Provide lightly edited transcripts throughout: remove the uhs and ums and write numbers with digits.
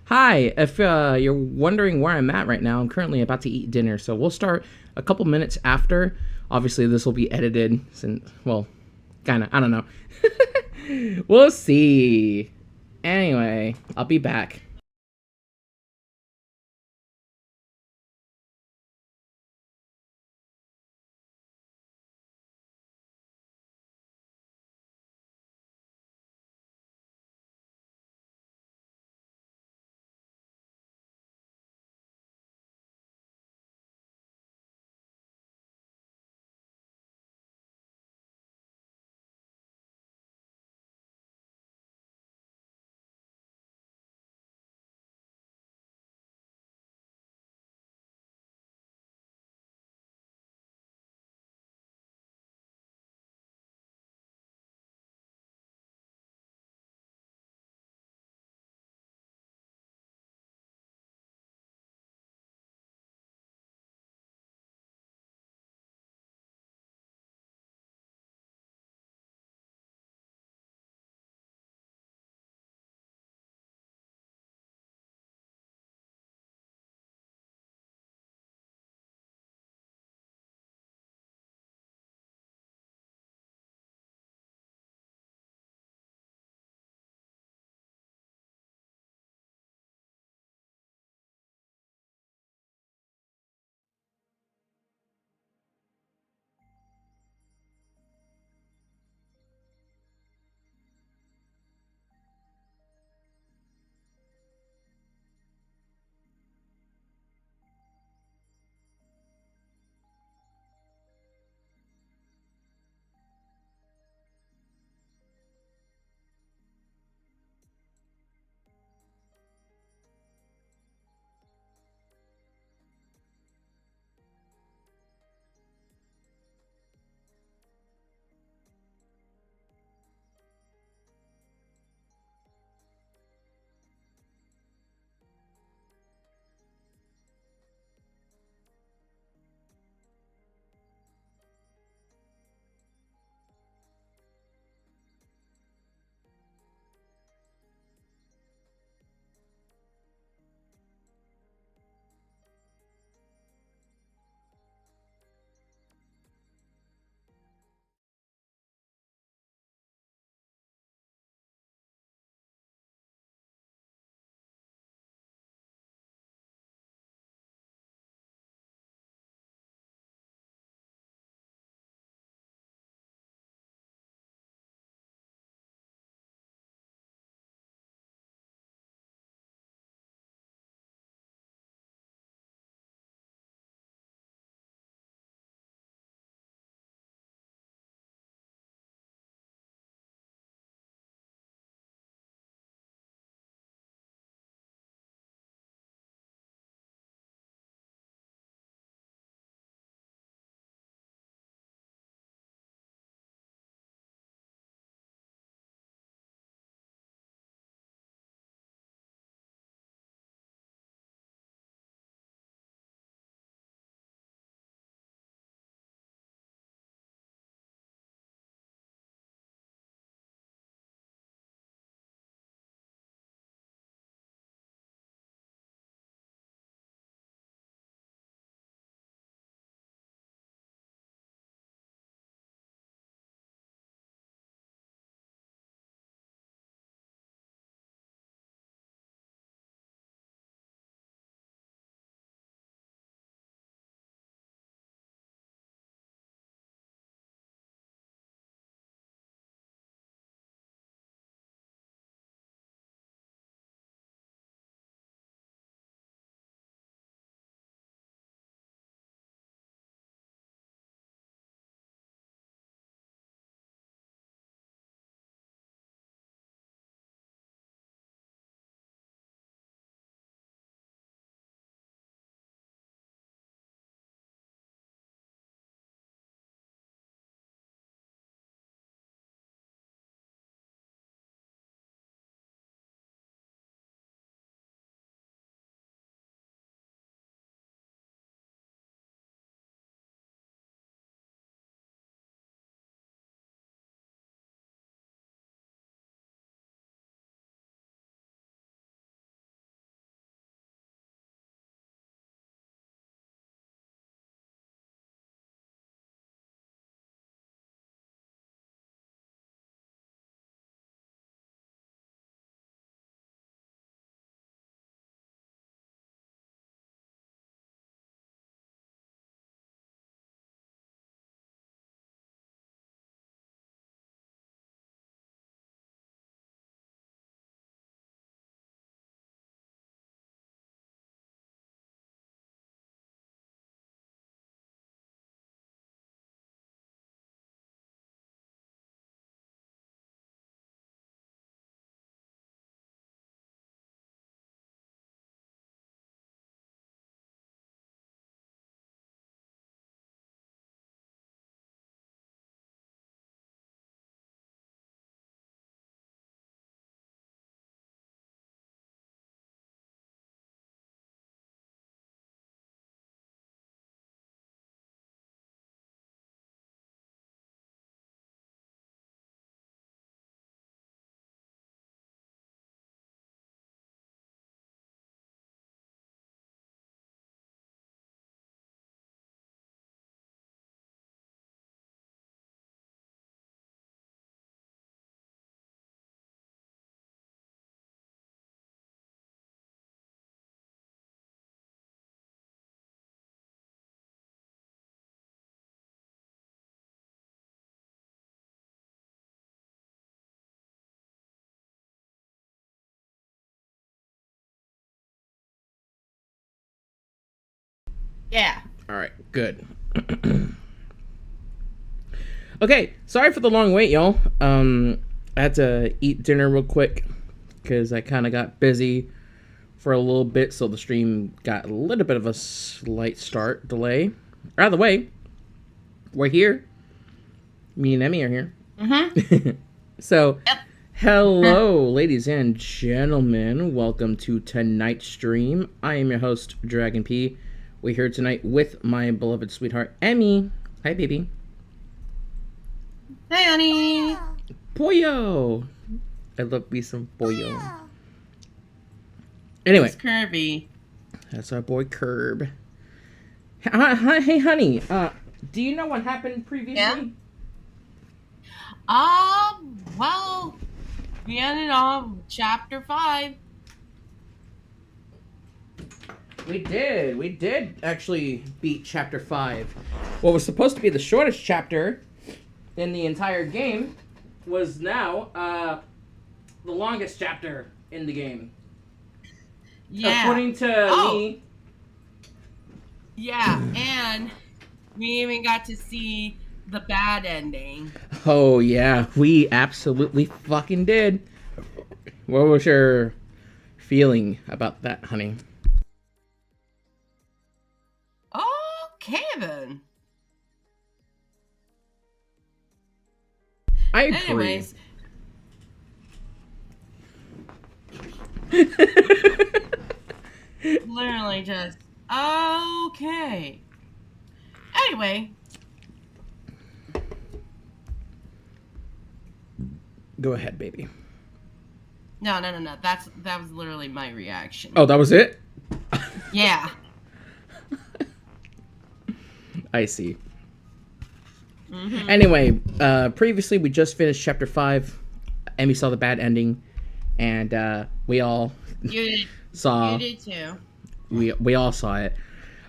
Hi, if you're wondering where I'm at right now, I'm currently about to eat dinner, so we'll start a couple minutes after. Obviously, this will be edited, since, well, kind of, I don't know. We'll see. Anyway, I'll be back. Yeah. All right, good. Okay, sorry for the long wait, y'all. I had to eat dinner real quick because I kind of got busy for a little bit, so the stream got a little bit of a slight start delay. Out of the way, we're here. Me and Emmy are here. Mm-hmm. So, Yep. hello, ladies and gentlemen. Welcome to tonight's stream. I am your host, Dragon P. We're here tonight with my beloved sweetheart, Emmy. Hi, baby. Hey, honey. Pollo. I love me some pollo. Anyway, It's Kirby. that's our boy Curb. Hey, honey. Do you know what happened previously? Yeah. Well, we ended on chapter 5. We did actually beat chapter 5. What was supposed to be the shortest chapter in the entire game was now the longest chapter in the game. Yeah. According to me. Yeah, and we even got to see the bad ending. Oh, yeah. We absolutely fucking did. What was your feeling about that, honey? Okay, then. I agree. Anyways. Literally just, okay. Anyway. Go ahead, baby. No. That was literally my reaction. Oh, that was it? Yeah. I see. Mm-hmm. Anyway, previously we just finished chapter 5. Emmy saw the bad ending, and we all saw. You did too. We all saw it.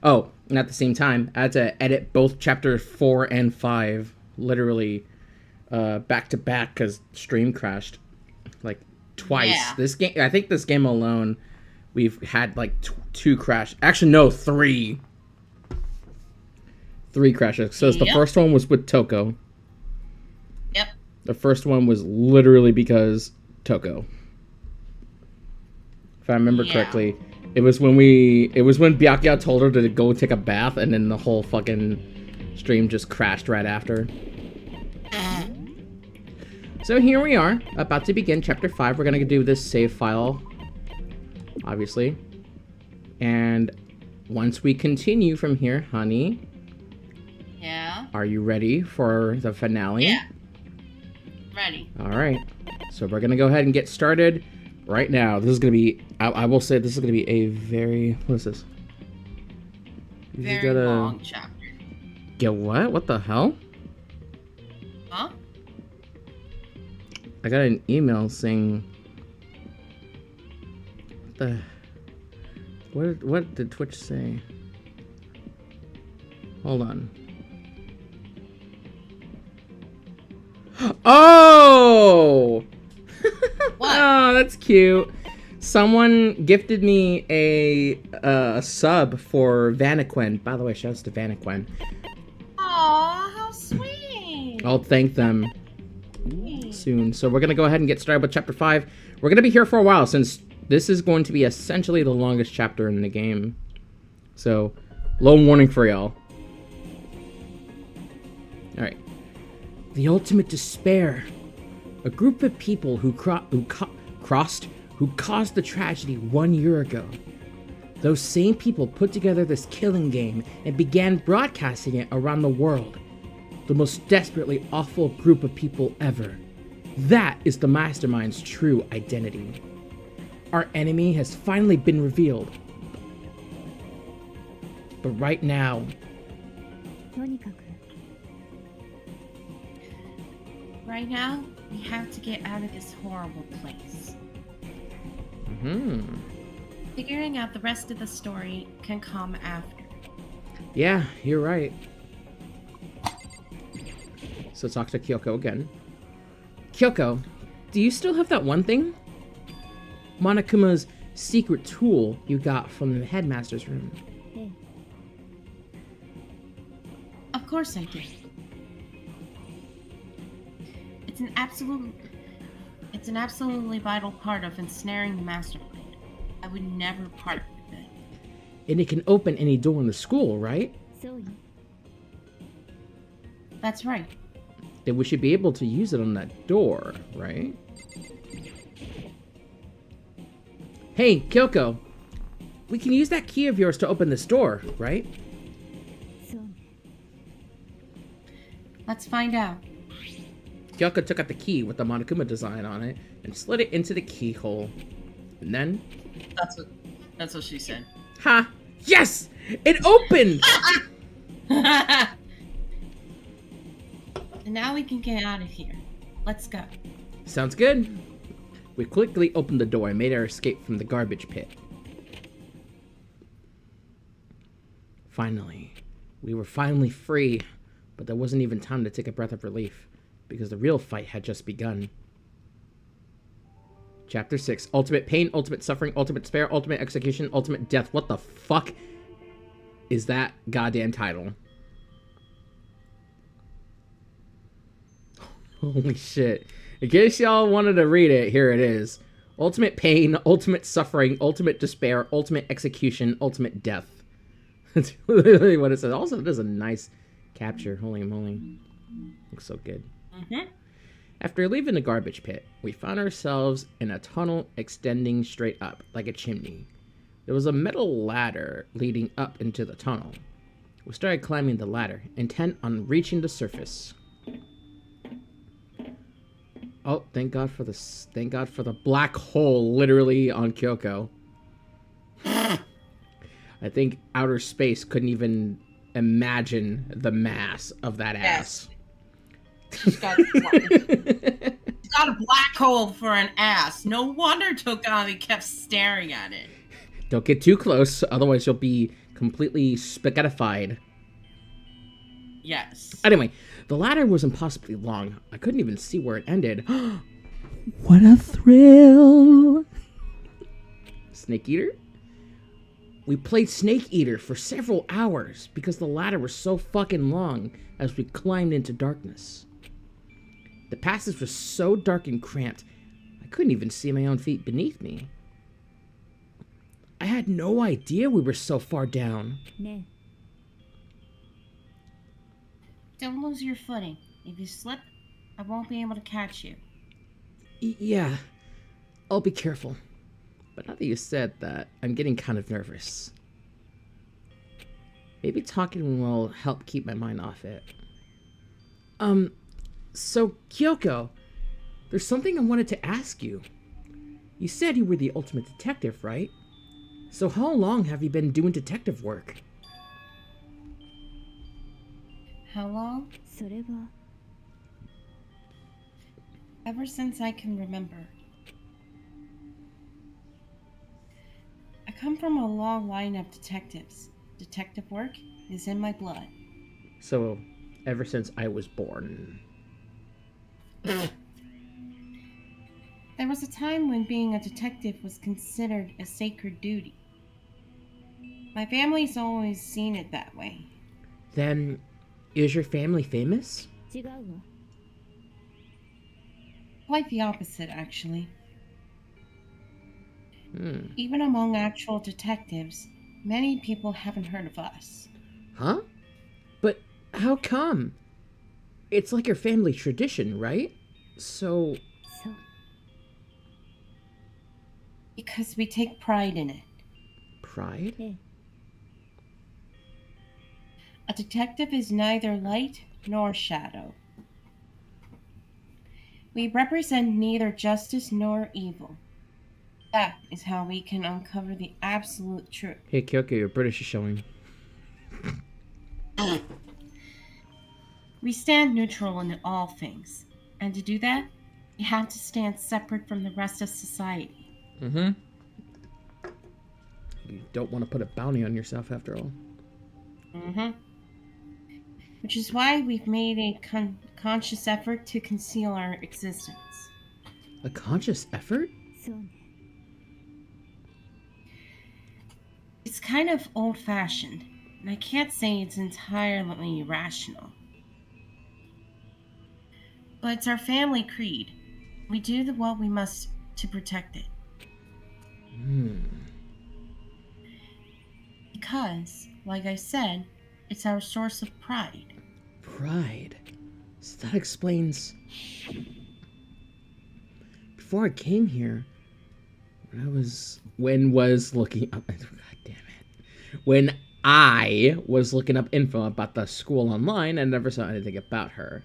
Oh, and at the same time, I had to edit both chapter 4 and 5 literally back to back because stream crashed like twice. Yeah. This game, I think this game alone, we've had like 2 crash. Actually, no, 3. 3 crashes. So the first one was with Toko. Yep. The first one was literally because Toko. If I remember correctly, it was when Byakuya told her to go take a bath, and then the whole fucking stream just crashed right after. So here we are, about to begin chapter 5. We're gonna do this save file, obviously. And once we continue from here, honey. Yeah. Are you ready for the finale? Yeah. Ready. Alright. So we're gonna go ahead and get started right now. This is gonna be, I will say, this is gonna be a very, what is this? Very long chapter. Get what? What the hell? Huh? I got an email saying, what did Twitch say? Hold on. Oh! What? Oh, that's cute. Someone gifted me a sub for Vanaquin. By the way, shouts to Vanaquin. Aw, how sweet. I'll thank them soon. So we're going to go ahead and get started with chapter 5. We're going to be here for a while since this is going to be essentially the longest chapter in the game. So, low warning for y'all. Alright. The ultimate despair. A group of people who caused the tragedy 1 year ago. Those same people put together this killing game and began broadcasting it around the world. The most desperately awful group of people ever. That is the Mastermind's true identity. Our enemy has finally been revealed. But right now... Right now, we have to get out of this horrible place. Figuring out the rest of the story can come after. Yeah, you're right. So talk to Kyoko again. Kyoko, do you still have that one thing? Monokuma's secret tool you got from the Headmaster's room. course I do. It's an absolutely vital part of ensnaring the Mastermind. I would never part with it. And it can open any door in the school, right? That's right. Then we should be able to use it on that door, right? Hey, Kyoko. We can use that key of yours to open this door, right? Let's find out. Kyoko took out the key with the Monokuma design on it and slid it into the keyhole. And then... That's what she said. Ha! Yes! It opened! And now we can get out of here. Let's go. Sounds good. We quickly opened the door and made our escape from the garbage pit. Finally. We were finally free, but there wasn't even time to take a breath of relief, because the real fight had just begun. Chapter 6. Ultimate pain, ultimate suffering, ultimate despair, ultimate execution, ultimate death. What the fuck is that goddamn title? Holy shit. In case y'all wanted to read it, here it is. Ultimate pain, ultimate suffering, ultimate despair, ultimate execution, ultimate death. That's literally what it says. Also, it is a nice capture. Holy moly. Looks so good. Mm-hmm. After leaving the garbage pit, we found ourselves in a tunnel extending straight up, like a chimney. There was a metal ladder leading up into the tunnel. We started climbing the ladder, intent on reaching the surface. Oh, thank God for the black hole literally on Kyoko. I think outer space couldn't even imagine the mass of that ass. She's got a black hole for an ass. No wonder Togami kept staring at it. Don't get too close, otherwise you'll be completely spaghettified. Yes. Anyway, the ladder was impossibly long. I couldn't even see where it ended. What a thrill! Snake Eater? We played Snake Eater for several hours because the ladder was so fucking long as we climbed into darkness. The passage was so dark and cramped, I couldn't even see my own feet beneath me. I had no idea we were so far down. Don't lose your footing. If you slip, I won't be able to catch you. Yeah, I'll be careful. But now that you said that, I'm getting kind of nervous. Maybe talking will help keep my mind off it. So Kyoko, there's something I wanted to ask you. You said you were the ultimate detective, right? So how long have you been doing detective work? How long? Ever since I can remember. I come from a long line of detectives. Detective work is in my blood. So, ever since I was born. There was a time when being a detective was considered a sacred duty. My family's always seen it that way. Then, is your family famous? Quite the opposite, actually. Hmm. Even among actual detectives, many people haven't heard of us. Huh? But how come? It's like your family tradition, right? So... Because we take pride in it. Pride? A detective is neither light nor shadow. We represent neither justice nor evil. That is how we can uncover the absolute truth. Hey, Kyoko, your British is showing. We stand neutral in all things. And to do that, we have to stand separate from the rest of society. Mm-hmm. You don't want to put a bounty on yourself, after all. Mm-hmm. Which is why we've made a conscious effort to conceal our existence. A conscious effort? It's kind of old-fashioned. And I can't say it's entirely rational. But it's our family creed. We do what we must to protect it. Because, like I said, it's our source of pride. Pride. So that explains. Before I came here, when was looking up. God damn it. When I was looking up info about the school online, I never saw anything about her.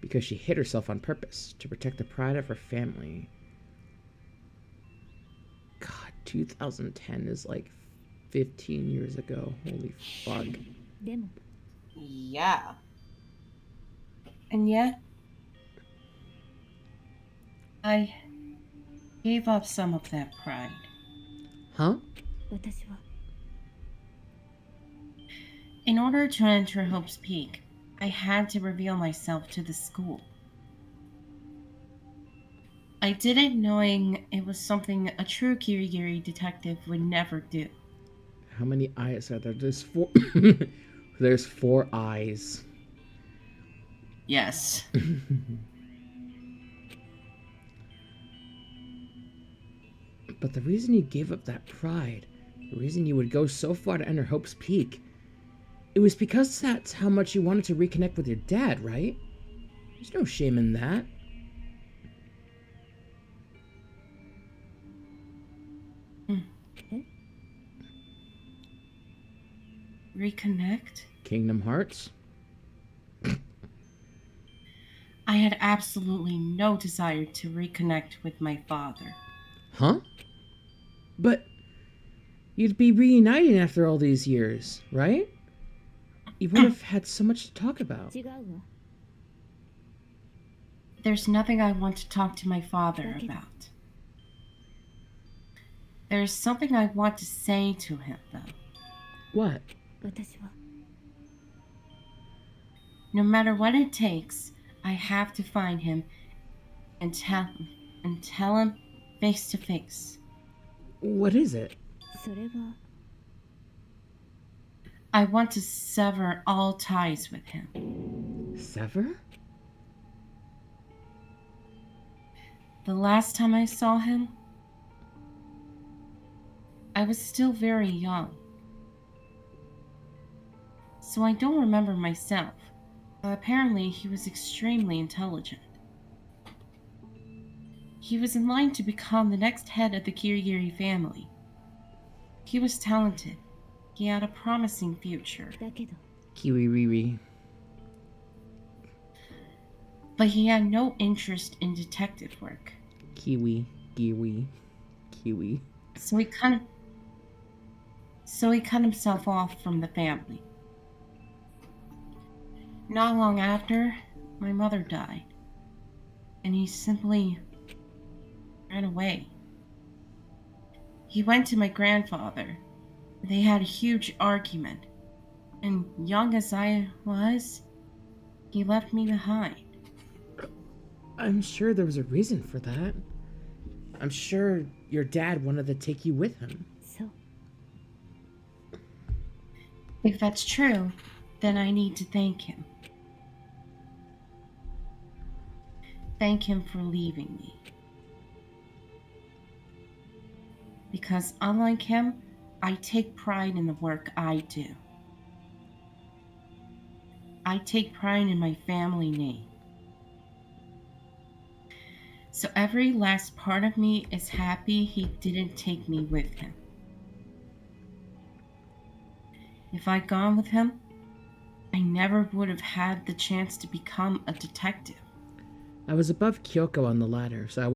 Because she hid herself on purpose to protect the pride of her family. God, 2010 is like 15 years ago. Holy fuck. Yeah. And yet, I gave up some of that pride. Huh? In order to enter Hope's Peak, I had to reveal myself to the school. I did it knowing it was something a true Kirigiri detective would never do. How many eyes are there? There's 4. There's 4 eyes. Yes. But the reason you gave up that pride, the reason you would go so far to enter Hope's Peak, it was because that's how much you wanted to reconnect with your dad, right? There's no shame in that. Reconnect? Kingdom Hearts? I had absolutely no desire to reconnect with my father. Huh? But you'd be reuniting after all these years, right? You would have had so much to talk about. There's nothing I want to talk to my father about. There's something I want to say to him, though. What? No matter what it takes, I have to find him and tell him face to face. What is it? I want to sever all ties with him. Sever? The last time I saw him, I was still very young. So I don't remember myself. Apparently, he was extremely intelligent. He was in line to become the next head of the Kirigiri family. He was talented. He had a promising future. Kiwi Riri. But he had no interest in detective work. Kiwi. Kiwi. Kiwi. So he cut himself off from the family. Not long after, my mother died. And he simply ran away. He went to my grandfather. They had a huge argument. And young as I was, he left me behind. I'm sure there was a reason for that. I'm sure your dad wanted to take you with him. If that's true, then I need to thank him. Thank him for leaving me. Because unlike him, I take pride in the work I do. I take pride in my family name. So every last part of me is happy he didn't take me with him. If I'd gone with him, I never would have had the chance to become a detective. I was above Kyoko on the ladder, so I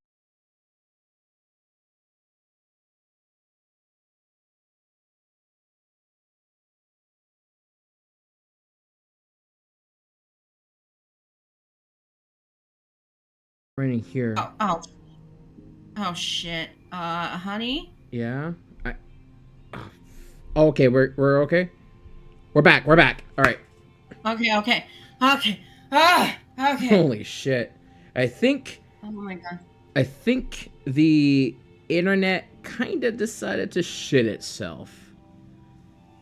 running here. Oh shit. Honey? Yeah. Oh, okay, we're okay. We're back. All right. Okay. Okay. Holy shit. I think Oh my god. the internet kind of decided to shit itself.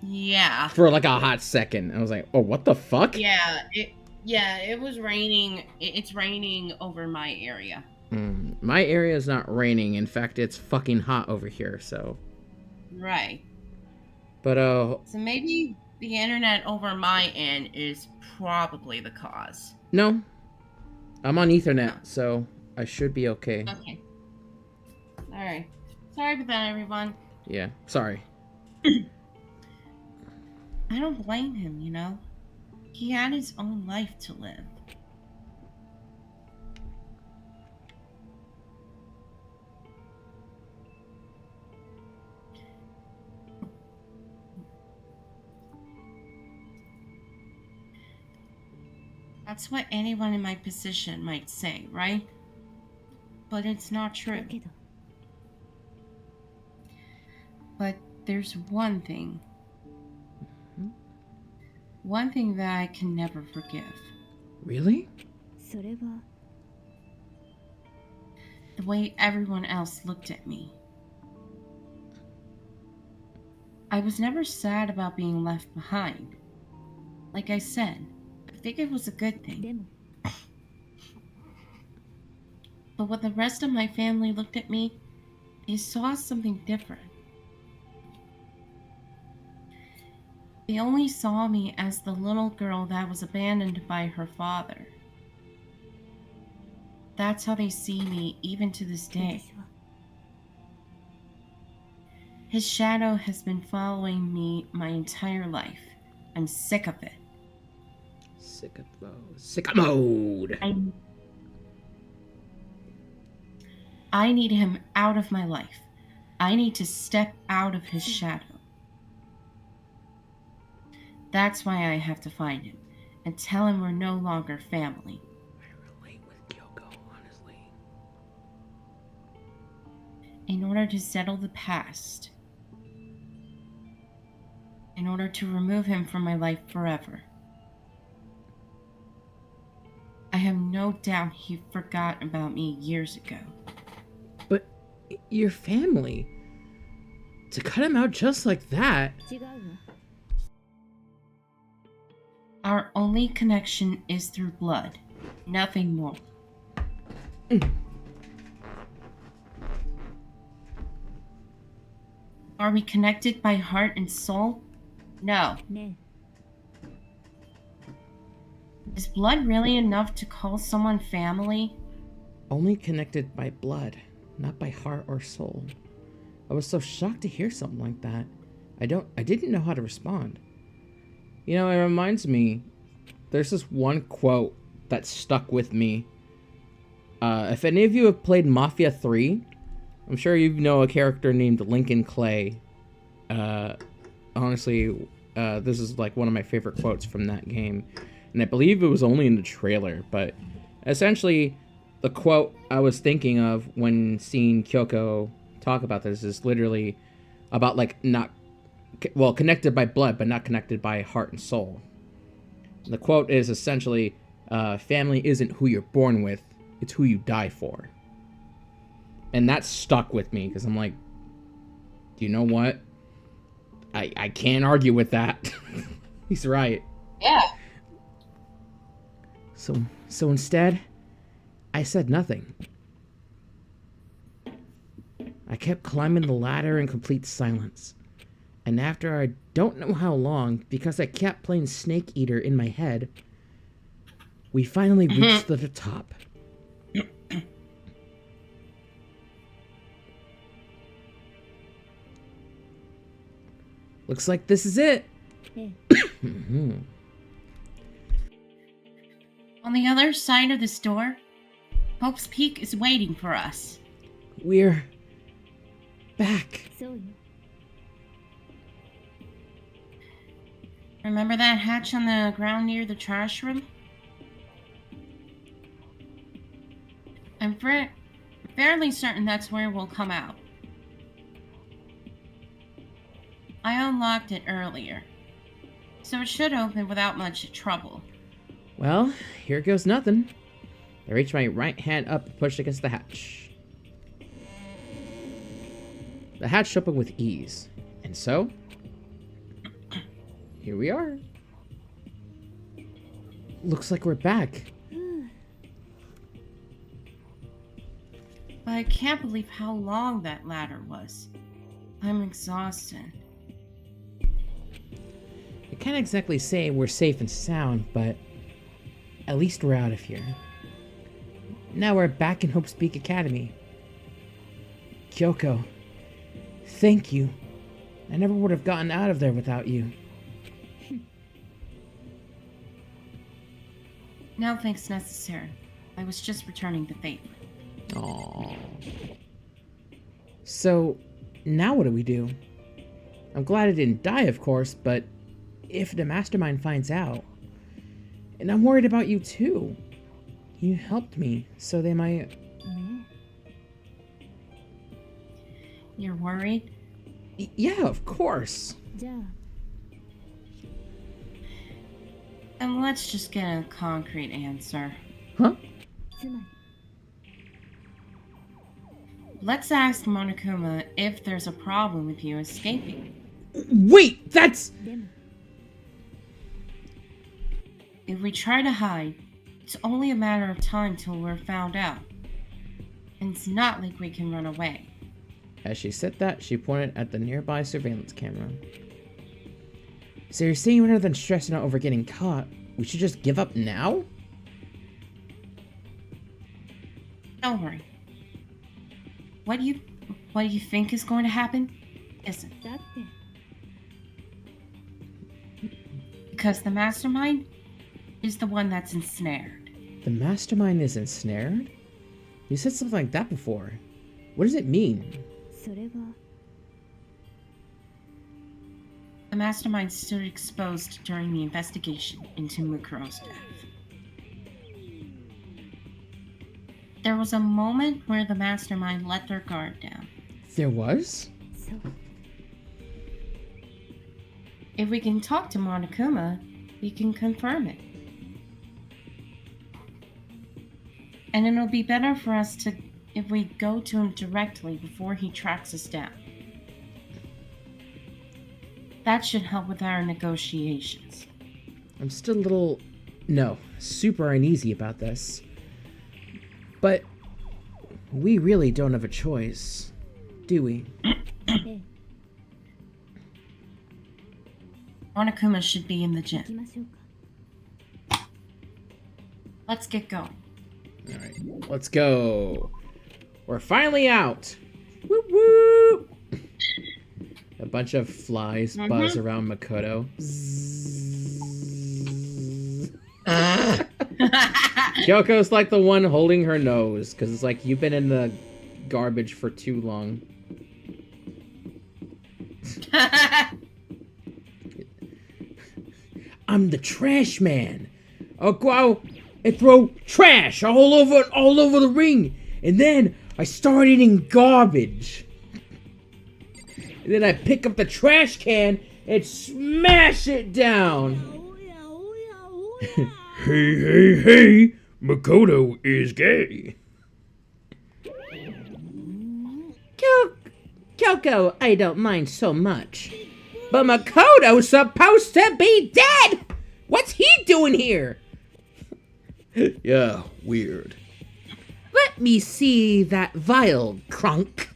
Yeah. For like a hot second. I was like, oh, what the fuck? It was raining. It's raining over my area. My area is not raining. In fact, it's fucking hot over here, so. Right. But, So maybe the internet over my end is probably the cause. no. I'm on Ethernet, so I should be okay. Okay. Alright. Sorry about that, everyone. Yeah, sorry. I don't blame him, you know? He had his own life to live. That's what anyone in my position might say, right? But it's not true. But there's one thing. One thing that I can never forgive. Really? The way everyone else looked at me. I was never sad about being left behind. Like I said, I think it was a good thing. But when the rest of my family looked at me, they saw something different. They only saw me as the little girl that was abandoned by her father. That's how they see me even to this day. His shadow has been following me my entire life. I'm sick of it. Sick mode. I need him out of my life. I need to step out of his shadow. That's why I have to find him and tell him we're no longer family. I relate with Kyoko, honestly. In order to settle the past. In order to remove him from my life forever. I have no doubt he forgot about me years ago. But your family? To cut him out just like that? Our only connection is through blood. Nothing more. Are we connected by heart and soul? No. Is blood really enough to call someone family? Only connected by blood, not by heart or soul. I was so shocked to hear something like that. I didn't know how to respond. You know, it reminds me, there's this one quote that stuck with me. If any of you have played Mafia 3, I'm sure you know a character named Lincoln Clay. Honestly, this is like one of my favorite quotes from that game. And I believe it was only in the trailer, but essentially the quote I was thinking of when seeing Kyoko talk about this is literally about like connected by blood, but not connected by heart and soul. The quote is essentially, family isn't who you're born with, it's who you die for. And that stuck with me, because I'm like, you know what? I can't argue with that. He's right. Yeah. So instead, I said nothing. I kept climbing the ladder in complete silence. And after I don't know how long, because I kept playing Snake Eater in my head, we finally reached the top. Looks like this is it. On the other side of this door, Hope's Peak is waiting for us. We're back. Remember that hatch on the ground near the trash room? I'm fairly certain that's where we'll come out. I unlocked it earlier, so it should open without much trouble. Well, here goes nothing. I reached my right hand up and pushed against the hatch. The hatch opened with ease, and so Here we are. Looks like we're back. But I can't believe how long that ladder was. I'm exhausted. I can't exactly say we're safe and sound, but at least we're out of here. Now we're back in Hope's Peak Academy. Kyoko, thank you. I never would have gotten out of there without you. No thanks necessary. I was just returning the favor. Aww. So, now what do we do? I'm glad I didn't die, of course, but if the Mastermind finds out... And I'm worried about you, too. You helped me, so they might... You're worried? Yeah, of course. And let's just get a concrete answer. Huh? Let's ask Monokuma if there's a problem with you escaping. Wait, that's... If we try to hide, it's only a matter of time till we're found out. And it's not like we can run away. As she said that, she pointed at the nearby surveillance camera. So you're saying rather than stressing out over getting caught, we should just give up now? Don't worry. What do you think is going to happen? Listen. Because the Mastermind is the one that's ensnared. The Mastermind is ensnared? You said something like that before. What does it mean? The Mastermind stood exposed during the investigation into Mukuro's death. There was a moment where the Mastermind let their guard down. There was? If we can talk to Monokuma, we can confirm it. And it'll be better for us if we go to him directly before he tracks us down. That should help with our negotiations. I'm still a little... No, super uneasy about this. But we really don't have a choice, do we? Monokuma should be in the gym. Let's get going. Alright, let's go. We're finally out. Whoop whoop! A bunch of flies buzz around Makoto. Kyoko's like the one holding her nose, because it's like, you've been in the garbage for too long. I'm the trash man. I'll go out and throw trash all over the ring, and then I start eating garbage. And then I pick up the trash can and smash it down. Hey, Makoto is gay. Kyoko, I don't mind so much. But Makoto's supposed to be dead! What's he doing here? Yeah, weird. Let me see that vial, crunk.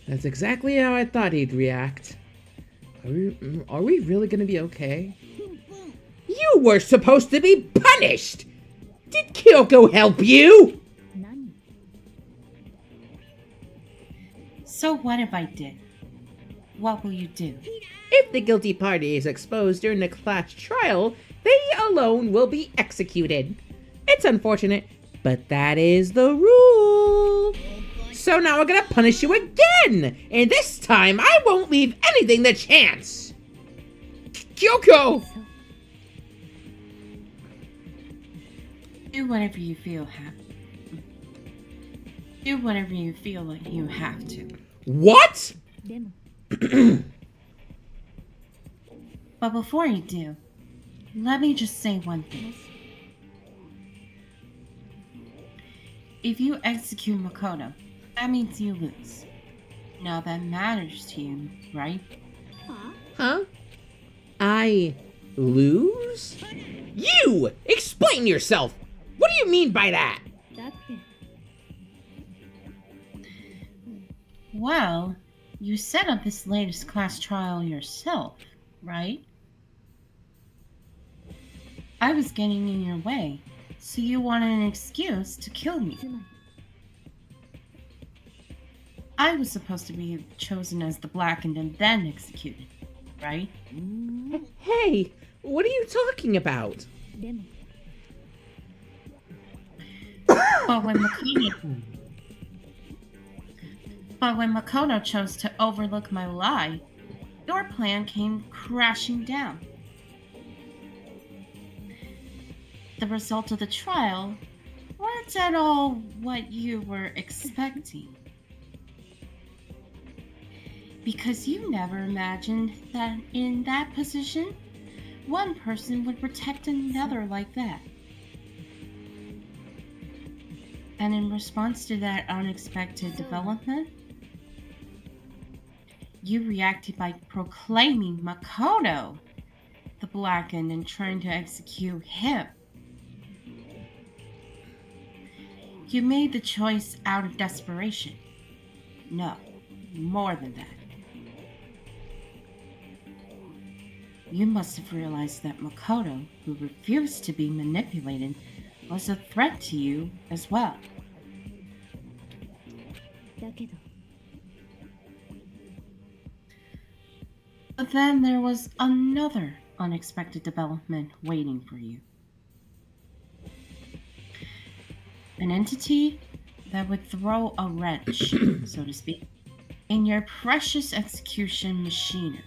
That's exactly how I thought he'd react. Are we really gonna be okay? You were supposed to be punished! Did Kyoko help you? So what if I did? What will you do? If the guilty party is exposed during the class trial, they alone will be executed. It's unfortunate, but that is the rule. So now I'm gonna punish you again! And this time, I won't leave anything to chance! Kyoko! Do whatever you feel Do whatever you feel like you have to. What? But before you do, let me just say one thing. If you execute Makoto, that means you lose. Now that matters to you, right? Huh? I lose? You! Explain yourself! What do you mean by that? Well, you set up this latest class trial yourself, right? I was getting in your way, so you wanted an excuse to kill me. I was supposed to be chosen as the blackened and then executed, right? Hey, what are you talking about? But when Makoto chose to overlook my lie, your plan came crashing down. The result of the trial weren't at all what you were expecting. Because you never imagined that in that position, one person would protect another like that. And in response to that unexpected development, you reacted by proclaiming Makoto the blackened and trying to execute him. You made the choice out of desperation. No, more than that. You must have realized that Makoto, who refused to be manipulated, was a threat to you as well. But then there was another unexpected development waiting for you. An entity that would throw a wrench, so to speak, in your precious execution machinery.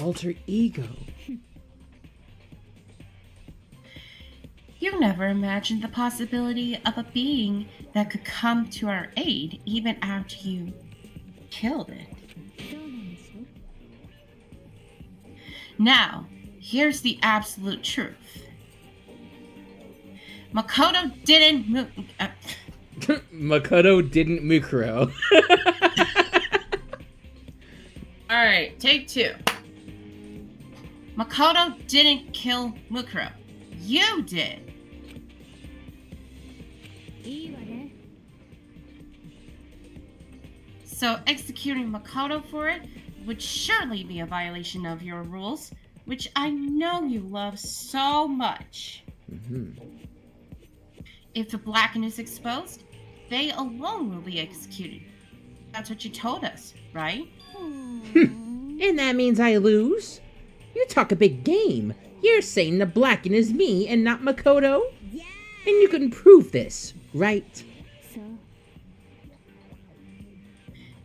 Alter ego. You never imagined the possibility of a being that could come to our aid even after you killed it. Now, here's the absolute truth. Makoto didn't Makoto didn't Mukuro. Alright, take two. Makoto didn't kill Mukuro. You did. So executing Makoto for it would surely be a violation of your rules, which I know you love so much. If the blackened is exposed, they alone will be executed. That's what you told us, right? And that means I lose? You talk a big game. You're saying the blackened is me and not Makoto? Yeah. And you can prove this, right?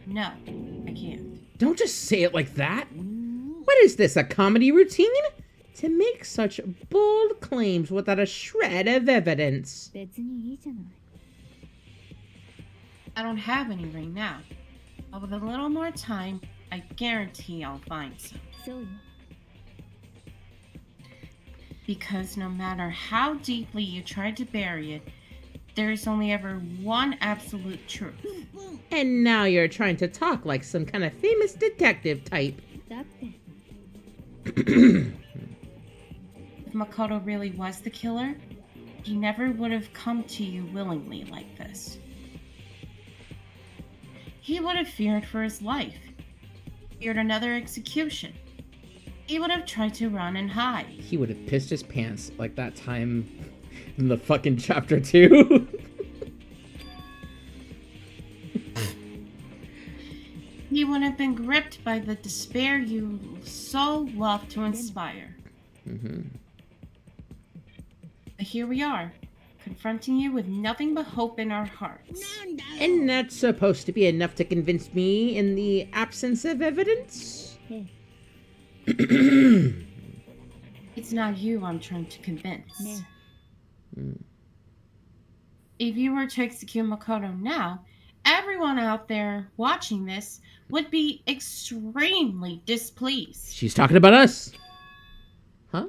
No, I can't. Don't just say it like that. What is this, a comedy routine? To make such bold claims without a shred of evidence. I don't have any right now. But with a little more time, I guarantee I'll find some. Because no matter how deeply you try to bury it, there is only ever one absolute truth. And now you're trying to talk like some kind of famous detective type. If Makoto really was the killer, he never would have come to you willingly like this. He would have feared for his life, feared another execution. He would have tried to run and hide. He would have pissed his pants like that time in the fucking chapter 2. He would have been gripped by the despair you so love to inspire. But here we are, confronting you with nothing but hope in our hearts. And that's supposed to be enough to convince me in the absence of evidence? It's not you I'm trying to convince. If you were to execute Makoto now, everyone out there watching this would be extremely displeased. She's talking about us. Huh?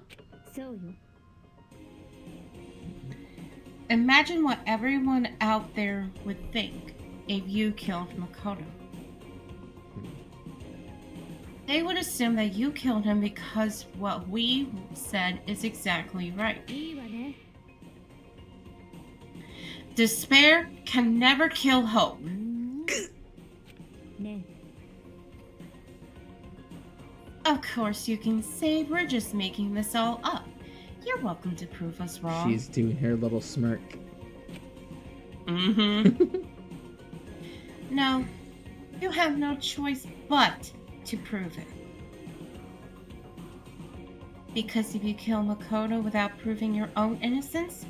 Imagine what everyone out there would think if you killed Makoto. They would assume that you killed him because what we said is exactly right. Despair can never kill hope. Of course you can say we're just making this all up. You're welcome to prove us wrong. She's doing her little smirk. Mm-hmm. No, you have no choice but to prove it. Because if you kill Makoto without proving your own innocence,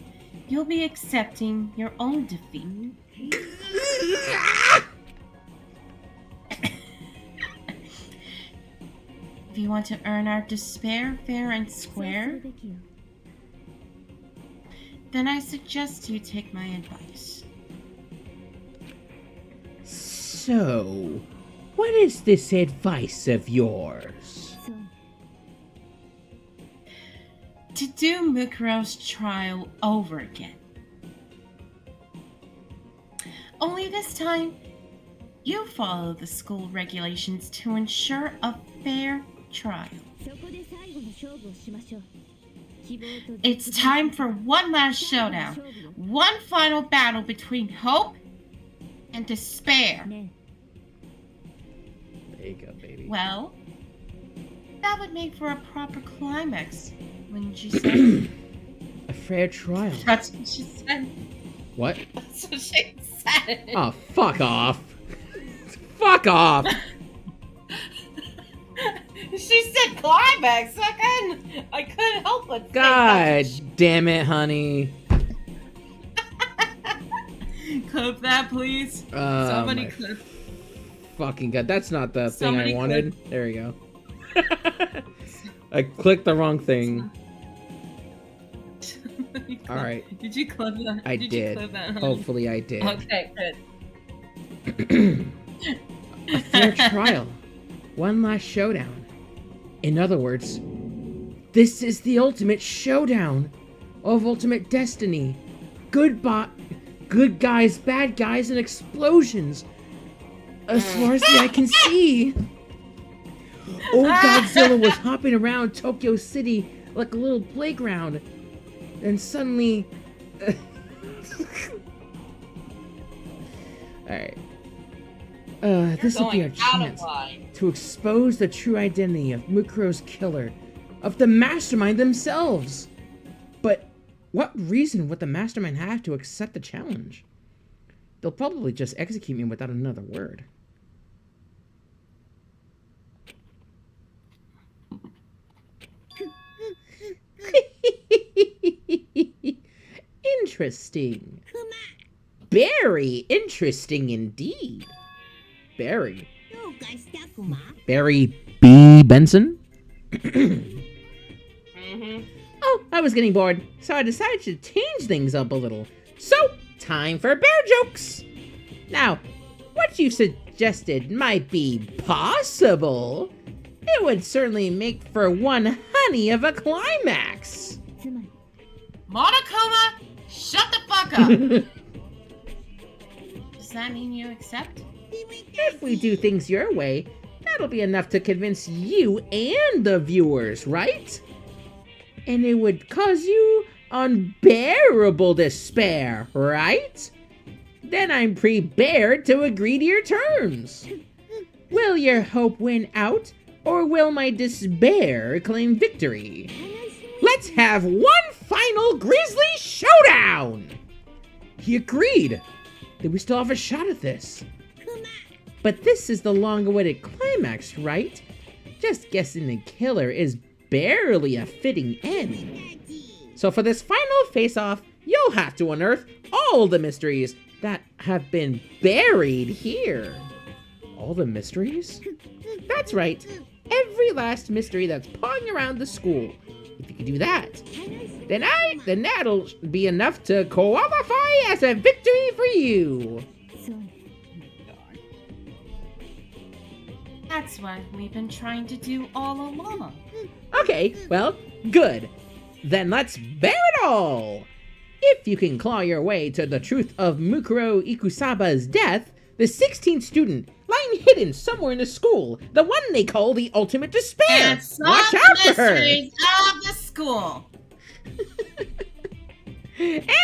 you'll be accepting your own defeat. If you want to earn our despair fair and square, then I suggest you take my advice. So, what is this advice of yours? To do Mukuro's trial over again. Only this time, you follow the school regulations to ensure a fair trial. It's time for one last showdown. One final battle between hope and despair. There you go, baby. Well, that would make for a proper climax, wouldn't you say? A fair trial. That's what she said. What? That's what she said. Oh, fuck off. Fuck off. She said climax. I couldn't help but think God damn it, honey. Clip that, please. Oh, Somebody my clip. Fucking God. That's not the thing Somebody I wanted. There we go. I clicked the wrong thing. Alright. Did you clip that? I did. did. You clip that, honey? Hopefully I did. Okay, A fair trial. One last showdown. In other words, this is the ultimate showdown of ultimate destiny. Good guys, bad guys, and explosions. As far as the eye can see. Old Godzilla was hopping around Tokyo City like a little playground. And suddenly... Alright. This would be our chance to expose the true identity of Mukuro's killer, of the Mastermind themselves. But what reason would the Mastermind have to accept the challenge? They'll probably just execute me without another word. Interesting. Very interesting indeed. Barry. Barry B. Benson? Oh, I was getting bored, so I decided to change things up a little. So, time for bear jokes! Now, what you suggested might be possible. It would certainly make for one honey of a climax. Monokuma, shut the fuck up! Does that mean you accept? If we do things your way, that'll be enough to convince you and the viewers, right? And it would cause you unbearable despair, right? Then I'm prepared to agree to your terms. Will your hope win out, or will my despair claim victory? Let's have one final grisly showdown! He agreed. Then we still have a shot at this. But this is the long-awaited climax, right? Just guessing the killer is barely a fitting end. So for this final face-off, you'll have to unearth all the mysteries that have been buried here. All the mysteries? That's right. Every last mystery that's pawing around the school. If you can do that, then that'll be enough to qualify as a victory for you. That's what we've been trying to do all along. Okay, well, good. Then let's bear it all! If you can claw your way to the truth of Mukuro Ikusaba's death, the 16th student, lying hidden somewhere in the school. The one they call the Ultimate Despair. And solve Watch out the for her. mysteries of the school.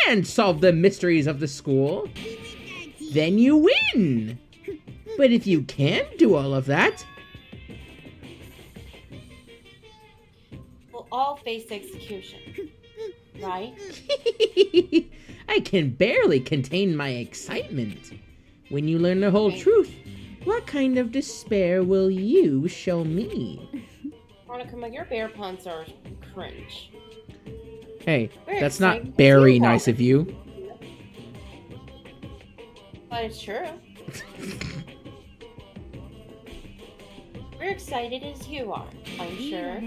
And solve the mysteries of the school. Then you win. But if you can't do all of that, We'll all face execution, right? I can barely contain my excitement. When you learn the whole truth, what kind of despair will you show me? Monica, your bear puns are cringe. Hey, We're that's excited not to very see nice that. of you. But it's true. We're excited as you are, I'm sure.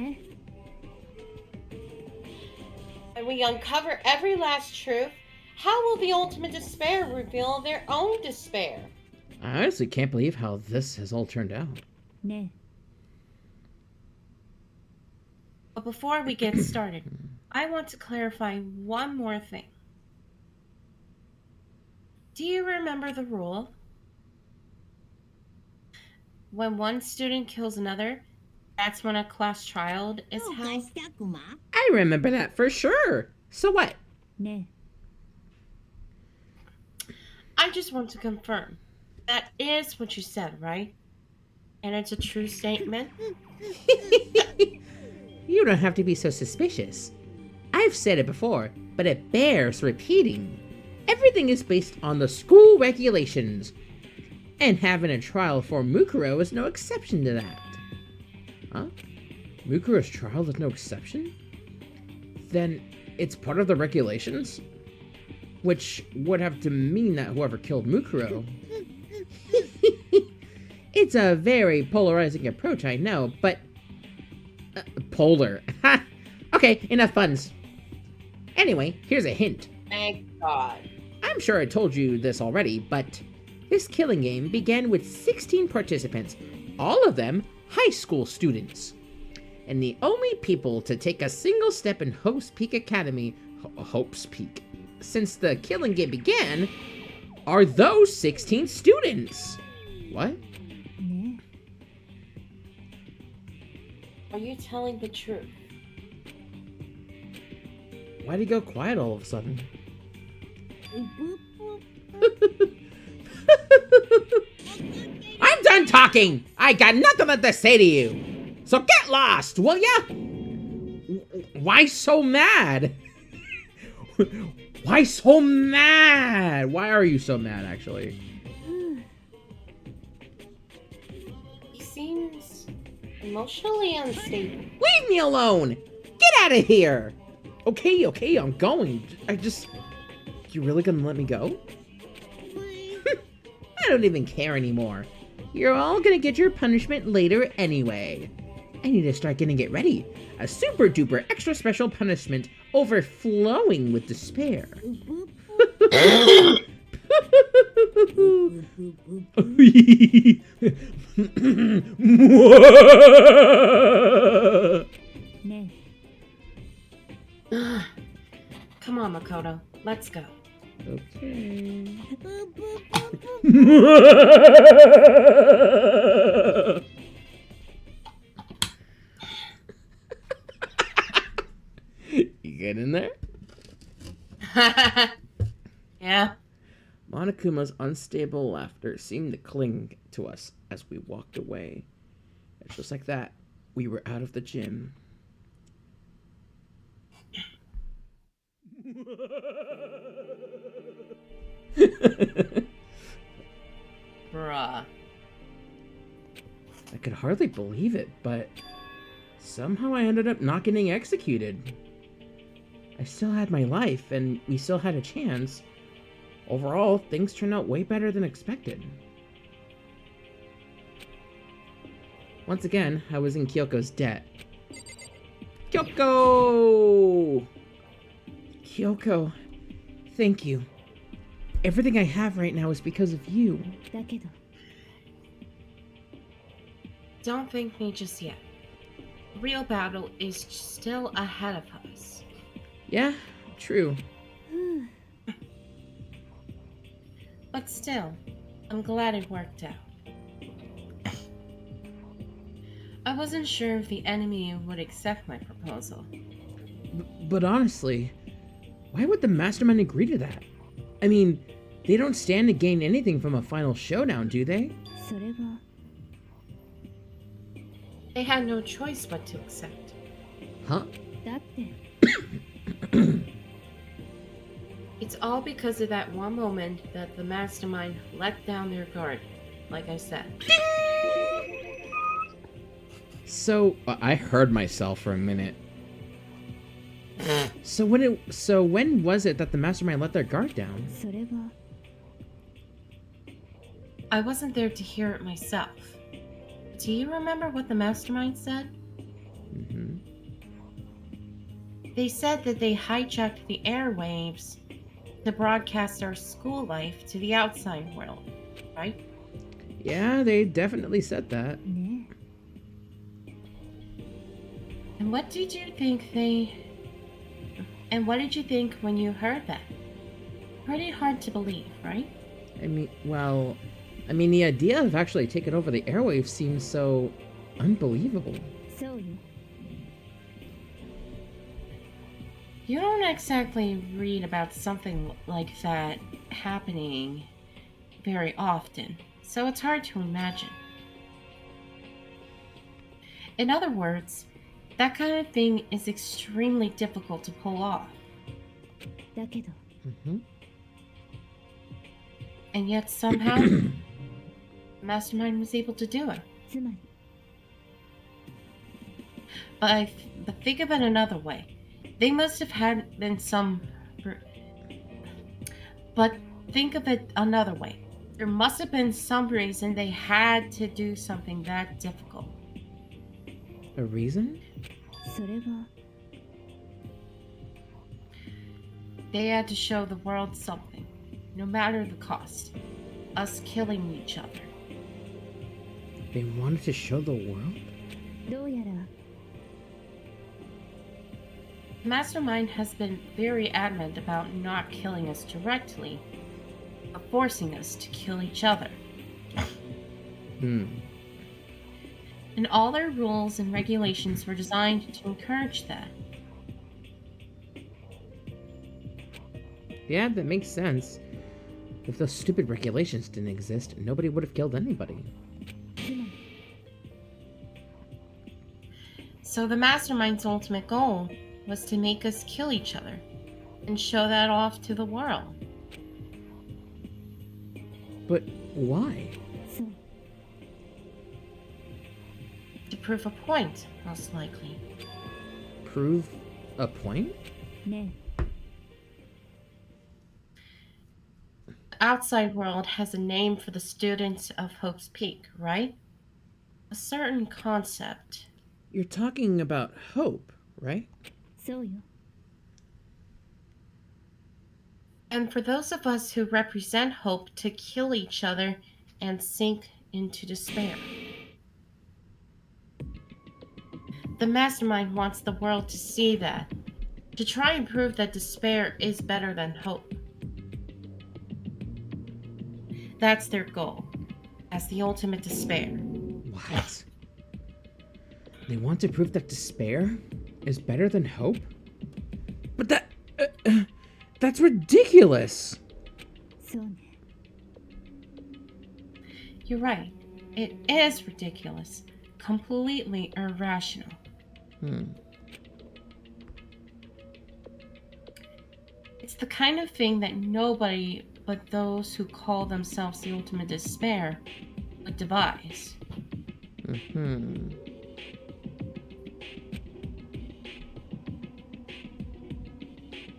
When we uncover every last truth, how will the Ultimate Despair reveal their own despair? I honestly can't believe how this has all turned out. But before we get started, I want to clarify one more thing. Do you remember the rule? When one student kills another, that's when a class child is held. I remember that for sure. So what? I just want to confirm. That is what you said, right? And it's a true statement? You don't have to be so suspicious. I've said it before, but it bears repeating. Everything is based on the school regulations. And having a trial for Mukuro is no exception to that. Huh? Mukuro's trial is no exception? Then it's part of the regulations? Which would have to mean that whoever killed Mukuro... It's a very polarizing approach, I know, but... polar. Ha! Okay, enough puns. Anyway, here's a hint. Thank God. I'm sure I told you this already, but this killing game began with 16 participants, all of them high school students. And the only people to take a single step in Hope's Peak Academy, Hope's Peak, since the killing game began, are those 16 students. What? Are you telling the truth? Why'd he go quiet all of a sudden? I'm done talking! I got nothing left to say to you! So get lost, will ya? Why so mad? Why so mad? Why are you so mad, actually? He seems emotionally unstable. Leave me alone! Get out of here! Okay, I'm going. You really gonna let me go? I don't even care anymore. You're all gonna get your punishment later anyway. I need to start getting it ready. A super duper extra special punishment overflowing with despair. Come on, Makoto. Let's go. Okay. You get in there? Yeah. Monokuma's unstable laughter seemed to cling to us as we walked away. And just like that, we were out of the gym. Bruh. I could hardly believe it, but somehow I ended up not getting executed. I still had my life, and we still had a chance. Overall, things turned out way better than expected. Once again, I was in Kyoko's debt. Kyoko! Kyoko, thank you. Everything I have right now is because of you. Don't thank me just yet. The real battle is still ahead of us. Yeah, true. But still, I'm glad it worked out. I wasn't sure if the enemy would accept my proposal. But honestly, why would the Mastermind agree to that? I mean, they don't stand to gain anything from a final showdown, do they? それは They had no choice but to accept. Huh? だって It's all because of that one moment that the Mastermind let down their guard, like I said. So, I heard myself for a minute. So when was it that the Mastermind let their guard down? それは I wasn't there to hear it myself. Do you remember what the Mastermind said? Mm-hmm. They said that they hijacked the airwaves to broadcast our school life to the outside world, right? Yeah, they definitely said that. ね And what did you think when you heard that? Pretty hard to believe, right? I mean, the idea of actually taking over the airwaves seems so unbelievable. そうよ You don't exactly read about something like that happening very often, so it's hard to imagine. In other words, that kind of thing is extremely difficult to pull off, だけど Mm-hmm. and yet somehow, Mastermind was able to do it. つまり But think of it another way. They must have had been some. But think of it another way. There must have been some reason they had to do something that difficult. A reason? それは They had to show the world something, no matter the cost. Us killing each other. They wanted to show the world? どうやら Mastermind has been very adamant about not killing us directly, but forcing us to kill each other. Hmm. And all their rules and regulations were designed to encourage that. Yeah, that makes sense. If those stupid regulations didn't exist, nobody would have killed anybody. つまり So the Mastermind's ultimate goal was to make us kill each other and show that off to the world. But why? そう To prove a point, most likely. Prove a point? ね The outside world has a name for the students of Hope's Peak, right? A certain concept. You're talking about hope, right? そうよ And for those of us who represent hope to kill each other and sink into despair. The Mastermind wants the world to see that, to try and prove that despair is better than hope. That's their goal, as the ultimate despair. What? They want to prove that despair is better than hope? But that's ridiculous! そうね You're right. It is ridiculous, completely irrational. It's the kind of thing that nobody but those who call themselves the ultimate despair would devise. Hmm.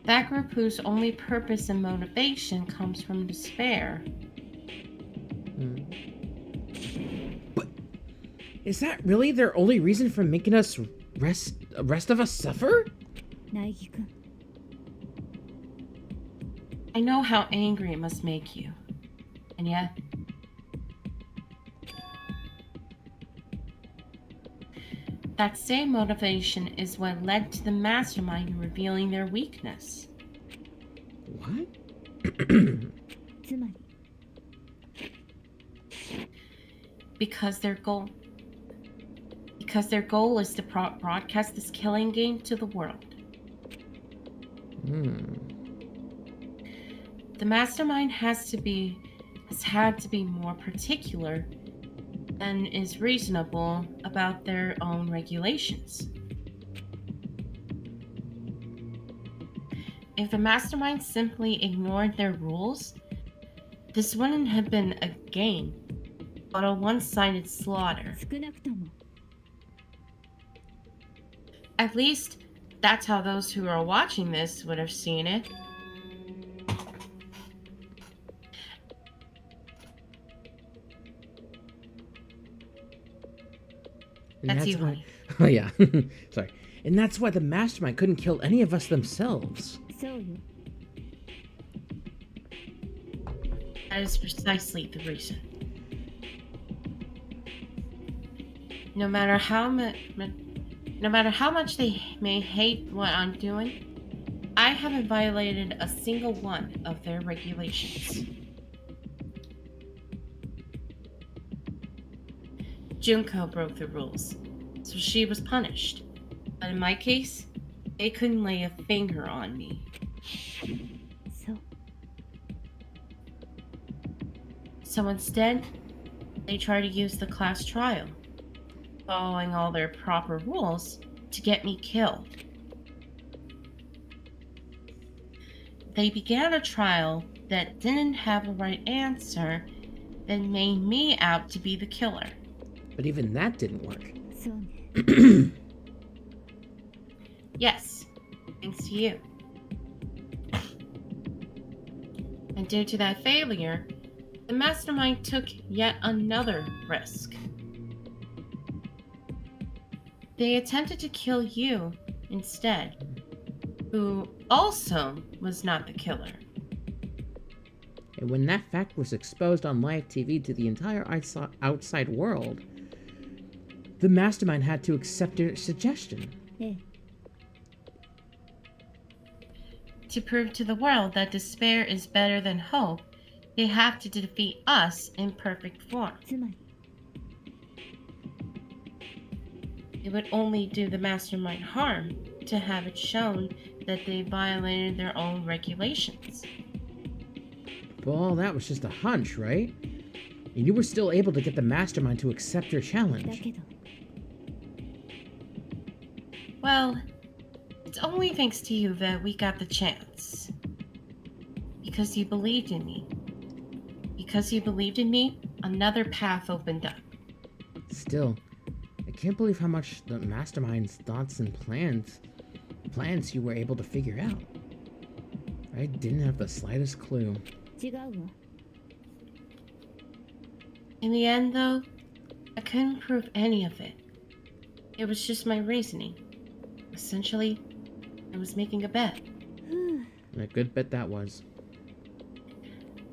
That group whose only purpose and motivation comes from despair. But is that really their only reason for making us rest of us suffer? 苗木くん I know how angry it must make you. And yet, that same motivation is what led to the Mastermind revealing their weakness. What? つまり Because because their goal is to broadcast this killing game to the world. The Mastermind has had to be more particular than is reasonable about their own regulations. If the Mastermind simply ignored their rules, this wouldn't have been a game, but a one-sided slaughter. 少なくとも At least, that's how those who are watching this would have seen it. And That's you, why. honey. Oh yeah, sorry. And that's why the Mastermind couldn't kill any of us themselves. そうよ That is precisely the reason. No matter how much they may hate what I'm doing, I haven't violated a single one of their regulations. Junko broke the rules, so she was punished. But in my case, they couldn't lay a finger on me. そう So instead, they try to use the class trial, following all their proper rules, to get me killed. They began a trial that didn't have a right answer, then made me out to be the killer. But even that didn't work. そうね Yes, thanks to you. And due to that failure, the Mastermind took yet another risk. They attempted to kill you instead, who also was not the killer. And when that fact was exposed on live TV to the entire outside world, the Mastermind had to accept their suggestion. ええ To prove to the world that despair is better than hope, they have to defeat us in perfect form. つまり It would only do the Mastermind harm to have it shown that they violated their own regulations. But all that was just a hunch, right? And you were still able to get the Mastermind to accept your だ challenge. けど Well, it's only thanks to you that we got the chance. Because you believed in me. Because you believed in me, another path opened up. Still, I can't believe how much the Mastermind's thoughts and plans you were able to figure out. I didn't have the slightest clue. 違うわ In the end, though, I couldn't prove any of it. It was just my reasoning. Essentially, I was making a bet. ふう A good bet that was.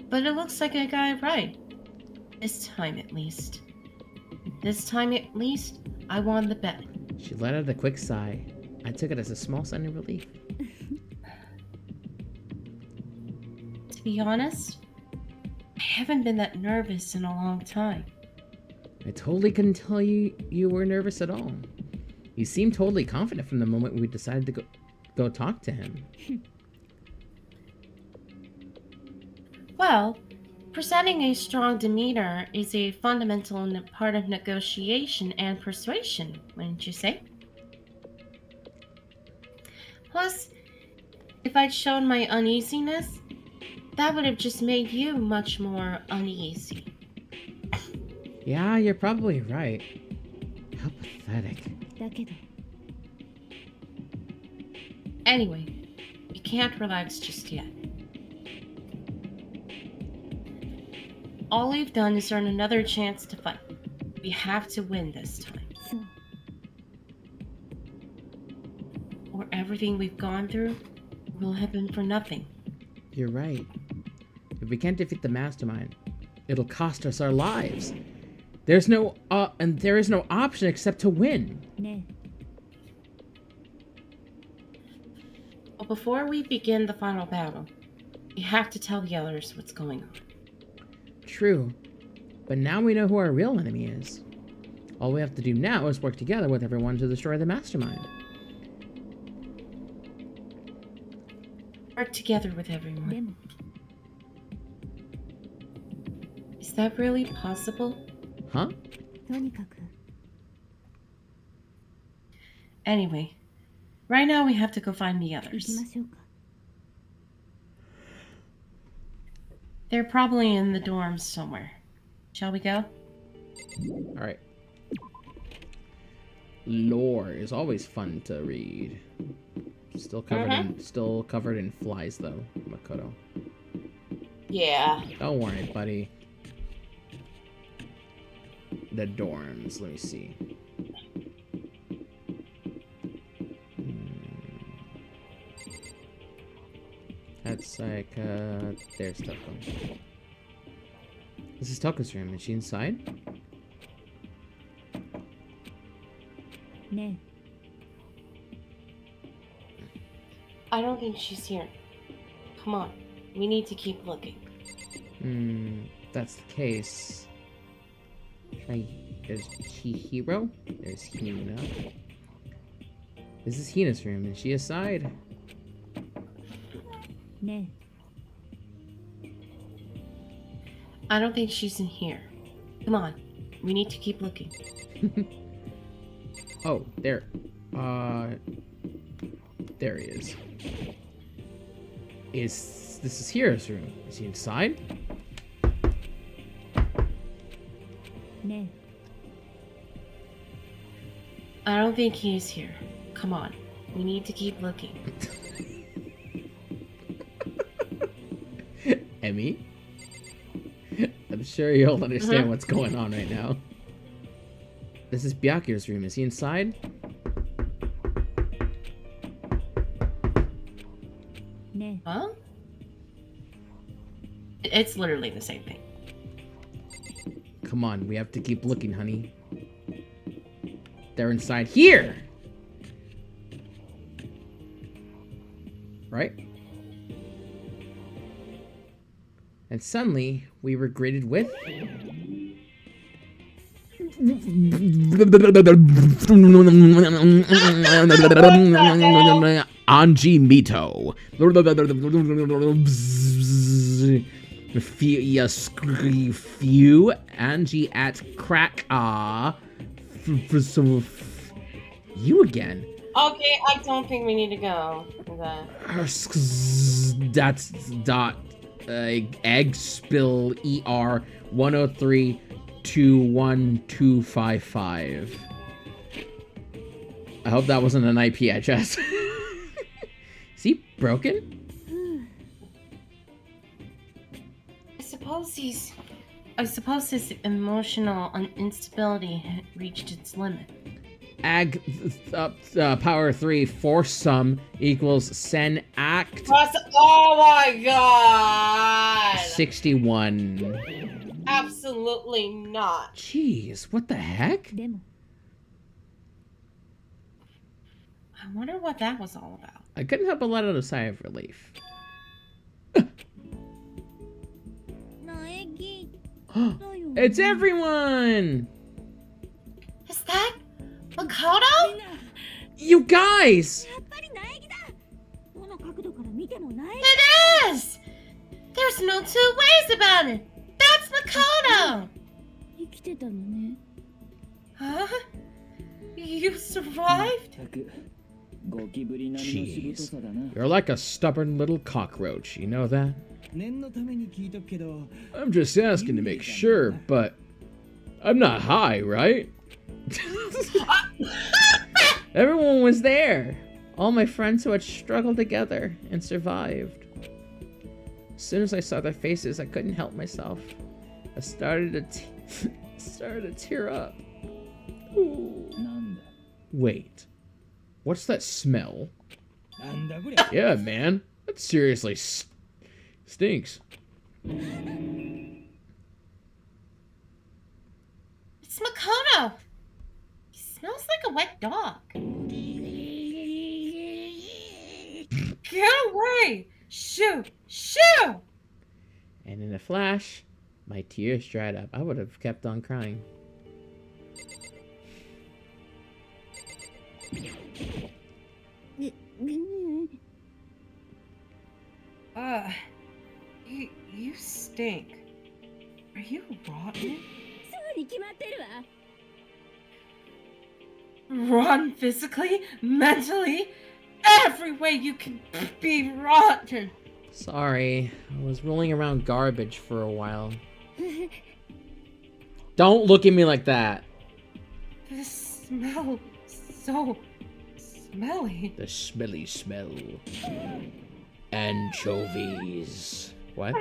But it looks like I got it right. This time, at least. This time, at least, I won the bet. She let out a quick sigh. I took it as a small sign of relief. To be honest, I haven't been that nervous in a long time. I totally couldn't tell you were nervous at all. You seemed totally confident from the moment we decided to go talk to him. Well, presenting a strong demeanor is a fundamental part of negotiation and persuasion, wouldn't you say? Plus, if I'd shown my uneasiness, that would have just made you much more uneasy. Yeah, you're probably right. How pathetic. だけど Anyway, you can't relax just yet. All we've done is earn another chance to fight. We have to win this time, そう or everything we've gone through will have been for nothing. You're right. If we can't defeat the Mastermind, it'll cost us our lives. There is no option except to win. ね But before we begin the final battle, we have to tell the others what's going on. True, but now we know who our real enemy is. All we have to do now is work together with everyone to destroy the Mastermind. Work together with everyone. でも Is that really possible? Huh? とにかく Anyway, right now we have to go find the 行き others. ましょうか They're probably in the dorms somewhere. Shall we go? Alright. Lore is always fun to read. Still covered in flies though, Makoto. Yeah. Don't worry, buddy. The dorms, let me see. That's like, there's Toko. This is Toko's room. Is she inside? ね I don't think she's here. Come on. We need to keep looking. That's the case. There's Hiro? There's Hina. This is Hina's room. Is she aside? えね I don't think she's in here. Come on. We need to keep looking. Oh, there. There he is. This is Hiro's room? Is he inside? えね I don't think he's here. Come on. We need to keep looking. Emmy? I'm sure you'll understand what's going on right now. This is Byakuya's room. Is he inside? えね Huh? It's literally the same thing. Come on, we have to keep looking, honey. They're inside here! Right? And suddenly, we were greeted with... Anji Mito. Few Angie at crack you again. Okay, I don't think we need to go. That's dot egg spill ER 103-21255. I hope that wasn't an IP address. Is he broken? I suppose his emotional instability had reached its limit. Ag power 3 foursome equals sen act Oh my god! 61. Absolutely not. Jeez, what the heck? でも I wonder what that was all about. I couldn't help but let out a sigh of relief. 苗木 It's everyone! Is that Makoto? You guys! やっぱり苗木だどの角度から見ても苗木 It is! There's no two ways about it. That's Makoto! 生きてたのね Huh? You survived? Jeez. You're like a stubborn little cockroach, you know that? I'm just asking to make sure, but I'm not high, right? Everyone was there. All my friends who had struggled together and survived. As soon as I saw their faces, I couldn't help myself. I started to tear up. Ooh. Wait. What's that smell? Yeah, man. That seriously stinks. It's Makoto! He smells like a wet dog. Get away! Shoo! Shoo! And in a flash, my tears dried up. I would have kept on crying. You stink. Are you rotten? そうに決まってるわ。 Rotten physically, mentally, every way you can be rotten. Sorry, I was rolling around garbage for a while. Don't look at me like that. This smells so smelly. The smelly smell. Anchovies. What?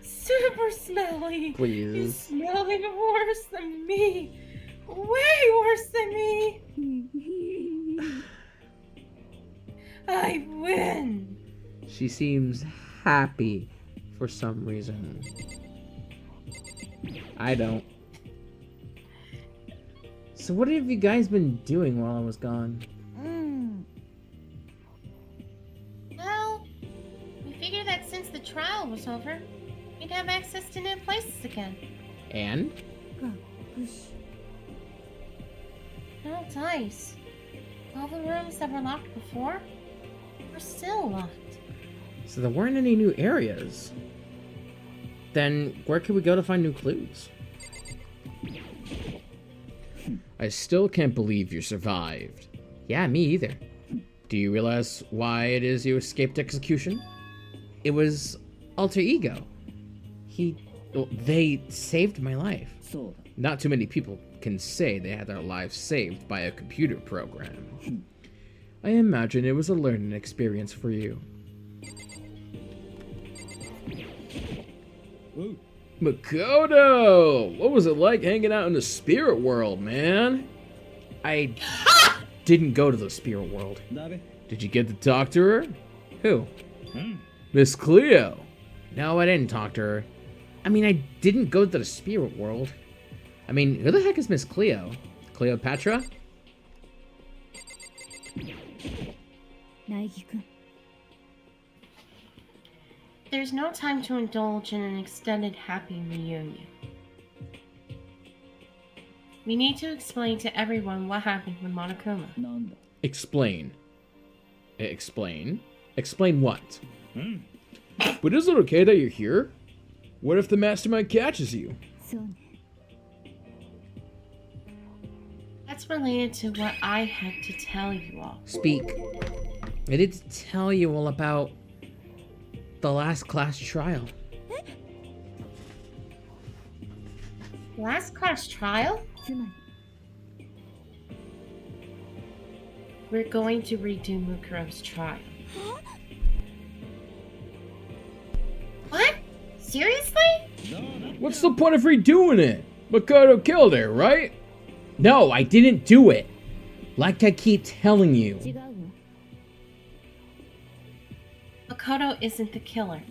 Super smelly. You Please. smell even worse than me. Way worse than me. I win. She seems happy for some reason. I don't. So what have you guys been doing while I was gone? Well, we figured that since the trial was over, we'd have access to new places again. And? No dice. All the rooms that were locked before are still locked. So there weren't any new areas. Then where could we go to find new clues? I still can't believe you survived. Yeah, me either. Do you realize why it is you escaped execution? It was alter ego. They saved my life. Not too many people can say they had their lives saved by a computer program. I imagine it was a learning experience for you. Makoto! What was it like hanging out in the spirit world, man? I didn't go to the spirit world. Did you get to talk to her? Who? Miss Cleo. No, I didn't talk to her. I mean, I didn't go to the spirit world. I mean, who the heck is Miss Cleo? Cleopatra? 苗木くん There's no time to indulge in an extended happy reunion. We need to explain to everyone what happened with Monokuma. なんだ Explain. Explain? Explain what? But is it okay that you're here? What if the Mastermind catches you? そうね That's related to what I had to tell you all. Speak. I did tell you all about the last class trial. Last class trial? つまり We're going to redo Mukuro's trial. What? Seriously? What's the point of redoing it? Makoto killed her, right? No, I didn't do it. Like I keep telling you. 違うの Makoto isn't the killer.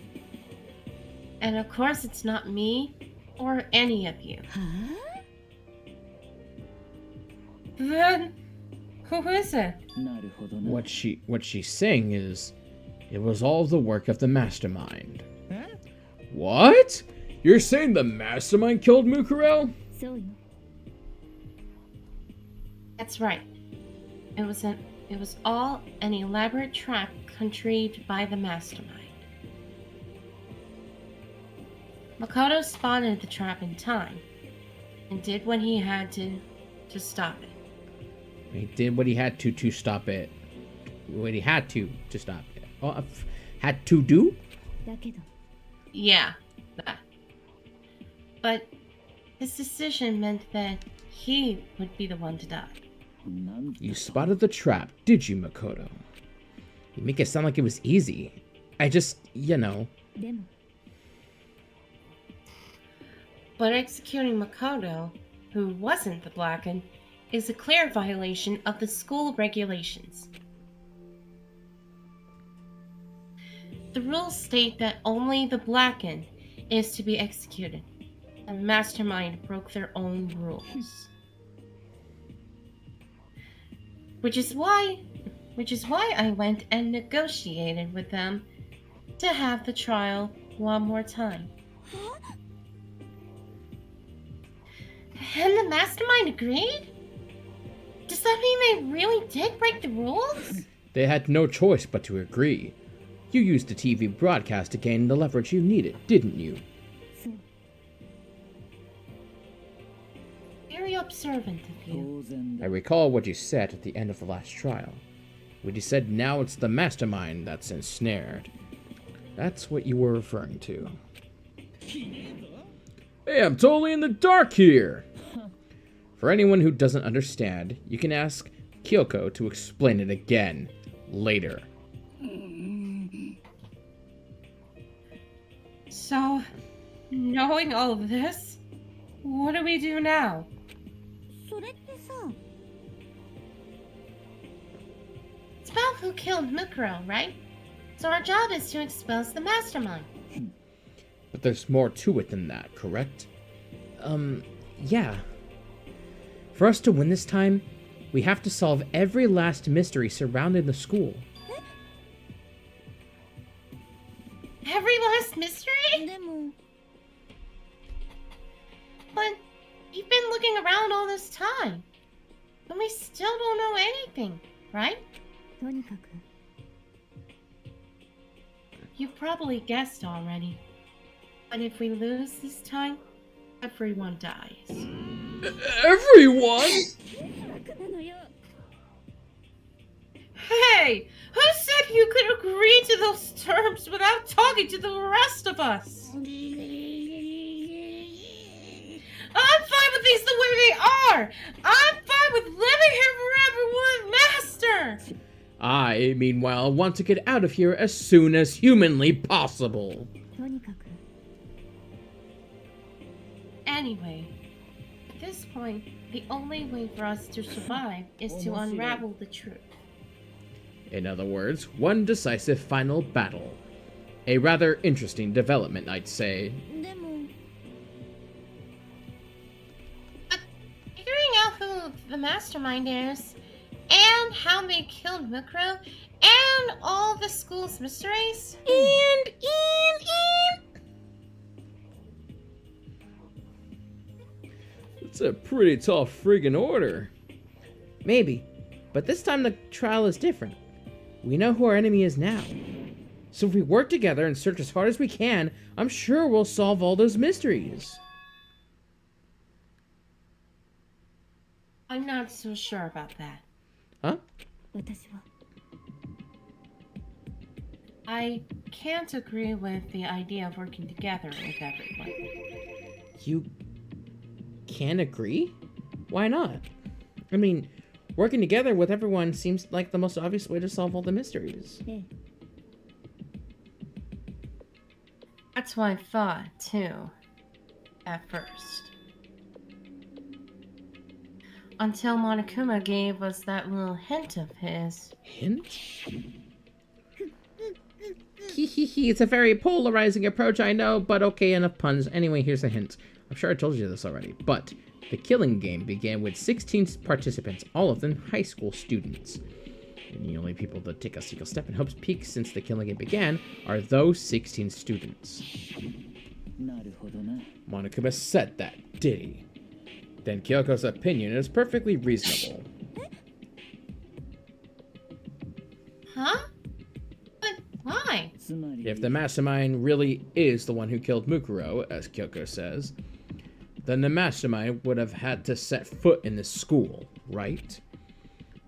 And of course it's not me or any of you. は Then, who is it? あなるほどな What she's saying is, it was all the work of the Mastermind. What? You're saying the Mastermind killed Mukuro? そうよ That's right. It was all an elaborate trap contrived by the Mastermind. Makoto spotted the trap in time and did what he had to stop it. He did what he had to stop it. What he had to stop it. Oh, had to do? だけど Yeah, that. But his decision meant that he would be the one to die. なんだ You spotted the trap, did you, Makoto? You make it sound like it was easy. I just, you know. でも But executing Makoto, who wasn't the Blacken, is a clear violation of the school regulations. The rules state that only the Blacken is to be executed, and the Mastermind broke their own rules. Which is why I went and negotiated with them to have the trial one more time. And the Mastermind agreed? Does that mean they really did break the rules? They had no choice but to agree. You used the TV broadcast to gain the leverage you needed, didn't you? そう Very observant of you. 当然 I だ recall what you said at the end of the last trial. When you said now it's the mastermind that's ensnared. That's what you were referring to. Hey, I'm totally in the dark here! For anyone who doesn't understand, you can ask Kyoko to explain it again later. So, knowing all of this, what do we do now? それってさ It's about who killed Mukuro, right? So our job is to expose the mastermind. But there's more to it than that, correct? Yeah. For us to win this time, we have to solve every last mystery surrounding the school. Every last mystery? でも But you've been looking around all this time. And we still don't know anything, right? とにかく You've probably guessed already. But if we lose this time, everyone dies. Everyone? 楽なのよ Hey! Who said you could agree to those terms without talking to the rest of us? I'm fine with these the way they are! I'm fine with living here forever with Master! I, meanwhile, want to get out of here as soon as humanly possible. とにかく Anyway, at this point, the only way for us to survive is to unravel the truth. In other words, one decisive final battle. A rather interesting development, I'd say. でも Figuring out who the mastermind is, and how they killed Mukuro, and all the school's mysteries. And. It's a pretty tall friggin' order. Maybe, but this time the trial is different. We know who our enemy is now. So if we work together and search as hard as we can, I'm sure we'll solve all those mysteries. I'm not so sure about that. Huh? 私は I can't agree with the idea of working together with everyone. You can't agree? Why not? I mean, working together with everyone seems like the most obvious way to solve all the mysteries. ええ That's what I thought, too. At first. Until Monokuma gave us that little hint of his. Hint? Hehe, it's a very polarizing approach, I know, but okay, enough puns. Anyway, here's a hint. I'm sure I told you this already, but the killing game began with 16 participants, all of them high school students. And the only people that take a single step in Hope's Peak since the killing game began are those 16 students. なるほどな Monokuma said that, did he? Then Kyoko's opinion is perfectly reasonable. Huh? But why? つまり If the mastermind really is the one who killed Mukuro, as Kyoko says, then the mastermind would have had to set foot in this school, right?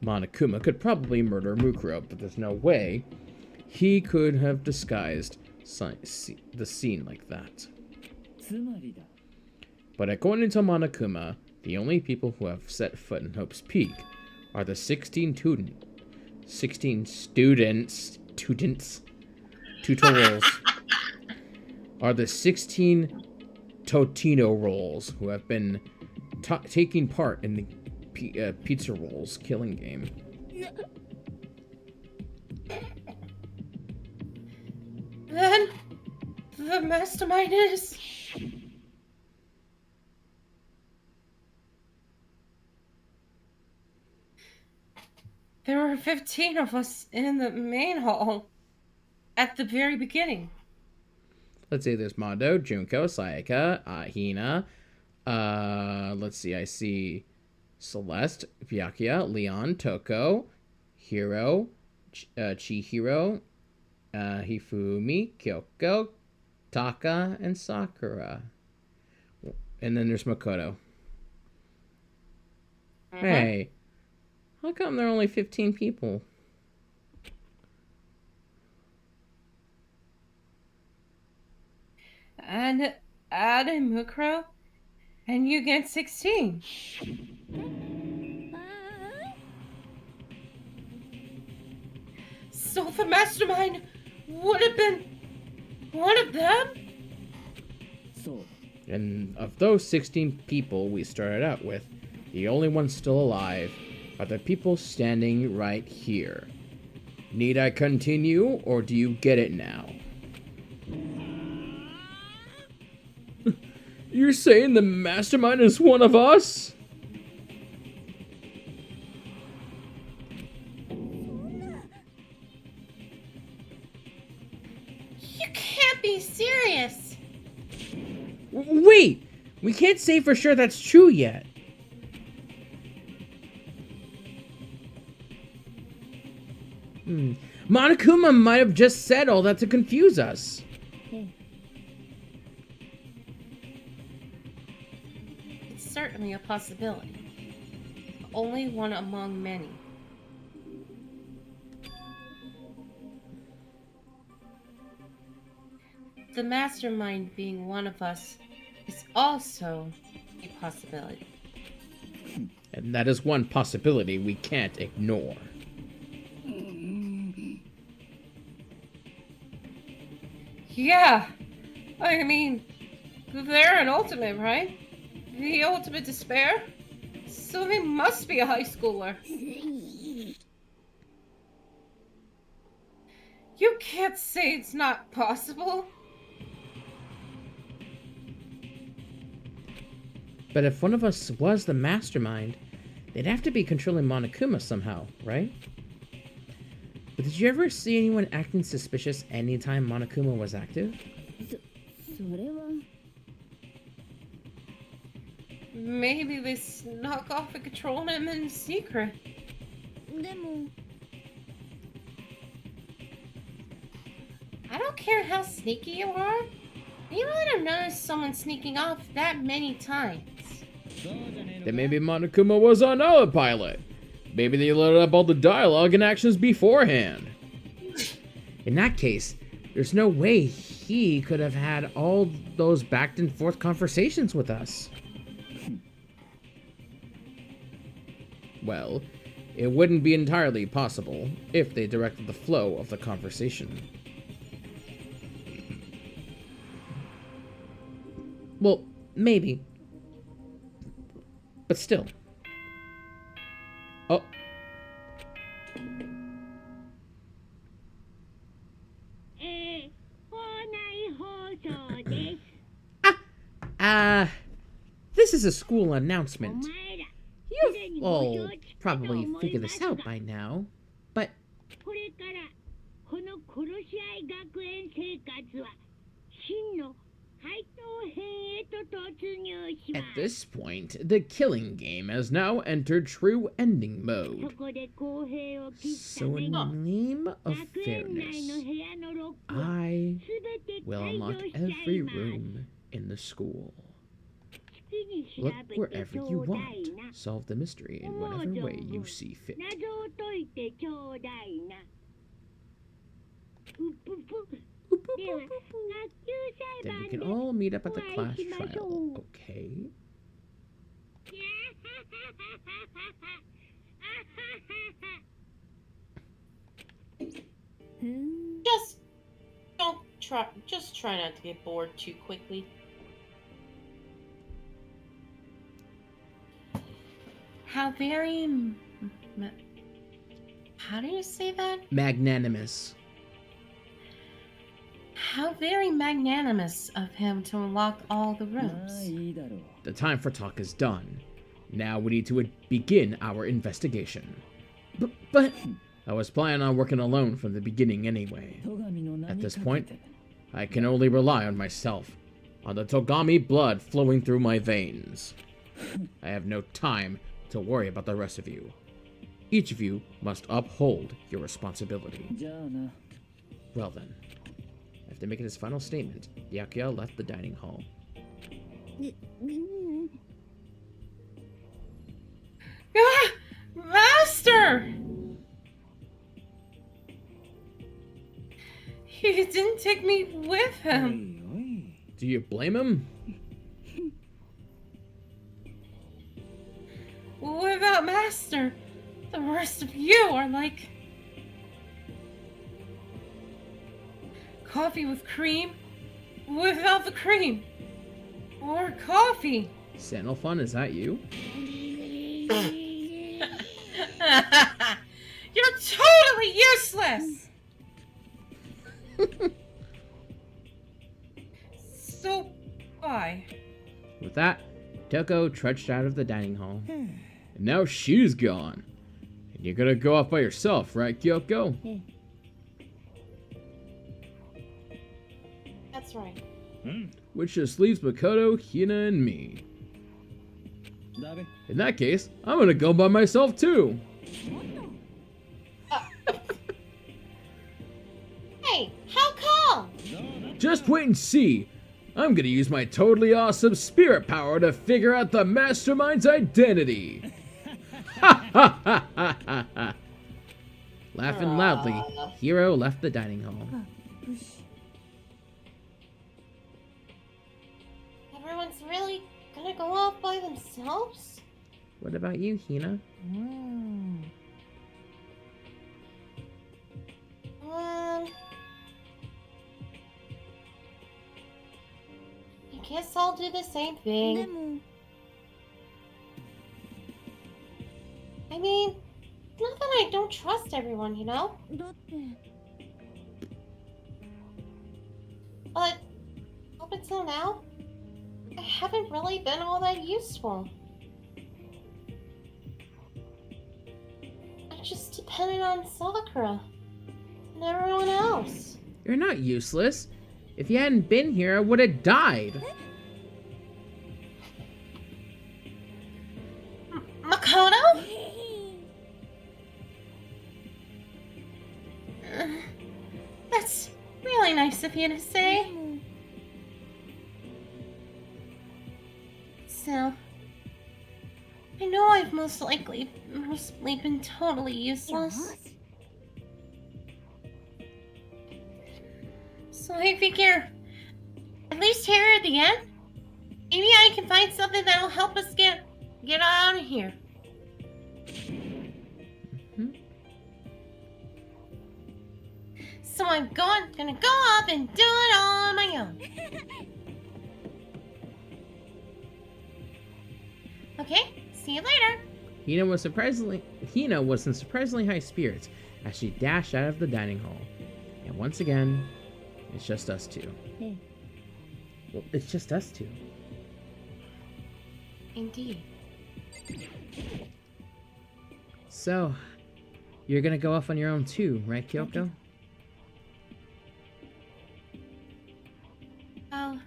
Monokuma could probably murder Mukuro, but there's no way he could have disguised the scene like that. つまりだ But according to Monokuma, the only people who have set foot in Hope's Peak are the 16 students, tutorials, are the 16 Totino rolls who have been taking part in the pizza rolls killing game. Then, the mastermind is... There were 15 of us in the main hall at the very beginning. Let's see, there's Mondo, Junko, Sayaka, Hina. Let's see, I see Celeste, Byakuya, Leon, Toko, Hiro, Chihiro, Hifumi, Kyoko, Taka, and Sakura. And then there's Makoto. Hey, how come there are only 15 people? And add a Mukro, and you get 16. So the Mastermind would have been one of them? And of those 16 people we started out with, the only ones still alive are the people standing right here. Need I continue, or do you get it now? You're saying the Mastermind is one of us? You can't be serious. Wait! We can't say for sure that's true yet. Monokuma might have just said all that to confuse us. It's certainly a possibility. Only one among many. The Mastermind being one of us is also a possibility. And that is one possibility we can't ignore. Yeah, I mean, they're an ultimate, right? The ultimate despair? So they must be a high schooler. You can't say it's not possible. But if one of us was the Mastermind, they'd have to be controlling Monokuma somehow, right? But did you ever see anyone acting suspicious anytime Monokuma was active? Maybe they snuck off and controlled him in secret. I don't care how sneaky you are. You might have noticed someone sneaking off that many times. Then maybe Monokuma was on autopilot. Maybe they loaded up all the dialogue and actions beforehand. In that case, there's no way he could have had all those back and forth conversations with us. Well, it wouldn't be entirely possible if they directed the flow of the conversation. Well, maybe. But still. Oh. This is a school announcement. You've all probably figured this out by now, but at this point, the killing game has now entered true ending mode. So in the name of fairness, I will unlock every room in the school. Look wherever you want. Solve the mystery in whatever way you see fit. Then we can all meet up at the class trial, okay? Just try not to get bored too quickly. How very... How do you say that? Magnanimous. How very magnanimous of him to unlock all the rooms. The time for talk is done. Now we need to begin our investigation. But I was planning on working alone from the beginning anyway. At this point, I can only rely on myself, on the Togami blood flowing through my veins. I have no time to worry about the rest of you. Each of you must uphold your responsibility. Well then. After making his final statement, Byakuya left the dining hall. Ah! Master! He didn't take me with him. Do you blame him? Without Master, the rest of you are like coffee with cream without the cream. Or coffee. Sandalphon, is that you? You're totally useless! So, bye. With that, Toko trudged out of the dining hall. And now she's gone. And you're gonna go off by yourself, right, Kyoko? That's right. Which just leaves Makoto, Hina, and me. In that case, I'm gonna go by myself too. Hey, how come? Just wait and see. I'm gonna use my totally awesome spirit power to figure out the Mastermind's identity. Ha ha ha ha ha ha. Laughing loudly, Hiro left the dining hall. Everyone's really gonna go off by themselves? What about you, Hina? I guess I'll do the same thing. I mean, it's not that I don't trust everyone, you know? But up until now, I haven't really been all that useful. I just depended on Sakura and everyone else. You're not useless. If you hadn't been here, I would have died. Makoto? That's really nice of you to say. So, I know I've mostly been totally useless. So I figure, at least here at the end, maybe I can find something that'll help us get out of here. So I'm gonna go up and do it on my own. Okay, see you later. Hina was in surprisingly high spirits as she dashed out of the dining hall. And once again, it's just us two. Well, it's just us two. Indeed. So, you're gonna go off on your own too, right, Kyoko? Oh,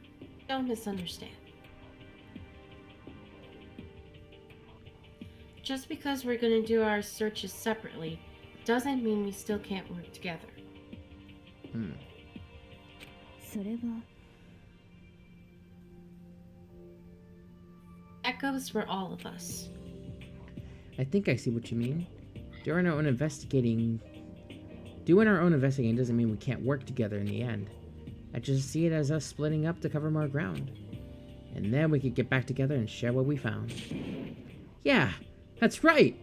don't misunderstand. Just because we're gonna do our searches separately doesn't mean we still can't work together. That goes for all of us. I think I see what you mean. Doing our own investigating doesn't mean we can't work together in the end. I just see it as us splitting up to cover more ground. And then we could get back together and share what we found. Yeah, that's right!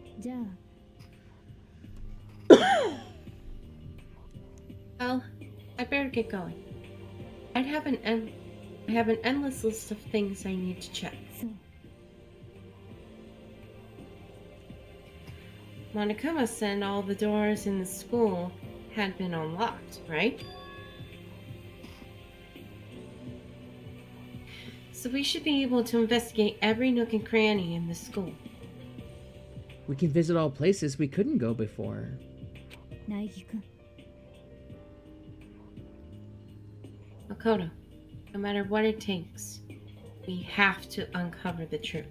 Well, I better get going. I have an endless list of things I need to check. Monokuma said all the doors in the school had been unlocked, right? So we should be able to investigate every nook and cranny in the school. We can visit all places we couldn't go before. Makoto, no matter what it takes, we have to uncover the truth.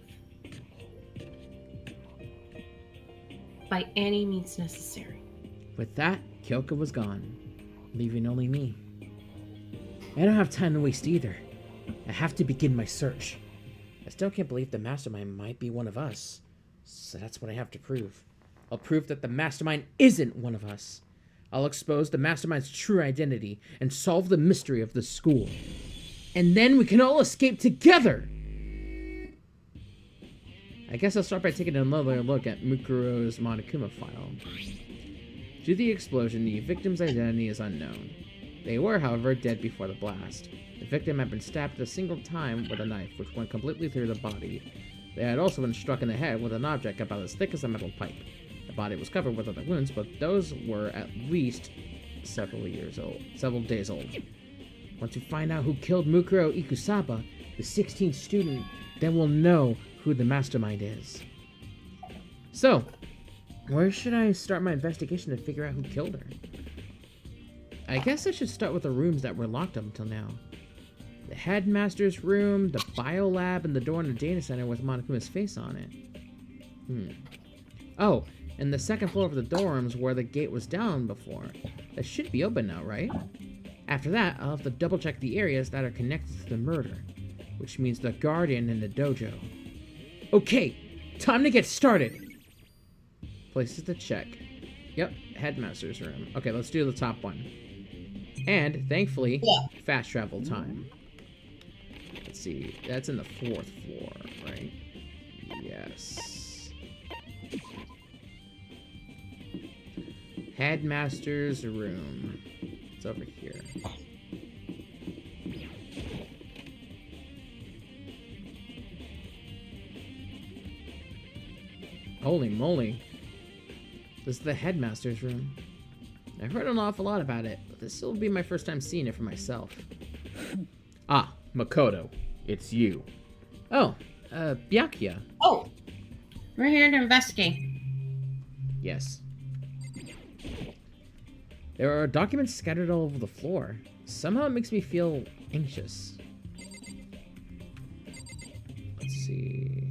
By any means necessary. With that, Kyoko was gone. leaving only me. I don't have time to waste either. I have to begin my search. I still can't believe the Mastermind might be one of us. So that's what I have to prove. I'll prove that the Mastermind isn't one of us. I'll expose the Mastermind's true identity and solve the mystery of the school. And then we can all escape together! I guess I'll start by taking another look at Mukuro's Monokuma file. Due to the explosion, the victim's identity is unknown. They were, however, dead before the blast. The victim had been stabbed a single time with a knife, which went completely through the body. They had also been struck in the head with an object about as thick as a metal pipe. The body was covered with other wounds, but those were at least several days old. Once we find out who killed Mukuro Ikusaba, the 16th student, then we'll know who the Mastermind is. So, where should I start my investigation to figure out who killed her? I guess I should start with the rooms that were locked up until now. The Headmaster's room, the biolab, and the door in the data center with Monokuma's face on it. Oh, and the second floor of the dorms where the gate was down before. That should be open now, right? After that, I'll have to double check the areas that are connected to the murder, which means the Guardian and the dojo. Okay, time to get started! Places to check. Yep, Headmaster's room. Okay, let's do the top one. And, thankfully, fast travel time. Let's see, that's in the 4th floor, right? Yes. Headmaster's room. It's over here. Holy moly. This is the Headmaster's room. I've heard an awful lot about it, but this will be my first time seeing it for myself. Ah, Makoto. It's you. Oh, Byakuya. Oh, we're here to investigate. Yes. There are documents scattered all over the floor. Somehow it makes me feel anxious. Let's see.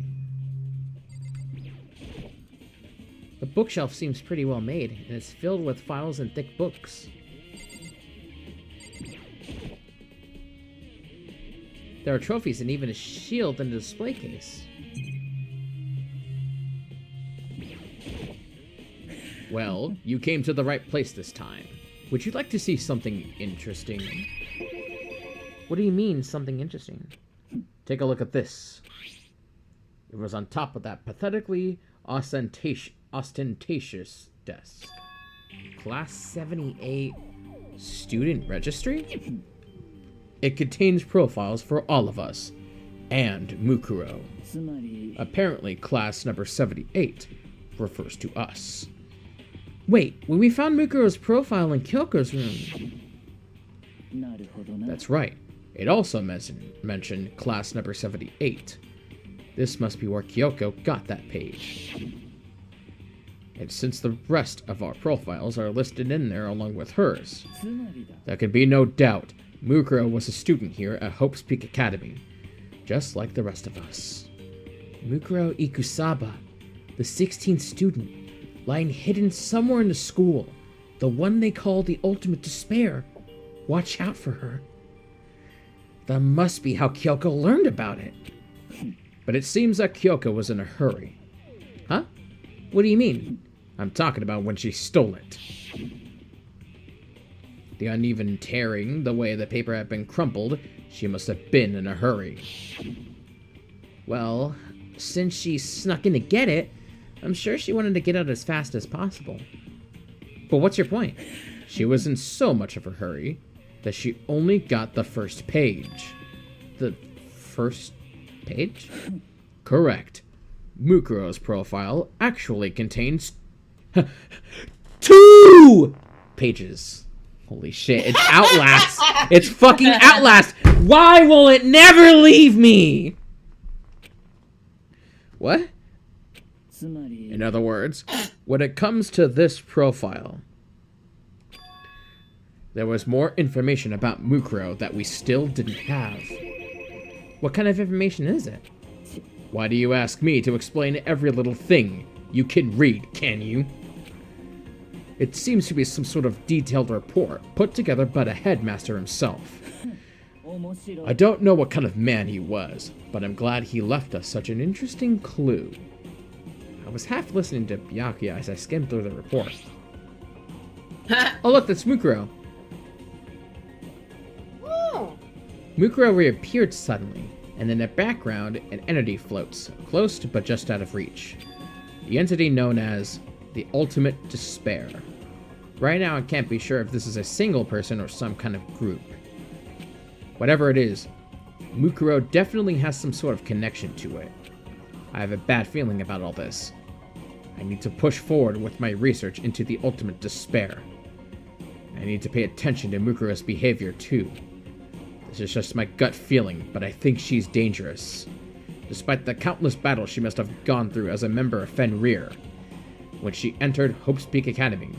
The bookshelf seems pretty well made, and it's filled with files and thick books. There are trophies and even a shield in the display case. Well, you came to the right place this time. Would you like to see something interesting? What do you mean, something interesting? Take a look at this. It was on top of that pathetically ostentatious desk. Class 78 student registry? It contains profiles for all of us, and Mukuro. Apparently, class number 78 refers to us. Wait, when we found Mukuro's profile in Kyoko's room... That's right. It also mentioned class number 78. This must be where Kyoko got that page. And since the rest of our profiles are listed in there along with hers, there can be no doubt Mukuro was a student here at Hope's Peak Academy, just like the rest of us. Mukuro Ikusaba, the 16th student, lying hidden somewhere in the school, the one they call the Ultimate Despair. Watch out for her. That must be how Kyoko learned about it. But it seems that Kyoko was in a hurry. Huh? What do you mean? I'm talking about when she stole it. The uneven tearing, the way the paper had been crumpled, she must have been in a hurry. Well, since she snuck in to get it, I'm sure she wanted to get out as fast as possible. But what's your point? She was in so much of a hurry that she only got the first page. The first page? Correct. Mukuro's profile actually contains 2 pages. Holy shit, it's Outlast. It's fucking Outlast. Why will it never leave me? What? In other words, when it comes to this profile, there was more information about Mukuro that we still didn't have. What kind of information is it? Why do you ask me to explain every little thing? You can read, can you? It seems to be some sort of detailed report put together by the headmaster himself. I don't know what kind of man he was, but I'm glad he left us such an interesting clue. I was half listening to Byakuya as I skimmed through the report. Oh look, that's Mukuro. Oh. Mukuro reappeared suddenly, and in the background, an entity floats, close but just out of reach. The entity known as the Ultimate Despair. Right now, I can't be sure if this is a single person or some kind of group. Whatever it is, Mukuro definitely has some sort of connection to it. I have a bad feeling about all this. I need to push forward with my research into the Ultimate Despair. I need to pay attention to Mukuro's behavior too. This is just my gut feeling, but I think she's dangerous. Despite the countless battles she must have gone through as a member of Fenrir, when she entered Hope's Peak Academy,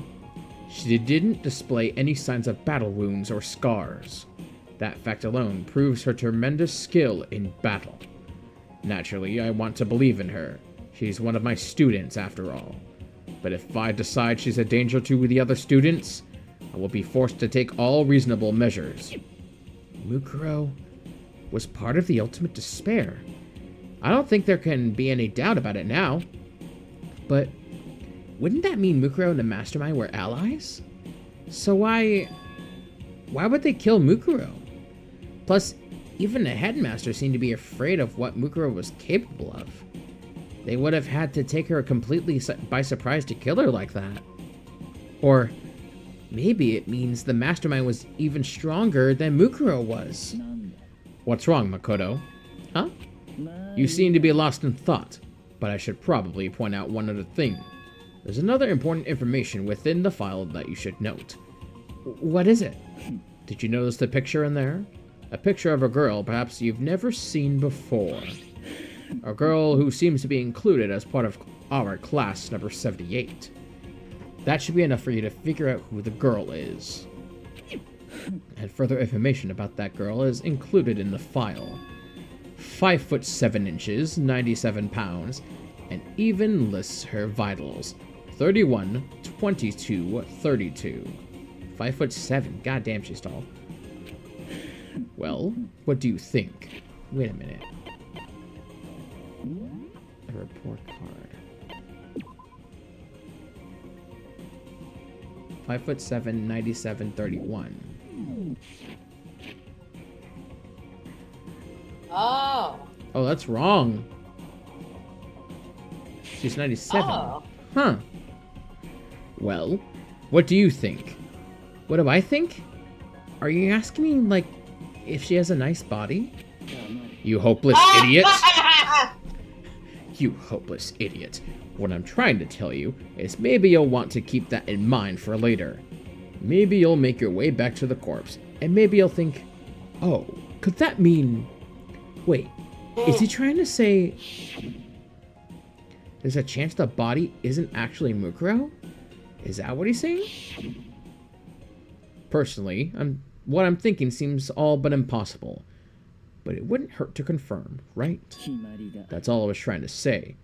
she didn't display any signs of battle wounds or scars. That fact alone proves her tremendous skill in battle. Naturally, I want to believe in her. She's one of my students, after all. But if I decide she's a danger to the other students, I will be forced to take all reasonable measures. Mukuro was part of the Ultimate Despair. I don't think there can be any doubt about it now. But wouldn't that mean Mukuro and the Mastermind were allies? So why would they kill Mukuro? Plus, even the Headmaster seemed to be afraid of what Mukuro was capable of. They would have had to take her completely by surprise to kill her like that. Or maybe it means the Mastermind was even stronger than Mukuro was. What's wrong, Makoto? Huh? You seem to be lost in thought, but I should probably point out one other thing. There's another important information within the file that you should note. What is it? Did you notice the picture in there? A picture of a girl perhaps you've never seen before. A girl who seems to be included as part of our class number 78. That should be enough for you to figure out who the girl is. And further information about that girl is included in the file. 5 foot 7 inches, 97 pounds, and even lists her vitals. 31, 22, 32. 5 foot 7. Goddamn, she's tall. Well, what do you think? Wait a minute. A report card. 5 foot 7, 97, 31. Oh. Oh, that's wrong. She's 97. Oh. Huh. Well, what do you think? What do I think? Are you asking me, like, if she has a nice body? You hopeless idiot! You hopeless idiot. What I'm trying to tell you is maybe you'll want to keep that in mind for later. Maybe you'll make your way back to the corpse, and maybe you'll think, oh, could that mean... Wait, is he trying to say... There's a chance the body isn't actually Mukuro? Is that what he's saying? Personally, what I'm thinking seems all but impossible. But it wouldn't hurt to confirm, right? That's all I was trying to say.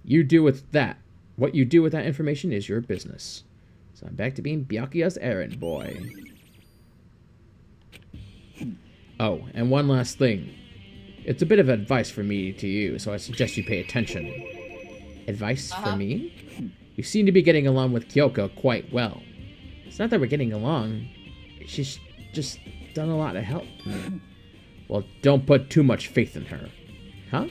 You do with that. What you do with that information is your business. So I'm back to being Byakuya's errand boy. Oh, and one last thing. It's a bit of advice for me to you, so I suggest you pay attention. Advice for me? You seem to be getting along with Kyoko quite well. It's not that we're getting along. She's just done a lot to help me. Well, don't put too much faith in her. Huh?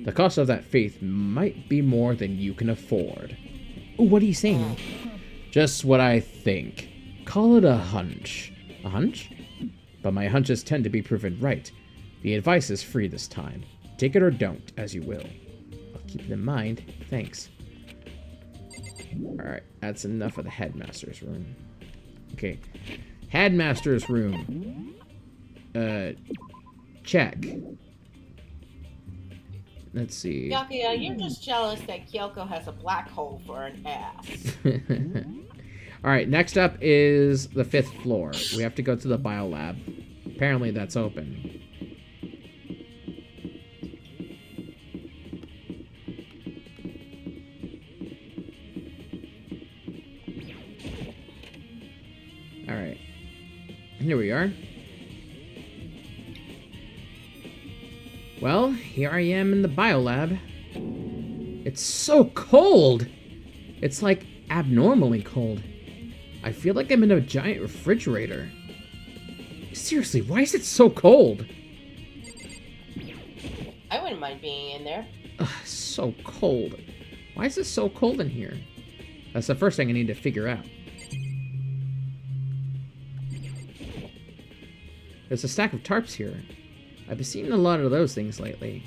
The cost of that faith might be more than you can afford. Ooh, what are you saying? Just what I think. Call it a hunch. A hunch? But my hunches tend to be proven right. The advice is free this time. Take it or don't, as you will. I'll keep it in mind. Thanks. Alright, that's enough of the Headmaster's room. Okay. Headmaster's room. Check. Let's see. Byakuya, you're just jealous that Kyoko has a black hole for an ass. Alright, next up is the 5th floor. We have to go to the biolab. Apparently that's open. Here we are. Well, here I am in the biolab. It's so cold! It's like abnormally cold. I feel like I'm in a giant refrigerator. Seriously, why is it so cold? I wouldn't mind being in there. Ugh, so cold. Why is it so cold in here? That's the first thing I need to figure out. There's a stack of tarps here. I've been seeing a lot of those things lately.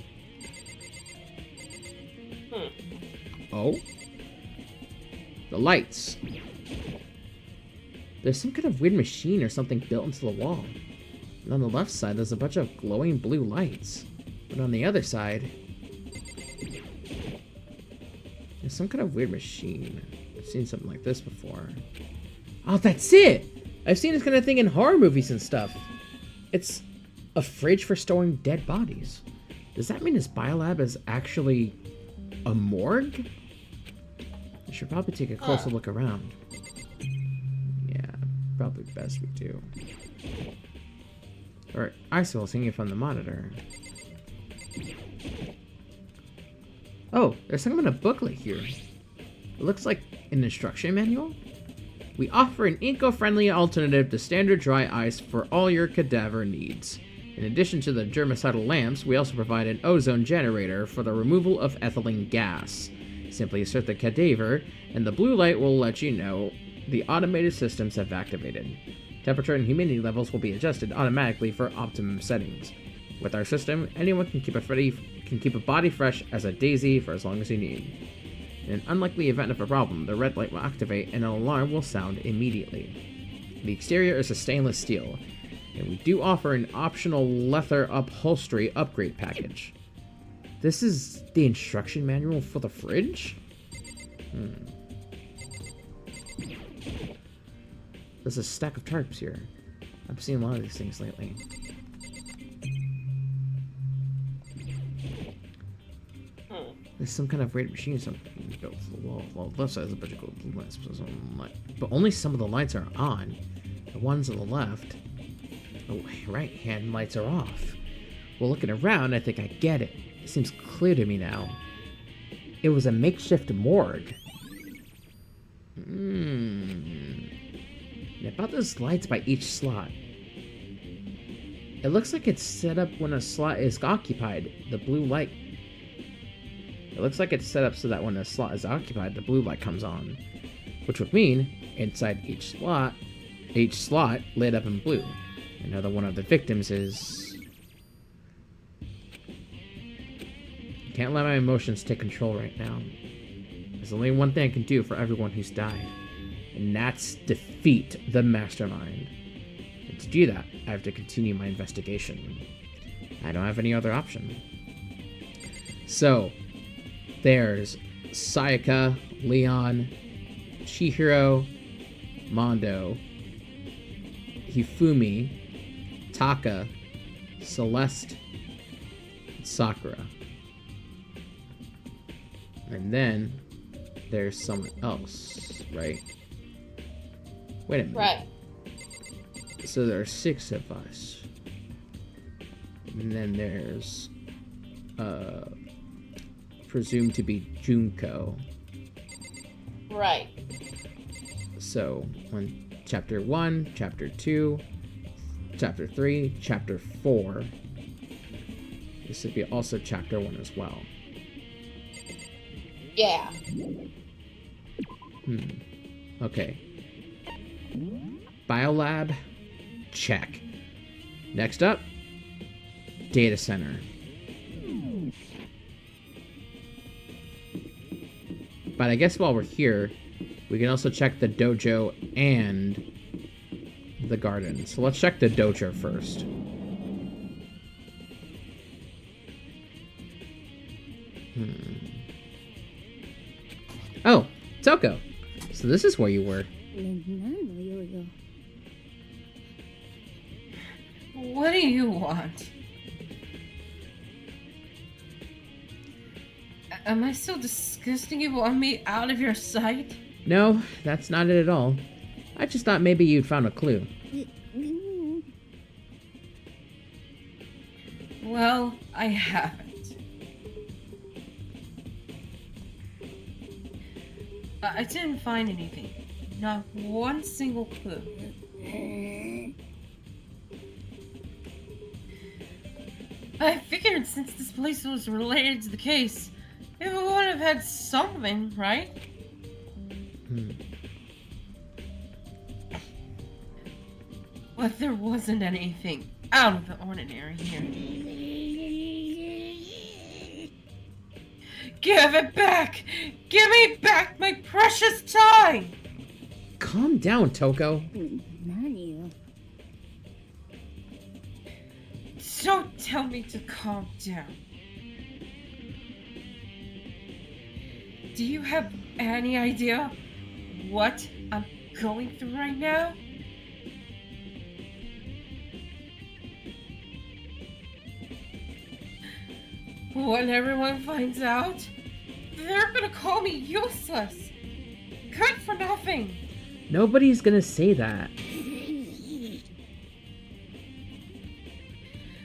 Oh? The lights. There's some kind of weird machine or something built into the wall. And on the left side, there's a bunch of glowing blue lights. But on the other side, there's some kind of weird machine. I've seen something like this before. Oh, that's it! I've seen this kind of thing in horror movies and stuff. It's a fridge for storing dead bodies. Does that mean this biolab is actually a morgue? I should probably take a closer look around. Yeah, probably best we do. Alright, I was seeing it from the monitor. Oh, there's something in a booklet here. It looks like an instruction manual. We offer an eco-friendly alternative to standard dry ice for all your cadaver needs. In addition to the germicidal lamps, we also provide an ozone generator for the removal of ethylene gas. Simply insert the cadaver, and the blue light will let you know the automated systems have activated. Temperature and humidity levels will be adjusted automatically for optimum settings. With our system, anyone can keep a body fresh as a daisy for as long as you need. In an unlikely event of a problem, the red light will activate and an alarm will sound immediately. The exterior is a stainless steel, and we do offer an optional leather upholstery upgrade package. This is the instruction manual for the fridge? There's a stack of tarps here. I've seen a lot of these things lately. There's some kind of weird machine or something built to the wall. Well, the left side is a bunch of gold blue lights, but only some of the lights are on. The ones on the left, the right-hand lights are off. Well, looking around, I think I get it. It seems clear to me now. It was a makeshift morgue. About those lights by each slot. It looks like it's set up when a slot is occupied. The blue light. It looks like it's set up so that when a slot is occupied, the blue light comes on. Which would mean, inside each slot lit up in blue. Another one of the victims is... Can't let my emotions take control right now. There's only one thing I can do for everyone who's died. And that's defeat the Mastermind. And to do that, I have to continue my investigation. I don't have any other option. So, there's Sayaka, Leon, Chihiro, Mondo, Hifumi, Taka, Celeste, and Sakura. And then there's someone else, right? Wait a minute. Right. So there are 6 of us. And then there's presumed to be Junko. Right. So on chapter 1, chapter 2, chapter 3, chapter 4. This would be also chapter 1 as well. Yeah. Okay. Biolab, check. Next up, data center. But I guess while we're here, we can also check the dojo and the garden. So let's check the dojo first. Oh, Toko. So this is where you were. What do you want? Am I so disgusting you want me out of your sight? No, that's not it at all. I just thought maybe you'd found a clue. I haven't. I didn't find anything. Not one single clue. I figured since this place was related to the case, it would have had something, right? But there wasn't anything out of the ordinary here. Give it back! Give me back my precious time! Calm down, Toko. 何よ。 Don't tell me to calm down. Do you have any idea what I'm going through right now? When everyone finds out, they're gonna call me useless. Good for nothing. Nobody's gonna say that.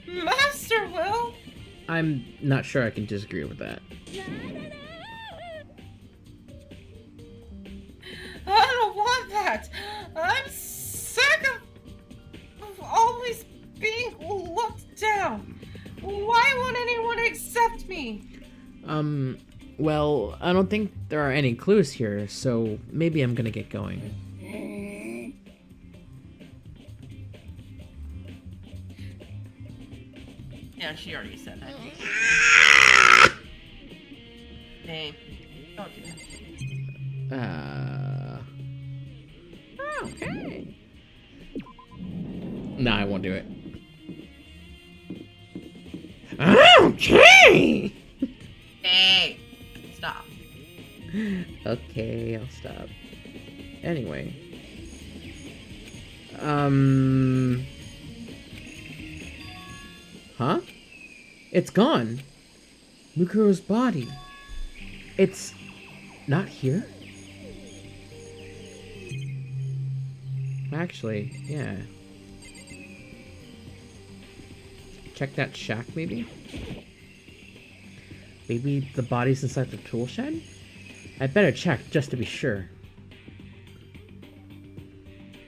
Master will. I'm not sure I can disagree with that. I don't want that. I'm sick of always being looked down. Why won't anyone accept me? Well, I don't think there are any clues here, so maybe I'm gonna get going. Yeah, she already said that. Hey, don't do that. Okay. No, I won't do it. Okay! Hey, stop. Okay, I'll stop. Anyway. Huh? It's gone. Mukuro's body. It's not here? Actually, yeah. Check that shack, maybe? Maybe the body's inside the tool shed? I better check, just to be sure.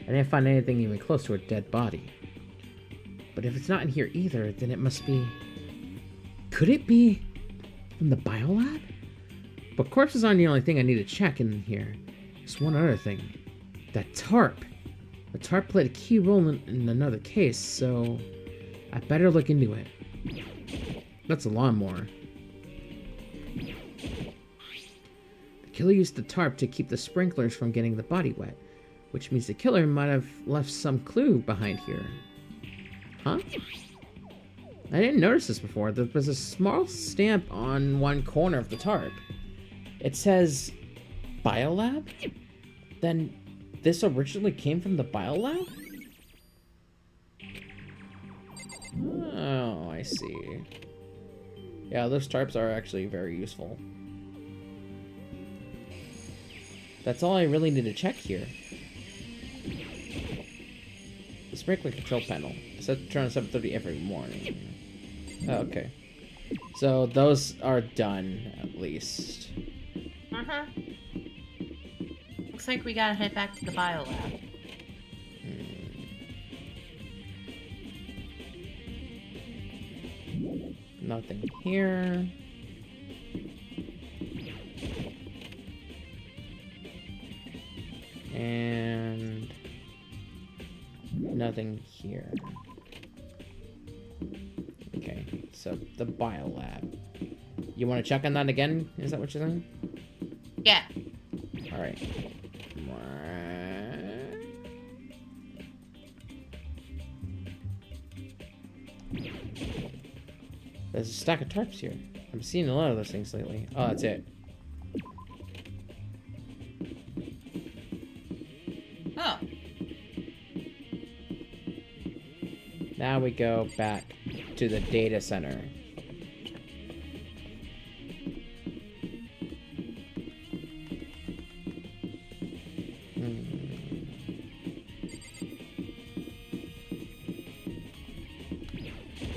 I didn't find anything even close to a dead body. But if it's not in here either, then it must be... Could it be from the biolab? But corpses aren't the only thing I need to check in here. There's one other thing. That tarp. The tarp played a key role in another case, so... I better look into it. That's a lawnmower. The killer used the tarp to keep the sprinklers from getting the body wet, which means the killer might have left some clue behind here. Huh? I didn't notice this before. There was a small stamp on one corner of the tarp. It says Biolab? Then this originally came from the Biolab? Oh, I see. Yeah, those tarps are actually very useful. That's all I really need to check here. The sprinkler control panel. It's set to turn on 7:30 every morning. Oh, okay. So those are done, at least. Uh-huh. Looks like we gotta head back to the biolab. Nothing here. And nothing here. Okay, so the biolab. You want to check on that again? Is that what you're saying? Yeah. All right. There's a stack of tarps here. I'm seeing a lot of those things lately. Oh, that's it. Oh. Now we go back to the data center.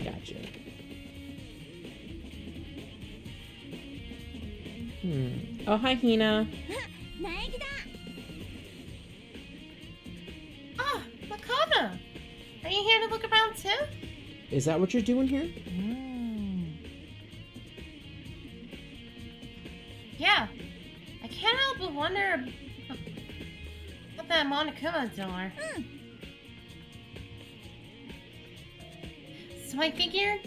Gotcha. Oh, hi, Hina. 苗木だ Ah, Makana! Are you here to look around too? Is that what you're doing here? Yeah. I can't help but wonder about that Monokuma door. So I figured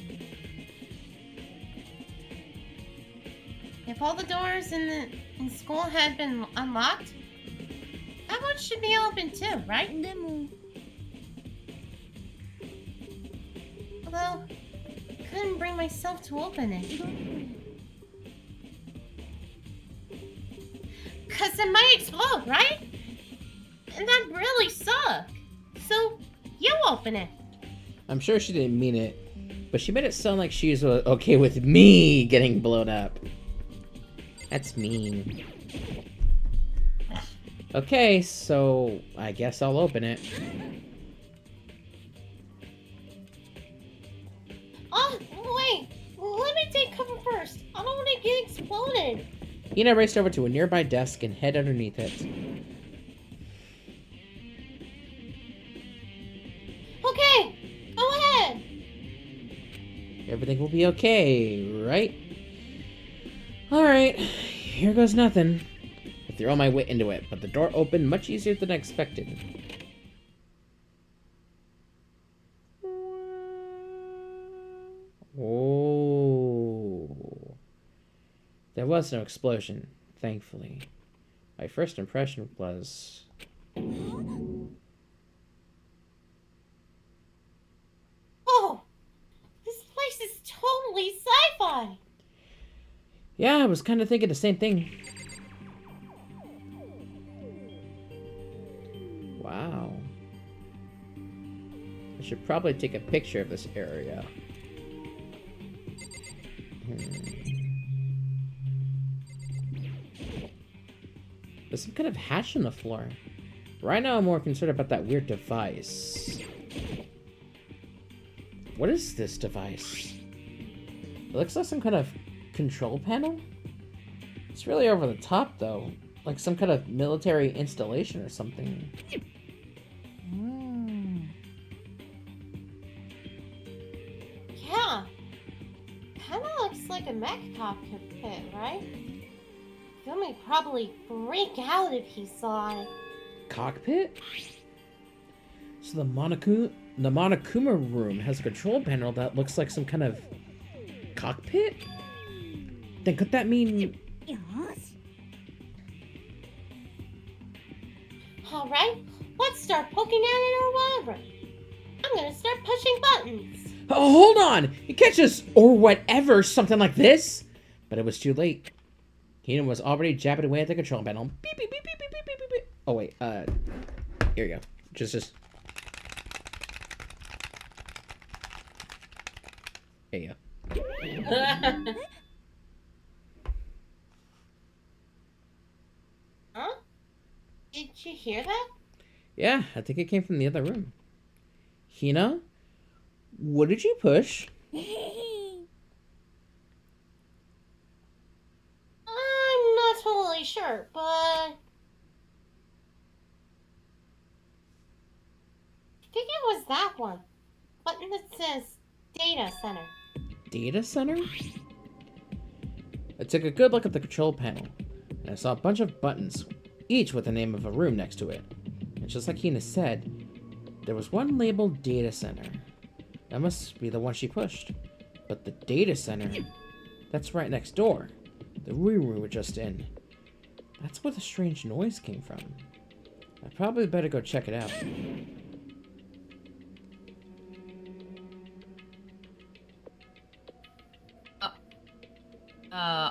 if all the doors in school had been unlocked, that one should be open too, right? でも Although, I couldn't bring myself to open it. Cause it might explode, right? And that really suck. So, you open it. I'm sure she didn't mean it, but she made it sound like she's okay with me getting blown up. That's mean. Okay, so I guess I'll open it. Oh, wait. Let me take cover first. I don't want to get exploded. Hina raced over to a nearby desk and hid underneath it. Okay, go ahead. Everything will be okay, right? Alright, here goes nothing. I threw all my wit into it, but the door opened much easier than I expected. Oh. There was no explosion, thankfully. My first impression was... Oh, this place is totally sci-fi. Yeah, I was kind of thinking the same thing. Wow. I should probably take a picture of this area. There's some kind of hatch on the floor. Right now I'm more concerned about that weird device. What is this device? It looks like some kind of control panel? It's really over the top though. Like some kind of military installation or something. Yeah. Kinda looks like a mech cockpit, right? Gumi probably freak out if he saw it. Cockpit? So the Monokuma room has a control panel that looks like some kind of cockpit? Then could that mean... よし Alright, let's start poking at it or whatever. I'm gonna start pushing buttons. Oh, hold on! You can't just or whatever something like this! But it was too late. Hina was already jabbing away at the control panel. Beep, beep, beep, beep, beep, beep, beep, beep. Oh, wait, here you go. Just... There you go. Huh? Did you hear that? Yeah, I think it came from the other room. Hina? What did you push? I'm not totally sure, but I think it was that one. Button that says Data Center. Data center? I took a good look at the control panel, and I saw a bunch of buttons, each with the name of a room next to it. And just like Hina said, there was one labeled Data Center. That must be the one she pushed. But the Data Center, that's right next door. The room we were just in. That's where the strange noise came from. I probably better go check it out.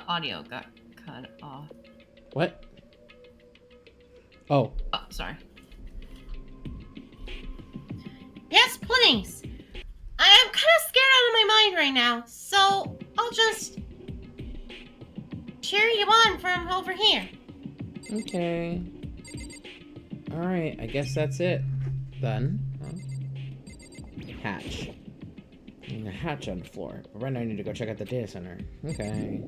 Audio got cut off. What? Oh. Oh, sorry. Yes, please. I am kind of scared out of my mind right now, so I'll just cheer you on from over here. Okay. Alright, I guess that's it. Then. Hatch. And a hatch on the floor. But right now I need to go check out the data center. Okay.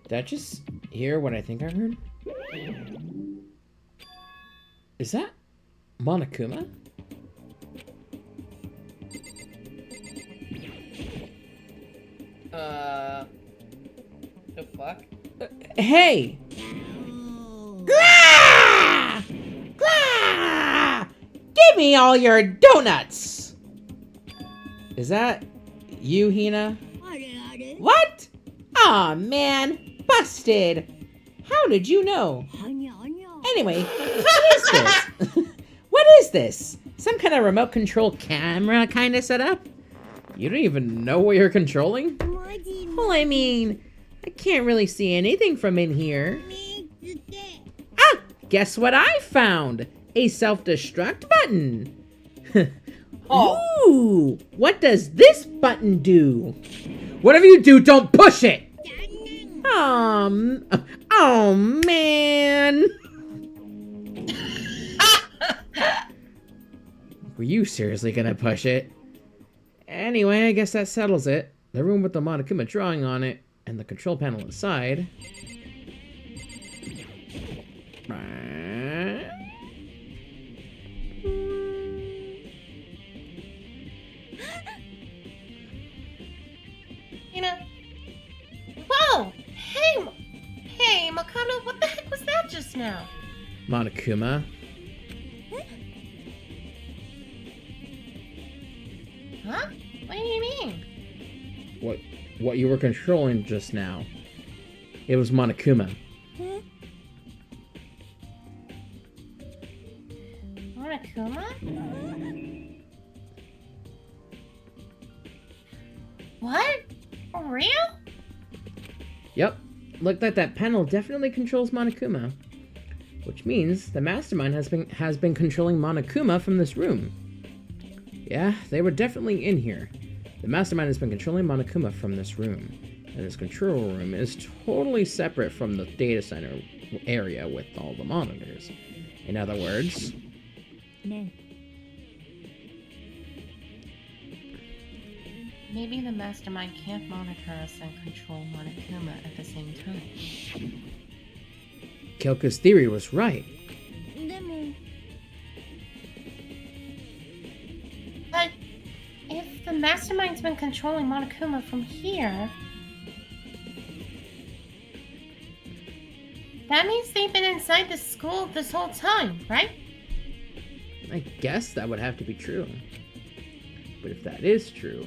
Did I just hear what I think I heard? Is that Monokuma? The fuck? Hey! Grah! Grah! Give me all your donuts! Is that you, Hina? What? Aw, man. Busted. How did you know? Anyway, what is this? What is this? Some kind of remote control camera kind of setup? You don't even know what you're controlling? Well, I mean, I can't really see anything from in here. Ah! Guess what I found? A self-destruct button. Oh. Ooh! What does this button do? Whatever you do, don't push it! Oh man! Were you seriously gonna push it? Anyway, I guess that settles it. The room with the Monokuma drawing on it, and the control panel inside. You know. Whoa! Hey, Makoto, what the heck was that just now? Monokuma. Huh? What do you mean? What you were controlling just now. It was Monokuma. Monokuma? What? For real? Yep. Looked like that panel definitely controls Monokuma. Which means the Mastermind has been controlling Monokuma from this room. Yeah, they were definitely in here. The Mastermind has been controlling Monokuma from this room. And this control room is totally separate from the data center area with all the monitors. In other words... Maybe the Mastermind can't monitor us and control Monokuma at the same time. Kyoko's theory was right. But if the Mastermind's been controlling Monokuma from here, that means they've been inside the school this whole time, right? I guess that would have to be true. But if that is true...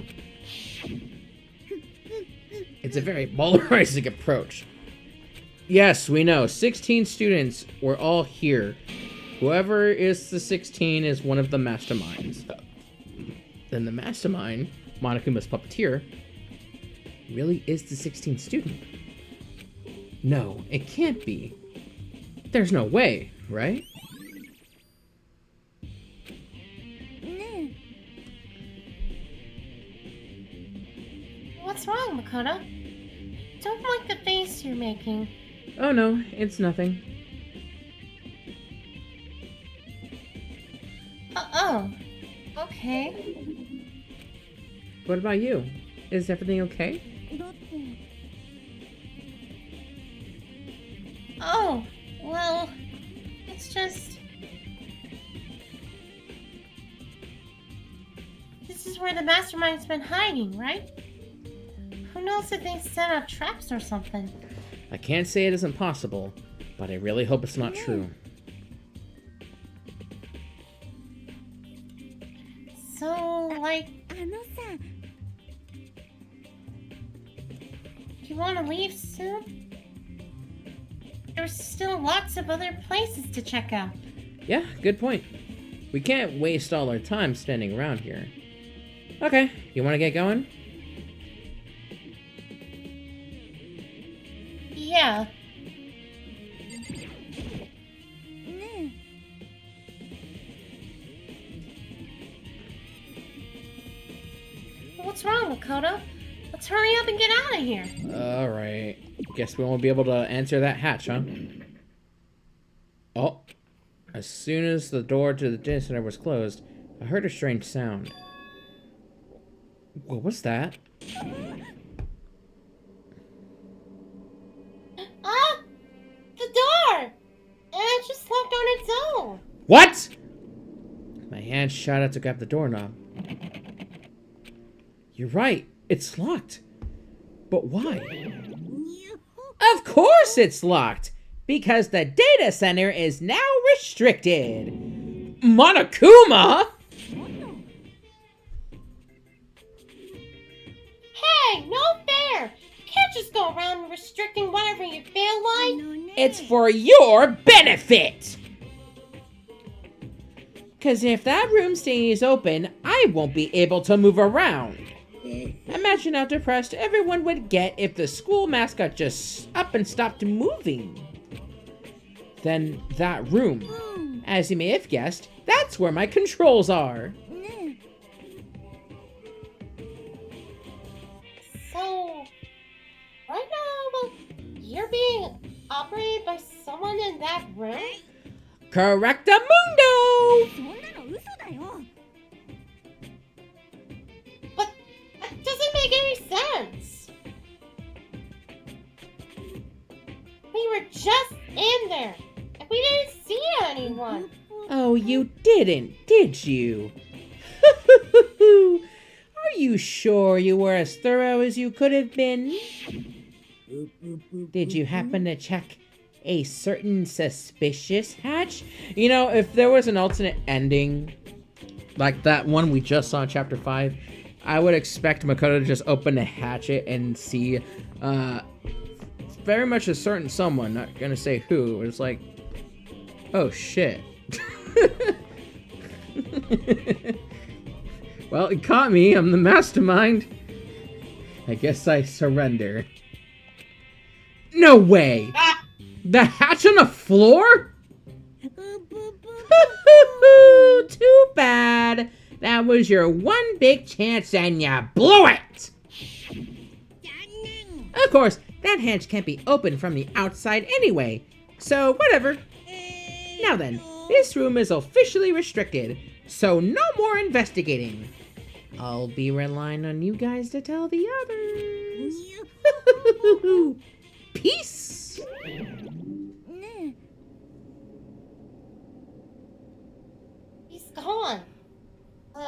It's a very polarizing approach. Yes, we know. 16 students were all here. Whoever is the 16 is one of the masterminds. Then the mastermind, Monokuma's puppeteer, really is the 16th student. No, it can't be. There's no way, right? What's wrong, Makoto? Don't like the face you're making. Oh no, it's nothing. Oh, okay. What about you? Is everything okay? Oh, well, it's just... This is where the Mastermind's been hiding, right? Who knows if they set up traps or something? I can't say it isn't possible, but I really hope it's not true. So, like, you want to leave soon? There's still lots of other places to check out. Yeah, good point. We can't waste all our time standing around here. Okay, you want to get going? Yeah. What's wrong, Makoto? Let's hurry up and get out of here. Alright. Guess we won't be able to answer that hatch, huh? Oh. As soon as the door to the data center was closed, I heard a strange sound. What was that? What? My hand shot out to grab the doorknob. You're right. It's locked. But why? Of course it's locked. Because the data center is now restricted. Monokuma? Hey, no fair! You can't just go around restricting whatever you feel like. It's for your benefit. Because if that room stays open, I won't be able to move around. Imagine how depressed everyone would get if the school mascot just up and stopped moving. Then that room, as you may have guessed, that's where my controls are. So, right now, you're being operated by someone in that room? Correctamundo! But that doesn't make any sense. We were just in there, and we didn't see anyone. Oh, you didn't, did you? Are you sure you were as thorough as you could have been? Did you happen to check a certain suspicious hatch? You know, if there was an alternate ending, like that one we just saw in Chapter 5, I would expect Makoto to just open the hatchet and see very much a certain someone, not gonna say who. It's like, oh shit. Well, it caught me. I'm the mastermind. I guess I surrender. No way! The hatch on the floor? Too bad. That was your one big chance and you blew it! Of course, that hatch can't be opened from the outside anyway. So, whatever. Now then, this room is officially restricted, so no more investigating. I'll be relying on you guys to tell the others. Peace! He's gone. の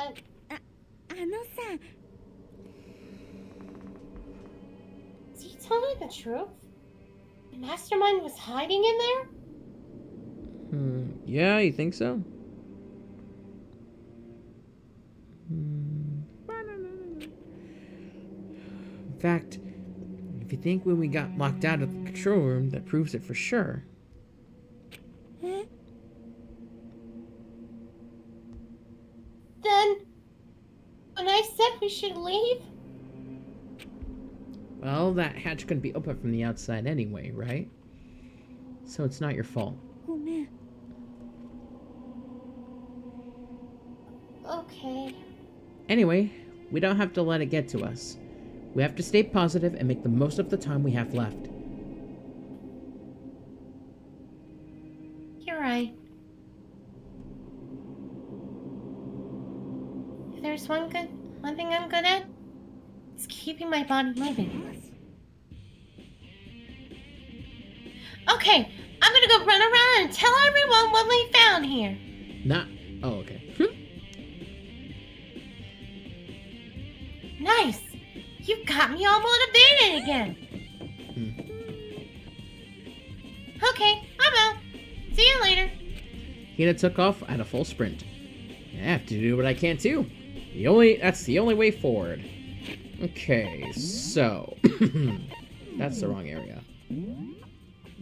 さ Is he telling the truth? The Mastermind was hiding in there? Yeah, you think so? In fact, if you think when we got locked out of the control room, that proves it for sure. Then, when I said we should leave, Well, that hatch couldn't be open from the outside anyway, right? So it's not your fault. ごめん okay. Anyway, we don't have to let it get to us. We have to stay positive and make the most of the time we have left. You're right. If there's one thing I'm good at, it's keeping my body moving. Okay, I'm gonna go run around and tell everyone what we found here. Not. Oh, okay. Nice! You got me all motivated again. Okay, I'm out. See you later. Hina took off at a full sprint. I have to do what I can too. That's the only way forward. Okay, so that's the wrong area.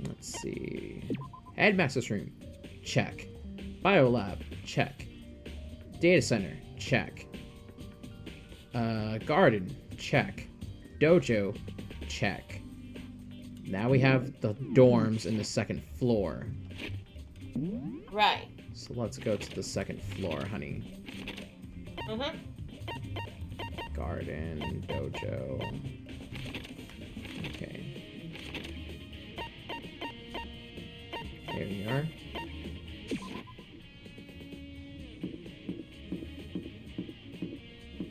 Let's see. Headmaster's room, check. Biolab, check. Data center, check. Garden, check. Dojo, check. Now we have the dorms in the second floor. Right. So let's go to the second floor, honey. Garden, dojo. Okay. There we are.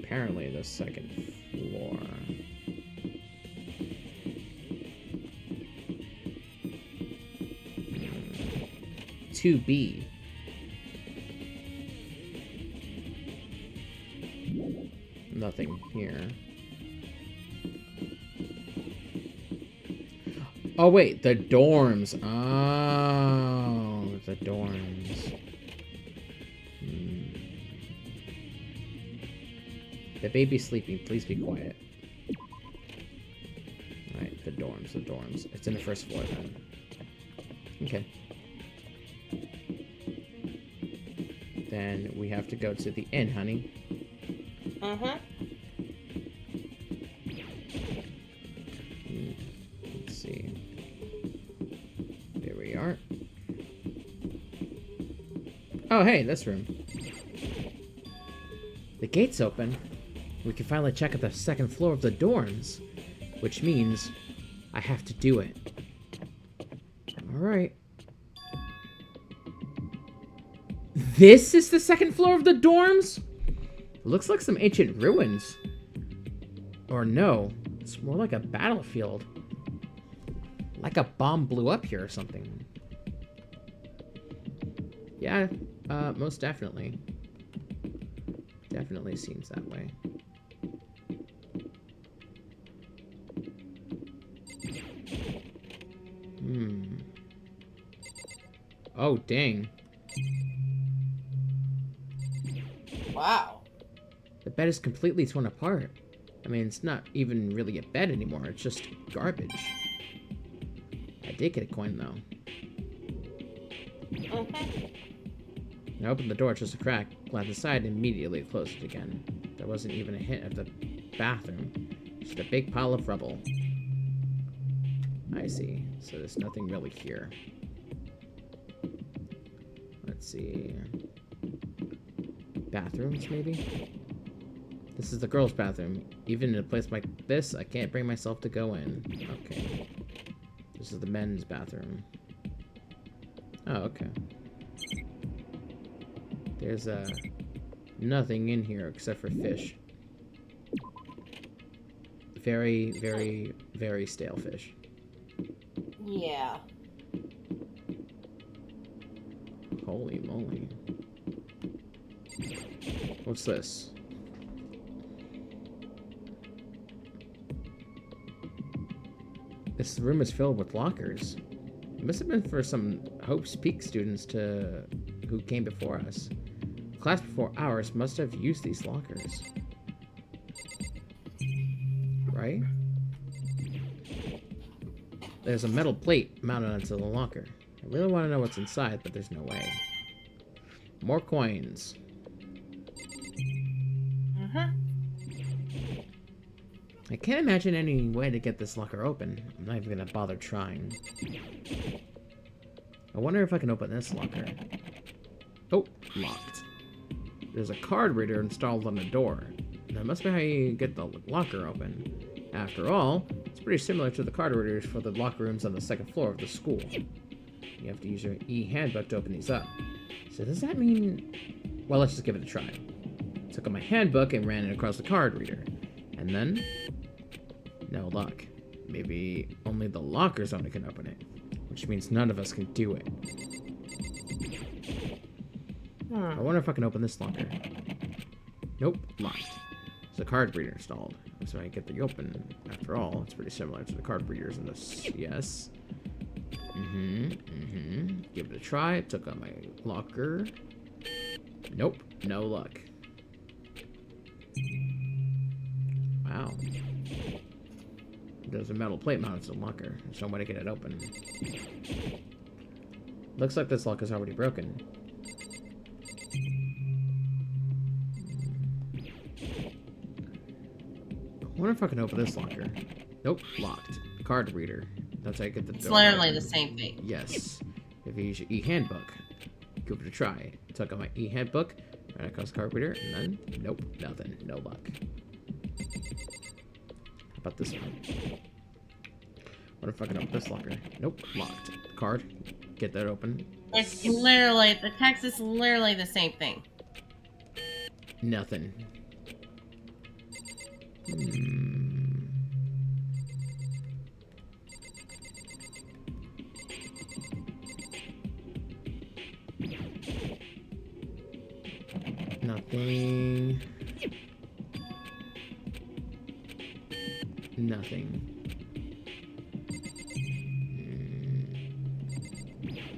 Apparently the second floor. Hmm. 2B. Nothing here. Oh, wait. The dorms. Oh, the dorms. The baby's sleeping. Please be quiet. Alright, the dorms, the dorms. It's in the first floor then. Okay. Then we have to go to the inn, honey. Let's see. There we are. Oh, hey, this room. The gate's open. We can finally check out the second floor of the dorms, which means I have to do it. Alright. This is the second floor of the dorms? It looks like some ancient ruins. Or no, it's more like a battlefield. Like a bomb blew up here or something. Yeah, most definitely. Definitely seems that way. Oh, dang. Wow. The bed is completely torn apart. I mean, it's not even really a bed anymore. It's just garbage. I did get a coin, though. I opened the door just a crack, glanced inside, and immediately closed it again. There wasn't even a hint of the bathroom. Just a big pile of rubble. I see. So there's nothing really here. Let's see. Bathrooms, maybe? This is the girls' bathroom. Even in a place like this, I can't bring myself to go in. Okay. This is the men's bathroom. Oh, okay. There's nothing in here except for fish. Very, very, very stale fish. Yeah. Holy moly. What's this? This room is filled with lockers. It must have been for some Hope's Peak students who came before us. The class before ours must have used these lockers. Right? There's a metal plate mounted onto the locker. I really want to know what's inside, but there's no way. More coins. I can't imagine any way to get this locker open. I'm not even gonna bother trying. I wonder if I can open this locker. Oh, locked. There's a card reader installed on the door. That must be how you get the locker open. After all, it's pretty similar to the card readers for the locker rooms on the second floor of the school. You have to use your e-handbook to open these up. So does that mean... Well, let's just give it a try. Took out my handbook and ran it across the card reader. And then... No luck. Maybe only the locker's owner can open it. Which means none of us can do it. I wonder if I can open this locker. Nope, locked. There's a card reader installed. So I get the open. After all, it's pretty similar to the card readers in this. Yes. Give it a try. Took out my locker. Nope, no luck. Wow. There's a metal plate mounted to the locker. There's no way to get it open. Looks like this lock is already broken. I wonder if I can open this locker. Nope, locked. Card reader. That's how I get the door. It's literally the same thing. Yes. If you use your e-handbook, give it a try. Took out my e-handbook, ran across the card reader, and then, nope, nothing. No luck. How about this one? What if I can open this locker? Nope, locked. Card. Get that open. It's literally, the text is literally the same thing. Nothing. Nothing. Nothing.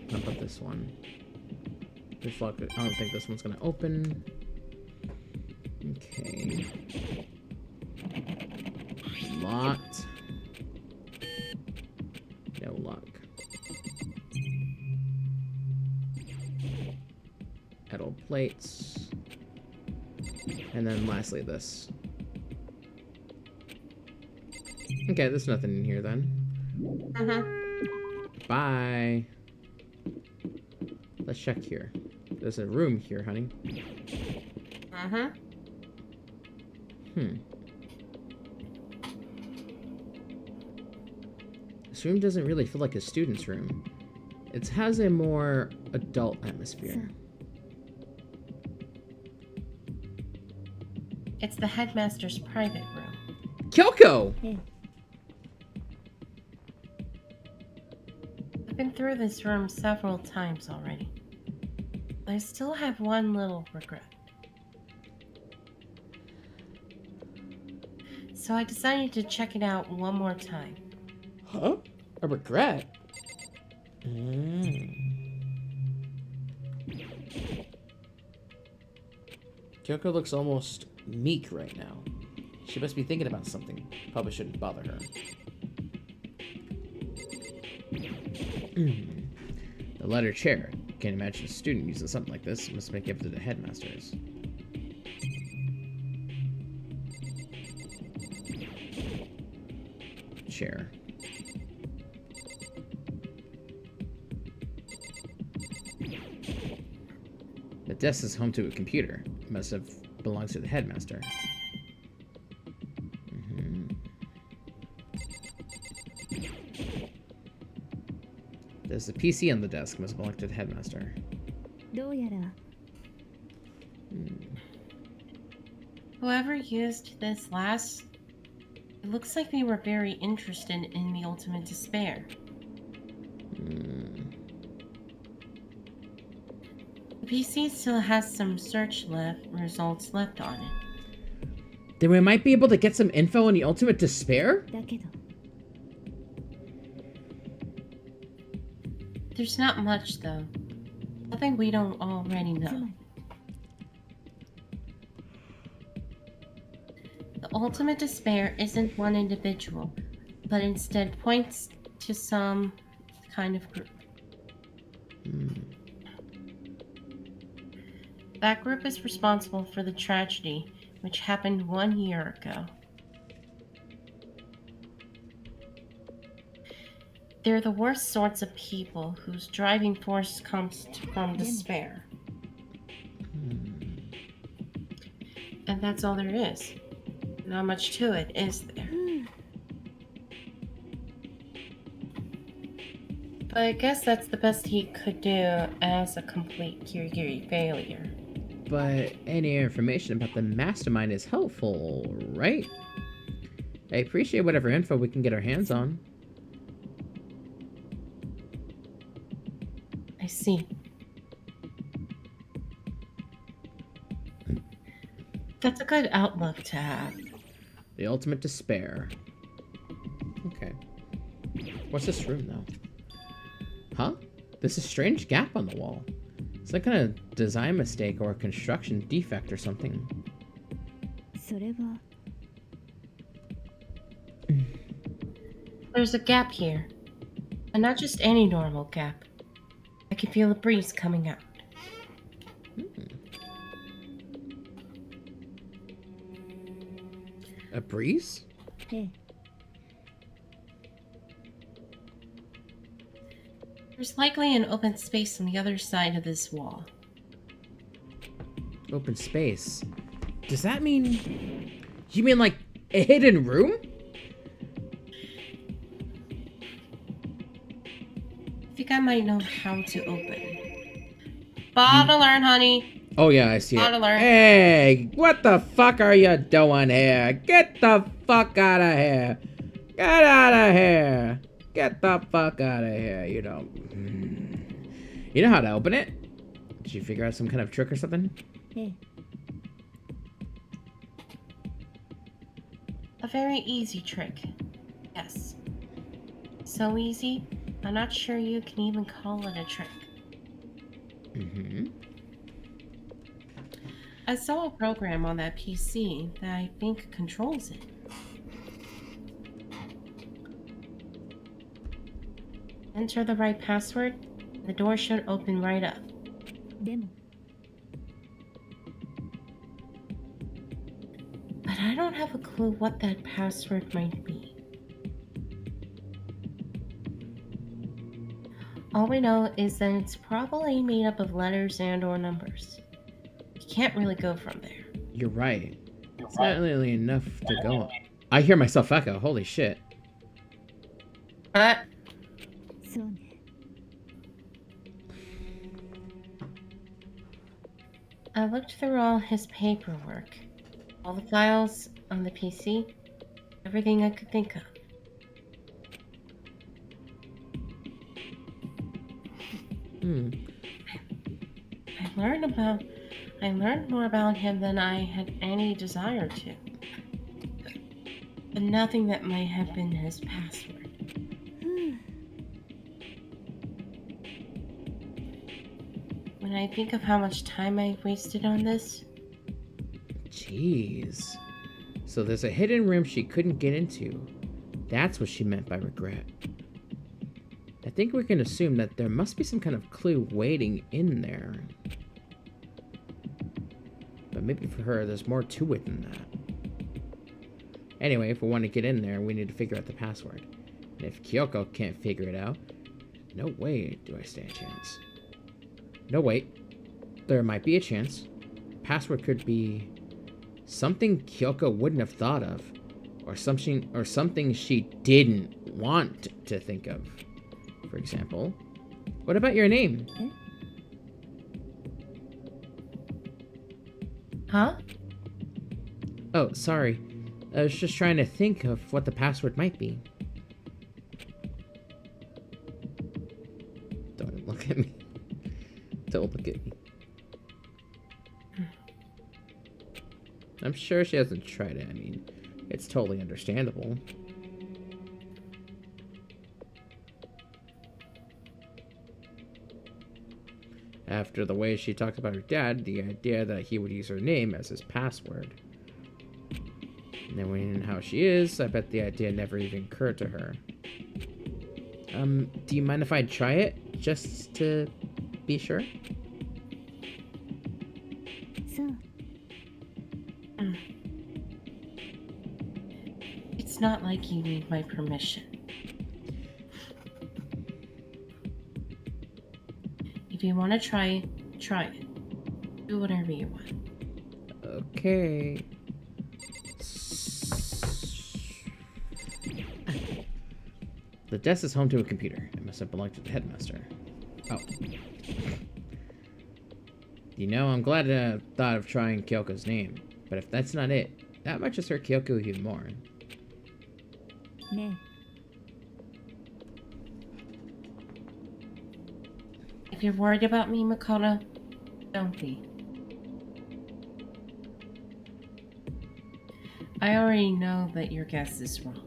How about this one? This lock. I don't think this one's gonna open. Okay. Locked. No lock. Metal plates. And then lastly this. Okay, there's nothing in here then. Bye. Let's check here. There's a room here, honey. This room doesn't really feel like a student's room. It has a more adult atmosphere. It's the headmaster's private room. Kyoko! I've been through this room several times already. I still have one little regret. So I decided to check it out one more time. Huh? A regret? Kyoko looks almost meek right now. She must be thinking about something. Probably shouldn't bother her. The letter chair. Can't imagine a student using something like this. Must make it to the headmasters. Chair. The desk is home to a computer. It must have belonged to the headmaster. There's a PC on the desk. Must belong to the headmaster. Whoever used this last, it looks like they were very interested in the ultimate despair. The PC still has some search results left on it. Then we might be able to get some info on the ultimate despair? There's not much, though. Nothing we don't already know. The ultimate despair isn't one individual, but instead points to some kind of group. That group is responsible for the tragedy which happened 1 year ago. They're the worst sorts of people whose driving force comes from despair. And that's all there is. Not much to it, is there? But I guess that's the best he could do as a complete Kirigiri failure. But any information about the Mastermind is helpful, right? I appreciate whatever info we can get our hands on. I see. That's a good outlook to have. The ultimate despair. Okay. What's this room, though? Huh? There's a strange gap on the wall. It's some kind of design mistake or a construction defect or something. There's a gap here. And not just any normal gap. I can feel a breeze coming out. A breeze? There's likely an open space on the other side of this wall. Open space? Does that mean... You mean like a hidden room? I think I might know how to open. Bottle learn, honey. Oh yeah, I see it. Bottle learn. Hey, what the fuck are you doing here? Get the fuck out of here. Get out of here. Get the fuck out of here. You know how to open it? Did you figure out some kind of trick or something? A very easy trick. Yes. So easy, I'm not sure you can even call it a trick. Mm-hmm. I saw a program on that PC that I think controls it. Enter the right password, the door should open right up. でも But I don't have a clue what that password might be. All we know is that it's probably made up of letters and or numbers. You can't really go from there. You're right. It's not really enough to go on. I hear myself echo. Holy shit. Uh, そうね I looked through all his paperwork, all the files on the PC, everything I could think of. I learned more about him than I had any desire to. But nothing that might have been his password. ふう When I think of how much time I wasted on this, Jeez. So there's a hidden room she couldn't get into. That's what she meant by regret. I think we can assume that there must be some kind of clue waiting in there. But maybe for her, there's more to it than that. Anyway, if we want to get in there, we need to figure out the password. And if Kyoko can't figure it out, no way do I stand a chance. No, wait. There might be a chance. Password could be something Kyoko wouldn't have thought of, or something she didn't want to think of. For example, what about your name? huh? Oh, sorry. I was just trying to think of what the password might be. Don't look at me. Don't look at me. I'm sure she hasn't tried it. I mean, it's totally understandable. After the way she talked about her dad, the idea that he would use her name as his password. Knowing how she is, I bet the idea never even occurred to her. Do you mind if I try it? Just to be sure? そう It's not like you need my permission. If you want to try it. Do whatever you want. Okay. The desk is home to a computer. It must have belonged to the headmaster. Oh. You know, I'm glad I thought of trying Kyoko's name. But if that's not it, that might just hurt Kyoko even more. ね If you're worried about me, Makoto, don't be. I already know that your guess is wrong.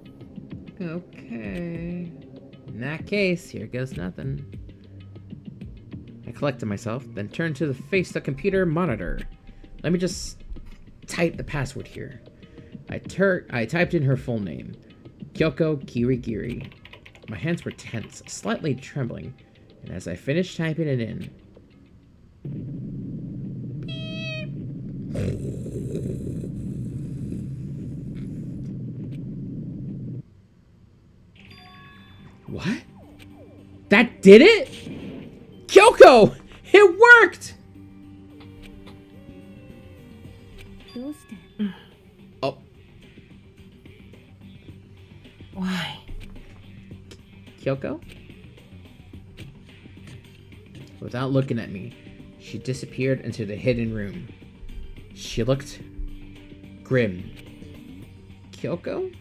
Okay. In that case, here goes nothing. I collected myself, then turned to face the computer monitor. Let me just type the password here. I typed in her full name, Kyoko Kirigiri. My hands were tense, slightly trembling, and as I finished typing it in, what? That did it? Kyoko! It worked! どうして Oh, Why? Kyoko? Without looking at me, she disappeared into the hidden room. She looked grim. Kyoko?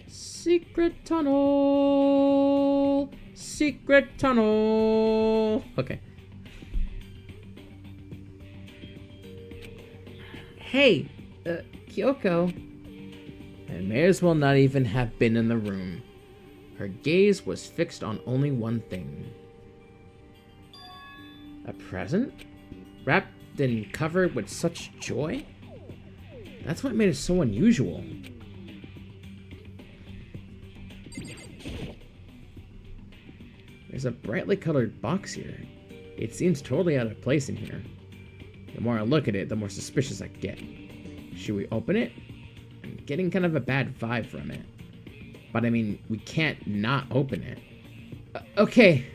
Secret tunnel! Secret tunnel! Okay. Hey, Kyoko, may as well not even have been in the room. Her gaze was fixed on only one thing. A present? Wrapped and covered with such joy? That's what made it so unusual. There's a brightly colored box here. It seems totally out of place in here. The more I look at it, the more suspicious I get. Should we open it? I'm getting kind of a bad vibe from it. But I mean, we can't not open it. Okay.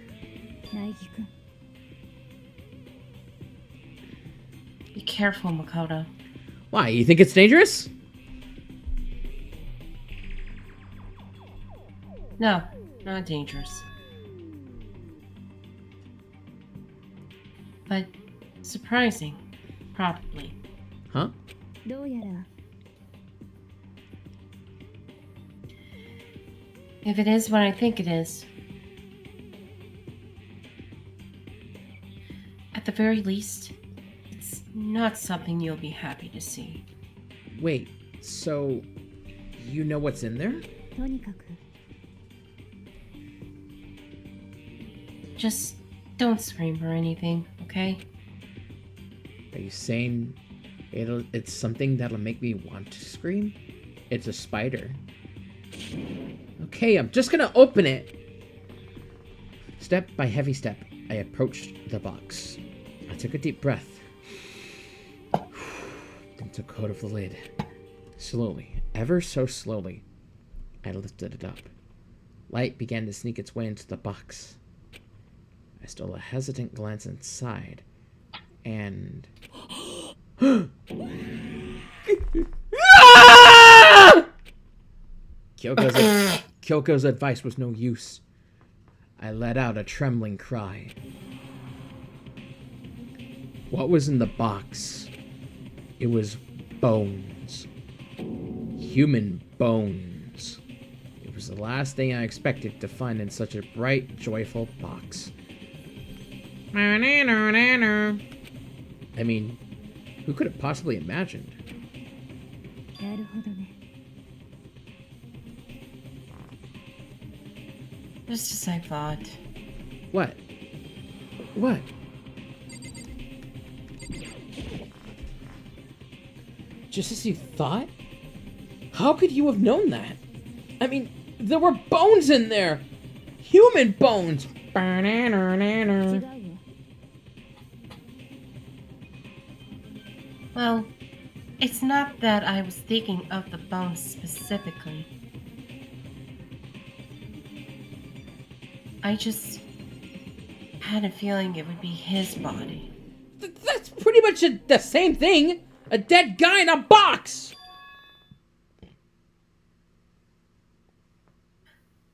Be careful, Makoto. Why? You think it's dangerous? No, not dangerous. But surprising, probably. Huh? どうやら If it is what I think it is, at the very least, it's not something you'll be happy to see. Wait, so you know what's in there? とにかく Just don't scream or anything, okay? Are you saying it's something that'll make me want to scream? It's a spider. Okay, I'm just gonna open it. Step by heavy step, I approached the box. I took a deep breath. Then took hold of the lid. Slowly, ever so slowly, I lifted it up. Light began to sneak its way into the box. I stole a hesitant glance inside, and... Kyoko's advice was no use. I let out a trembling cry. What was in the box? It was bones. Human bones. It was the last thing I expected to find in such a bright, joyful box. I mean, who could have possibly imagined? なるほどね Just as I thought. What? What? Just as you thought? How could you have known that? I mean, there were bones in there! Human bones! 違うよ Well, it's not that I was thinking of the bones specifically. I just had a feeling it would be his body. That's pretty much the same thing! A dead guy in a box!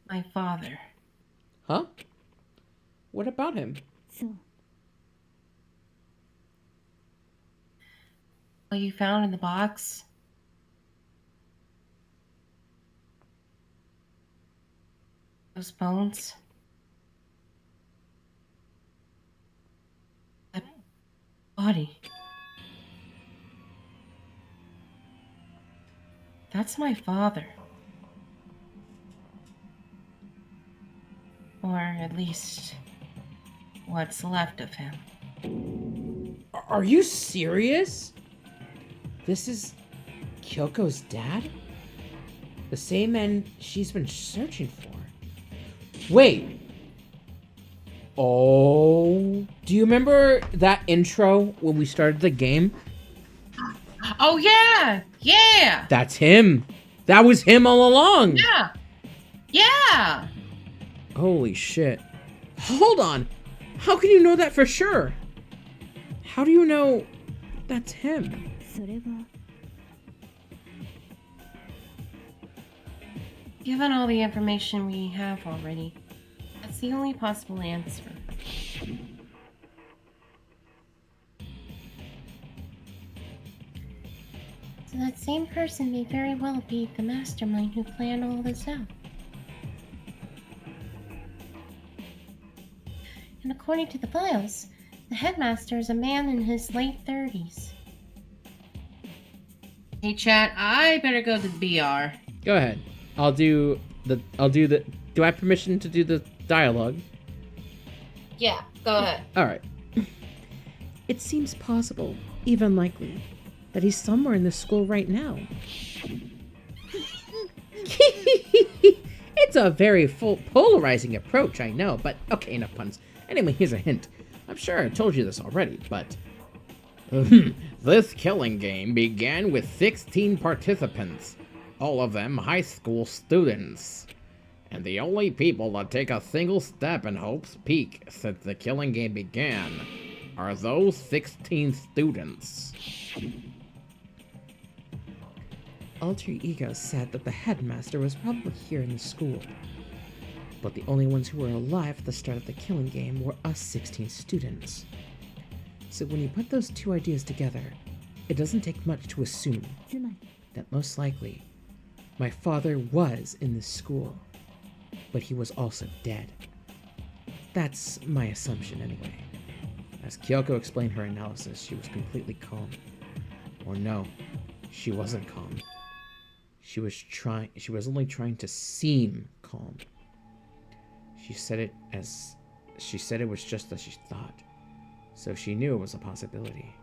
My father. Huh? What about him? そう What you found in the box? Those bones? That body? That's my father. Or at least what's left of him. Are you serious? This is Kyoko's dad? The same man she's been searching for. Wait. Oh. Do you remember that intro when we started the game? Oh yeah! Yeah! That's him. That was him all along. Yeah! Yeah! Holy shit. Hold on. How can you know that for sure? How do you know that's him? それは Given all the information we have already, that's the only possible answer. So that same person may very well be the mastermind who planned all this out. And according to the files, the headmaster is a man in his late 30s. Hey chat, I better go to the BR. Go ahead. Do I have permission to do the dialogue? Yeah, go ahead. Alright. It seems possible, even likely, that he's somewhere in this school right now. It's a very polarizing approach, I know, but okay, enough puns. Anyway, here's a hint. I'm sure I told you this already, but this killing game began with 16 participants, all of them high school students. And the only people that take a single step in Hope's Peak since the killing game began are those 16 students. Alter Ego said that the headmaster was probably here in the school. But the only ones who were alive at the start of the killing game were us 16 students. So when you put those two ideas together, it doesn't take much to assume that most likely my father was in this school, but he was also dead. That's my assumption anyway. As Kyoko explained her analysis, she was completely calm. Or no, she wasn't calm. She was only trying to seem calm. She said it was just as she thought. So she knew it was a possibility.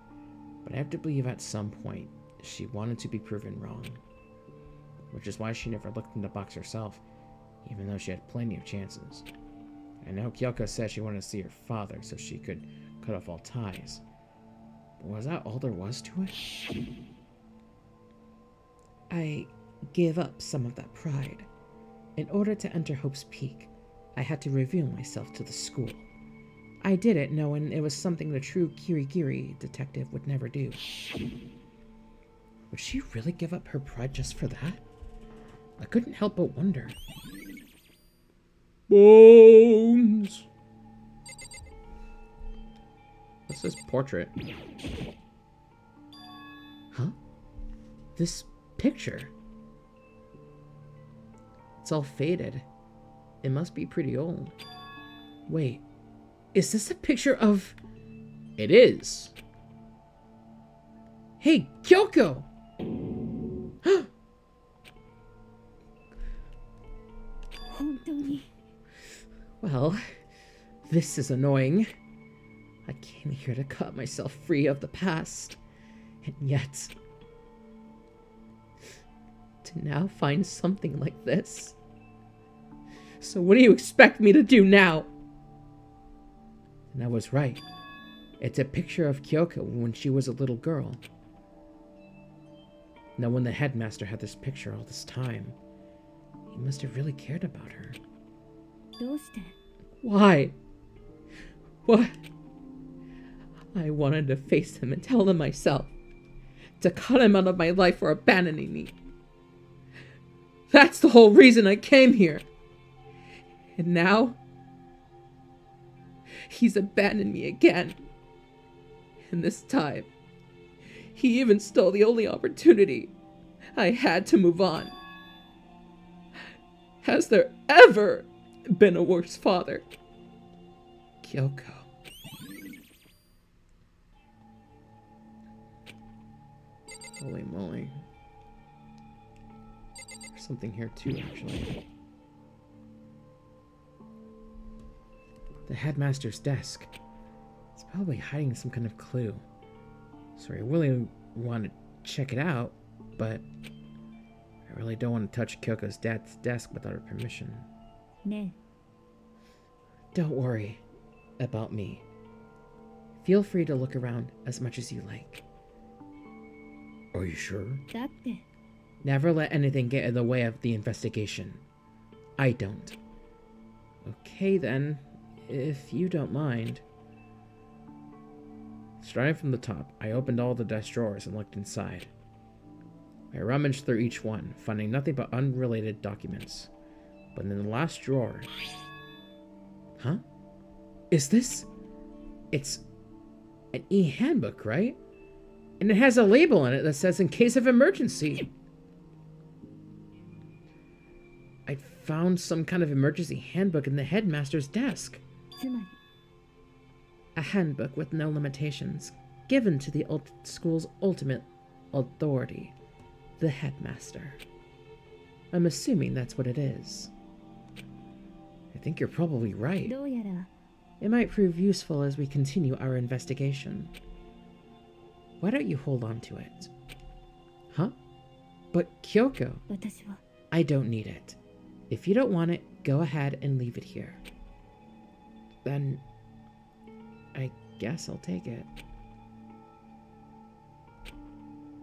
But I have to believe at some point she wanted to be proven wrong. Which is why she never looked in the box herself, even though she had plenty of chances. I know Kyoko said she wanted to see her father so she could cut off all ties. But was that all there was to it? I gave up some of that pride. In order to enter Hope's Peak, I had to reveal myself to the school. I did it knowing it was something the true Kirigiri detective would never do. Would she really give up her pride just for that? I couldn't help but wonder. Bones! What's this portrait? Huh? This picture? It's all faded. It must be pretty old. Wait, is this a picture of... It is. Hey, Kyoko! Well, this is annoying. I came here to cut myself free of the past, and yet... to now find something like this. So what do you expect me to do now? And I was right. It's a picture of Kyoko when she was a little girl. Now when the headmaster had this picture all this time, he must have really cared about her. Why? What? I wanted to face him and tell him myself. To cut him out of my life for abandoning me. That's the whole reason I came here. And now, he's abandoned me again. And this time, he even stole the only opportunity I had to move on. Has there ever been a worse father? Kyoko. Holy moly. There's something here too, actually. The headmaster's desk. It's probably hiding some kind of clue. So I really want to check it out, but I really don't want to touch Kyoko's dad's desk without her permission. Don't worry about me. Feel free to look around as much as you like. Are you sure? Never let anything get in the way of the investigation. I don't. Okay then, if you don't mind. Starting from the top, I opened all the desk drawers and looked inside. I rummaged through each one, finding nothing but unrelated documents. But in the last drawer... Huh? Is this... It's an e-handbook, right? And it has a label on it that says in case of emergency. I found some kind of emergency handbook in the headmaster's desk. A handbook with no limitations, given to the school's ultimate authority, the headmaster. I'm assuming that's what it is. I think you're probably right. どうやら It might prove useful as we continue our investigation. Why don't you hold on to it? Huh? But Kyoko, 私は I don't need it. If you don't want it, go ahead and leave it here. Then, I guess I'll take it.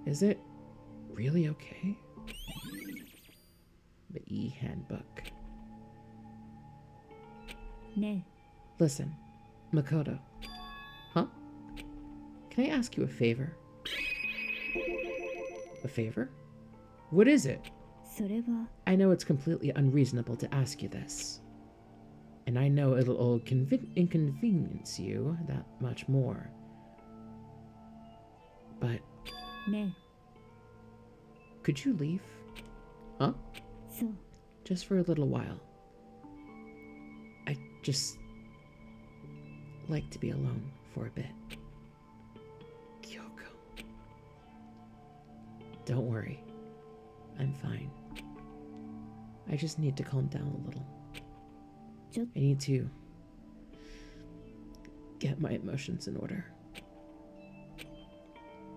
Is it really okay? The e-handbook. ね Listen, Makoto. Huh? Can I ask you a favor? A favor? What is it? えそれは I know it's completely unreasonable to ask you this. And I know it'll inconvenience you that much more. But ね could you leave? Huh? えそう Just for a little while. I just like to be alone for a bit. Kyoko. Don't worry. I'm fine. I just need to calm down a little. Just- I need to get my emotions in order.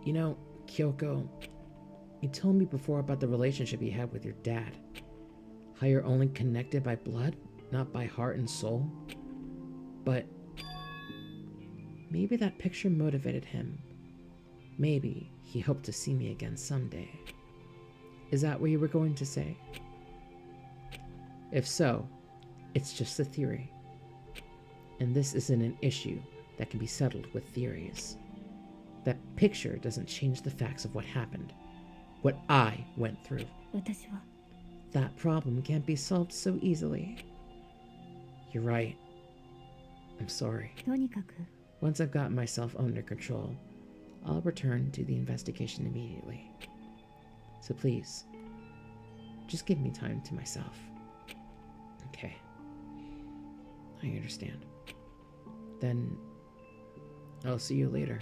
You know, Kyoko, you told me before about the relationship you had with your dad. How you're only connected by blood, not by heart and soul. But maybe that picture motivated him. Maybe he hoped to see me again someday. Is that what you were going to say? If so, it's just a theory. And this isn't an issue that can be settled with theories. That picture doesn't change the facts of what happened. What I went through. 私は That problem can't be solved so easily. You're right. I'm sorry. とにかく Once I've got myself under control, I'll return to the investigation immediately. So please, just give me time to myself. Okay. I understand. Then, I'll see you later.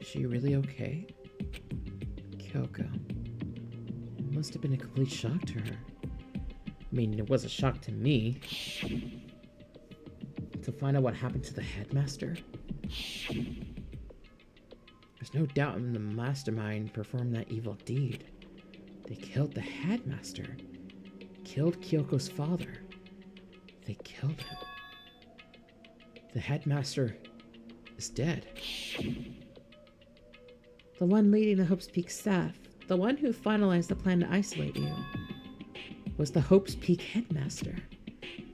Is she really okay? Kyoko. It must have been a complete shock to her. I mean, it was a shock to me. To find out what happened to the headmaster. There's no doubt the mastermind performed that evil deed. They killed the headmaster. Killed Kyoko's father. They killed him. The headmaster is dead. The one leading the Hope's Peak staff, the one who finalized the plan to isolate you, was the Hope's Peak headmaster.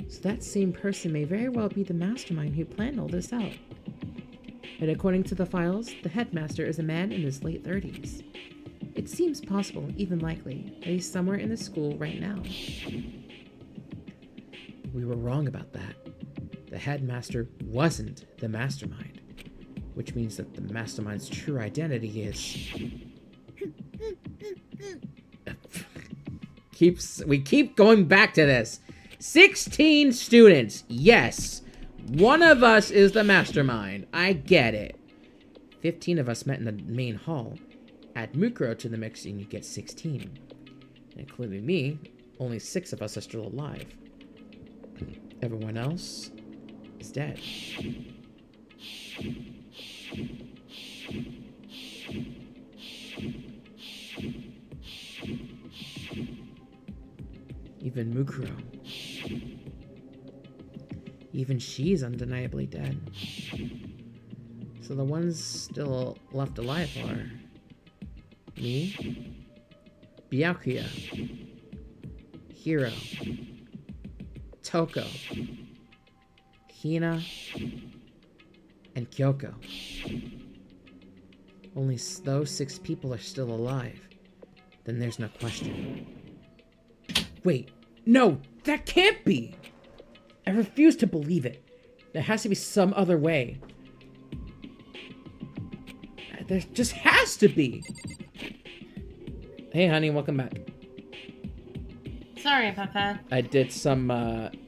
So that same person may very well be the mastermind who planned all this out. And according to the files, the headmaster is a man in his late 30s. It seems possible, even likely, that he's somewhere in the school right now. We were wrong about that. The headmaster wasn't the mastermind, which means that the mastermind's true identity is... We keep going back to this. 16 students, yes. One of us is the mastermind. I get it. 15 of us met in the main hall. Add Mukuro to the mix and you get 16. And including me, only 6 of us are still alive. Everyone else is dead. Even Mukuro. Even she's undeniably dead. So the ones still left alive are me, Byakuya, Hiro, Toko, Hina, and Kyoko. Only those 6 people are still alive. Then there's no question. Wait, no, that can't be! I refuse to believe it. There has to be some other way. There just has to be! Hey honey, welcome back. Sorry about that. I did some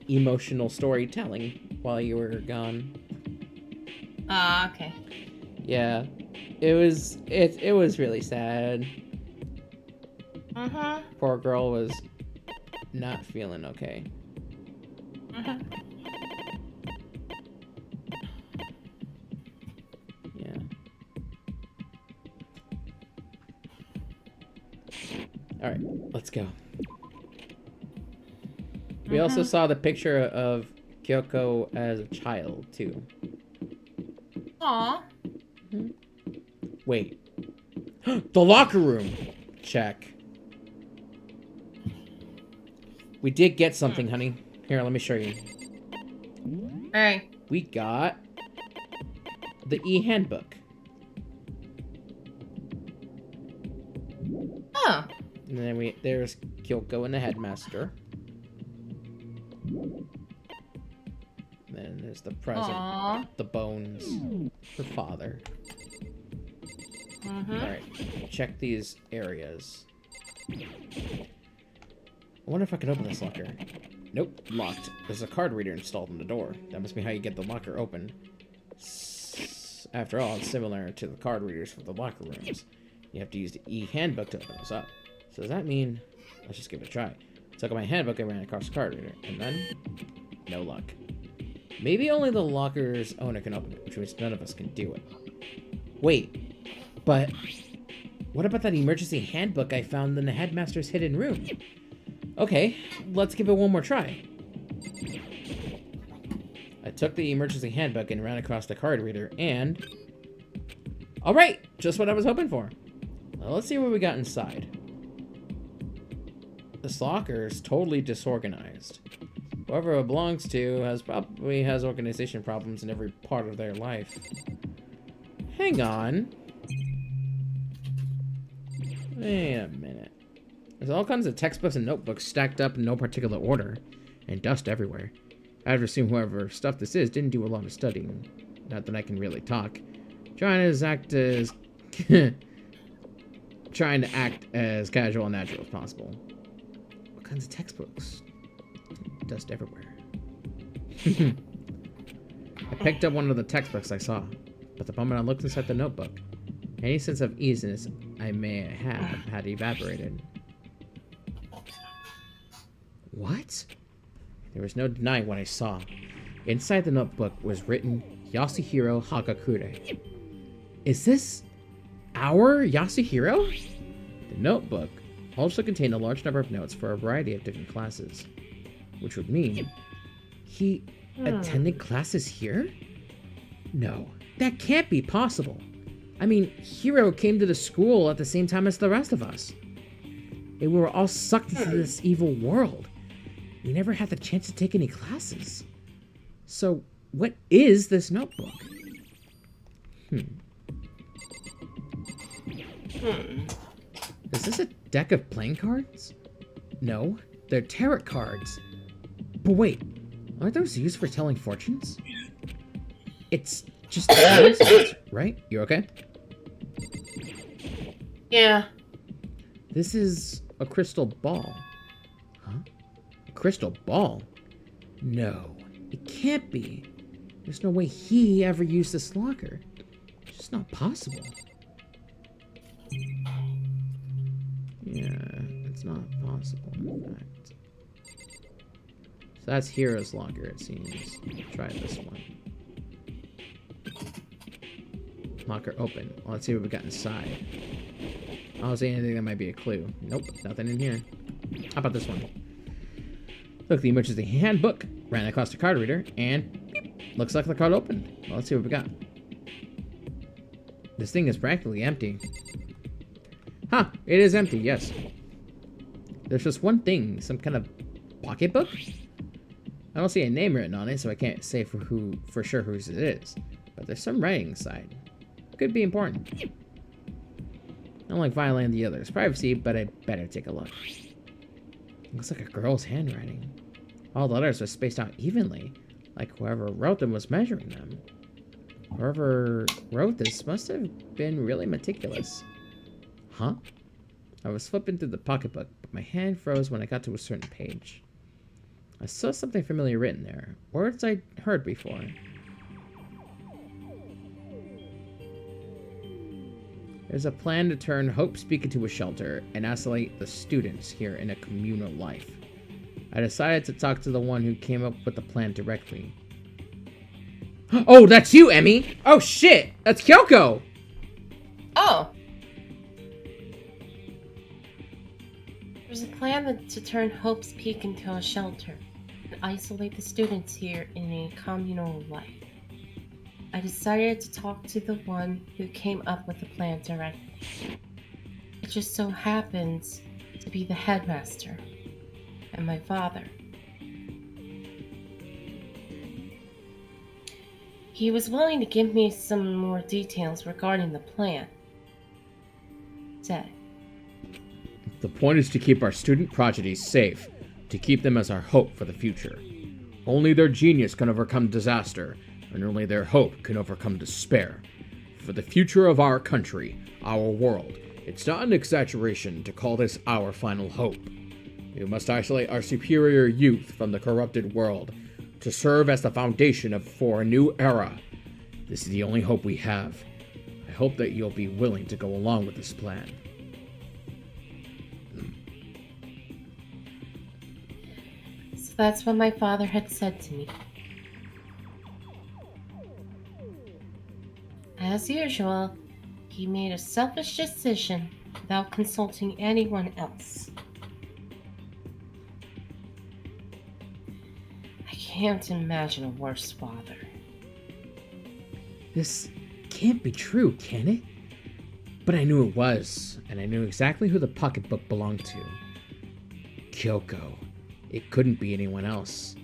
emotional storytelling while you were gone. Okay. Yeah. It was really sad. Mm-hmm. Poor girl was not feeling okay. Mm-hmm. Yeah. Alright, let's go. We also saw the picture of Kyoko as a child, too. Aw. Wait. The locker room! Check. We did get something, honey. Here, let me show you. Hey. We got the e-handbook. Oh. And then there's Kyoko and the headmaster. And then there's the present, Aw. the bones, her father. Mm-hmm. Alright, check these areas. I wonder if I can open this locker. Nope, locked. There's a card reader installed in the door. That must be how you get the locker open. After all, it's similar to the card readers for the locker rooms. You have to use the e-handbook to open this up. So does that mean... Let's just give it a try. Took out my handbook and ran across the card reader. And then... No luck. Maybe only the locker's owner can open it, which means none of us can do it. Wait, but... What about that emergency handbook I found in the headmaster's hidden room? Okay, let's give it one more try. I took the emergency handbook and ran across the card reader, and... Alright, just what I was hoping for. Now let's see what we got inside. This locker is totally disorganized. Whoever it belongs to probably has organization problems in every part of their life. Hang on. Wait a minute. There's all kinds of textbooks and notebooks stacked up in no particular order, and dust everywhere. I'd assume whoever stuff this is didn't do a lot of studying. Not that I can really talk. Trying to act as casual and natural as possible. What kinds of textbooks? Dust everywhere. I picked up one of the textbooks I saw, but the moment I looked inside the notebook, any sense of easiness I may have had evaporated. What? There was no denying what I saw. Inside the notebook was written Yasuhiro Hagakure. Is this our Yasuhiro? The notebook also contained a large number of notes for a variety of different classes, which would mean he attended classes here? No, that can't be possible. I mean, Hiro came to the school at the same time as the rest of us. And we were all sucked into this evil world. We never had the chance to take any classes. So, what is this notebook? Is this a deck of playing cards? No, they're tarot cards. But wait, aren't those used for telling fortunes? It's just cards, right? You okay? Yeah. This is a crystal ball. Huh? A crystal ball? No, it can't be. There's no way he ever used this locker. It's just not possible. Yeah, it's not possible, in fact. So that's Hero's locker, it seems. Try this one. Locker open. Well, let's see what we got inside. I don't see anything that might be a clue. Nope, nothing in here. How about this one? Look, the emergency handbook. Ran across the card reader, and beep, looks like the card opened. Well, let's see what we got. This thing is practically empty. Huh, it is empty, yes. There's just one thing, some kind of pocketbook? I don't see a name written on it, so I can't say for sure whose it is. But there's some writing inside. Could be important. I don't like violating the other's privacy, but I better take a look. Looks like a girl's handwriting. All the letters are spaced out evenly, like whoever wrote them was measuring them. Whoever wrote this must have been really meticulous. Huh? I was flipping through the pocketbook, but my hand froze when I got to a certain page. I saw something familiar written there, words I'd heard before. There's a plan to turn Hope's Peak into a shelter and isolate the students here in a communal life. I decided to talk to the one who came up with the plan directly. Oh, that's you, Emmy! Oh shit! That's Kyoko! Oh. There's a plan to turn Hope's Peak into a shelter and isolate the students here in a communal life. I decided to talk to the one who came up with the plan directly. It just so happens to be the headmaster and my father. He was willing to give me some more details regarding the plan. Said, The point is to keep our student prodigies safe, to keep them as our hope for the future. Only their genius can overcome disaster, and only their hope can overcome despair. For the future of our country, our world, it's not an exaggeration to call this our final hope. We must isolate our superior youth from the corrupted world, to serve as the foundation for a new era. This is the only hope we have. I hope that you'll be willing to go along with this plan. so that's what my father had said to me. As usual, he made a selfish decision without consulting anyone else. I can't imagine a worse father. This can't be true, can it? But I knew it was, and I knew exactly who the pocketbook belonged to. Kyoko. It couldn't be anyone else.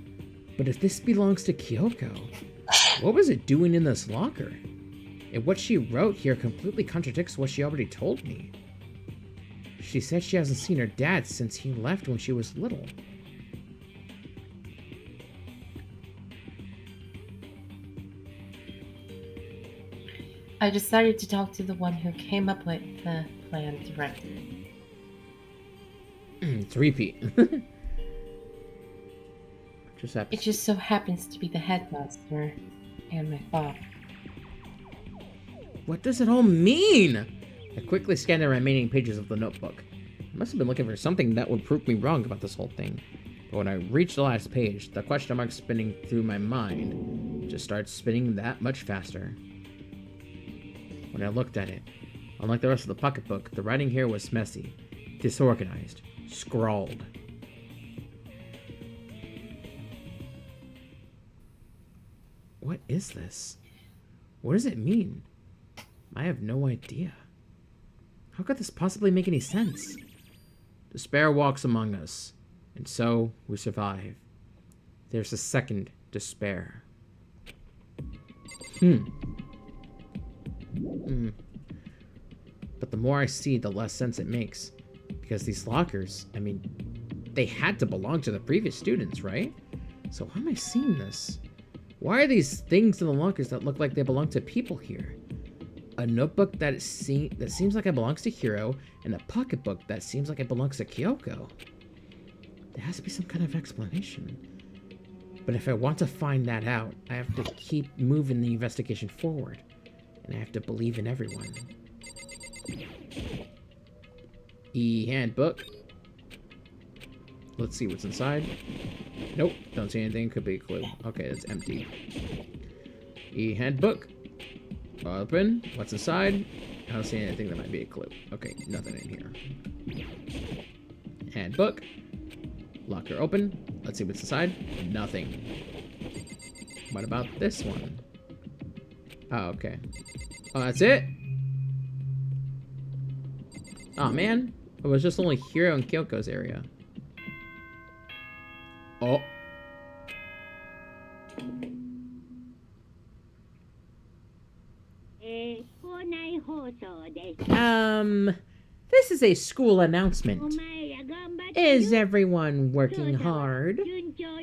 But if this belongs to Kyoko, what was it doing in this locker? And what she wrote here completely contradicts what she already told me. She said she hasn't seen her dad since he left when she was little. I decided to talk to the one who came up with the plan directly. It's repeat. Just happens. It just so happens to be the headmaster and my father. What does it all mean? I quickly scanned the remaining pages of the notebook. I must have been looking for something that would prove me wrong about this whole thing. But when I reached the last page, the question mark spinning through my mind just started spinning that much faster. When I looked at it, unlike the rest of the pocketbook, the writing here was messy, disorganized, scrawled. What is this? What does it mean? I have no idea. How could this possibly make any sense? Despair walks among us, and so we survive. There's a second despair. But the more I see, the less sense it makes. Because these lockers, I mean, they had to belong to the previous students, right? So how am I seeing this? Why are these things in the lockers that look like they belong to people here? A notebook that seems like it belongs to Hiro, and a pocketbook that seems like it belongs to Kyoko. There has to be some kind of explanation. But if I want to find that out, I have to keep moving the investigation forward. And I have to believe in everyone. E-handbook. Let's see what's inside. Nope, don't see anything. Could be a clue. Okay, that's empty. E-handbook. Open. What's inside? I don't see anything that might be a clue. Okay, nothing in here. Handbook. Locker open. Let's see what's inside. Nothing. What about this one? Oh, okay. Oh, that's it? Oh, man. It was just only Hiro and Kyoko's area. Oh. This is a school announcement. Is everyone working hard?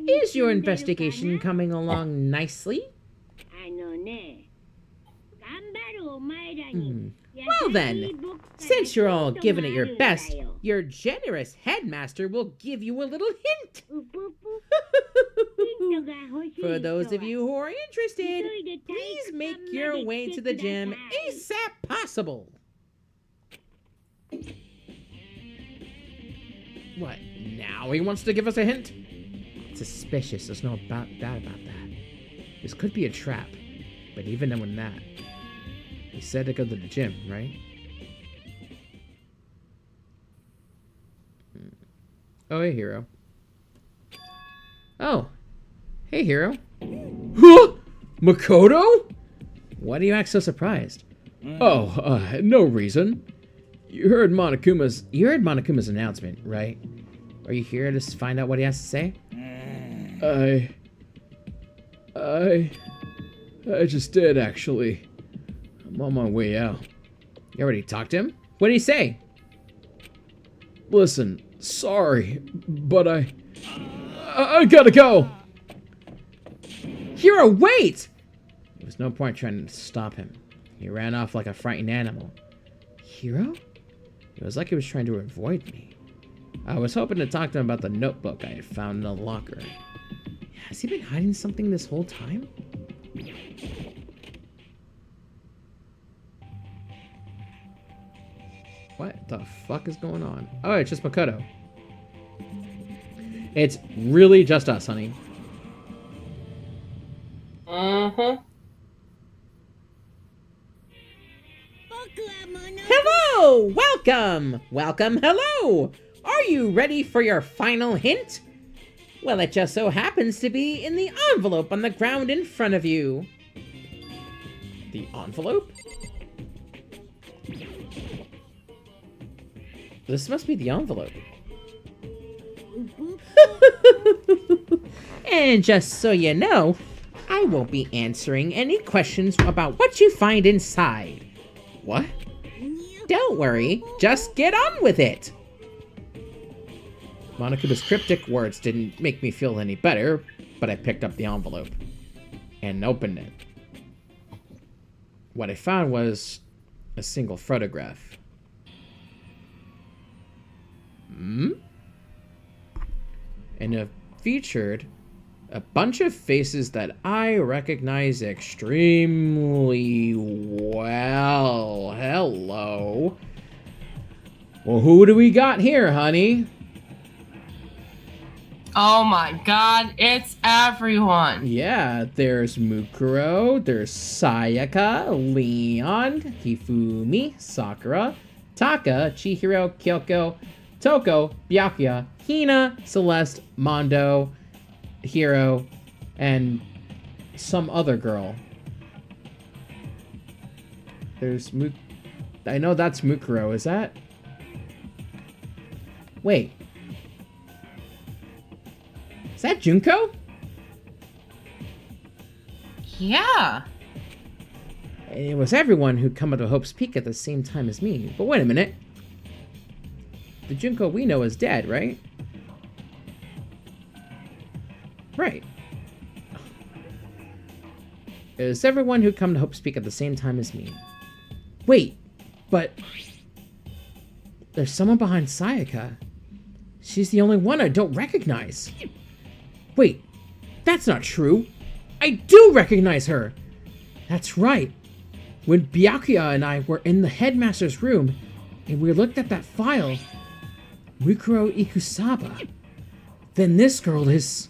Is your investigation coming along nicely? Well then, since you're all giving it your best, your generous headmaster will give you a little hint. For those of you who are interested, please make your way to the gym ASAP possible. What, now he wants to give us a hint? Suspicious, there's no doubt about that. This could be a trap, but even knowing that, he said to go to the gym, right? Oh, hey, Hero. Oh, hey, Hero. Huh? Makoto? Why do you act so surprised? Oh, no reason. You heard Monokuma's announcement, right? Are you here to find out what he has to say? I just did, actually. I'm on my way out. You already talked to him? What did he say? Listen, sorry, but I gotta go. Hiro, wait! There was no point trying to stop him. He ran off like a frightened animal. Hiro? It was like he was trying to avoid me. I was hoping to talk to him about the notebook I had found in the locker. Has he been hiding something this whole time? What the fuck is going on? Oh, it's just Makoto. It's really just us, honey. Mm-hmm. Hello! Welcome! Welcome, hello! Are you ready for your final hint? Well, it just so happens to be in the envelope on the ground in front of you. The envelope? This must be the envelope. And just so you know, I won't be answering any questions about what you find inside. What? Don't worry, just get on with it. Monokuma's cryptic words didn't make me feel any better, but I picked up the envelope and opened it. What I found was a single photograph. And it featured a bunch of faces that I recognize extremely well. Hello. Well, who do we got here, honey? Oh my god, it's everyone. Yeah, there's Mukuro, there's Sayaka, Leon, Hifumi, Sakura, Taka, Chihiro, Kyoko, Toko, Byakuya, Hina, Celeste, Mondo, Hiro, and some other girl. There's I know that's Mukuro, is that? Wait. Is that Junko? Yeah. It was everyone who'd come to Hope's Peak at the same time as me. But wait a minute. The Junko we know is dead, right? Right. It was everyone who'd come to Hope's Peak at the same time as me. Wait, but there's someone behind Sayaka. She's the only one I don't recognize. Wait, that's not true. I do recognize her. That's right. When Byakuya and I were in the headmaster's room and we looked at that file, Mukuro Ikusaba, then this girl is...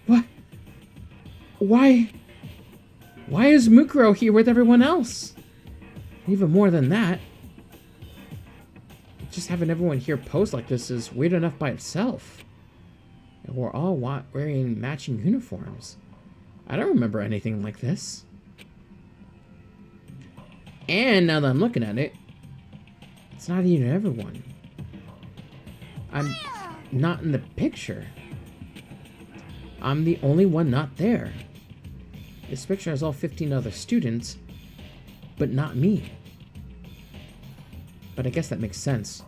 What? Why is Mukuro here with everyone else? Even more than that, just having everyone here pose like this is weird enough by itself. And we're all wearing matching uniforms. I don't remember anything like this. And now that I'm looking at it, it's not even everyone. I'm not in the picture. I'm the only one not there. This picture has all 15 other students, but not me. But I guess that makes sense.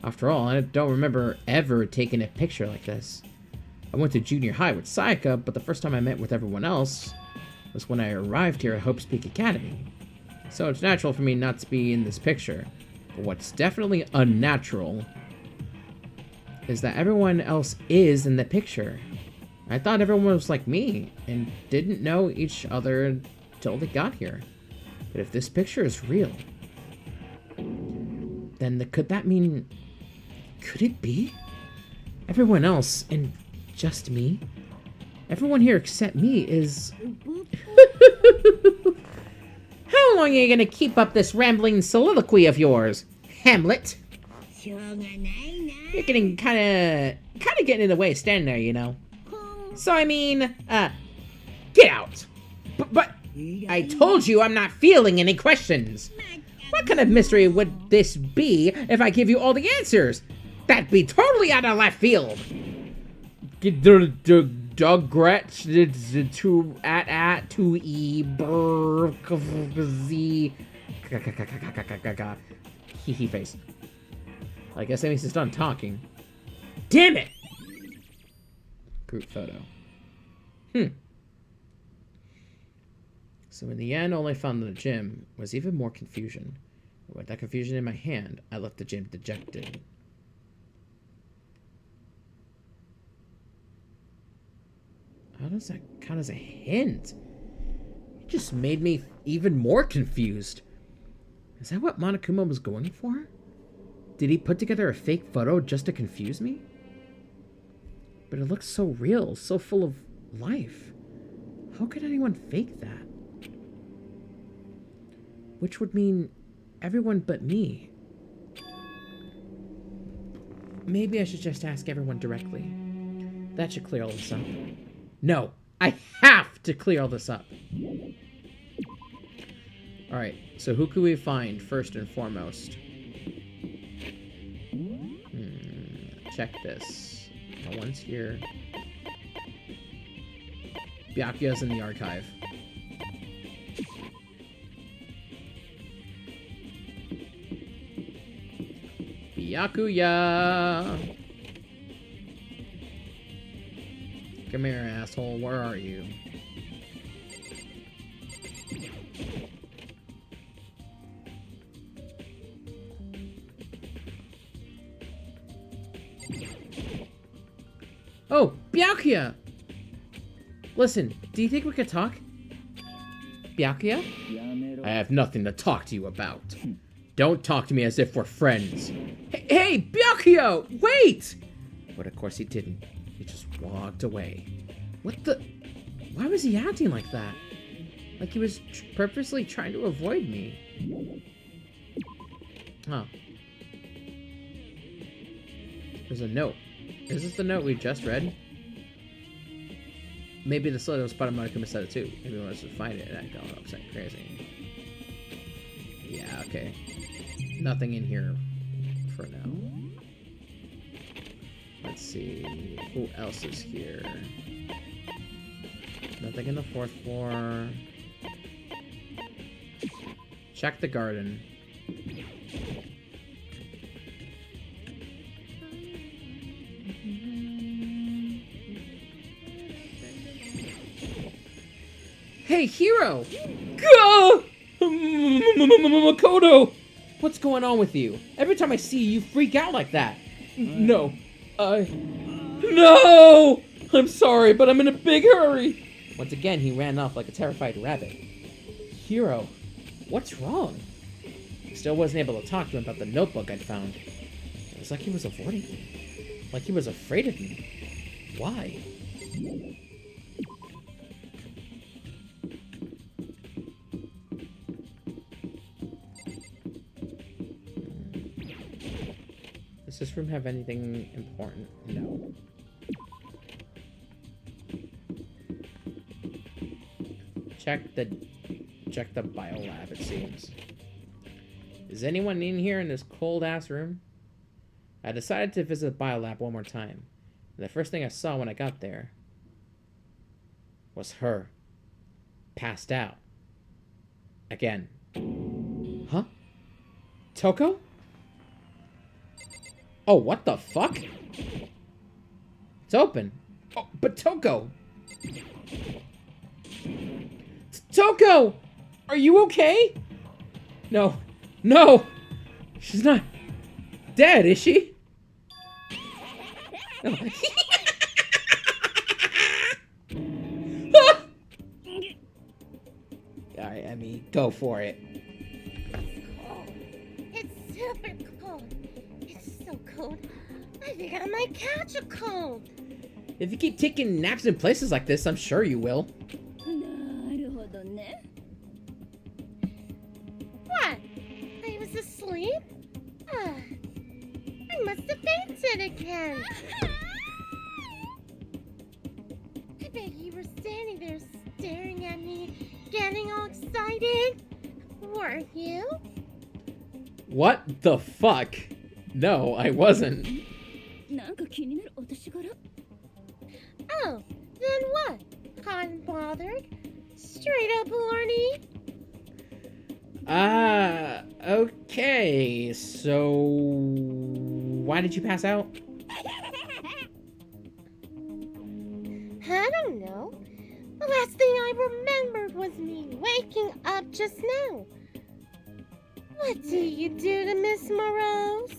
After all, I don't remember ever taking a picture like this. I went to junior high with Sayaka, but the first time I met with everyone else was when I arrived here at Hope's Peak Academy. So it's natural for me not to be in this picture. But what's definitely unnatural is that everyone else is in the picture. I thought everyone was like me and didn't know each other until they got here. But if this picture is real, then could that mean Could it be? Everyone else, and just me? Everyone here except me is... How long are you gonna keep up this rambling soliloquy of yours, Hamlet? You're getting kinda getting in the way standing there, you know. So I mean, get out. But I told you I'm not feeling any questions. What kind of mystery would this be if I give you all the answers? That'd be totally out of left field. Dugretch to e z hee face. I guess that means it's done talking. Damn it! Group photo. So in the end, all I found in the gym was even more confusion. With that confusion in my hand, I left the gym dejected. How does that count as a hint? It just made me even more confused. Is that what Monokuma was going for? Did he put together a fake photo just to confuse me? But it looks so real, so full of life. How could anyone fake that? Which would mean everyone but me. Maybe I should just ask everyone directly. That should clear all this up. No, I have to clear all this up. Alright, so who could we find first and foremost? Check this. No one's here. Byakuya's in the archive. Byakuya! Come here, asshole. Where are you? Oh, Byakuya! Listen, do you think we could talk? Byakuya? I have nothing to talk to you about. Don't talk to me as if we're friends. Hey, Byakuya! Wait! But of course he didn't. He just walked away. What the... Why was he acting like that? Like he was purposely trying to avoid me. Huh. There's a note. Is this the note we just read? Maybe the little spot of Monokuma said it too. Maybe he wants to find it and I don't know, upset crazy. Yeah, okay. Nothing in here for now. Let's see. Who else is here? Nothing in the 4th floor. Check the garden. Hey, Hiro! Makoto! What's going on with you? Every time I see you, you freak out like that. No. No! I'm sorry, but I'm in a big hurry. Once again, he ran off like a terrified rabbit. Hiro, what's wrong? I still wasn't able to talk to him about the notebook I'd found. It was like he was avoiding me. Like he was afraid of me. Why? Does this room have anything important? No. Check the biolab, it seems. Is anyone in here in this cold-ass room? I decided to visit the biolab one more time. And the first thing I saw when I got there was her. Passed out. Again. Huh? Toko? Oh, what the fuck? It's open. Oh, but Toko! Toko! Are you okay? No. No! She's not dead, is she? No. Alright, I mean, go for it. It's super cold. It's so cold. I think I might catch a cold. If you keep taking naps in places like this, I'm sure you will. なるほどね。 What? I was asleep? Ah, I must have fainted again. I bet you were standing there staring at me, getting all excited. Weren't you? What the fuck? No, I wasn't. なんか気になるお年頃。 Oh, then what? Cotton bothered? Straight up horny? Okay. So, why did you pass out? I don't know. The last thing I remembered was me waking up just now. What do you do to Miss Morose?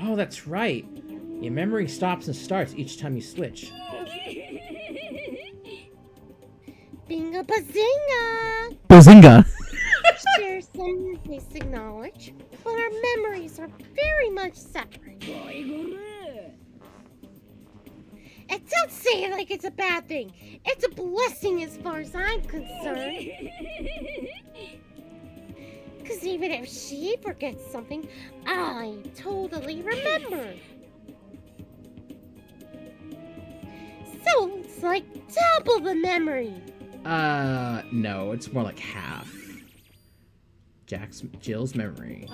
Oh, that's right. Your memory stops and starts each time you switch. Binga bazinga! Bazinga! Share some basic knowledge, but our memories are very much separate. And don't say it like it's a bad thing. It's a blessing as far as I'm concerned. Because even if she forgets something, I totally remember. So it's like double the memory. No, it's more like half. Jill's memory.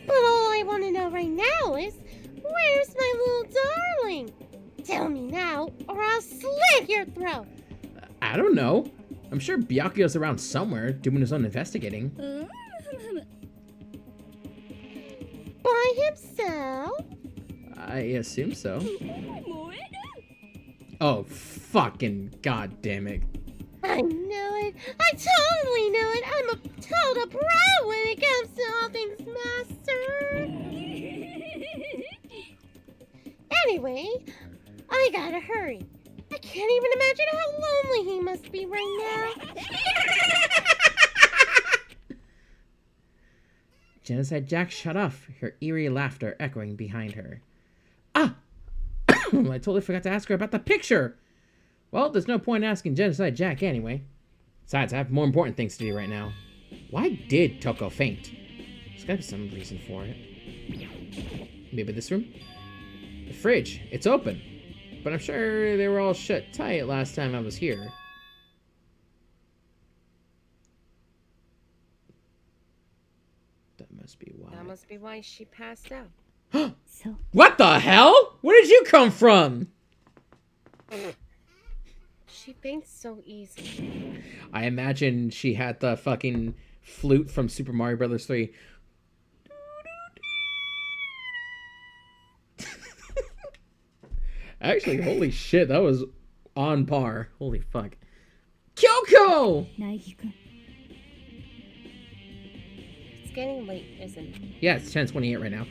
But all I want to know right now is, where's my little darling? Tell me now, or I'll slit your throat. I don't know. I'm sure Byakuyo's around somewhere, doing his own investigating. By himself? I assume so. Oh, fucking goddamn it. I know it. I totally know it. I'm a total pro when it comes to all things master. Anyway, I gotta hurry. I can't even imagine how lonely he must be right now. Genocide Jack shut off, her eerie laughter echoing behind her. Ah! I totally forgot to ask her about the picture! Well, there's no point asking Genocide Jack anyway. Besides, I have more important things to do right now. Why did Toko faint? There's gotta be some reason for it. Maybe this room? The fridge. It's open. But I'm sure they were all shut tight last time I was here. That must be why. That must be why she passed out. So, What the hell? Where did you come from? She faints so easily. I imagine she had the fucking flute from Super Mario Brothers 3. Actually, holy shit, that was on par. Holy fuck. Kyoko! 苗木くん。 It's getting late, isn't it? Yeah, it's 10:28 right now.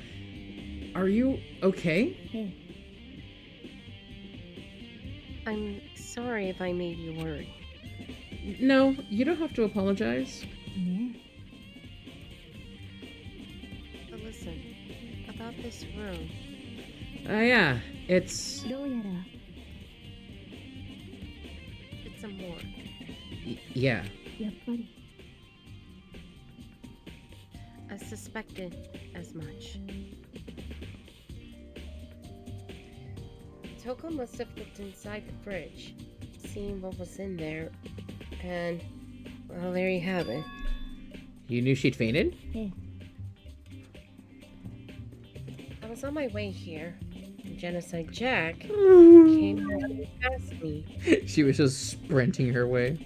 Are you okay? え I'm sorry if I made you worry. No, you don't have to apologize. え。ね But listen, about this room. Yeah, it's... どうやら It's a morgue. Yeah. やっぱり I suspected as much. Toko must have looked inside the fridge, seen what was in there, and, well, there you have it. You knew she'd fainted? え I was on my way here, and Genocide Jack came running past me. She was just sprinting her way.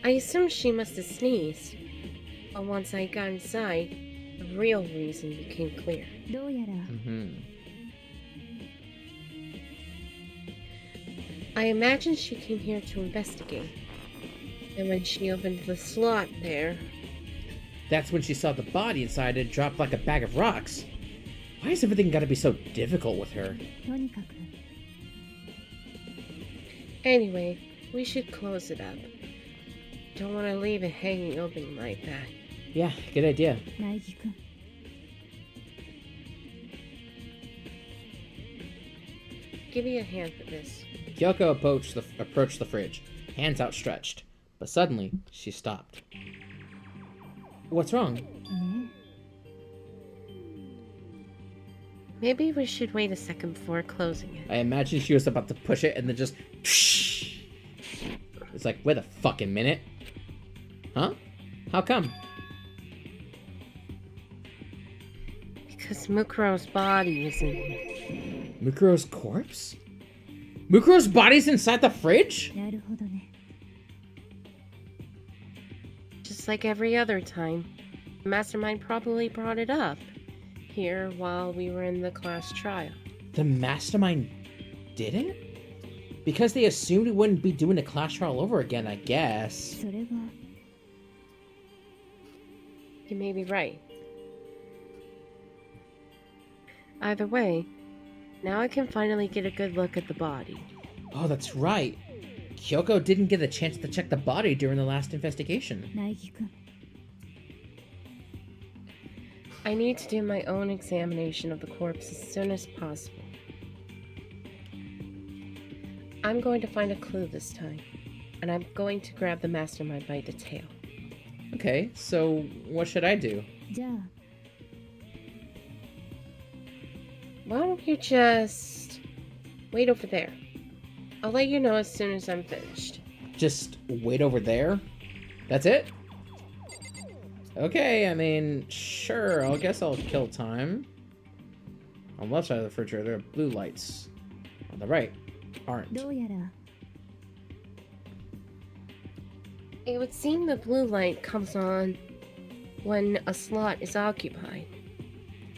I assumed she must have sneezed, but once I got inside, the real reason became clear. どうやら Mm-hmm. I imagined she came here to investigate, and when she opened the slot there, That's when she saw the body inside and dropped like a bag of rocks. Why has everything got to be so difficult with her? とにかく anyway, we should close it up. Don't want to leave it hanging open like that. Yeah, good idea. 苗木君 Give me a hand for this. Kyoko approached the fridge, hands outstretched. But suddenly, she stopped. What's wrong? ね Maybe we should wait a second before closing it. I imagine she was about to push it and then just... It's like, wait a fucking minute. Huh? How come? Because Mukuro's body is in here. Mukuro's corpse? Mukuro's body's inside the fridge? なるほどね Just like every other time. Mastermind probably brought it up here while we were in the class trial. The Mastermind did it? Because they assumed we wouldn't be doing the class trial over again, I guess. それは You may be right. Either way, now I can finally get a good look at the body. Oh, that's right. Kyoko didn't get a chance to check the body during the last investigation. 苗木君 I need to do my own examination of the corpse as soon as possible. I'm going to find a clue this time, and I'm going to grab the Mastermind by the tail. Okay, so what should I do? じゃあ Why don't you just wait over there? I'll let you know as soon as I'm finished. Just wait over there? That's it? Okay, I mean, sure, I guess I'll kill time. On the left side of the refrigerator, there are blue lights. On the right, aren't. どうやら It would seem the blue light comes on when a slot is occupied.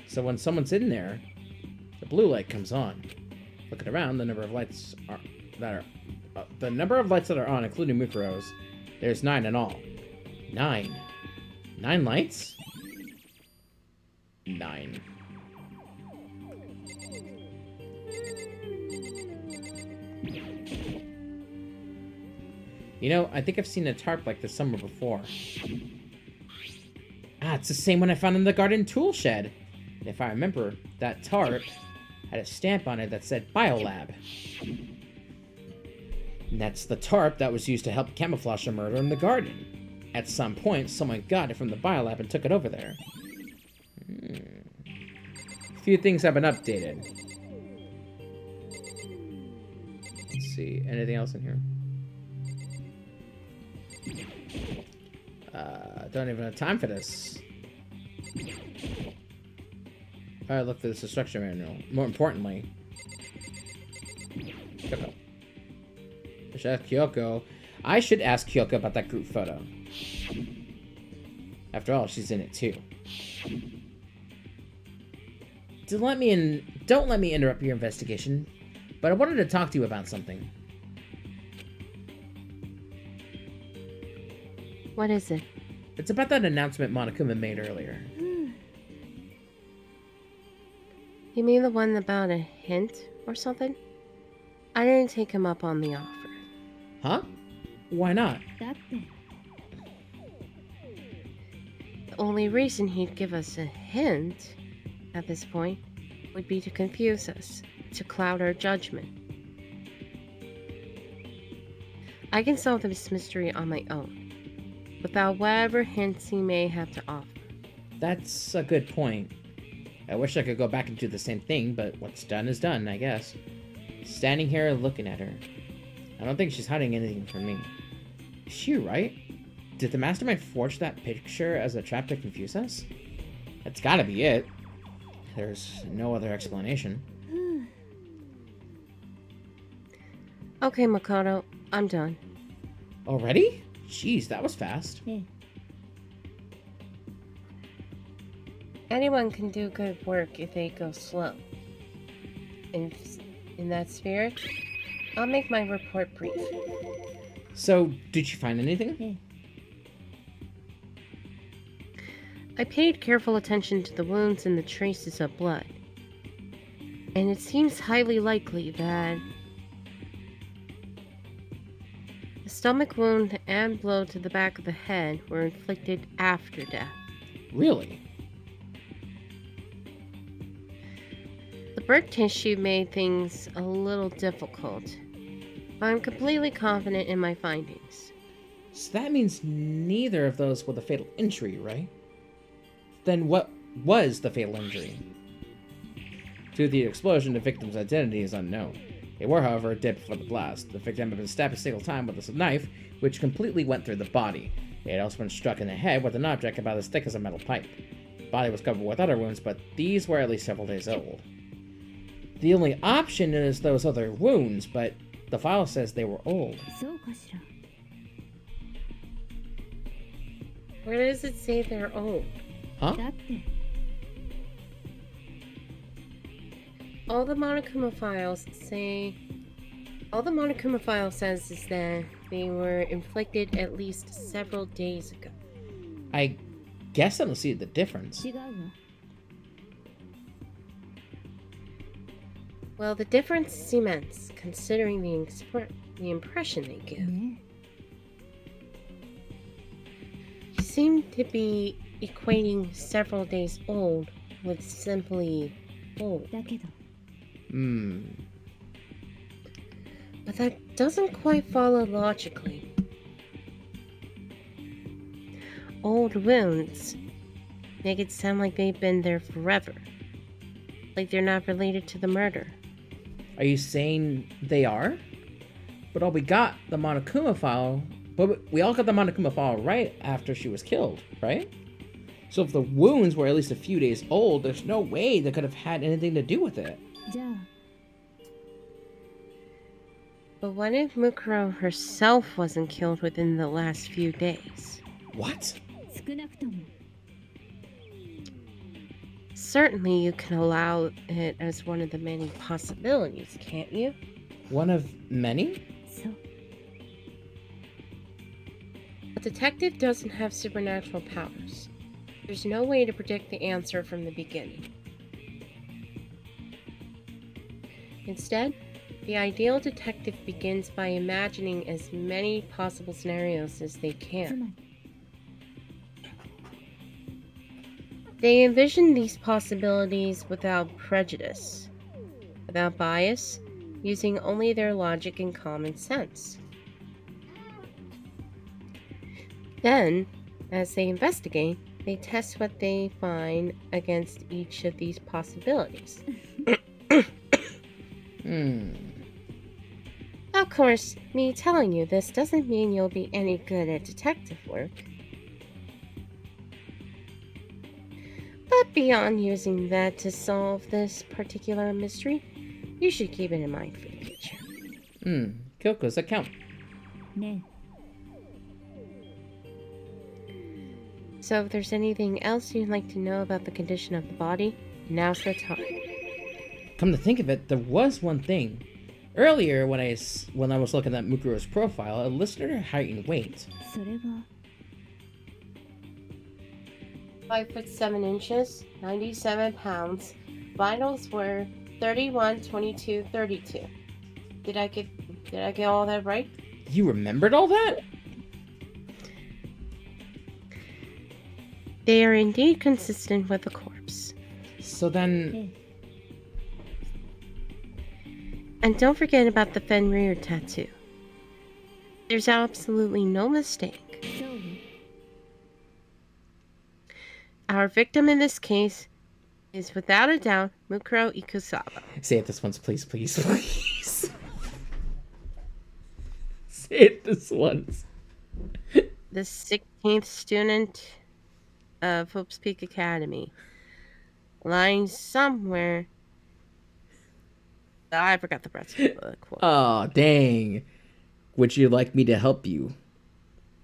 So when someone's in there, the blue light comes on. Looking around, the number of lights that are on, including Mukuro's, there's 9 in all. 9. 9 lights? 9. You know, I think I've seen a tarp like this somewhere before. Ah, it's the same one I found in the garden tool shed. And if I remember, that tarp had a stamp on it that said Biolab. And that's the tarp that was used to help camouflage a murder in the garden. At some point, someone got it from the Biolab and took it over there. A few things have been updated. Let's see, anything else in here? Don't even have time for this. Alright, look for this instruction manual. More importantly, Kyoko. I should ask Kyoko. I should ask Kyoko about that group photo. After all, she's in it too. Don't let me interrupt your investigation, but I wanted to talk to you about something. What is it? It's about that announcement Monokuma made earlier. You mean the one about a hint or something? I didn't take him up on the offer. Huh? Why not? だって The only reason he'd give us a hint at this point would be to confuse us, to cloud our judgment. I can solve this mystery on my own, without whatever hints he may have to offer. That's a good point. I wish I could go back and do the same thing, but what's done is done, I guess. Standing here looking at her. I don't think she's hiding anything from me. Is she right? Did the Mastermind forge that picture as a trap to confuse us? That's gotta be it. There's no other explanation. Okay, Makoto, I'm done. Already? Jeez, that was fast. ええ Anyone can do good work if they go slow. In that spirit, I'll make my report brief. So, did you find anything? ええ I paid careful attention to the wounds and the traces of blood. And it seems highly likely that the stomach wound and blow to the back of the head were inflicted after death. Really? The bird tissue made things a little difficult, but I'm completely confident in my findings. So that means neither of those were the fatal injury, right? Then what was the fatal injury? Due to the explosion, the victim's identity is unknown. They were, however, dead before the blast. The victim had been stabbed a single time with a knife, which completely went through the body. It had also been struck in the head with an object about as thick as a metal pipe. The body was covered with other wounds, but these were at least several days old. The only option is those other wounds, but the file says they were old. そうかしら。 Where does it say they're old? Huh? だって All the Monokuma files says is that they were inflicted at least several days ago. I guess I don't see the difference. 違うわ。 Well, the difference is immense, considering the impression they give. ね You seem to be equating several days old with simply old. だけど But that doesn't quite follow logically. Old wounds make it sound like they've been there forever. Like they're not related to the murder. Are you saying they are? But all we got the Monokuma file. But we all got the Monokuma file right after she was killed, right? So if the wounds were at least a few days old, there's no way they could have had anything to do with it. じゃあ But what if Mukuro herself wasn't killed within the last few days? What? 少なくとも Certainly you can allow it as one of the many possibilities, can't you? One of many? そう A detective doesn't have supernatural powers. There's no way to predict the answer from the beginning. Instead, the ideal detective begins by imagining as many possible scenarios as they つ can. まり They envision these possibilities without prejudice, without bias, using only their logic and common sense. Then, as they investigate, they test what they find against each of these possibilities. Of course, me telling you this doesn't mean you'll be any good at detective work. But beyond using that to solve this particular mystery, you should keep it in mind for the future. Kyoko's account. ね So if there's anything else you'd like to know about the condition of the body, now's the time. Come to think of it, there was one thing. Earlier, when I was looking at Mukuro's profile, it listed her height and weight. それは 5'7", 97 pounds. Vitals were 31, 22, 32. Did I get all that right? You remembered all that? They are indeed consistent with the corpse. So then, え And don't forget about the Fenrir tattoo. There's absolutely no mistake. そうね Our victim in this case is without a doubt Mukuro Ikusaba. say it this once, please, please, please. Say it this once. The 16th student of Hope's Peak Academy. Lying somewhere. I forgot the rest of the quote. Oh, dang. Would you like me to help you?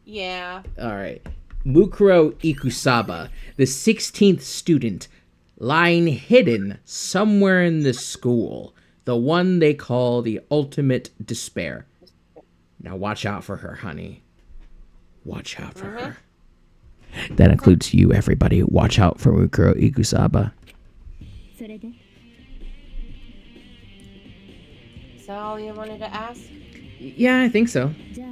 Yeah. All right. Mukuro Ikusaba, the 16th student, lying hidden somewhere in the school. The one they call the ultimate despair. Now watch out for her, honey. Watch out for her. That includes you, everybody. Watch out for Mukuro Ikusaba. それで Is that all you wanted to ask? Yeah, I think so. じゃ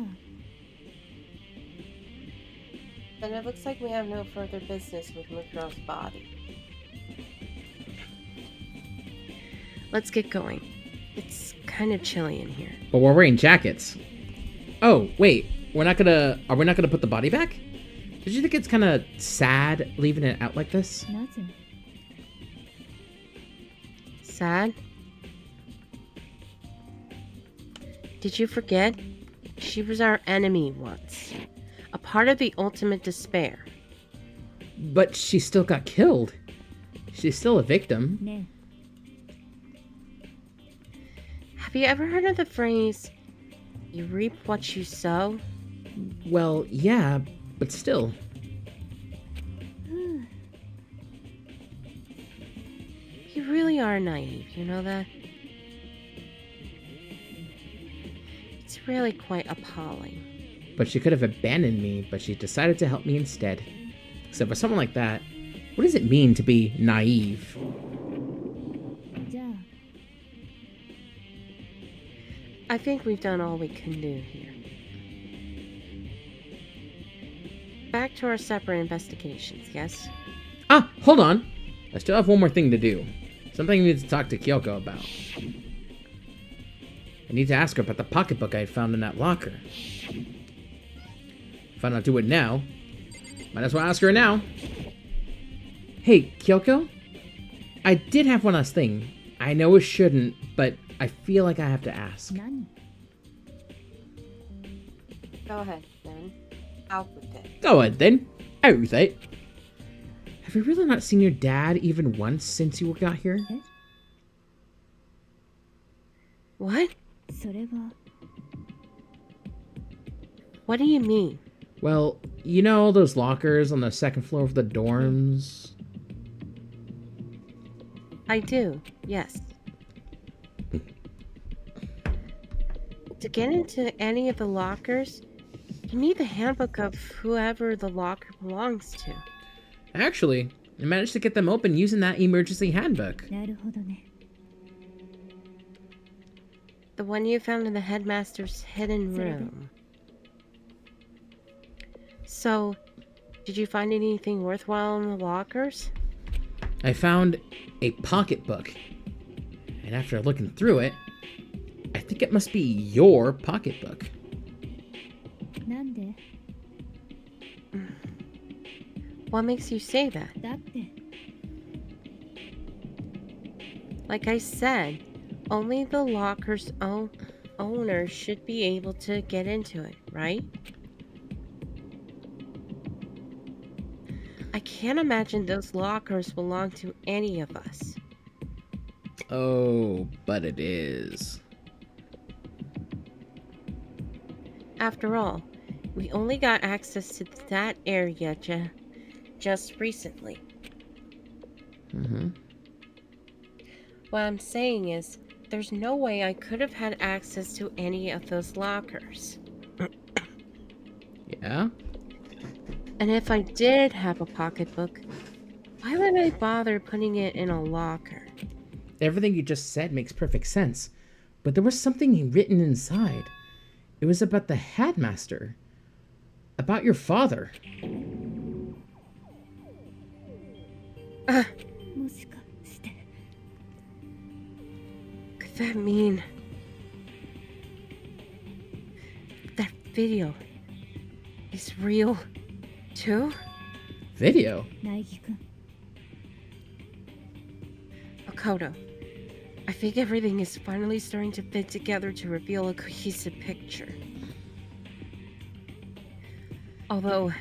あ Then it looks like we have no further business with Mukuro's body. Let's get going. It's kind of chilly in here. But we're wearing jackets. Oh, wait. Are we not gonna put the body back? Did you think it's kind of sad leaving it out like this? なぜ Sad? Did you forget? She was our enemy once. A part of the ultimate despair. But she still got killed. She's still a victim. ね Have you ever heard of the phrase, you reap what you sow? Well, yeah, but still. えふう You really are naive, you know that? It's really quite appalling. But she could have abandoned me, but she decided to help me instead. So for someone like that, what does it mean to be naive? じゃあ I think we've done all we can do here. Back to our separate investigations, yes? Ah, hold on. I still have one more thing to do. Something I need to talk to Kyoko about. I need to ask her about the pocketbook I had found in that locker. If I don't do it now, might as well ask her now. Hey, Kyoko? I did have one last thing. I know it shouldn't, but I feel like I have to ask. 何 Go ahead, then. Out with it. Go ahead then. Out with it. Have you really not seen your dad even once since you got here? What? それは What do you mean? Well, you know all those lockers on the second floor of the dorms? I do, yes. To get into any of the lockers, you need the handbook of whoever the locker belongs to. Actually, I managed to get them open using that emergency handbook. なるほどね The one you found in the headmaster's hidden room. So, did you find anything worthwhile in the lockers? I found a pocketbook. And after looking through it, I think it must be your pocketbook. なんで What makes you say that? だって Like I said, only the locker's owner should be able to get into it, right? I can't imagine those lockers belong to any of us. Oh, but it is. After all, we only got access to that area just recently. Mm-hmm. What I'm saying is, there's no way I could have had access to any of those lockers. Yeah? And if I did have a pocketbook, why would I bother putting it in a locker? Everything you just said makes perfect sense. But there was something written inside. It was about the headmaster. About your father. もしかして Could that mean that video is real too? Video? 苗木くん Makoto, I think everything is finally starting to fit together to reveal a cohesive picture. Although,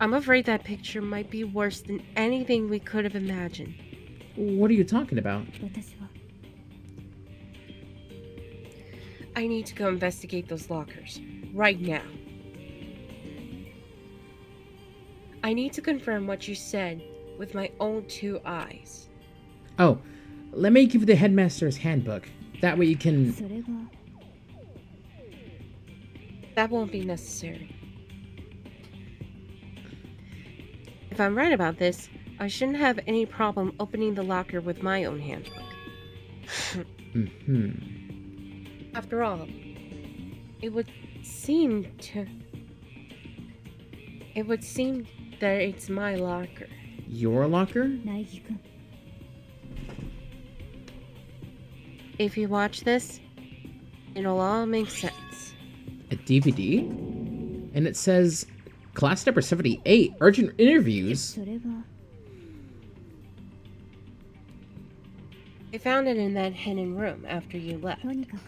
I'm afraid that picture might be worse than anything we could have imagined. What are you talking about? 私は I need to go investigate those lockers. Right now. I need to confirm what you said with my own two eyes. Oh, let me give you the headmaster's handbook. That way you can... それが That won't be necessary. If I'm right about this, I shouldn't have any problem opening the locker with my own handbook. Mm-hmm. After all, it would seem It would seem that it's my locker. Your locker? 苗木くん If you watch this, it'll all make sense. A DVD? And it says class number 78, urgent interviews. それは I found it in that hidden room after you left. とにかく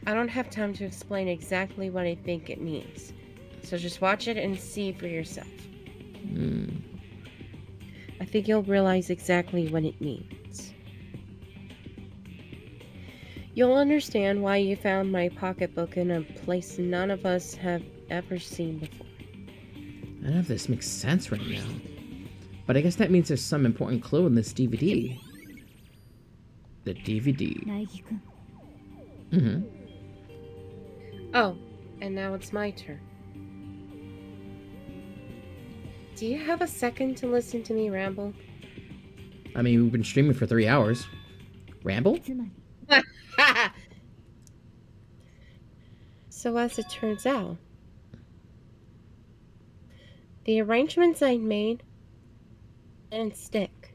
I don't have time to explain exactly what I think it means, so just watch it and see for yourself. I think you'll realize exactly what it means. You'll understand why you found my pocketbook in a place none of us have ever seen before. None of this makes sense right now. But I guess that means there's some important clue in this DVD. The DVD. 苗木くん Mm-hmm. Oh, and now it's my turn. Do you have a second to listen to me ramble? I mean, we've been streaming for 3 hours. Ramble? つまり So as it turns out, the arrangements I made didn't stick.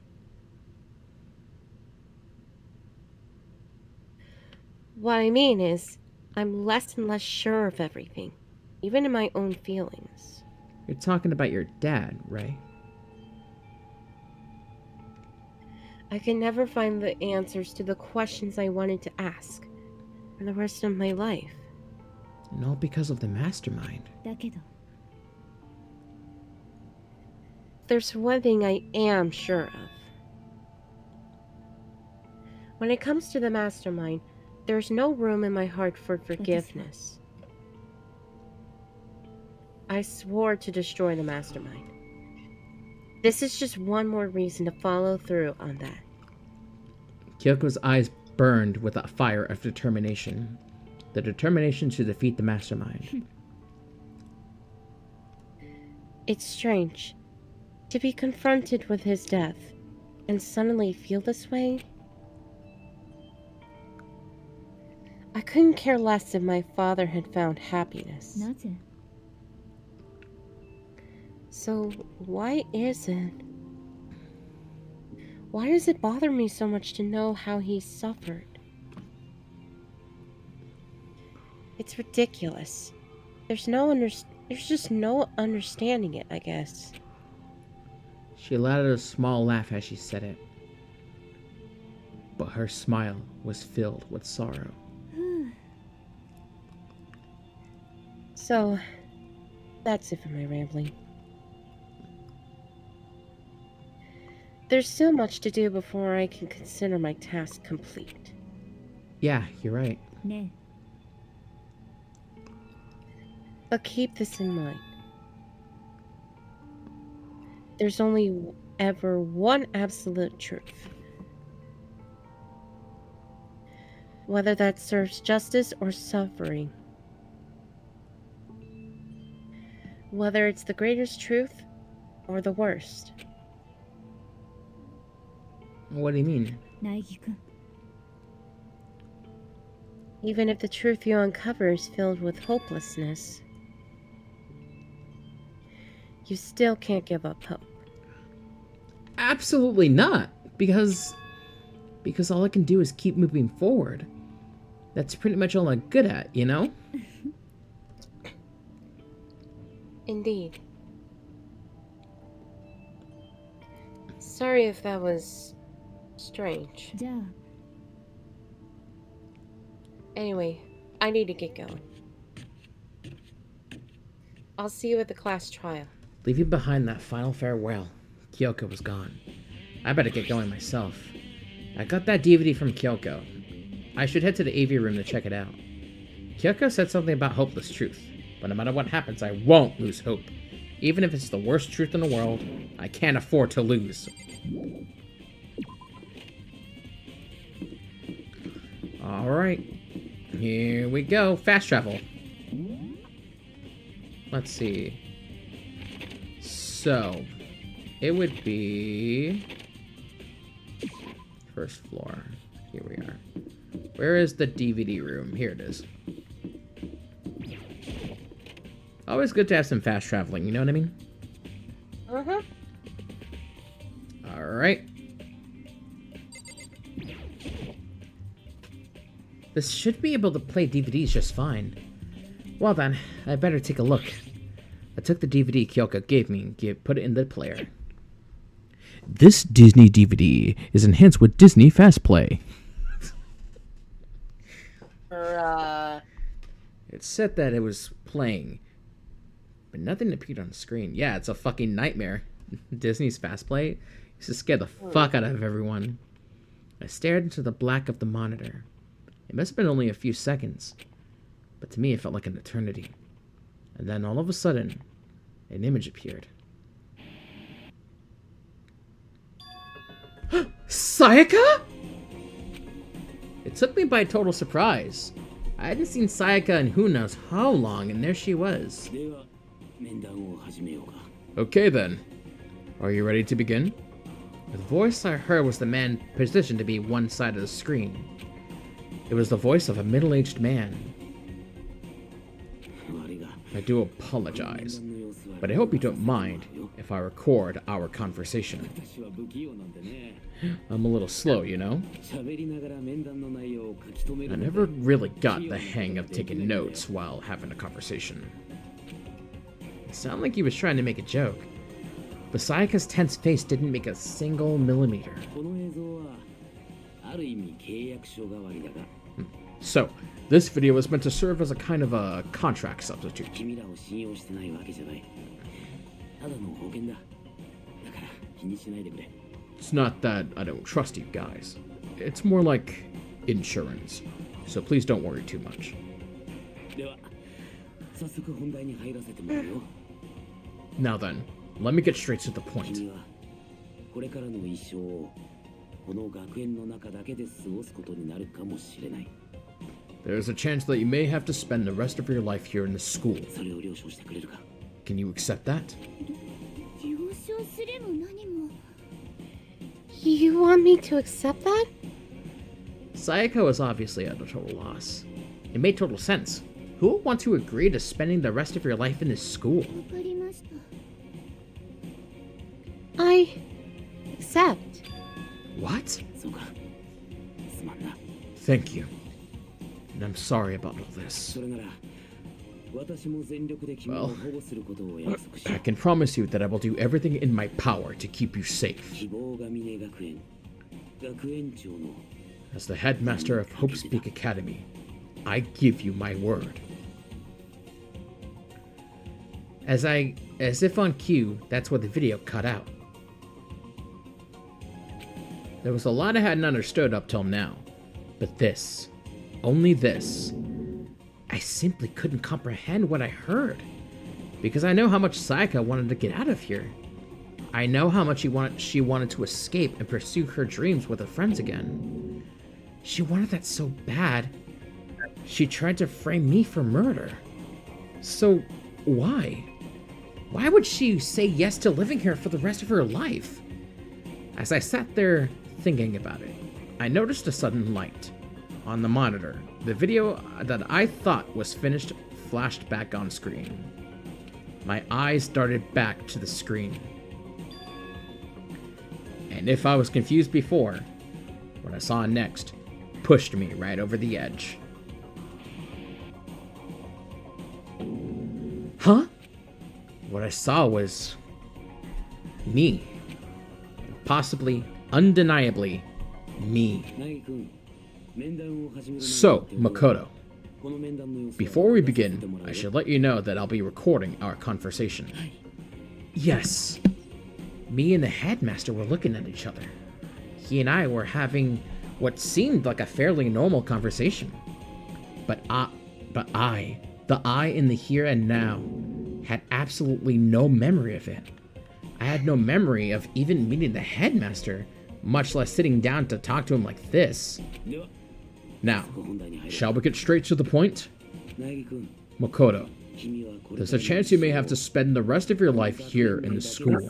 What I mean is, I'm less and less sure of everything, even in my own feelings. You're talking about your dad, right? I can never find the answers to the questions I wanted to ask for the rest of my life. And all because of the Mastermind. だけど There's one thing I am sure of. When it comes to the Mastermind, there's no room in my heart for forgiveness. I swore to destroy the Mastermind. This is just one more reason to follow through on that. Kyoko's eyes burned with a fire of determination. The determination to defeat the Mastermind. It's strange to be confronted with his death and suddenly feel this way. I couldn't care less if my father had found happiness. なぜ So why is it? Why does it bother me so much to know how he suffered? It's ridiculous. There's just no understanding it, I guess. She let out a small laugh as she said it. But her smile was filled with sorrow. So, that's it for my rambling. There's still much to do before I can consider my task complete. Yeah, you're right. ね But keep this in mind. There's only ever one absolute truth. Whether that serves justice or suffering. Whether it's the greatest truth or the worst. What do you mean? 苗木くん Even if the truth you uncover is filled with hopelessness, you still can't give up hope. Absolutely not. Because all I can do is keep moving forward. That's pretty much all I'm good at, you know? Indeed. Sorry if that was strange. じゃあ Anyway, I need to get going. I'll see you at the class trial. Leaving behind that final farewell, Kyoko was gone. I better get going myself. I got that DVD from Kyoko. I should head to the AV room to check it out. Kyoko said something about hopeless truth, but no matter what happens, I won't lose hope. Even if it's the worst truth in the world, I can't afford to lose. Alright, here we go. Fast travel. Let's see. So, it would be... first floor. Here we are. Where is the DVD room? Here it is. Always good to have some fast traveling, you know what I mean? Uh-huh. Alright. This should be able to play DVDs just fine. Well then, I better take a look. I took the DVD Kyoka gave me and put it in the player. This Disney DVD is enhanced with Disney Fast Play. It said that it was playing, but nothing appeared on the screen. Yeah, it's a fucking nightmare. Disney's Fast Play used to scare the fuck out of everyone. I stared into the black of the monitor. It must have been only a few seconds, but to me it felt like an eternity. And then all of a sudden, an image appeared. Sayaka? It took me by total surprise. I hadn't seen Sayaka in who knows how long, and there she was. Okay then. Are you ready to begin? The voice I heard was the man positioned to be one side of the screen. It was the voice of a middle-aged man. I do apologize, but I hope you don't mind if I record our conversation. I'm a little slow, you know? I never really got the hang of taking notes while having a conversation. It sounded like he was trying to make a joke, but Sayaka's tense face didn't make a single millimeter. So, this video was meant to serve as a kind of a contract substitute. It's not that I don't trust you guys. It's more like insurance. So please don't worry too much. Now then, let me get straight to the point. There's a chance that you may have to spend the rest of your life here in the school. Can you accept that? You want me to accept that? Sayaka was obviously at a total loss. It made total sense. Who would want to agree to spending the rest of your life in this school? I accept. What? Thank you. And I'm sorry about all this. Well, I can promise you that I will do everything in my power to keep you safe. As the headmaster of Hope Speak Academy, I give you my word. As if on cue, that's where the video cut out. There was a lot I hadn't understood up till now, but this, only this, I simply couldn't comprehend what I heard, because I know how much Sayaka wanted to get out of here. I know how much she wanted to escape and pursue her dreams with her friends again. She wanted that so bad, she tried to frame me for murder. So, why? Why would she say yes to living here for the rest of her life? As I sat there thinking about it, I noticed a sudden light. On the monitor, the video that I thought was finished flashed back on screen. My eyes darted back to the screen. And if I was confused before, what I saw next pushed me right over the edge. Huh? What I saw was me. Possibly, undeniably, me. So, Makoto, before we begin, I should let you know that I'll be recording our conversation. Yes. Me and the headmaster were looking at each other. He and I were having what seemed like a fairly normal conversation. But I, the I in the here and now, had absolutely no memory of it. I had no memory of even meeting the headmaster, much less sitting down to talk to him like this. Now, shall we get straight to the point? Makoto, there's a chance you may have to spend the rest of your life here in the school.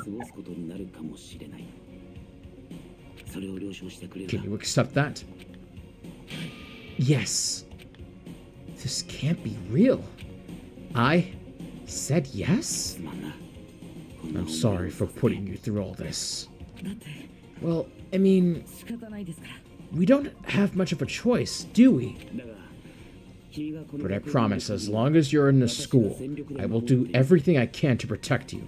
Can you accept that? Yes. This can't be real. Said yes? I'm sorry for putting you through all this. Well, I mean, we don't have much of a choice, do we? But I promise, as long as you're in the school, I will do everything I can to protect you.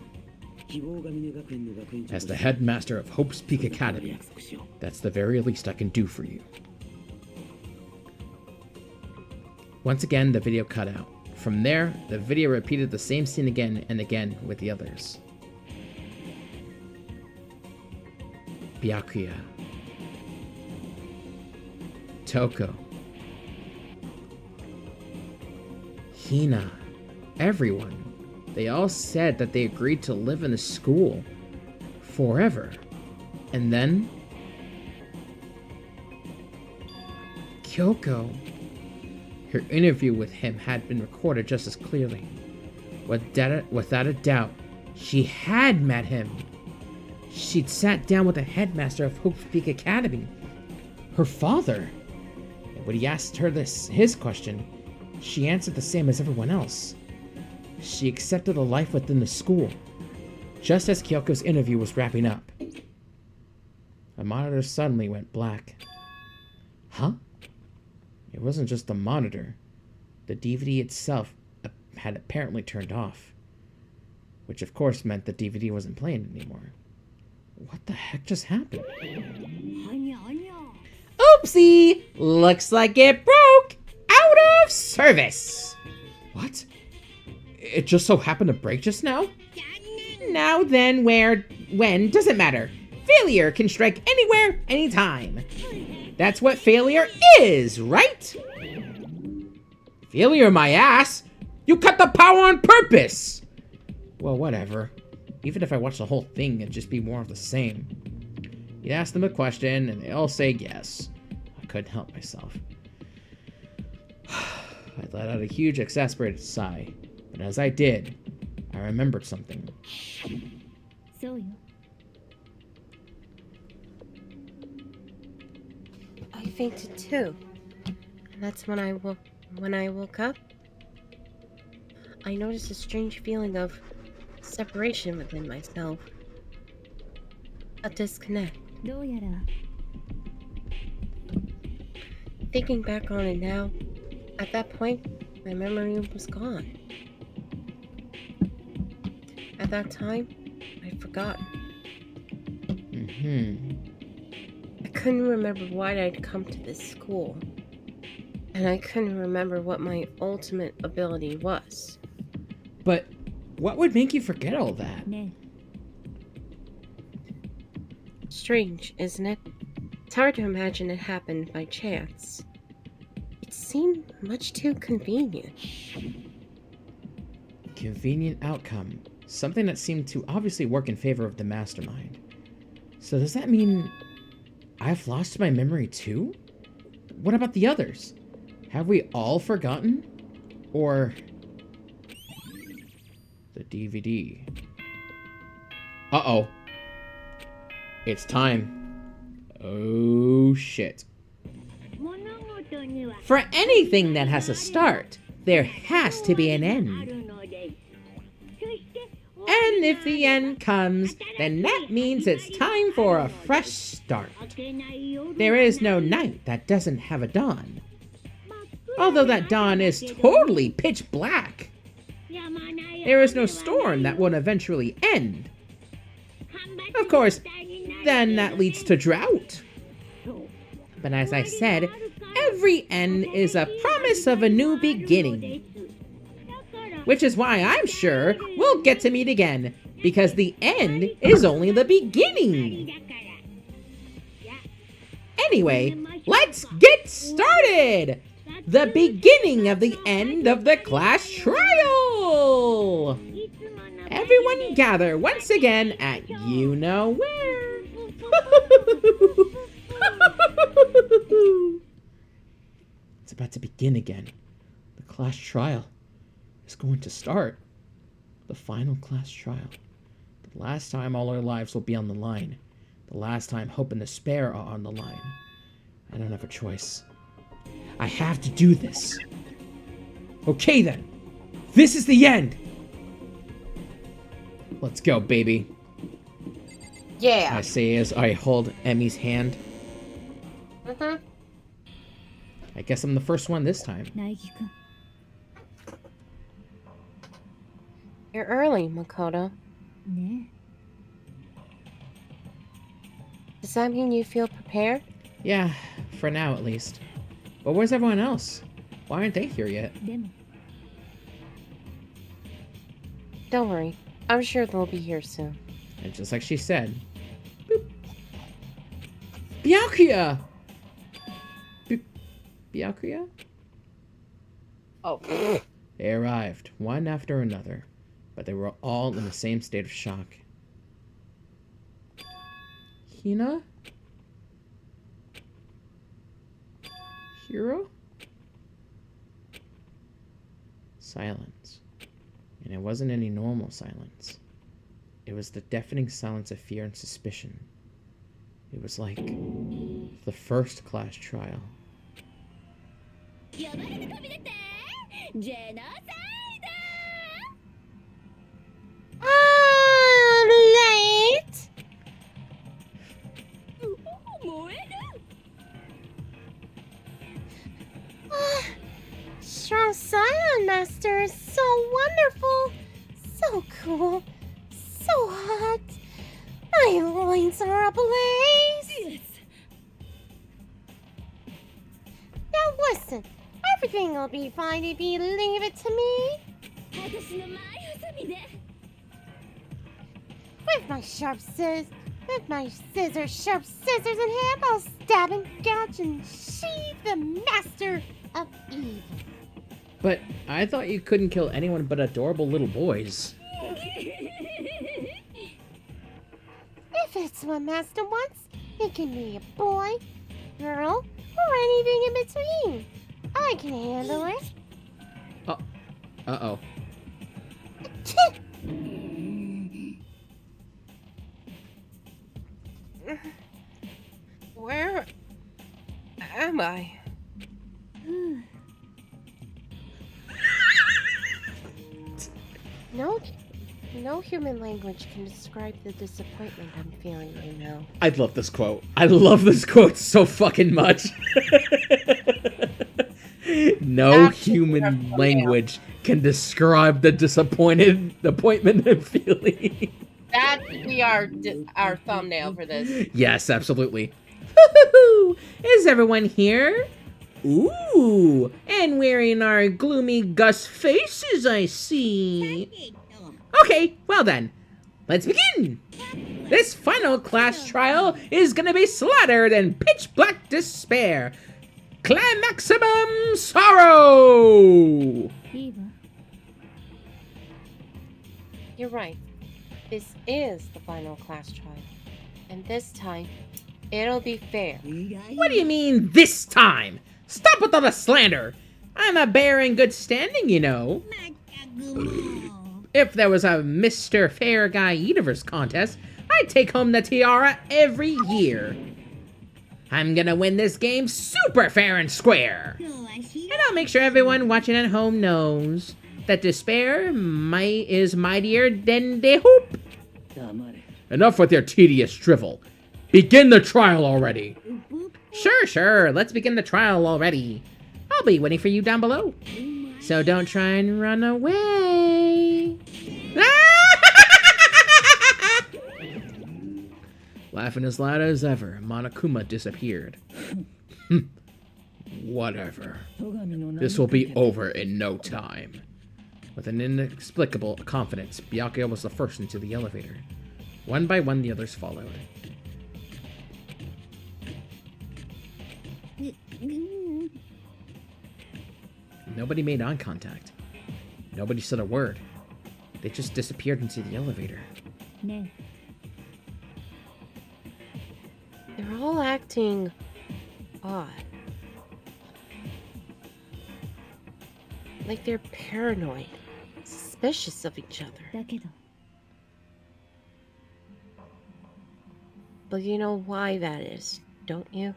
As the headmaster of Hope's Peak Academy, that's the very least I can do for you. Once again, the video cut out. From there, the video repeated the same scene again and again with the others. Byakuya, Toko, Hina, everyone. They all said that they agreed to live in the school forever. And then Kyoko. Her interview with him had been recorded just as clearly. Without a doubt, she had met him. She'd sat down with the headmaster of Hope's Peak Academy, her father. And when he asked her his question, she answered the same as everyone else. She accepted a life within the school, just as Kyoko's interview was wrapping up. The monitor suddenly went black. Huh? It wasn't just the monitor. The DVD itself had apparently turned off, which of course meant the DVD wasn't playing anymore. What the heck just happened? Oopsie! Looks like it broke out of service! What? It just so happened to break just now? Now then, where, when, doesn't matter. Failure can strike anywhere, anytime. That's what failure is, right? Failure, my ass! You cut the power on purpose! Well, whatever. Even if I watch the whole thing, it'd just be more of the same. You'd ask them a question, and they all say yes. I couldn't help myself. I let out a huge, exasperated sigh. But as I did, I remembered something. I fainted too. And that's when I woke up. I noticed a strange feeling of separation within myself. A disconnect. Thinking back on it now, at that point, my memory was gone. At that time, I'd forgotten. I couldn't remember why I'd come to this school. And I couldn't remember what my ultimate ability was. But what would make you forget all that? Strange, isn't it? It's hard to imagine it happened by chance. It seemed much too convenient. Convenient outcome. Something that seemed to obviously work in favor of the Mastermind. So does that mean I've lost my memory too? What about the others? Have we all forgotten? Or the DVD? Uh-oh. It's time. Oh, shit. For anything that has a start, there has to be an end. And if the end comes, then that means it's time for a fresh start. There is no night that doesn't have a dawn. Although that dawn is totally pitch black. There is no storm that won't eventually end. Of course, then that leads to drought. But as I said, every end is a promise of a new beginning. Which is why I'm sure we'll get to meet again, because the end is only the beginning. Anyway, let's get started! The beginning of the end of the class trial! Everyone gather once again at you-know-where. It's about to begin again. The class trial is going to start. The final class trial. The last time all our lives will be on the line. The last time hope and despair are on the line. I don't have a choice. I have to do this. Okay then. This is the end. Let's go, baby. Yeah. I say as I hold Emmy's hand. Mm-hmm. I guess I'm the first one this time. 苗木くん You're early, Makoto. ね Does that mean you feel prepared? Yeah, for now at least. But where's everyone else? Why aren't they here yet? でも Don't worry. I'm sure they'll be here soon. And just like she said, boop. Byakuya! Boop. Byakuya? Oh. They arrived, one after another, but they were all in the same state of shock. Hina? Hiro? Silence. And it wasn't any normal silence. It was the deafening silence of fear and suspicion. It was like the first class trial. 呼ばれて飛び出てジェノサイ Late. ド燃える Silent Master is so wonderful, so cool, so hot. My loins are ablaze. Yes. Now listen, everything will be fine if you leave it to me. 私の前遊びで With my sharp scissors in hand, I'll stab and gouge and sheathe the master of evil. But I thought you couldn't kill anyone but adorable little boys. If it's what Master wants, it can be a boy, girl, or anything in between. I can handle it. Uh-oh. Where am I? No human language can describe the disappointment I'm feeling right now. I love this quote. I love this quote so fucking much. No human language can describe the disappointment I'm feeling. That should be our thumbnail for this. Yes, absolutely. Is everyone here? Ooh, and wearing our gloomy Gus faces, I see. Okay, well then, let's begin. This final class trial is gonna be slaughtered in pitch black despair. Climaximum sorrow! いいわ You're right. This is the final class trial. And this time, it'll be fair. What do you mean, this time? Stop with all the slander! I'm a bear in good standing, you know. If there was a Mr. Fair Guy Universe contest, I'd take home the tiara every year. I'm gonna win this game super fair and square. And I'll make sure everyone watching at home knows that despair is mightier than the hope. Enough with your tedious drivel. Begin the trial already. Sure, let's begin the trial already. I'll be waiting for you down below. So don't try and run away. Laughing as loud as ever, Monokuma disappeared. Whatever. This will be over in no time. With an inexplicable confidence, Byakuya was the first into the elevator. One by one, the others followed. Nobody made eye contact. Nobody said a word. They just disappeared into the elevator. ね They're all acting odd. Like they're paranoid, suspicious of each other. だけど But you know why that is, don't you?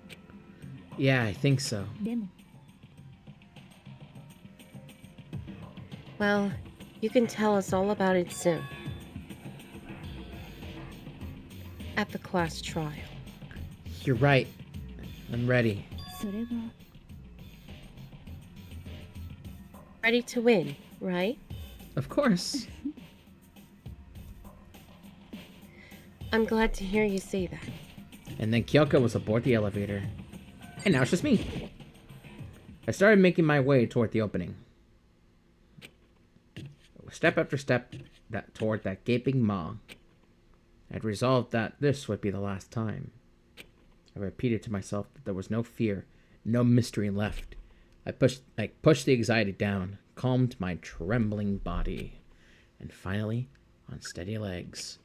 Yeah, I think so. でも Well, you can tell us all about it soon. at the class trial. You're right. I'm ready. それは Ready to win, right? Of course. I'm glad to hear you say that. And then Kyoko was aboard the elevator. And now it's just me. I started making my way toward the opening. Step after step toward that gaping maw. I'd resolved that this would be the last time. I repeated to myself that there was no fear, no mystery left. I pushed the anxiety down, calmed my trembling body, and finally, on steady legs,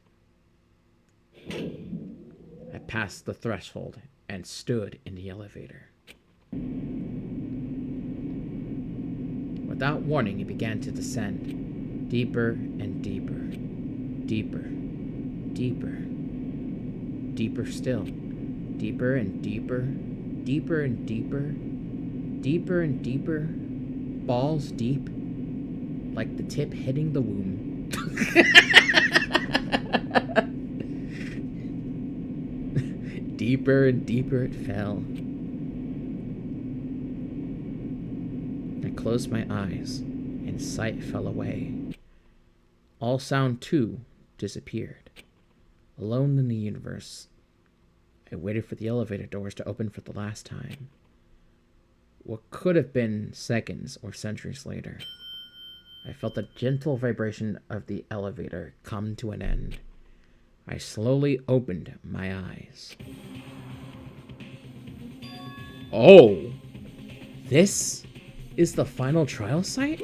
I passed the threshold and stood in the elevator. Without warning, it began to descend, deeper and deeper, deeper, deeper, deeper still, deeper and deeper, deeper and deeper, deeper and deeper, balls deep, like the tip hitting the womb. Deeper and deeper it fell. I closed my eyes, and sight fell away. All sound, too, disappeared. Alone in the universe, I waited for the elevator doors to open for the last time. What could have been seconds or centuries later, I felt the gentle vibration of the elevator come to an end. I slowly opened my eyes. Oh! This is the final trial site?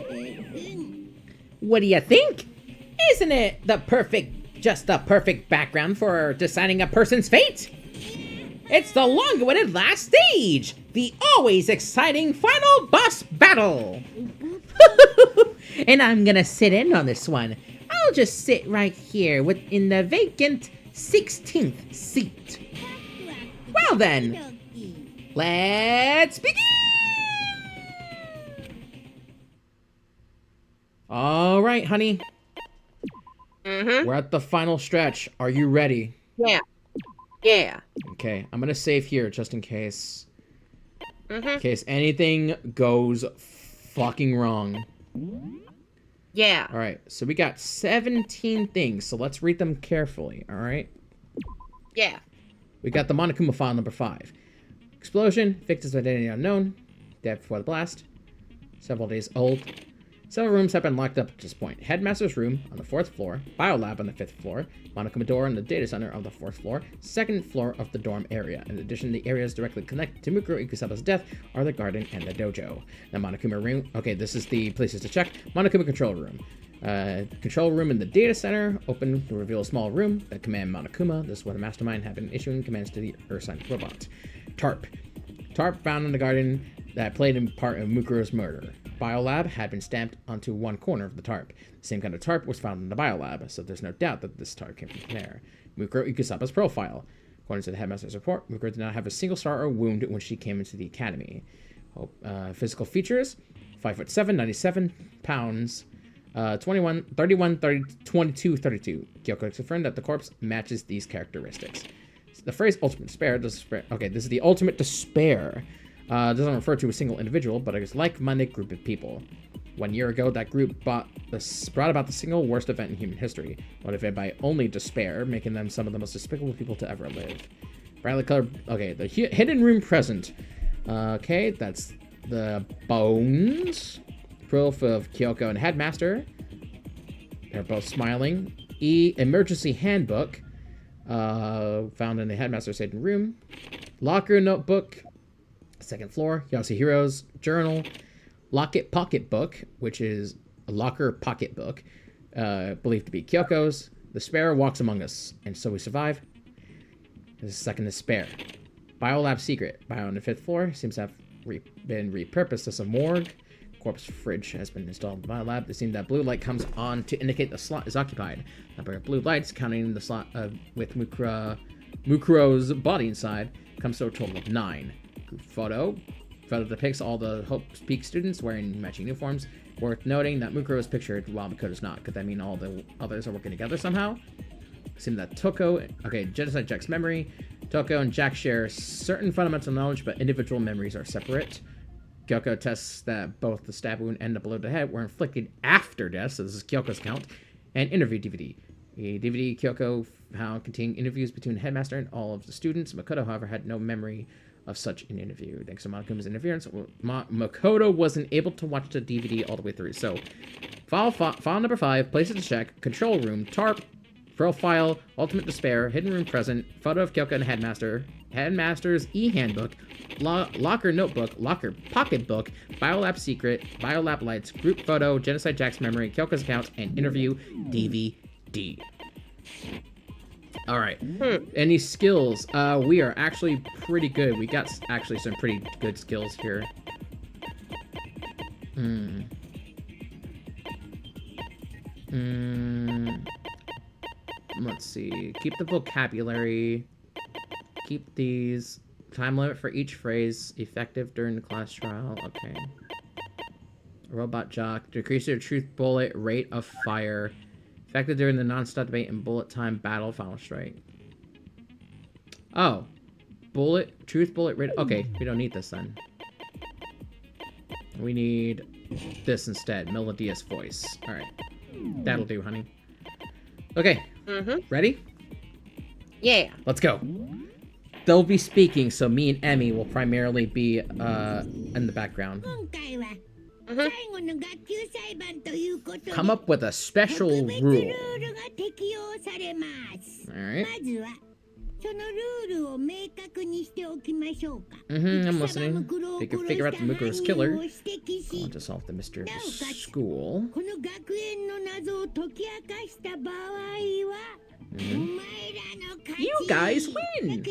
What do you think? Isn't it just the perfect background for deciding a person's fate? It's the long-awaited last stage! The always exciting final boss battle! And I'm gonna sit in on this one. I'll just sit right here in the vacant 16th seat. Well then, let's begin! All right, honey. We're at the final stretch. Are you ready? Yeah. Yeah. Okay, I'm gonna save here just in case. In case anything goes fucking wrong. Yeah. All right, so we got 17 things, so let's read them carefully, all right? Yeah. We got the Monokuma file number 5. Explosion, victim's identity unknown, dead before the blast, several days old. Several rooms have been locked up at this point. Headmaster's room on the 4th floor, Biolab on the 5th floor, Monokuma door on the data center on the 4th floor, 2nd floor of the dorm area. In addition, the areas directly connected to Mukuro Ikusaba's death are the garden and the dojo. The Monokuma room, okay, this is the places to check. Monokuma control room. Control room in the data center, open to reveal a small room that command Monokuma. This is where the Mastermind had been issuing commands to the Earth-science robot. TARP. TARP found in the garden that played in part of Mukuro's murder. Biolab had been stamped onto one corner of the tarp. The same kind of tarp was found in the Biolab, so there's no doubt that this tarp came from there. Mukuro Ikusaba's profile. According to the Headmaster's report, Mukuro did not have a single scar or wound when she came into the academy. Physical features: 5'7", 97 pounds, 21, 31, 30, 22, 32. Kyoko confirmed that the corpse matches these characteristics. The phrase ultimate despair, okay, this is the ultimate despair. Doesn't refer to a single individual, but a like-minded group of people. 1 year ago, that group brought about the single worst event in human history, motivated by only despair, making them some of the most despicable people to ever live. Brightly colored, okay, the hidden room present. Okay, that's the bones. Proof of Kyoko and Headmaster. They're both smiling. Emergency handbook. Found in the Headmaster's hidden room. Locker notebook. 2nd floor, Yasuhiro's journal, locket pocketbook, which is a locker pocketbook, believed to be Kyoko's. The spare walks among us, and so we survive. This is 2nd despair. Biolab secret. Bio on the 5th floor seems to have been repurposed as a morgue. Corpse fridge has been installed in the Biolab. It seems that blue light comes on to indicate the slot is occupied. Number of blue lights, counting the slot with Mukuro's body inside, comes to a total of 9. Photo depicts all the Hope's Peak students wearing matching uniforms. Worth noting that Mukuro is pictured while Makoto's not. Could that mean all the others are working together somehow? Seems that Toko, okay, genocide Jack's memory. Toko and Jack share certain fundamental knowledge, but individual memories are separate. Kyoko tests that both the stab wound and the blow to the head were inflicted after death, so this is Kyoko's count. And interview DVD. A DVD Kyoko found containing interviews between the headmaster and all of the students. Makoto, however, had no memory of such an interview. Thanks to Monokuma's interference, Makoto wasn't able to watch the DVD all the way through. So, file number 5, places to check, control room, tarp, profile, ultimate despair, hidden room present, photo of Kyoko and headmaster, headmaster's e-handbook, locker notebook, locker pocketbook, biolab secret, biolab lights, group photo, genocide Jack's memory, Kyoko's account, and interview DVD. All right. Any skills? We are actually pretty good. We got actually some pretty good skills here. Let's see. Keep the vocabulary. Keep these. Time limit for each phrase. Effective during the class trial. Okay. Robot jock. Decrease your truth bullet rate of fire. Effective during the non-stop debate and bullet time battle final strike. Oh. Truth bullet rate. Okay, we don't need this then. We need this instead. Melodious voice. Alright. That'll do, honey. Okay. Ready? Yeah. Let's go. They'll be speaking, so me and Emmy will primarily be in the background. Come up with a special rule. Alright. I'm listening. They can figure out the Mukuro's killer. I want to solve the mystery of the school. You guys win!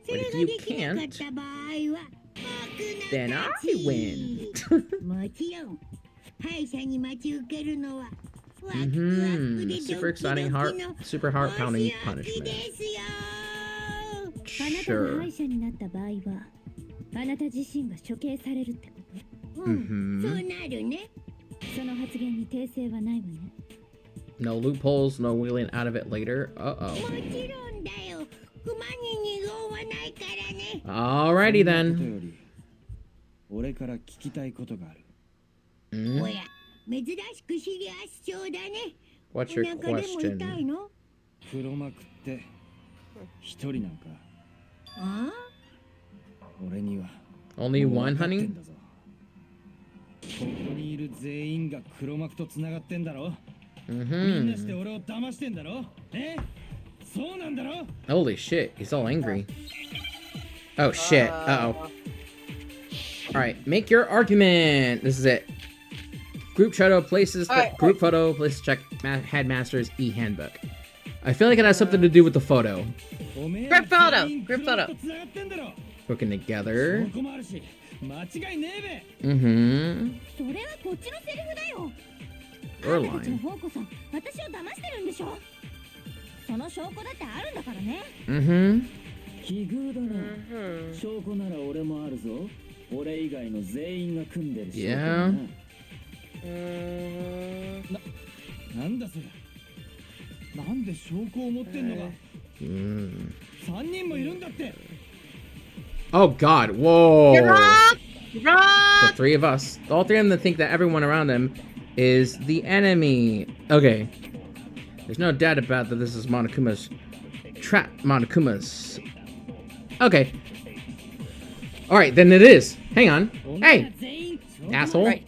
But if you can't, then I win. Super exciting, super heart-pounding punishment. Sure. No loopholes, no wheeling out of it later. Alrighty then. What's your question? Only one, honey? Holy shit, he's all angry. Oh shit, uh-oh. Alright, make your argument! This is it. Group photo places check Headmaster's e-handbook. I feel like it has something to do with the photo. Group photo. Working together. Or line. Yeah. Oh god, whoa. The three of us. All three of them think that everyone around them is the enemy. Okay. There's no doubt about that this is Monokuma's trap. Monokuma's. Okay. Alright, then it is. Hang on. Hey! Asshole. Right.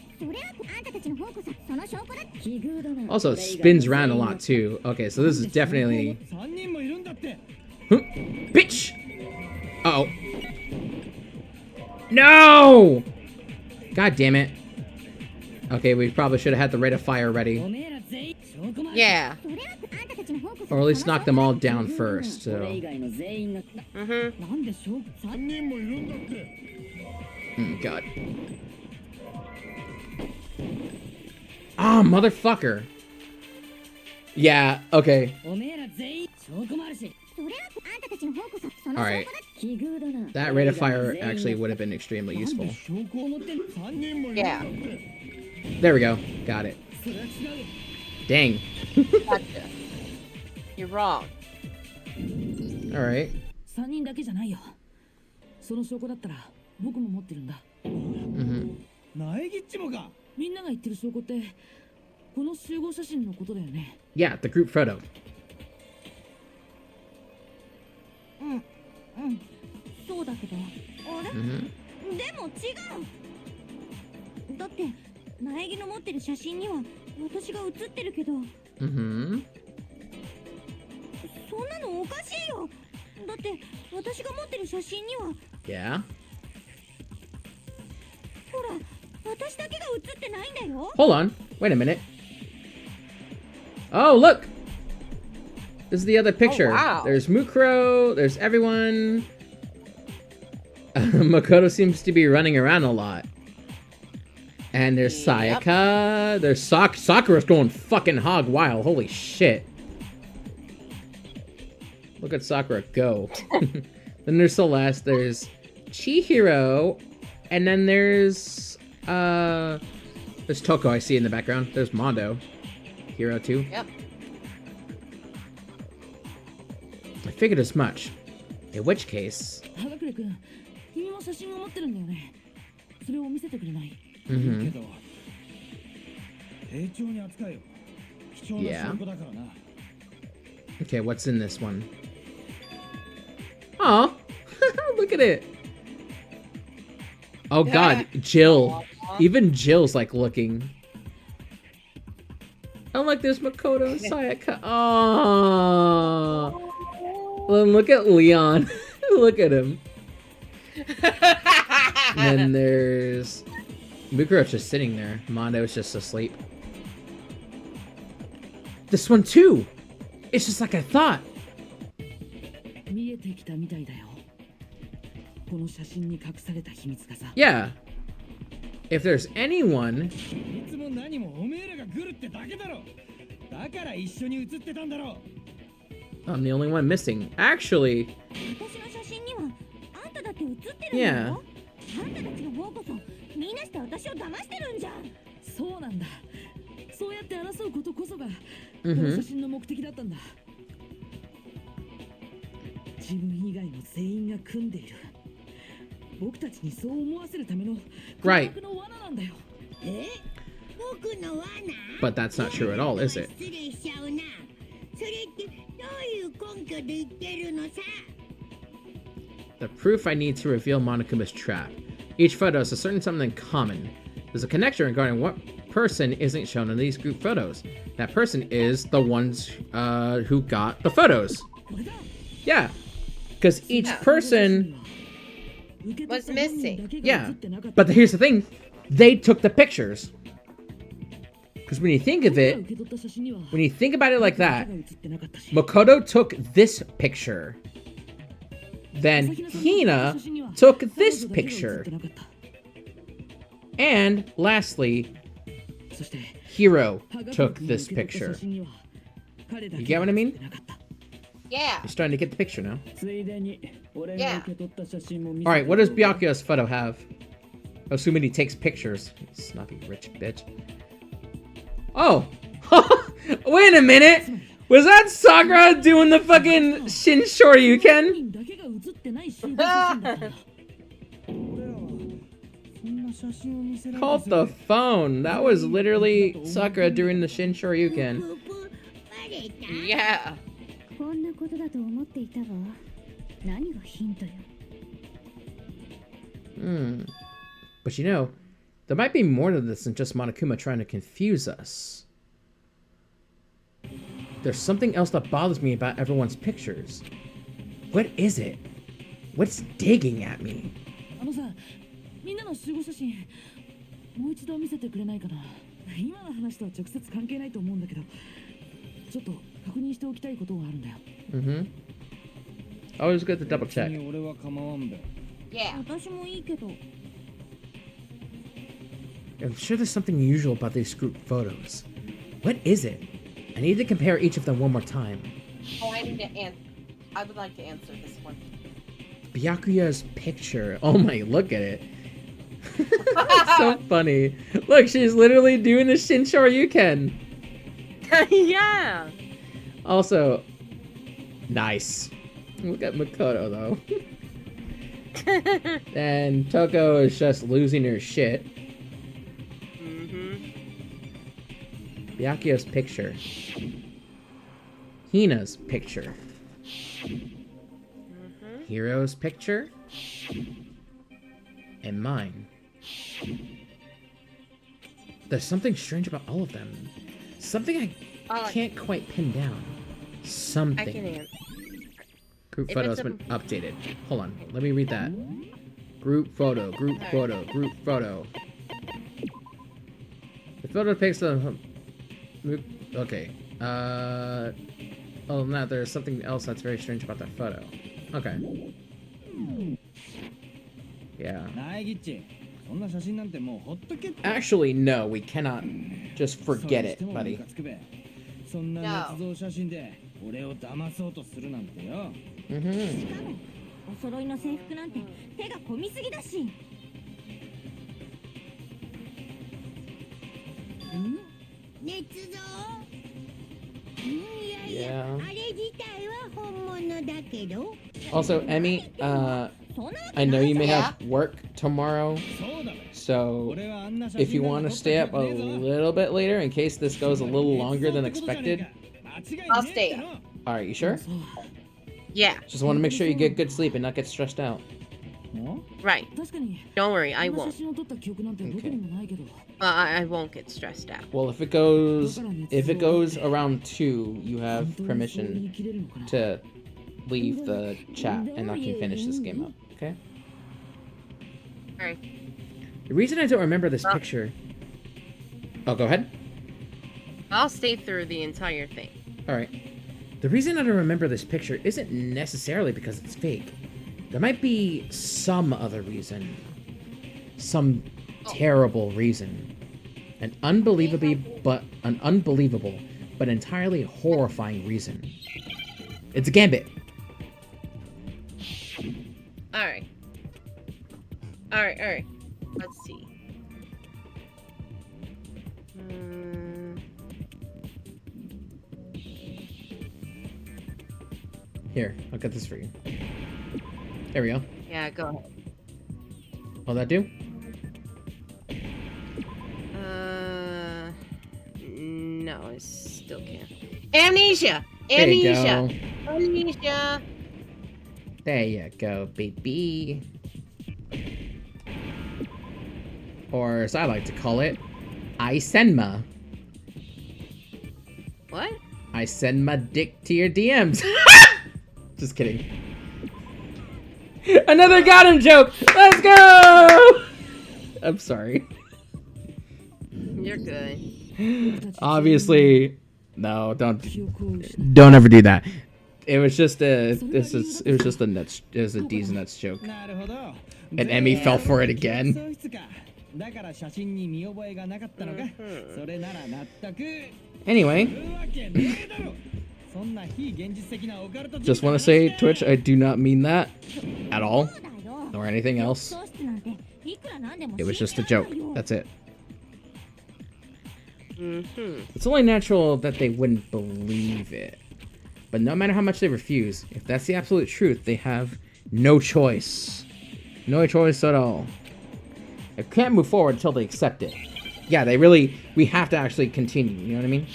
Also, it spins around a lot too. Okay, so this is definitely... Bitch! Uh-oh. No! God damn it. Okay, we probably should have had the rate of fire ready. Yeah. Or at least knock them all down first, so... God. Ah, motherfucker. Yeah, okay. Alright. That rate of fire actually would have been extremely useful. Yeah. There we go. Got it. Dang. Gotcha. You're wrong. Alright. 3人だけじゃないよ。その証拠だったら僕も持ってるんだ。 Mm-hmm. 苗木っちもか。みんなが言ってる証拠ってこの集合写真のことだよね。 Yeah, the group photo. うんそうだけど。あれ、 Mm-hmm. でも違う。だって苗木の持ってる写真には私が写ってるけど、 Mm-hmm. そんなのおかしいよ。だって私が持ってる写真には Yeah. ほら私だけが写ってないんだよ。 Hold on. Wait a minute. Oh, look! This is the other picture. wow. There's Mukuro, there's everyone. Makoto seems to be running around a lot. And there's Yep. Sayaka. There's Sakura's going fucking hog wild. Holy shit. Look at Sakura go. Then there's Celeste. There's Chihiro. And then there's Toko I see in the background. There's Mondo. Hero too. Yep. I figured as much. In which case... 花倉君、君も写真を持ってるんだよね。それを見せてくれない？ Mm-hmm. けど丁重に扱えよ。貴重な証拠だからな。 Okay, what's in this one? Oh, look at it. Oh god, Jill. Even Jill's like looking. Oh, look, there's Makoto and Sayaka. Oh. Then look at Leon. Look at him. And then there's Mukuro's just sitting there. Mondo's just asleep. This one too. It's just like I thought. 見えてきたみたいだよ。この写真に隠された秘密がさ。 Yeah. If there's anyone... いつも何もおめえらが来るってだけだろ。だから一緒に写ってたんだろ。 I'm the only one missing. Actually, 私の写真にはあんただって写ってるんだ yeah. よ。あんたたちの方こそみんなして私を騙してるんじゃん。そうなんだ。そうやって争うことこそがこの Mm-hmm. 写真の目的だったんだ。自分以外の全員が組んでいる。僕たちにそう思わせるための Right. 空白の罠なんだよ。僕の罠 But that's not true at all, is it? 失礼しちゃうな。それってどういう根拠で言ってるのさ。 The proof I need to reveal Monokuma's trap. Each photo has a certain something in common. There's a connection regarding what person isn't shown in these group photos. That person is the ones who got the photos. Yeah. Because each person... Was missing. Yeah. But here's the thing. They took the pictures. Because when you think of it, when you think about it like that, Makoto took this picture. Then Hina took this picture. And lastly, Hiro took this picture. You get what I mean? Yeah. You're starting to get the picture now. ついでに俺 Yeah. が受け取った写真も見せて Alright, what does Byakuya's photo have? Assuming he takes pictures. Snappy rich bitch. Oh! Wait a minute! Was that Sakura doing the fucking Shin Shoryuken? だけが写ってない集合写真だったんだ。俺らはそんな写真を見せられ Called て the phone. That was literally Sakura doing the Shin Shoryuken. ププバレた Yeah. こんなことだと思っていたわ。何がヒントよ。Hmm. But you know, there might be more to this than just Monokuma trying to confuse us. There's something else that bothers me about everyone's pictures. What is it? What's digging at me? あのさ、みんなの集合写真、もう一度見せてくれないかな。今の話とは直接関係ないと思うんだけど、ちょっと確認しておきたいことがあるんだよ。Mm-hmm. Always good to double 別 check. に俺は構わんべ。 Yeah. 私もいいけど。 I'm sure there's something unusual about these group photos. What is it? I need to compare each of them one more time. Oh, I need to answer. I would like to answer this one. Byakuya's picture. Oh my, look at it. It's so funny. Look, she's literally doing the Shin Shoryuken. Yeah. Also, Nice. Look at Makoto, though. And Toko is just losing her shit. Byakio's picture. Hina's picture. Hiro's picture. And mine. There's something strange about all of them. Something I can't quite pin down. Something. I can answer. Group If photo it's has a- been updated. Hold on, let me read that. Group photo, group photo, group photo. The photo depicts the... Okay. Oh, no, there's something else that's very strange about that photo. Okay. Yeah. Actually, no, we cannot just forget it, buddy. No. お揃いの制服なんて手が込みすぎだし。ん？捏造？いやいや、あれ自体は本物だけど。Also, Emmy, I know you may have work tomorrow, so if you want to stay up a little bit later in case this goes a little longer than expected. I'll stay up. Alright, you sure? Yeah, Just want to make sure you get good sleep and not get stressed out. right. 確かに。 Don't worry, I こんな won't. 写真を撮った記憶なんてどこにもないけど。 I won't get stressed out. Well, if it goes around 2, you have permission to leave the chat and I can finish this game up, okay? Alright. The reason I don't remember this picture... Oh, go ahead. I'll stay through the entire thing. Alright. The reason I don't remember this picture isn't necessarily because it's fake. There might be some other reason. Some terrible reason. An unbelievable but entirely horrifying reason. It's a gambit. Alright. Alright. Let's see. Here, I'll get this for you. There we go. Yeah, go ahead. Will that do? No, I still can't. Amnesia! There you Amnesia! go. Amnesia! There you go, baby. Or, as I like to call it, I send ma. What? I send my dick to your DMs. Just kidding. Another got him joke. Let's go. I'm sorry. You're good. Obviously, no. Don't ever do that. It was just a. It was just a nuts. It was a D's nuts joke. And Emmy fell for it again. Anyway. Just want to say, Twitch, I do not mean that at all, or anything else. It was just a joke. That's it. It's only natural that they wouldn't believe it. But no matter how much they refuse, if that's the absolute truth, they have no choice. No choice at all. They can't move forward until they accept it. Yeah, we have to actually continue, you know what I mean?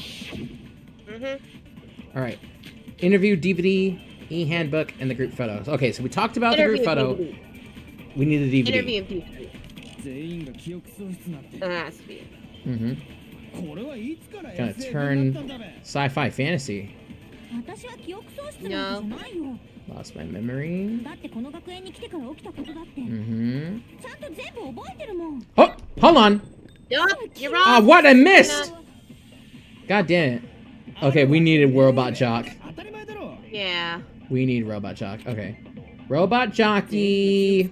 Alright. Interview, DVD, e-handbook, and the group photos. Okay, so we talked about the group photo. DVD. We need a DVD. Interview of DVD. That has to be it. Gonna turn sci-fi fantasy. No. Lost my memory. Oh, hold on. Nope, you're wrong. Ah, what? I missed. God damn it. Okay, we needed Robot Jock. Yeah. We need Robot Jock. Okay. Robot Jockey.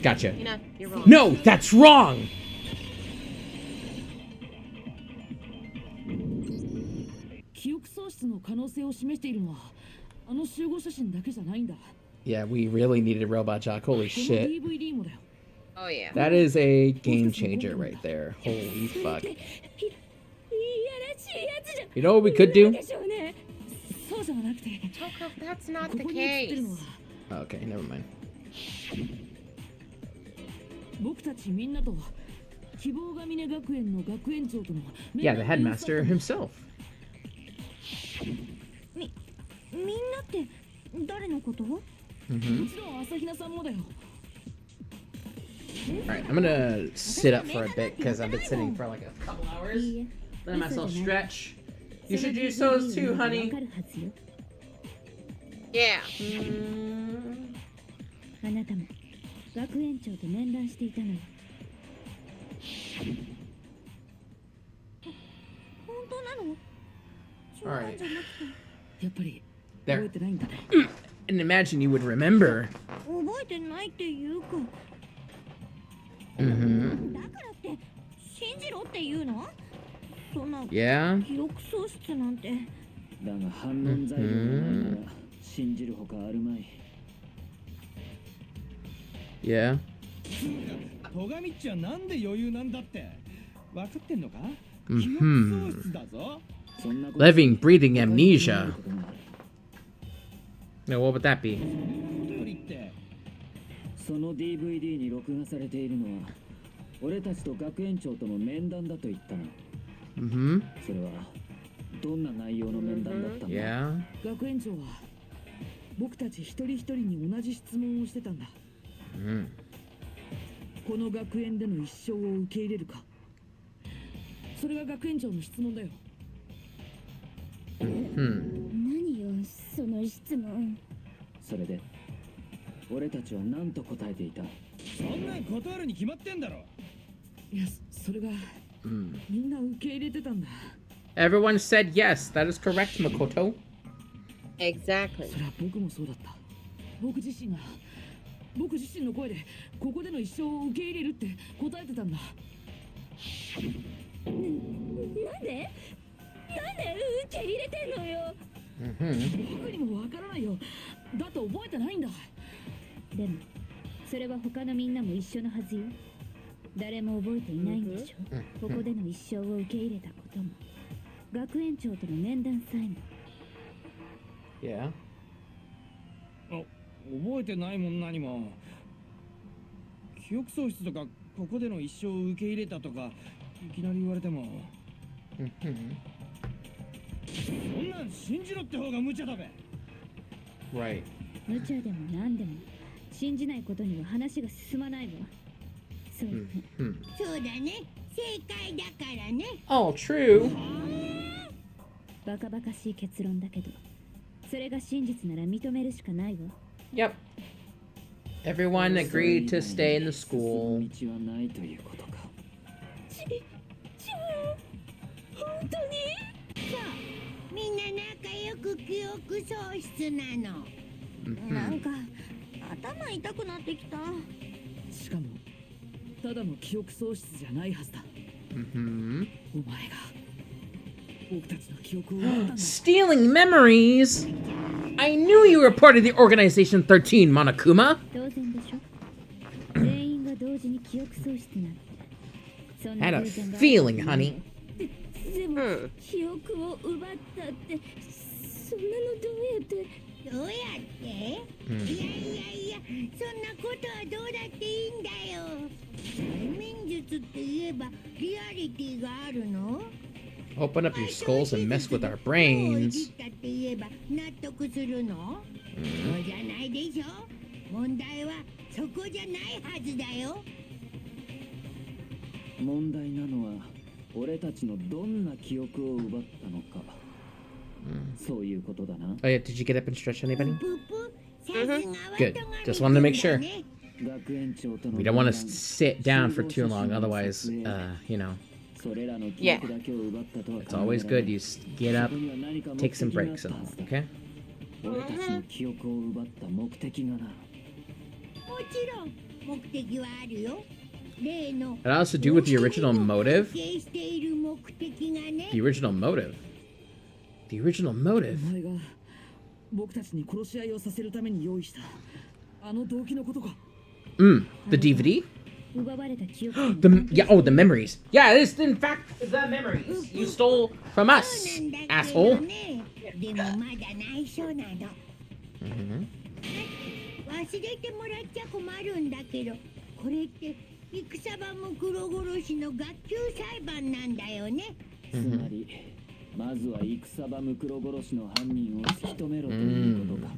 Gotcha. You know, you're wrong. No, that's wrong. Yeah, we really needed Robot Jock. Holy shit. Oh, yeah. That is a game changer right there. Holy fuck. You know what we could do? そうじゃなくて Toko, that's not こ the こに映ってるの case. は Okay, never mind. 僕たちみんなと希望が峰学園の学園長との Yeah, the headmaster himself. みんなって誰のこと もちろん朝比奈さんもだよ Alright, I'm gonna sit up for a bit because I've been sitting for like a couple hours. Let myself stretch. You should do so too, honey. Yeah. あなたも学園長と面談していたのよ本当なの Alright. やっぱり There. 覚えてないんだね And imagine you would remember. 覚えてないっていうか Mm-hmm. だからって信じろって言うのそんな Yeah? 記憶喪失なんてだが反論材料がないなら信じるほかあるまい。 Yeah? 戸上っちはなんで余裕なんだって分かってんのか？ Mhm. 記憶喪失だぞ。そんなこと Living, breathing amnesia. Now, what would that be? よりってその DVD に録画されているのは俺たちと学園長との面談だと言ったな。 Mm-hmm. それはどんな内容の面談だったんだ？ Yeah? 学園長は僕たち一人一人に同じ質問をしてたんだ Mm. この学園での一生を受け入れるかそれが学園長の質問だよ Hmm. 何よその質問それで俺たちは何と答えていた？そんなん断るに決まってんだろ。いやそれが Mm. みんな受け入れてたんだ Everyone said yes. That is correct, Makoto. Exactly. それは僕もそうだった僕自身の声でここでの一生を受け入れるって答えてたんだなんで受け入れてんのよ Mm-hmm. 僕にもわからないよだって覚えてないんだでもそれは他のみんなも一緒のはずよ誰も覚えていないんでしょここでの一生を受け入れたことも学園長との面談さえも Yeah? 覚えてないもん何も。記憶喪失とかここでの一生を受け入れたとかいきなり言われても Mm-hmm. そんなん信じろって方が無茶だべ。 Right. 無茶でも何でも信じないことには話が進まないわそうね Hmm. そうだね正解だからね All true. バカバカしい結論だけどそれが真実なら認めるしかないわ Yep. Everyone agreed to stay in the 進 school. む道はないということか。本当にそうみんな仲良く記憶喪失なの Mm-hmm. なんか頭痛くなってきたしかもただの記憶喪失じゃないはずだ Mm-hmm. お前が僕たちの記憶を奪ったんだ Stealing memories? I knew you were part of the Organization 13, Monokuma. 当然でしょ全員が同時に記憶喪失なんてそん I な had a 偶然が feeling, honey. でも、記憶を奪ったってそんなのどうやっていやいやそんなことはどうだっていいんだよ催眠術って言えばリアリティがあるの Open up your skulls and mess with our brains. だって言えば納得するのそうじゃないでしょ問題はそこじゃないはずだよ問題なのは俺たちのどんな記憶を奪ったのか。そういうことだな。 Oh yeah, did you get up and stretch, anybody? ププさすがは Good. Just wanted to make sure. 学園長との We don't want to sit down for too long, otherwise, you know, それらの記憶だけを奪ったとは it's always good. You get up, そこには何か目 take 的 some があっ breaks た and は all, ずだ okay? 俺たちの記憶を奪った目的がな。もちろん目的はあるよ例の It has to do with the original motive. 関係している目的がね The original motive. The original お motive. 前が僕たちに殺し合いをさせるために用意したあの動機のことか The DVD? the memories. Yeah, it is in fact the memories you stole from us, asshole. でもまだ内緒なの。 Mhm. 忘れてもらっちゃ困るんだけど、これって戦場も黒殺しの学級裁判なんだよね。つまり、まずは戦場ムクロ殺しの犯人を突き止めろということか。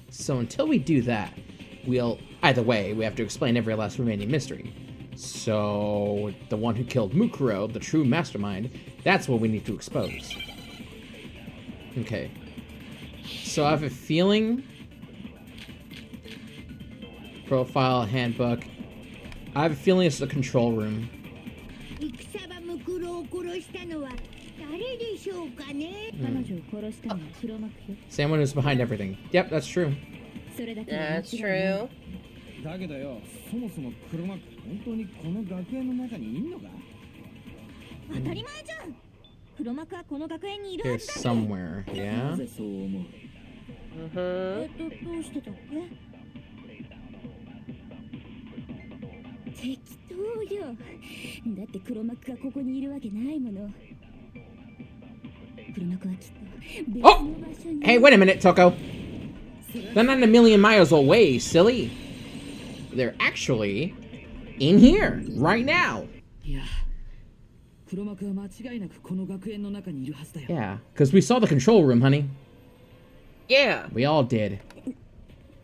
So until we do that, either way, we have to explain every last remaining mystery. So the one who killed Mukuro, the true mastermind, that's what we need to expose. Okay. So I have a feeling... Profile, handbook. I have a feeling it's the control room. 戦場ムクロを殺したのは誰でしょうかね。彼女を殺したのは黒幕よ。 Someone who's behind everything. Yep, that's true. それだけは That's true. だけどよ、そもそも黒幕本当にこの学園の中にいんのか？当たり前じゃん。黒幕はこの学園にいる Here はずだ。 somewhere, な yeah? ぜそう思う？ Mhm. どうしてたっけ？適当よ。だって黒幕がここにいるわけないもの。黒幕はきっと別の Oh! 場所に。 Hey, wait a minute, Toko. They're not a million miles away, silly. They're actually in here, right now. いや、黒幕は間違いなくこの学園の中にいるはずだよ。 Yeah, because we saw the control room, honey. Yeah. We all did.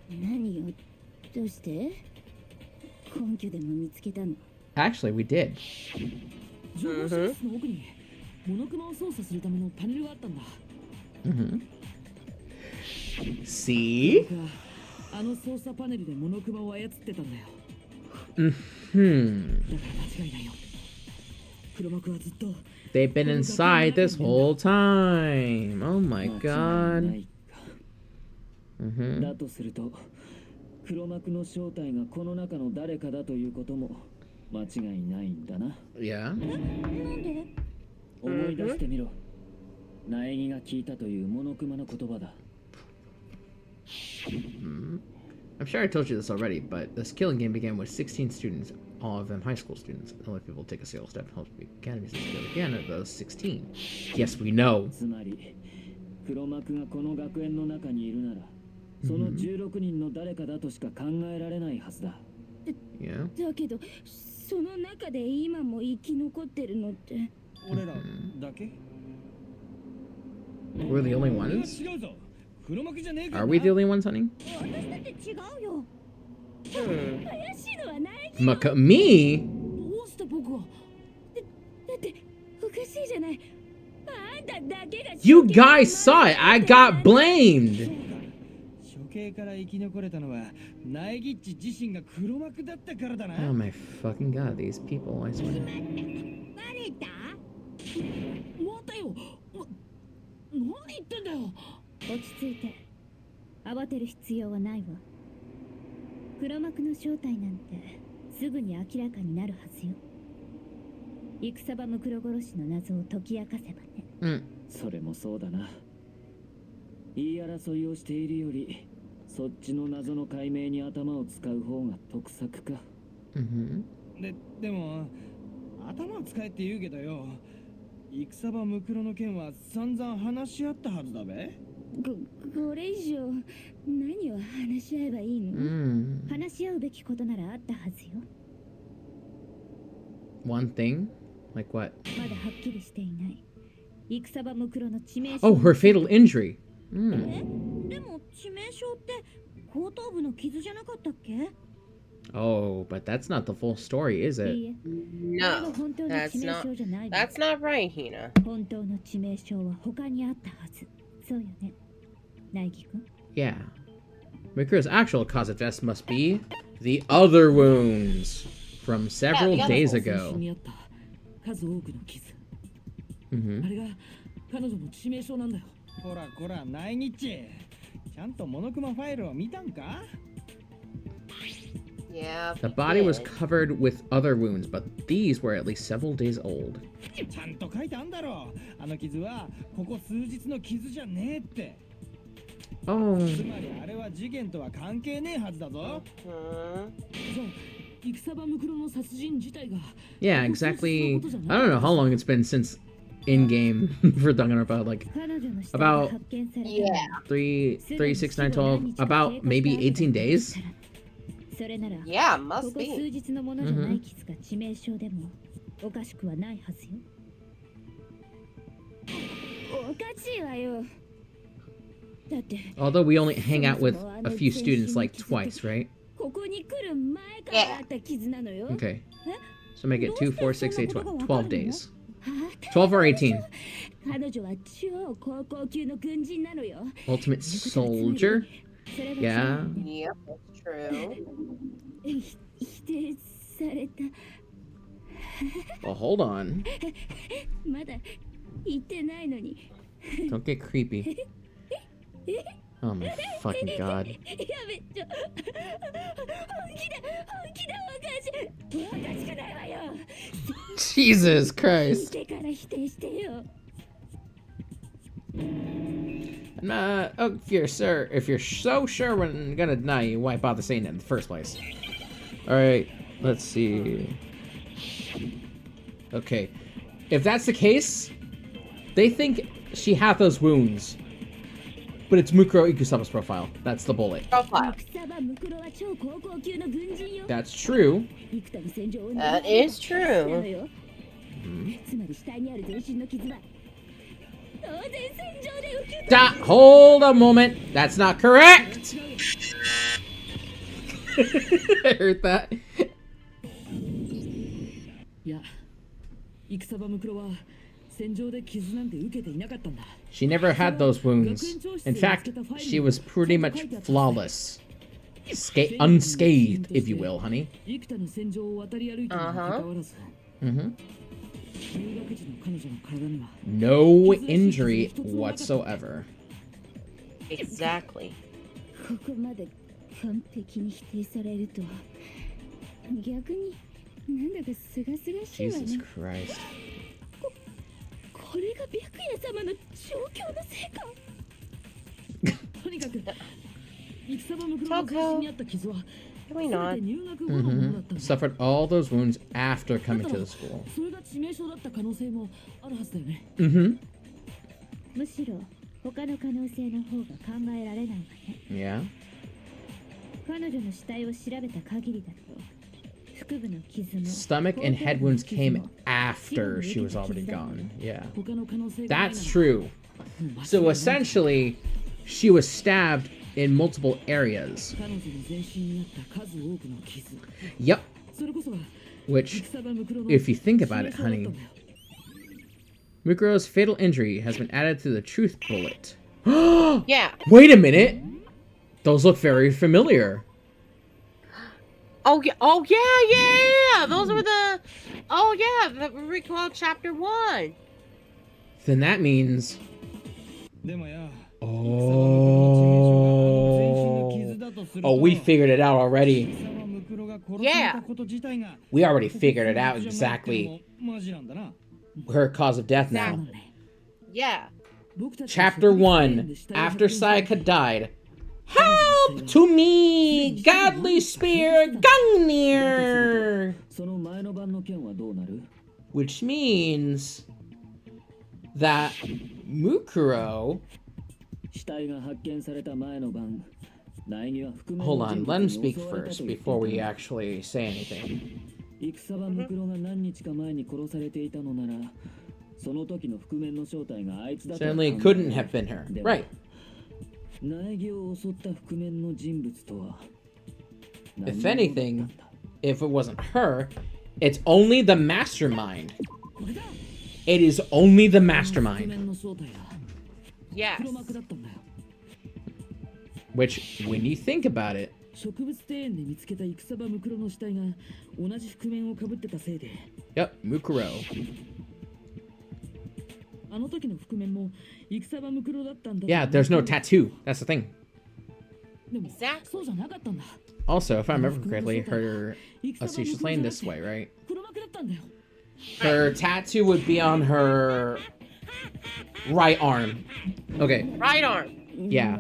何よ。どうして？根拠でも見つけたの。 Actually, we did. 情報室の奥にモノクマを操作するためのパネルがあったんだ。 Mm-hmm. See? 僕はあの操作パネルでモノクマを操ってたんだよ。 Hmm. だから間違いないよ。黒幕はずっと They've been inside this whole time. Oh my 間違いな god. いか。 Mm-hmm. だとすると、黒幕の正体がこの中の誰かだということも間違いないんだな。 Yeah. なんで？思い出してみろ。苗木が聞いたというモノクマの言葉だ。I'm sure I told you this already, but this killing game began with 16 students, all of them high school students. And only people take a single step and hope to be academies and skill again of those 16. Yes, we know. つまり、黒幕がこの学園の中にいるなら、その16人の誰かだとしか考えられないはずだ。Yeah. だけどその中で今も生き残ってるのって。俺らだけ？ We're the only ones? 違うぞ。黒幕じゃねえから Are な。 we the only ones, honey? 私だって違うよ。怪しいのはない。 Me? どうして僕はだっておかしいじゃない。あんただけが。 You guys saw it. I got blamed. 処刑から生き残れたのは苗木っち自身が黒幕だったからだな。 Oh my fucking god, these people, I swear. バレた？待てよ。何言ってんだよ。落ち着いて。慌てる必要はないわ。黒幕の正体なんてすぐに明らかになるはずよ。戦場ムクロ殺しの謎を解き明かせばね。Mm. それもそうだな。言い争いをしているより、そっちの謎の解明に頭を使う方が得策か。Mm-hmm. でも頭を使えって言うけどよ。戦場ムクロの件は散々話し合ったはずだべ。これ以上何を話し合えばいいの？ Mm. 話し合うべきことならあったはずよ。 One thing? Like what? まだはっきりしていない。戦場ムクロの致命傷。 Oh, her fatal injury. Mm. でも致命傷って後頭部の傷じゃなかったっけ？ Oh, but that's not the full story, is い it? いえ。 No, 本当の that's 致命 not. 傷じゃないわ。 That's not right, Hina. 本当の致命傷は他にあったはず。そうよね。苗木くん。 Yeah. Mikuro's actual cause of death must be the other wounds from several Yeah, the other days 最 ago. 初にあった数多くの傷。 Mm-hmm. あれが彼女の致命傷なんだよ。こらこら苗木っち。ちゃんとモノクマファイルを見たんか？ Yeah. The he body was did. covered with other wounds, but these were at least several days old. ちゃんと書いてあんだろ。あの傷はここ数日の傷じゃねえって。 Oh. つまりあれは事件とは関係ねえはずだぞ。 Hmm. じゃあ Yeah, exactly. I don't know how long it's been since in-game for Danganronpa, like about Yeah. 3, 6, 9, 12, about maybe 18 days. Yeah, must be. Although we only hang out with a few students like twice, right? Yeah. Okay. So make it 2, 4, 6, 8, 12. 12 days. 12 or 18. Ultimate Soldier? Yeah. Yep, that's true. Well, hold on. Don't get creepy. Oh my fucking god. Jesus Christ. Nah, oh, if you're so sure we're gonna deny you, why bother saying it in the first place? Alright, let's see. Okay. If that's the case, they think she had those wounds. But it's Mukuro Ikusama's profile. That's the bullet. Profile. That's true. That is true. Hold a moment. That's not correct. I heard that. She never had those wounds. In fact, she was pretty much flawless. Unscathed, if you will, honey. No injury whatsoever. Exactly. Jesus Christ. Can we not? Suffered all those wounds after coming to the school. Yeah. Stomach and head wounds came after she was already gone. Yeah. That's true. So essentially, she was stabbed in multiple areas. Yep. Which, if you think about it, honey, Mukuro's fatal injury has been added to the truth bullet. Yeah. Wait a minute! Those look very familiar. Oh yeah. Those were the. Oh yeah, that we recall chapter 1. Then that means. Oh, we figured it out already. Yeah. We already figured it out exactly. Her cause of death now. Yeah. Chapter 1. After Sayaka died. Help to me, godly spear Gungnir! Which means that Mukuro. Hold on, let him speak first before we actually say anything. Certainly it couldn't have been her. Right. If anything, if it wasn't her, it's only the Mastermind. It is only the Mastermind. Yes. Which, when you think about it, yep, Mukuro. Yeah, there's no tattoo. That's the thing. Exactly. Also, if I remember correctly, her... Let's see, she's laying this way, right? Her tattoo would be on her right arm. Okay. Right arm. Yeah.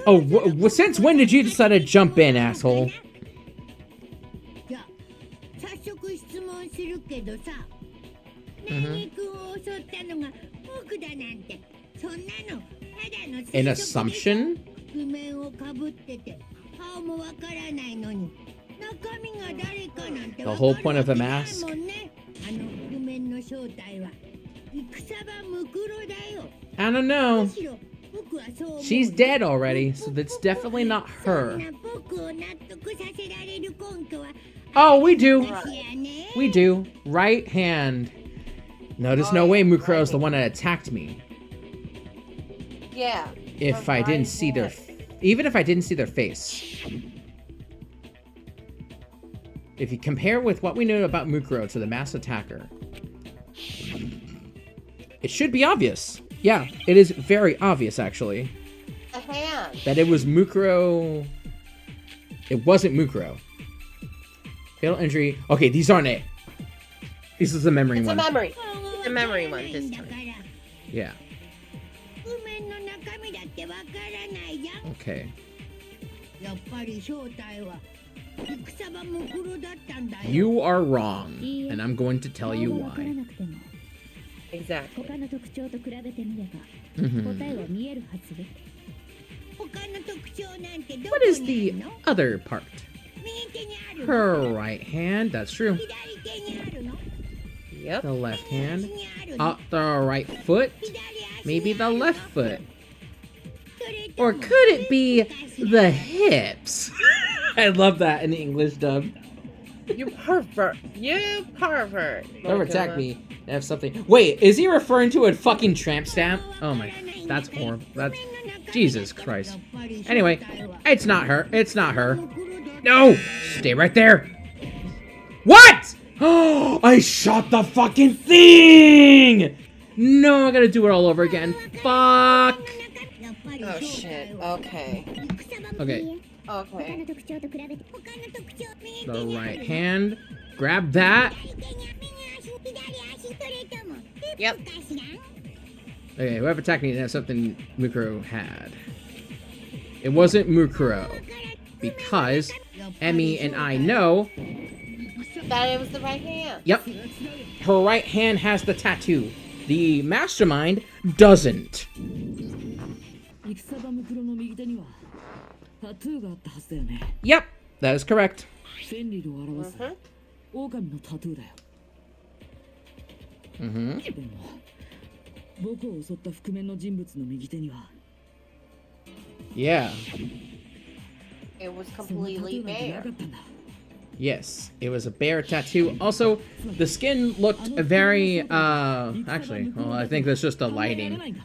Oh, since when did you decide to jump in, asshole? じゃあ早速質問するけどさ、メニ君を襲ったのが僕だなんて、そんなのただの An assumption? 覆面をかぶってて顔もわからないのに中身が誰かなんて The whole point of a mask? わかるわけないもんね。あの覆面の正体は戦場ムクロだよ。 I don't know. むしろ僕はそう思う。 She's dead already, so that's definitely not そ her. んな僕を納得させられる根拠は Oh, we do. 私やね。 We do. Right hand. No, there's no way Mukuro's the one that attacked me. Yeah. If her I didn't right see their... hand. Even if I didn't see their face. If you compare with what we know about Mukuro to the mass attacker, it should be obvious. Yeah, it is very obvious, actually, A hand. that it was Mukuro. It wasn't Mukuro. Fatal injury. Okay, these aren't it. This is a memory It's a one. memory. It's a memory one this time. Yeah. 覆面の中身だってわからないじゃん。 Okay. やっぱり正体は戦場ムクロだったんだよ。 You are wrong, and I'm going to tell you 顔がわから why. なくても Exactly. 他の特徴と比べてみれば Mhm. 答えは見えるはずよ。他の特徴なんてど What こ is に the あるの？ other part? 右手にあるの？ Her right hand. That's true. 左手にあるの？ Yep. The left 右 hand. 足にあるの？ The right foot. 左足に Maybe the あるの？ left foot. それと Or も could it be the hips? I love that in the English dub. You pervert. You pervert. Never attack me. They have something. Wait, is he referring to a fucking tramp stamp? Oh my, that's horrible. That's Jesus Christ. Anyway, it's not her. It's not her. No, stay right there. What? Oh, I shot the fucking thing. No, I gotta do it all over again. Fuck. Oh shit. Okay. Okay. Okay. The right hand. Grab that. Yep. Okay, whoever attacked me, that's something Mukuro had. It wasn't Mukuro. Because Emmy and I know, That it was the right hand. yep, her right hand has the tattoo. The Mastermind doesn't. 戦場ムクロの右手にはタトゥーがあったはずだよね。 Yep, that is correct. 千里を表す Mhm. 狼のタトゥーだよ。 Mm-hmm. でも僕を襲った覆面の人物の右手には Yeah. It was そのタトゥ completely ーなんてな bare. かったんだ。 Yes, it was a bear tattoo. Also, the skin looked very, actually, well, I think that's just the 考えられ lighting. ないんだ。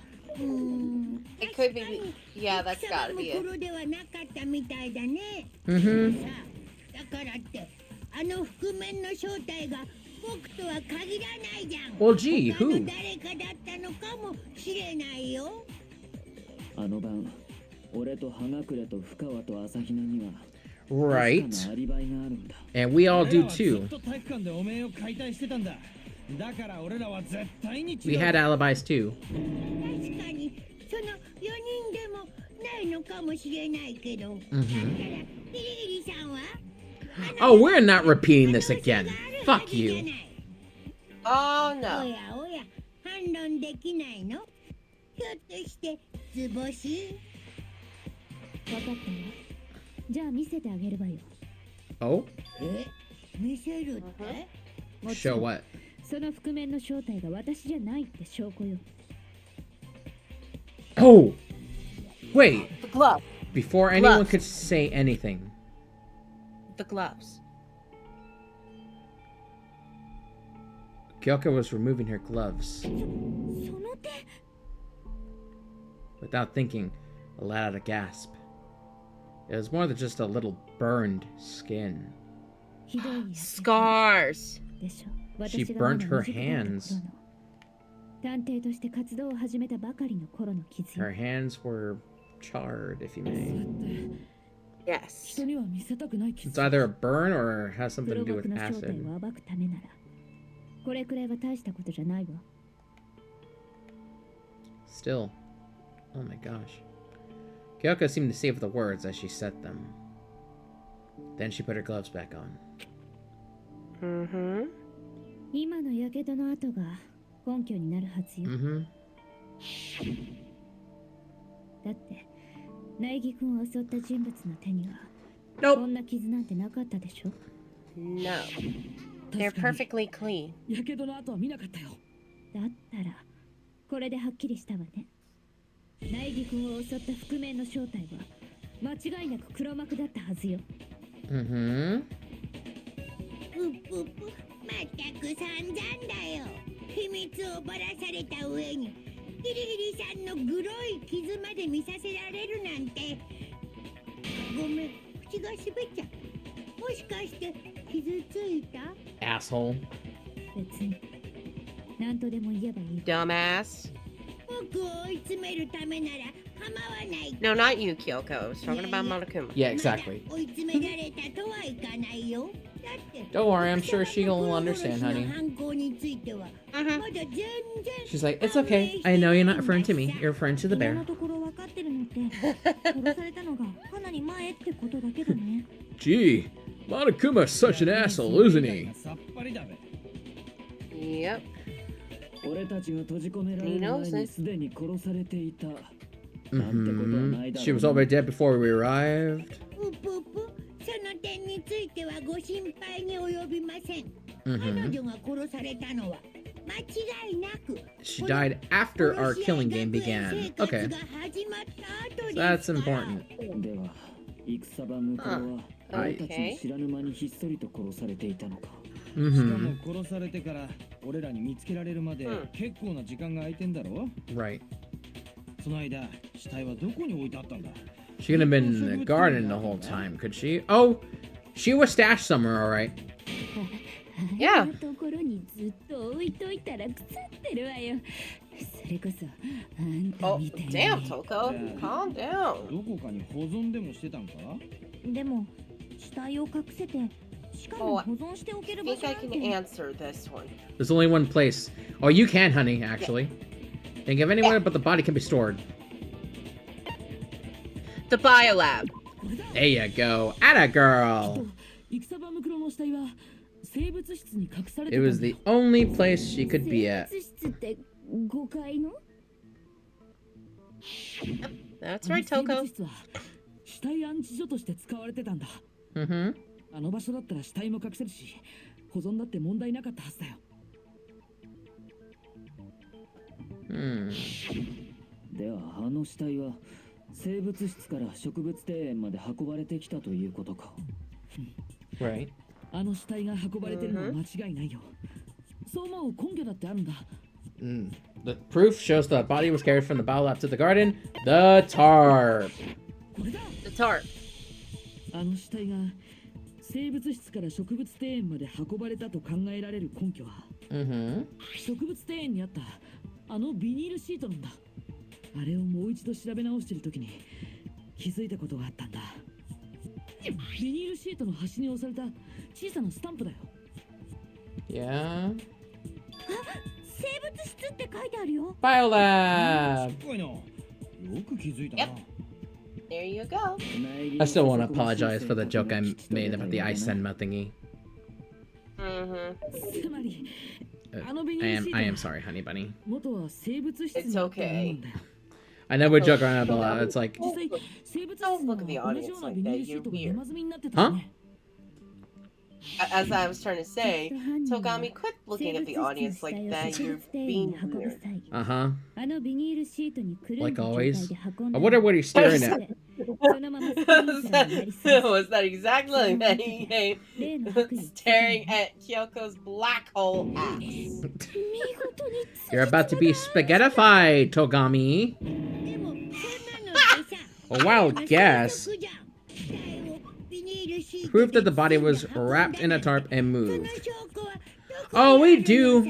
It could be. Yeah, that's gotta be ム it. クロではなかったみたいだね。 Mm-hmm. さあ、だからってあの覆面の正体が僕とは限らないじゃん。 Well, gee, 他の who? 誰かだったのかもしれないよ。あの晩俺と葉隠れと深川と朝比奈には Right. 確かなアリバイがあるんだ。 And we all 俺 do らはず too. っと体育館でお面を解体してたんだ。だから俺らは絶対に違う。 We had alibis too. 確かにその4人でもないのかもしれないけど、だからリリリさんは Oh, we're not repeating this again. Fuck you. Oh お no. やおや、反論できないの？ひょっとして図星？分かったわ。じゃあ見せてあげるわよ。 Oh? え、見せるって？もちろ Show ん what? その覆面の正体が私じゃないって証拠よ。 Oh! Wait, The glove. before anyone Gloves. could say anything. The gloves. Kyoko was removing her gloves. その手？ Without thinking, I let out a gasp. It was more than just a little burned skin. ひどいやつ Scars. でしょ。 She 私がまだ burnt her 未熟だった頃 hands. の探偵として活動を始めたばかりの頃の傷よ。 Her hands were charred, if you それ may. って Yes. 人には見せたくない傷。 It's either a burn or has something 黒 to do 幕 with の正体 acid. を暴くためならこれくらいは大したことじゃないわ。 Still. Oh my gosh. Kyoko seemed to savor the words as she said them. Then she put her gloves back on. 今のやけどの跡が根拠になるはずよ。だって苗木君を襲った人物の手にはこんな傷なんてなかったでしょ。 No. They're perfectly clean. やけどの跡は見なかったよ。だったらこれではっきりしたわね。苗木君を襲った覆面の正体は間違いなく黒幕だったはずよ。うっぷっぷ、まったく散々だよ。秘密をばらされた上にギリギリさんのグロい傷まで見させられるなんて。ごめん、口が滑っちゃう。もしかして傷ついた？ Asshole. 別に何とでも言えばいい。 Dumbass. 僕を追い詰めるためなら構わない。 No, not you, Kyoko. I was talking about Monokuma. Yeah, exactly. 追い詰められたとはいかないよ。だって Don't worry, I'm sure she'll understand, honey. 犯行についてはまだ全然 She's like, it's okay. I know you're not referring to me. You're referring to the 今 bear. のところ分かってるのって殺されたのがかなり前ってことだけどね。 Gee, Monokuma's such an asshole, isn't he? さっぱりだべ。 Yep. 俺たちが閉じ込められる前にすでに殺されていた。なんてことはないだろう。 She was already dead before we arrived. うぷうぷ、その点についてはご心配に及びません。彼女が殺されたのは間違いなく。 She died after our killing game began. Okay. So that's important. では、戦場向こうは俺たちの知らぬ間にひっそりと殺されていたのか。しかも殺されてから俺らに見つけられるまで結構な時間が空いてんだろ。 Right. その間、死体はどこに置いてあったんだ。 She could have been in the garden the whole time, could she? Oh, she was stashed somewhere, alright. Yeah. ところにずっと置いといたら腐ってるわよ。それこそあんた Oh, みたいに。 damn, Toko. Calm down. どこかに保存でもしてたんか。でも死体を隠せて、しかも保存しておける I 場所 think な I ん can て。 answer this one. There's only one place. Oh, you can, honey, actually. Think of anywhere, but the body can be stored. The biolab. There you go. Atta girl. 戦場ムクロの死体は生物室に隠されて It たん was だ。 the only place she could be at. 生物室って5階の？ That's あの right, 生物 Toko. 室は死体安置所として使われてたんだ。 Mm-hmm. あの場所だったら死体も隠せるし、保存だって問題なかったはずだよ。では、あの死体は生物室から植物庭園まで運ばれてきたということか。Right. あの死体が運ばれてるのは間違いないよ。そう思う根拠だってあるんだ。The proof shows the body was carried from the biolab to the garden. The tarp. これだ。 The tarp. あの死体が生物室から植物庭園まで運ばれたと考えられる根拠は、Mm-hmm. 植物庭園にあったあのビニールシートなんだ。あれをもう一度調べ直してる時に気づいたことがあったんだ。ビニールシートの端に押された小さなスタンプだよ。 Yeah. 生物室って書いてあるよ。 Biolab. すごいな。よく気づいたな。 There you go. I still want to apologize for the joke I made about the ice senma thingy. Mm-hmm. つまり、 I あのビニールシートは am sorry, honey bunny. 元は生物室 It's にあったものな okay. んだよ。 I know we joke around about that. It's like, 実際、生物室 Don't に look at the は同じよ audience うな like ビニー that. ルシー You're トが weird. 山積みになってたよね。 As I was trying to say, Togami, quit looking at the audience like that. You're being weird. uh-huh. あのビニールシートにくるん Like だ状態 always. で運んだ I wonder what he's staring at. そのままスクリーンからやり過ご Was that exactly that he came 例の白衣 staring at Kyoko's black hole axe? 見事に You're about to be spaghettified, Togami. でもそんなのってさ A wild guess. Proof that the body was wrapped in a tarp and moved. Oh, we do.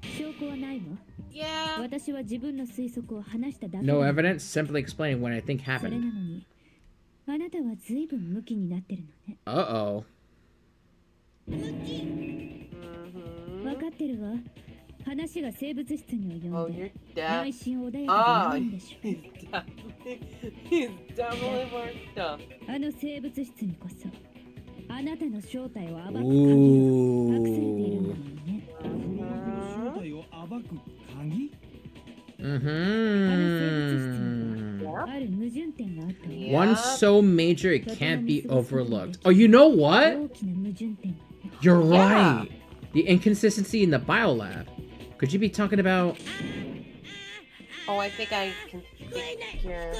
証拠はないわ。 Yeah. 私は自分の推測を話しただけ No だ。 evidence, simply explaining what I think それな happened. のに、あなたは随分ムキになってるのね。 Uh-oh. わかってるわ。話が生物室に及 Oh, んで you're 内 deaf. 心穏やかでいないんでしょ He's definitely worked up. あの生物室にこそあなたの正体を暴く鍵が Ooh. 隠されているんだもんね。正体を暴く鍵 Mm-hmm. ある矛盾点があったわ。 One so major it can't be overlooked. Oh, you know what? 大きな矛盾点がね。 You're Yeah. right. The inconsistency in the biolab. Could you be talking about? Oh, I think I can figure.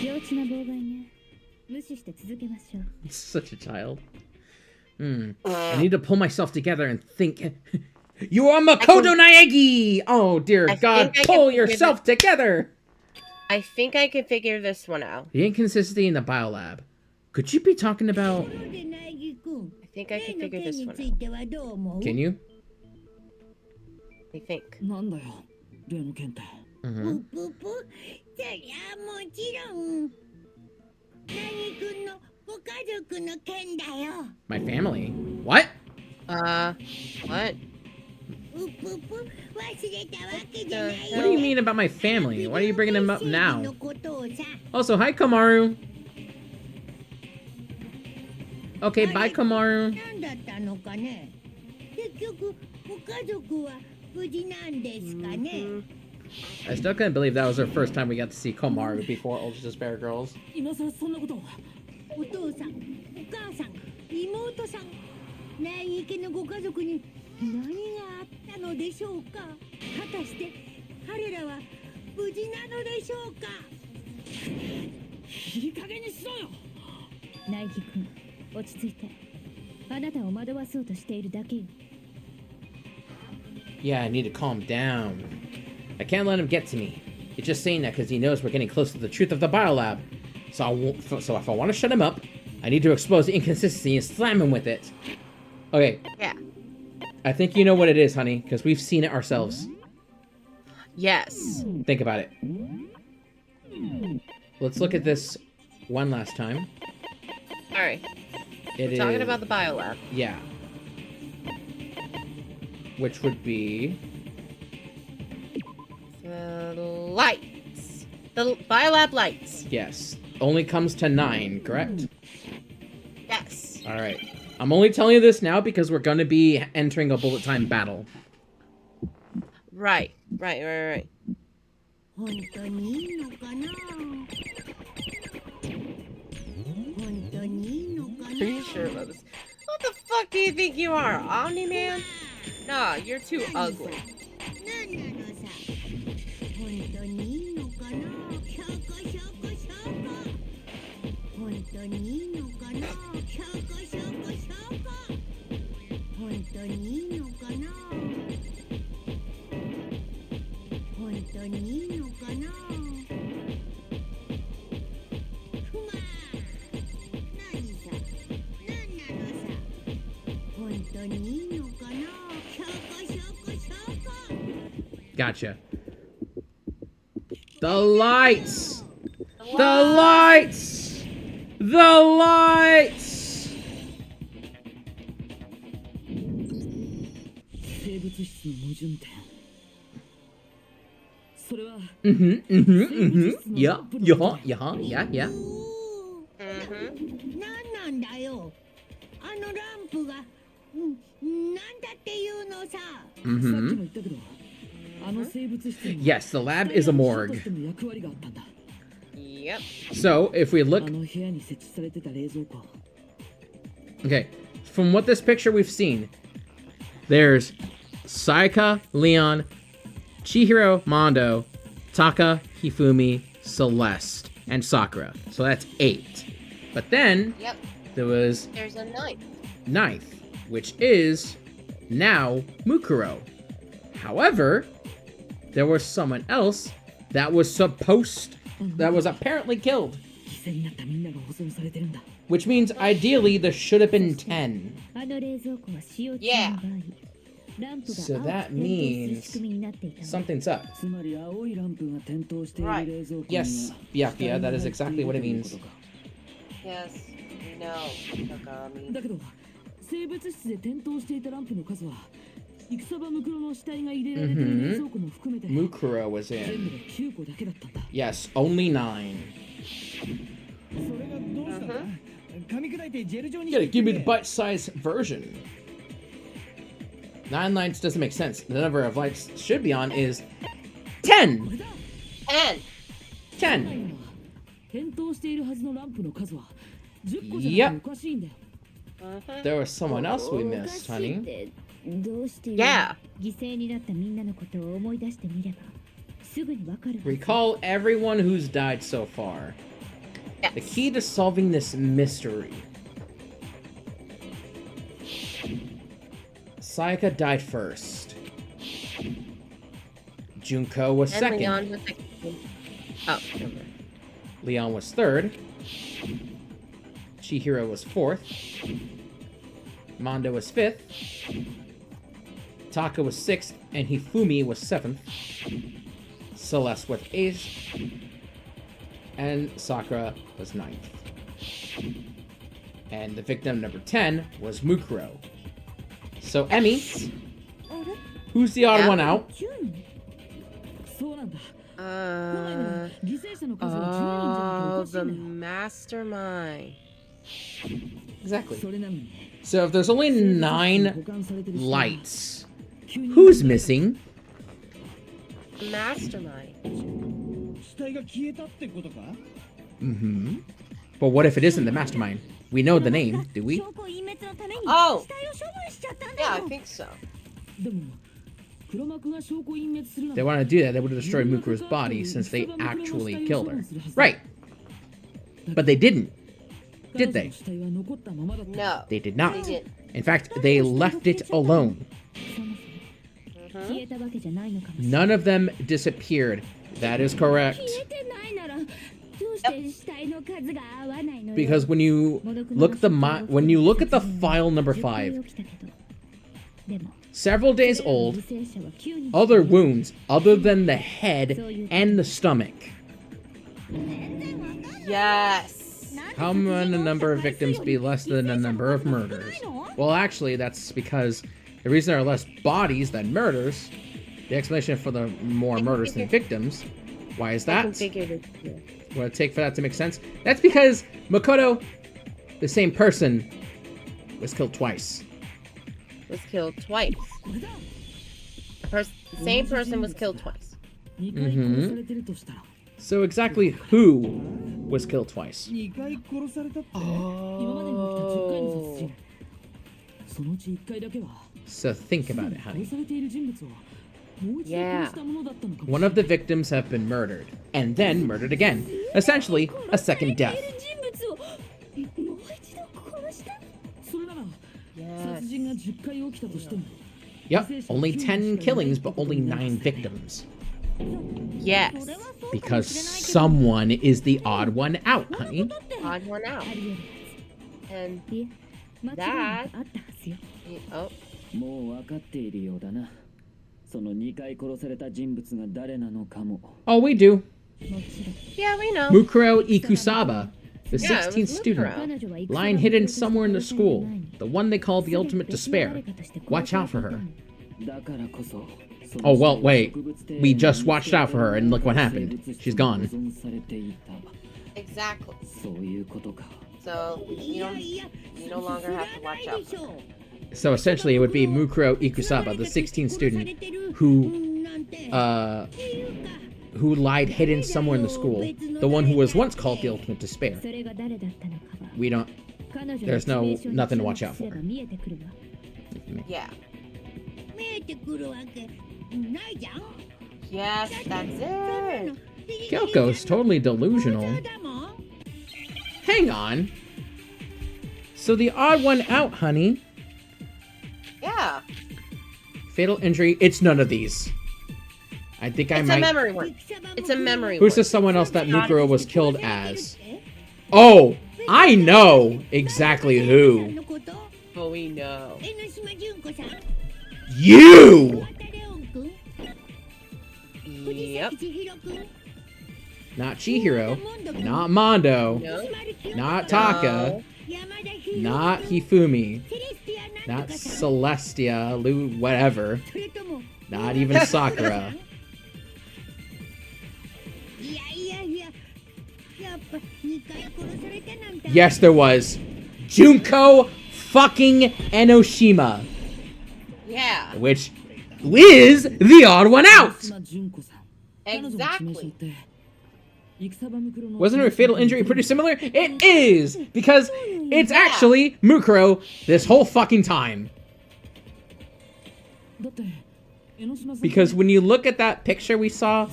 幼稚な妨害ね。無視して続けましょう。 Such a child. I need to pull myself together and think. You are Makoto Naegi! Oh, dear I God, think I pull can yourself together! I think I can figure this one out. The inconsistency in the biolab. Could you be talking about? I think I can figure this one out. Can you? I think. なんだよ例の件って Mm-hmm. そりゃもちろんなぎくんのご家族の件だよ My family. What? What? うぷぷ忘れたわけじゃない What do you mean about my family? Why are you bringing them up の now? ことをさ Also, hi, Kamaru. Okay, bye, Kamaru. 何だったのかね結局ご家族は無事なんですかね I still couldn't believe that was our first time we got to see Komaru before Ultra Despair Girls. 今さらそんなことをお父さんお母さん妹さん内家家のご家族に何があったのでしょうか果たして彼らは無事なのでしょうかいい加減にしろよナイキ君、落ち着いて。あなたを惑わそうとしているだけよ。 Yeah, I need to calm down. I can't let him get to me. It's just saying that because he knows we're getting close to the truth of the biolab. So if I want to shut him up, I need to expose the inconsistency and slam him with it. Okay. Yeah. I think you know what it is, honey, because we've seen it ourselves. Yes. Think about it. Let's look at this one last time. Alright. It Talking is- about the biolab. Yeah. Which would be... The lights. The biolab lights. Yes. Only comes to 9, correct? Yes. Alright. I'm only telling you this now because we're going to be entering a bullet time battle. Right. 本当にいいのかな本当にいいのかな Pretty sure about this. What the fuck do you think you are, Omni-Man? Nah, you're too ugly. 何なのさ本当にいいのかな証拠本当にいいのかな証拠本当にいいのかな本当にいいのかなふま何さ何なのさ本当にいいのかな証拠 Gotcha. The lights! The lights! The lights! 生物質の矛盾点それは Yeah. Yeah. 何なんだよあのランプがなんだっていうのささっきも言ったけどあの生物質に Yes, the lab is a と morgue. しての役割があったんだ Yep. So, if we あ look... の部屋に設置されてた冷蔵庫 Okay, from what this picture we've seen, there's Sayaka, Leon, Chihiro, Mondo, Taka, Hifumi, Celeste, and Sakura. So that's 8. But then Yep. there was There's a knife. 9th, which is now Mukuro. However, there was someone else that was apparently killed. 犠牲になったみんなが保存されてるんだ Which means ideally there should have been 10. あの冷蔵庫は使用中の場合、ランプが So 青く that 点灯する means 仕組みになっていたの。 something's up. つまり青いランプが点灯している冷蔵庫には Yes, yeah, that is exactly what it means. Yes. No. Nakami. だけど生物室で点灯していたランプの数は戦場ムクロの死体が入れられてる冷蔵庫も含めて Mukuro was 全部 in. で9個だけだったんだ。 Yes, only 9. それがどうしたんだ噛み砕いてジェル状に You gotta give me the bite-sized version. 9 lights doesn't make sense. The number of lights should be on is 10. And 10. 点灯しているはずのランプの数は10個じゃなくておかしいんだよ。 There was someone else we missed, honey. どうしてよ yeah. 犠牲になったみんなのことを思い出してみればすぐにわかるはず。 Recall everyone who's died so far. The key to solving this mystery. Sayaka died first. Junko was And second. Leon was second. Oh, never mind. Leon was third. Chihiro was fourth. Mondo was fifth. Taka was sixth, and Hifumi was seventh. Celeste was eighth. And Sakura was ninth. And the victim number 10 was Mukuro. So, Emmy, who's the odd Yeah. one out? そうなんだ。 Uh, 犠牲者の数は10人じゃな oh, くておかしい the んだよ。 mastermind. Exactly. それなのに So, if there's only 9保管されてる人 lights, 急に who's missing? Mastermind. 死体が消えたってことか Mm-hmm. But what if it isn't the mastermind? We know the name, do we? 証拠隠滅のために Oh. 死体を処分しちゃったんだ Yeah, I よ。 think so. でも黒幕が証拠隠滅するな They ら want to do that, they would have destroyed Mukuro's body since they actually killed her. Right. But they didn't. Did 彼女 they? の死体は残ったままだった。 No. They did They not. did. In fact, they left it alone. そもそも消えたわけじゃないのかもしれ None ない。of them disappeared. That is correct. 消えてないならどうして死体の数が合わないのよ。 Because when you look at when you look at the file number 5, でも several days old, 犠牲者は9人 other wounds other than the head and the stomach. Yes. How can the number of victims be less than the number of murders? Well, actually, that's because the reason there are less bodies than murders, the explanation for the more murders than victims, why is I that? can figure it. Yeah. What it take for that to make sense? That's because Makoto, the same person, was killed twice. Was killed twice. The same person was killed twice. 2回殺されてるとしたら So exactly who was killed twice? 2回殺されたって今までに起きた10回の殺人そのうち1回だけは So think about it, 殺 honey. されている人物をもう一度 Yeah. 殺したものだったのかも One of the victims have been murdered, and then murdered again. Essentially, a second death. 人物をもう一度殺した。それなら Yes. 殺人が10回起きたとしても Yep, only 10 killings, but only 9 victims. Yes. Because someone is the odd one out, honey. Odd one out. ありえる。 And いえ、間違いなくあったはずよ。 oh, もう分かっているようだな。その2回殺された人物が誰なのかも。 Oh, we do. もちろん。 yeah, we know. Mukuro Ikusaba, the Yeah, it was 16th student, Mukuro. lying hidden somewhere in the school, the one they call the ultimate despair. Watch out for her. だからこそ。 Oh, well, wait. We just watched out for her, and look what happened. She's gone. Exactly. そういうことか。 So you no longer have to watch out. For her. So essentially, it would be Mukuro Ikusaba, the 16th student, who lied hidden somewhere in the school, the one who was once called the ultimate despair. それが誰だったのかは We don't. 彼女の There's 致命傷に nothing to watch out 注目すれば for. 見えてくるわ。 Yeah. 見えてくるわけないじゃん。 Yes, that's it. Kyoko's totally delusional. Hang on. So the odd one out, honey. Yeah. Fatal injury. It's none of these. I think I It's might. a memory one. It's a memory Who's one. the someone else that Mukuro was killed as? Oh, I know exactly who. Oh, we know. You! Yep. Not Chihiro. Not Mondo. No. Not Taka. No. Not Hifumi. Not Celestia, whatever. Not even Sakura. Yes, there was. Junko fucking Enoshima. Yeah. Which is the odd one out. Exactly. Wasn't her fatal injury pretty similar? It is! Because it's actually Mukuro this whole fucking time. Because when you look at that picture we saw,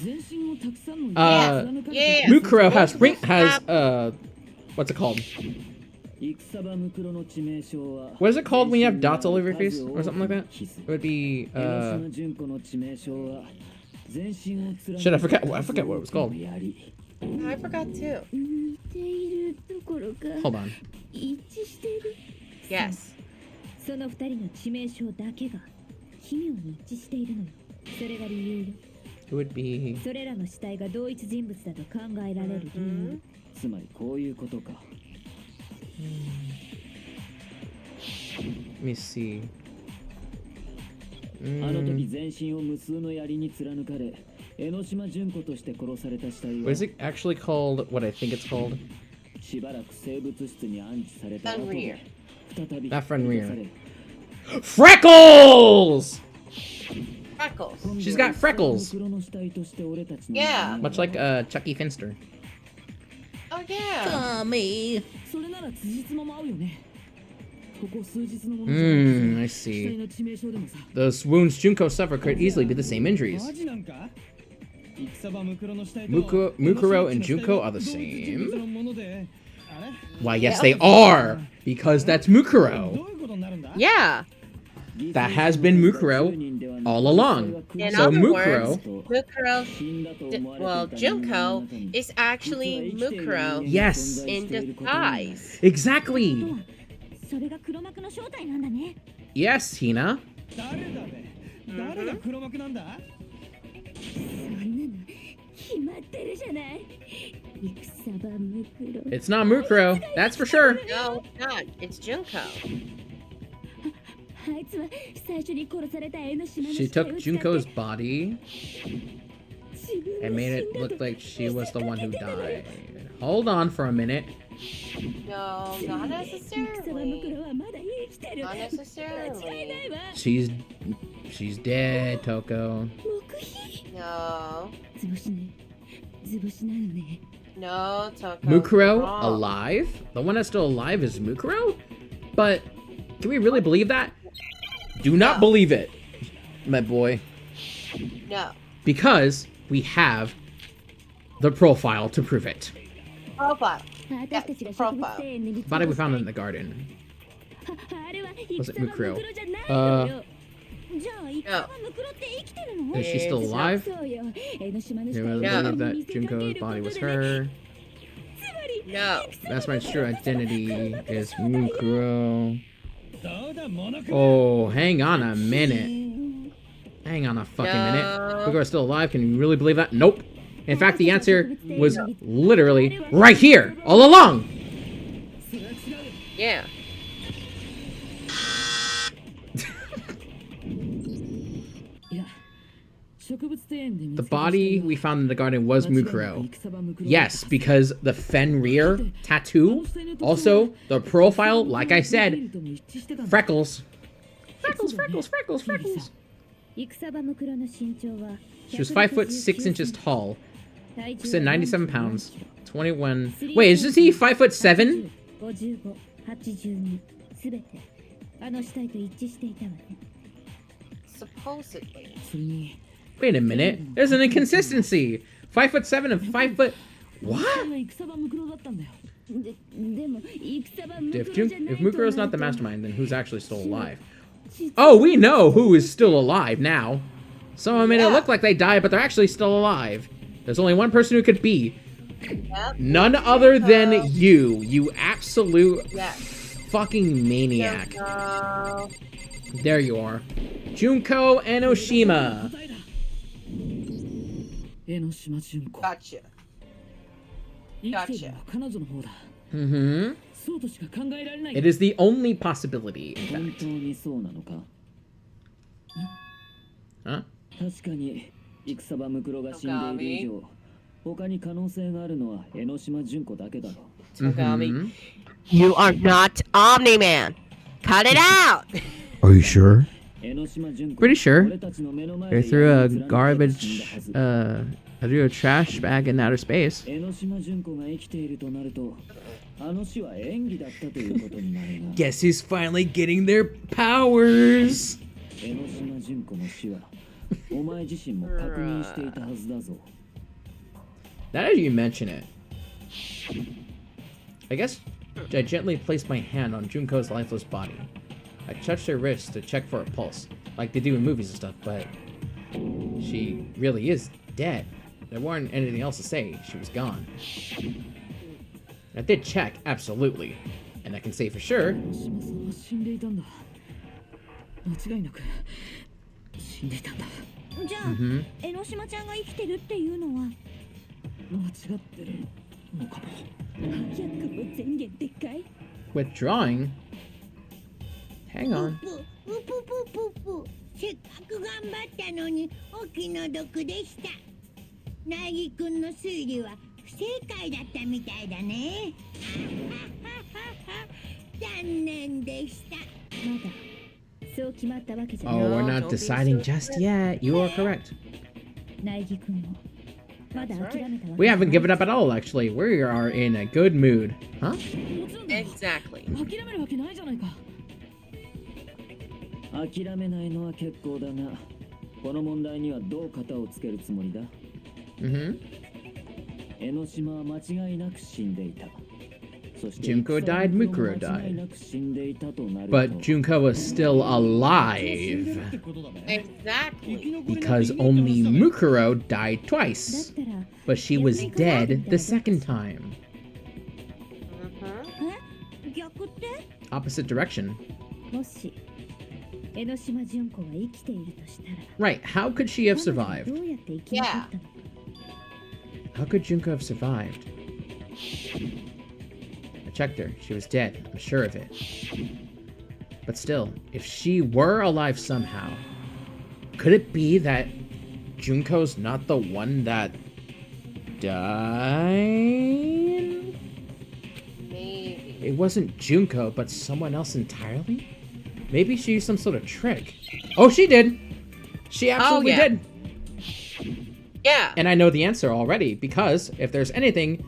Mukuro has what's it called? What is it called when you have dots all over your face or something like that? It would be shit, I forget what it was called. I forgot too. Hold on. Yes. その二人の致命傷だけが奇妙に一致しているのよ。それが理由よ。 It would be それらの死体が同一人物だと考えられる理由。つまりこういうことか。 Let me see. あの時全身を無数の槍に貫かれ、江ノ島純子として殺された死体は What is it actually called? What I think it's called? しばらく生物室に安置された後で再び Not Fenrir. Freckles! Freckles. She's got freckles. Yeah. Much like Chucky Finster. Oh yeah. Me. それなら辻褄も合うよね。ここ数日のもの I 死体 see. の致命傷でもさ。 Those wounds Junko suffered could easily be the same injuries. Mukuro and Junko are the same? Why, yes, they are! Because that's Mukuro. Yeah. That has been Mukuro all along. In So other Mukuro, Mukuro, Junko is actually Mukuro yes, in disguise. exactly. それが黒幕の正体なんだね。 Yes, Hina. 誰が黒幕なんだ？そんなの決まってるじゃない。戦場ムクロ。 It's not Mukuro, that's for sure. No, it's not. It's Junko. あいつは最初に殺された江ノ島の She 死体 took を使って Junko's body 自分 and が made 死 it んだ look と like she was the one who 見せかけてたのよ。 died. Hold on for a minute. No, not 戦場ムク necessarily. ロはまだ生きてる。 Not 間違いない necessarily. わ。 She's dead, Toko. 黙秘。 No. 図星ね。図星なのね。 No, Toko. Mukuro wrong. alive? The one that's still alive is Mukuro? But can we really believe that? Do not believe it, my boy. No. Because we have the profile to prove it. Profile. 私たちが植物庭園で見つけ Body we た found in the garden. あれは Was it 戦場ムク Mukuro? ロじゃないのよ。じゃあ戦場ムクロって生きてるの？ Is she still alive? そうよ。江ノ島の Do 死 you 体を really や believe 見 that せかけ Junko's る body こ was とでね。 her? No. That's my true identity is Mukuro. どうだモノクロ。 Oh, hang on a minute. Hang on a fucking minute. Mukuro is still alive. Can you really believe that? Nope. In fact, the answer was literally right here, all along. Yeah. The body we found in the garden was Mukuro. Yes, because the Fenrir tattoo, also the profile, like I said, freckles. Freckles, freckles, freckles, freckles. 戦場ムクロの身長は She was 5 foot 6 inches tall. She said 97 pounds. 21. Wait, isn't he 5 foot 7? 55、82すべてあの死体と一致していたわね。 Supposedly. それに Wait a minute. There's an inconsistency. 5 foot 7 and 5 foot. What? 戦場ムクロだったんだよ。でも戦場ムク If, ロじゃない if と Mukuro is 思 not the うと mastermind, then who's actually still alive? 実 Oh, we know who is still alive now. Someone made it look like they died, but they're actually still alive. There's only one person who could be. Yep. None other than you. You absolute Yes. fucking maniac. Junko. There you are. Junko Enoshima. 江ノ島純子。 Gotcha. 生きているのは彼女の方だ。Mm-hmm. そうとしか考えられない。 It is the only possibility, in 本 fact. 当にそうなのか。 Huh? 確かに戦場ムクロが死んでいる以上、他に可能性があるのは江ノ島純子だけだろう。 Togami. Mhm. You are not Omni-Man. Cut it out. Are you sure? 江ノ島純子 Pretty sure. 俺たちの目の前 They で threw a 闇に貫かれて死んだ garbage, はず。 they threw a trash bag in outer space. 江ノ島純子が生きているとなると、あの死は演技だったということになるな。 Guess who's finally getting their powers? 江ノ島純子の死はお前自身も確認していたはずだぞ。 Now that you mention it, I guess I gently placed my hand on Junko's lifeless body. I touched her wrist to check for a pulse, like they do in movies and stuff, but she really is dead. There wasn't anything else to say. She was gone. I did check, absolutely. And I can say for sure, 江ノ島さんは死んでいたんだ。間違いなく死んでいたんだ。じゃあ、 Mhm. 江ノ島ちゃんが生きてるっていうのは間違ってるのかも。早くも前言でかい withdrawing. Hang on. ぷせっかく頑張ったのにお気の毒でした苗木くんの推理は不正解だったみたいだね残念でしたまだそう決まったわけじゃ Oh, ない we're No, not don't be deciding so just yet. You are correct. 苗木くんもまだ諦めたわけ We haven't given up at all, actually. We are in a good mood. Huh? もちろんだ。 Exactly. 諦めるわけないじゃないか。諦めないのは結構だが、この問題にはどう型をつけるつもりだ。 Mm-hmm. 江ノ島は間違いなく死んでいた。そして Junko died, Mukuro 間違い died. なく死んでいたとなると But Junko was still 死んで alive るってことだね。 Exactly. because only Mukuro died twice. だったら But she was dead the second time. Uh-huh. 逆って Opposite direction. もし江ノ島純子が生きているとしたら Right, how could she have 彼女は survived? どうやって生き残ったの How could Junko have survived? I checked her. She was dead. I'm sure of it. But still, if she were alive somehow, could it be that Junko's not the one that died? Maybe. It wasn't Junko, but someone else entirely? Maybe she used some sort of trick. Oh, she did! She absolutely yeah. did! Yeah. And I know the answer already, because if there's anything,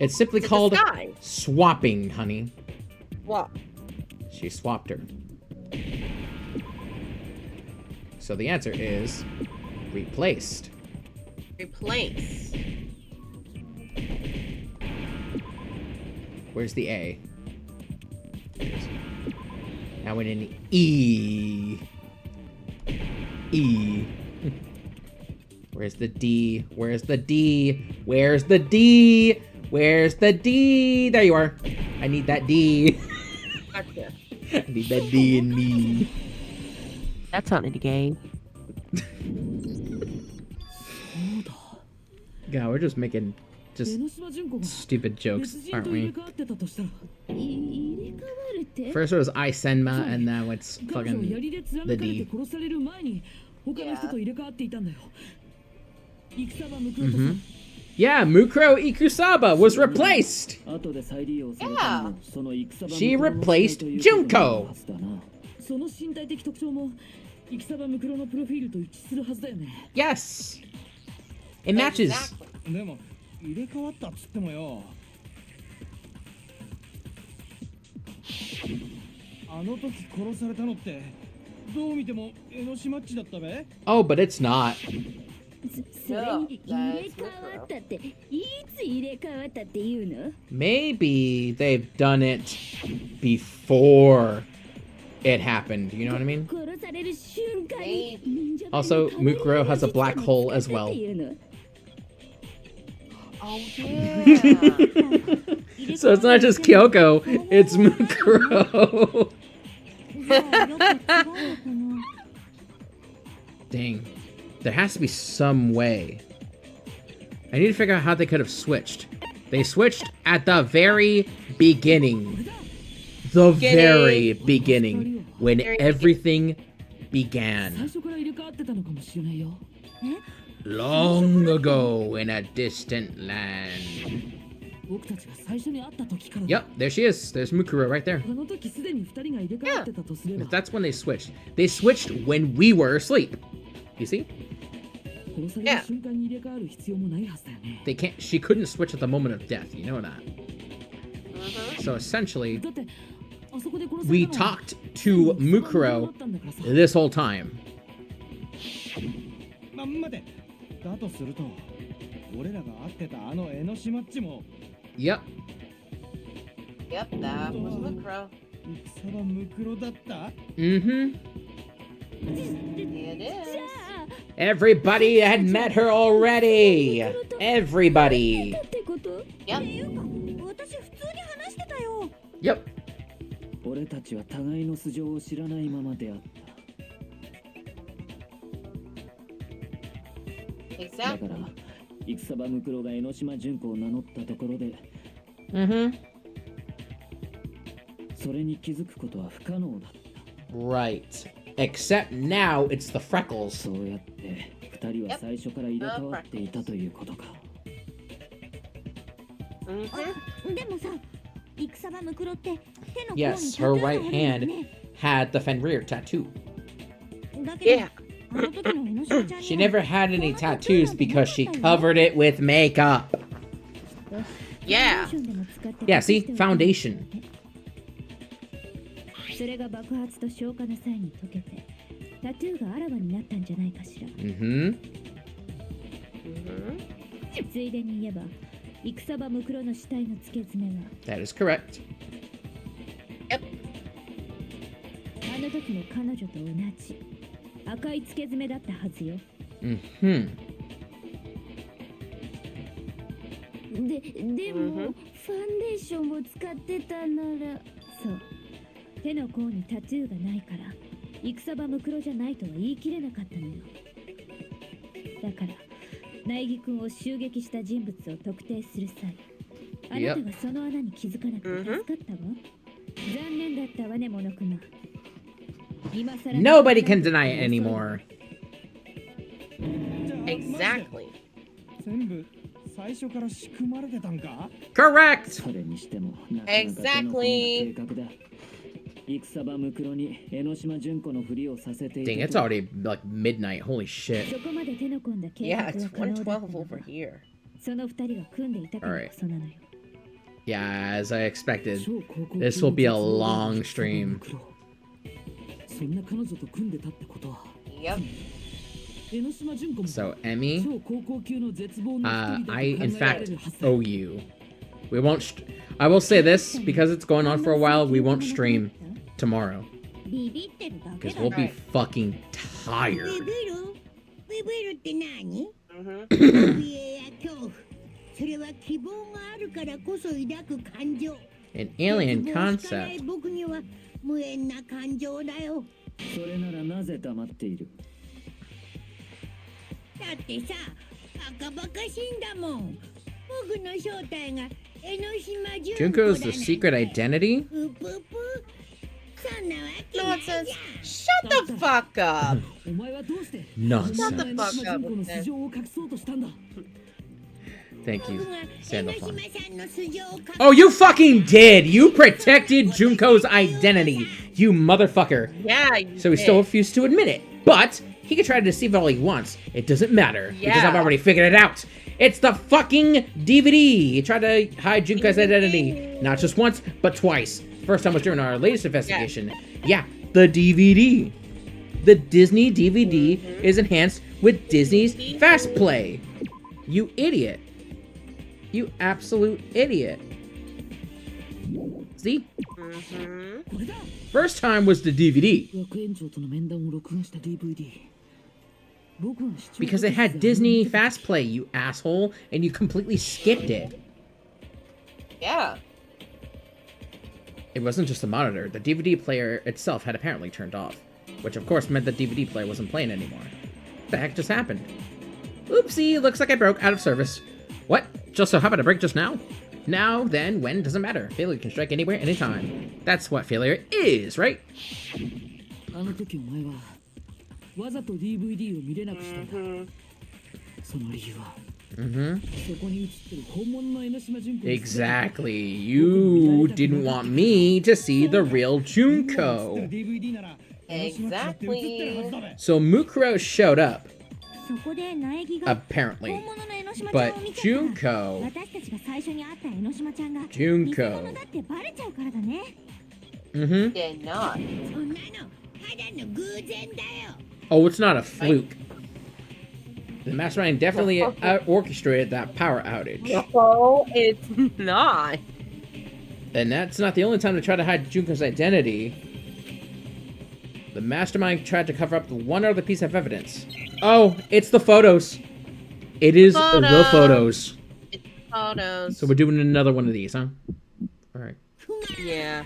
it's simply It's a called disguise. swapping, honey. What? She swapped her. So the answer is replaced. Replace. Where's the A? Now in an E. E. Where's the D? Where's the D? Where's the D? Where's the D? There you are. I need that D. Gotcha. I need that D in me. That's not in the game. God, we're just making 江 just ノ島純子が stupid 別 jokes, 人 aren't と入れ we? 替わってたとしたら、入れ替わるって First it was I Senma, and now it's 彼女を fucking 槍で貫 the かれて D. 殺される前に他の人と入れ替わっていたんだよ。戦場ムクロとさ、 Yeah, Mukuro Ikusaba was replaced. 後で再利用されたのもその戦場 She ムクロの replaced ということになる Junko. はずだな。その身体的特徴も戦場ムクロのプロフィールと一致するはずだよね。 Yes. It matches. Exactly. でも入れ替わったっつってもよ。あの時殺されたのってどう見ても江ノ島っちだったべ。 Oh, but it's not. それに入れ替わったっていつ入れ替わったっていうの Maybe they've done it before it happened. You know what I mean? 殺される瞬間に忍者 Also, Mukuro has a black hole as well. Oh yeah. So it's not just Kyoko, it's Mukuro. Dang. There has to be some way. I need to figure out how they could have switched. They switched at the very beginning. The very beginning. When everything began. 最初から入れ替わってたのかもしれないよ。 Long ago in a distant land. 僕たちが最初に会った時から。 Yep, there she is. There's Mukuro right there. あの時すでに二人が入れ替わってたとすれば。 That's when they switched. They switched when we were asleep. You see? 殺される瞬間に入れ替わる必要もないはずだよね。 They can't. She couldn't switch at the moment of death. You know that. So essentially, だってあそこで殺されたのは we talked to Mukuro this whole time. 待て。だとすると、俺らが会ってたあの江ノ島っちも。Yep. Yep, that was Mukuro. 戦場ムクロだった？ Mm-hmm. It is. Everybody had met her already. Everybody. Yep. Yep. 俺たちは互いの素性を知らないままであった。 だ Exactly. から戦場ムクロが江ノ島純子を名乗ったところで、Mm-hmm. それに気づくことは不可能だった。 Right. Except now it's the freckles. そうやって二人は最初から入れ替わっていたということか。 Mm-hmm. でもさ、戦場ムクロって手の甲に Yes, タ her トゥーがあ right るんだよ hand ね。 had the Fenrir tattoo. だけど Yeah. あの時の江ノ島ちゃんには She never had any tattoos because she covered it with makeup. Yeah. Yeah, see? Foundation. それが爆発と消化の際に溶けてタトゥーがあらわになったんじゃないかしら。 Mm-hmm. Mm-hmm. ついでに言えば戦場ムクロの死体の付け爪は That is correct. あの時の彼女と同じ赤い付け爪だったはずよ。 Mm-hmm. でも、ファンデーションを使ってたならそう手の甲にタトゥーがないから戦場ムクロじゃないとは言い切れなかったのよ。だから苗木君を襲撃した人物を特定する際あなたがその穴に気づかなくて助かったわ。残念だったわねモノクマ。 Nobody can deny it anymore. Exactly. 全部最初から仕組まれてたんか？ Correct! それにしてもなかなか手の込んだ計画だ。戦場ムクロに江ノ島純子のふりをさせていた。 Dang, it's already like midnight. Holy shit. そこまで手の込んだ計 Yeah, 画 it's は可能だったの 1:12 は over here. その二人が組んでいたからこそなのよ。 Yeah, as I expected. This will be a long stream. そんな彼女と組んでたってことは。 Yep. 江ノ島純子も So, Emmy, 超高校級の絶望の一人だと I 考 in えられ fact るはずだ。 owe you. We won't. I will say this because it's going on for a while. We won't stream tomorrow ビビってるだけ because だ。 we'll be fucking tired. ビビるって何？ Mm-hmm. 怯えや恐怖。それは希望があるからこそ抱く感情。 An alien 絶望しかない concept. 僕には無縁な感情だよ。それならなぜ黙っている？だってさ、バカバカしいんだもん。僕の正体が江ノ島純子だ Junko's the secret identity? ぷぷぷ。そんなわけないじゃん。 Nonsense. Shut the fuck up. お前はどうして Nonsense. ちょっと江ノ島純子の素性を隠そうとしたんだ。 Thank you, 僕が江ノ島 Sandalphon. さんの素性を隠 Oh, you fucking did! You protected Junko's identity, you motherfucker. Yeah, you So he did. still refused to admit it. But he can try to deceive all he wants. It doesn't matter because I've Yeah. already figured it out. It's the fucking DVD. He tried to hide Junko's identity not just once, but twice. First time was during our latest investigation. Yeah, the DVD. The Disney DVD is enhanced with Disney's Fast Play. You idiot. You absolute idiot. See? Mm-hmm. これだ。 First time was the DVD. 学園長との面談を録画した DVD。僕が視聴 Because it had Disney Fast Play, you asshole, and you completely skipped it. Yeah. It wasn't just the monitor. The DVD player itself had apparently turned off, which of course meant the DVD player wasn't playing anymore. What the heck just happened? Oopsie, looks like I broke out of service. What? Just so how about a break just now? Now, then, when, doesn't matter. Failure can strike anywhere, anytime. That's what failure is, right? あの時お前はわざと DVD を見れなくしたんだ。その理由は Mm-hmm. そこに映ってる本物の江ノ島純子。 Exactly. You didn't want me to see the real Junko. Exactly. So Mukuro showed up, そこで苗木が apparently. 本物の江ノ島ちゃん But を見たら Junko, 私たちが最初に会った江ノ島ちゃんが Junko. 偽物だってバレちゃうからだね。 Mm-hmm. Did not. そんなのただの偶然だよ。 Oh, it's not a fluke. The Mastermind definitely orchestrated that power outage. No, it's not. And that's not the only time to try to hide Junko's identity. The Mastermind tried to cover up the one other piece of evidence. Oh, it's the photos. It is the photos. It's photos. So we're doing another one of these, huh? Alright. Yeah.